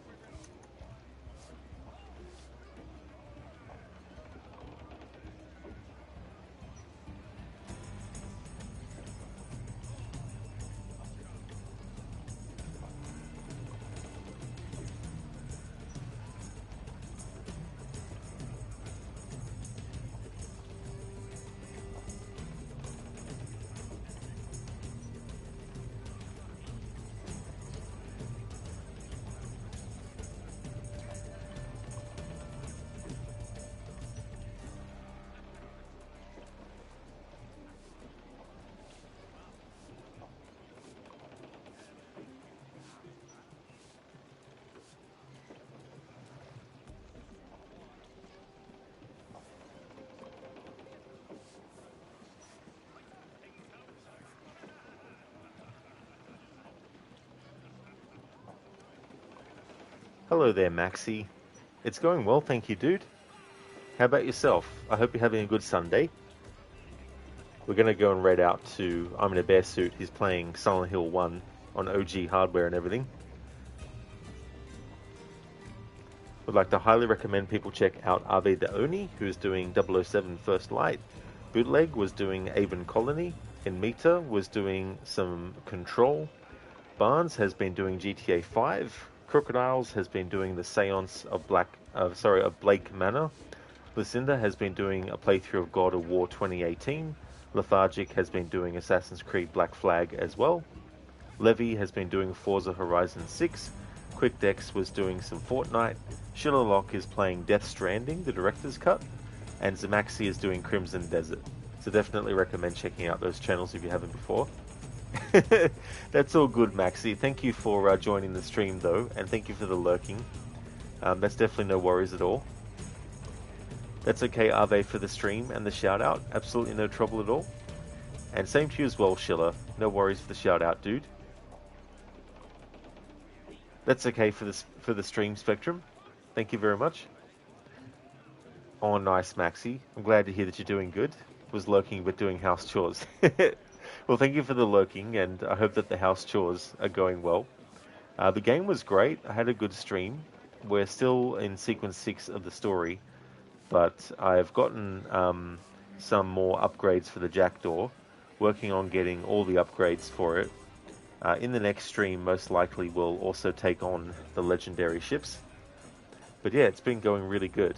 Hello there, Maxi. It's going well, thank you, dude. How about yourself? I hope you're having a good Sunday. We're going to go and raid out to I'm in a Bear Suit. He's playing Silent Hill 1 on OG hardware and everything. Would like to highly recommend people check out Ave the Oni, who's doing 007 First Light. Bootleg was doing Avon Colony. Inmita was doing some Control. Barnes has been doing GTA 5. Crocodiles has been doing the Seance of Blake Manor. Lucinda has been doing a playthrough of God of War 2018. Lethargic has been doing Assassin's Creed Black Flag as well. Levy has been doing Forza Horizon 6. QuickDex was doing some Fortnite. Shillerlock is playing Death Stranding, the director's cut. And Zamaxi is doing Crimson Desert. So definitely recommend checking out those channels if you haven't before. That's all good, Maxi. Thank you for joining the stream, though, and thank you for the lurking. That's definitely no worries at all. That's okay, Ave, for the stream and the shout-out. Absolutely no trouble at all. And same to you as well, Schiller. No worries for the shout-out, dude. That's okay for the stream, Spectrum. Thank you very much. Oh, nice, Maxi. I'm glad to hear that you're doing good. Was lurking but doing house chores. Well, thank you for the lurking, and I hope that the house chores are going well. The game was great. I had a good stream. We're still in sequence 6 of the story, but I've gotten some more upgrades for the Jackdaw, working on getting all the upgrades for it. In the next stream, most likely we'll also take on the legendary ships. But yeah, it's been going really good.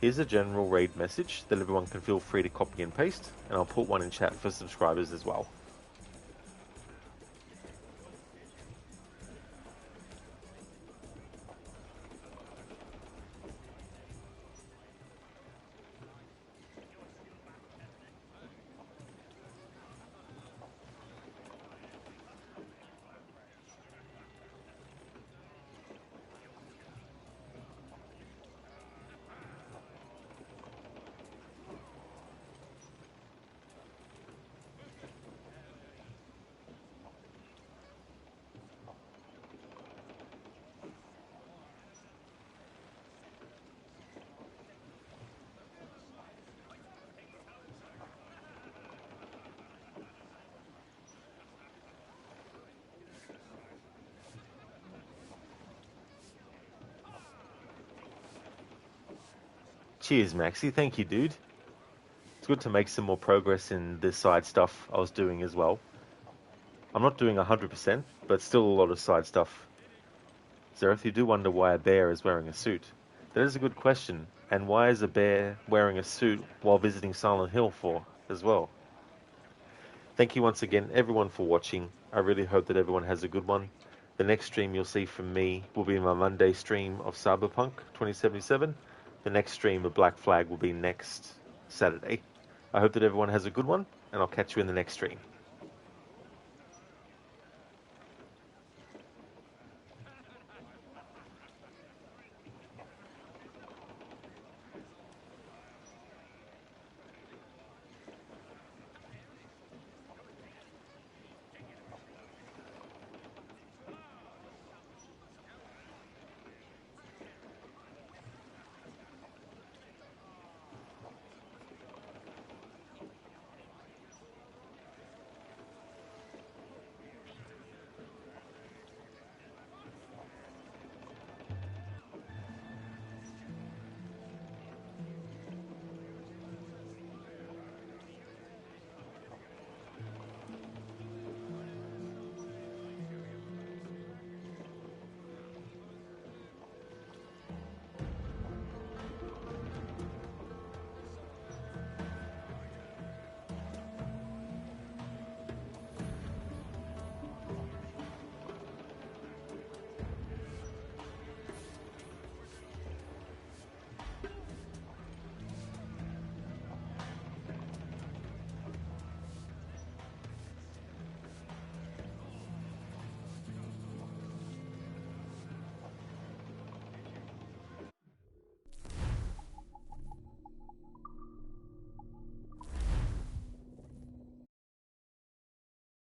Here's a general raid message that everyone can feel free to copy and paste, and I'll put one in chat for subscribers as well. Cheers, Maxi. Thank you, dude. It's good to make some more progress in this side stuff I was doing as well. I'm not doing 100%, but still a lot of side stuff. Zereth, you do wonder why a bear is wearing a suit. That is a good question. And why is a bear wearing a suit while visiting Silent Hill for as well? Thank you once again, everyone, for watching. I really hope that everyone has a good one. The next stream you'll see from me will be my Monday stream of Cyberpunk 2077. The next stream of Black Flag will be next Saturday. I hope that everyone has a good one, and I'll catch you in the next stream.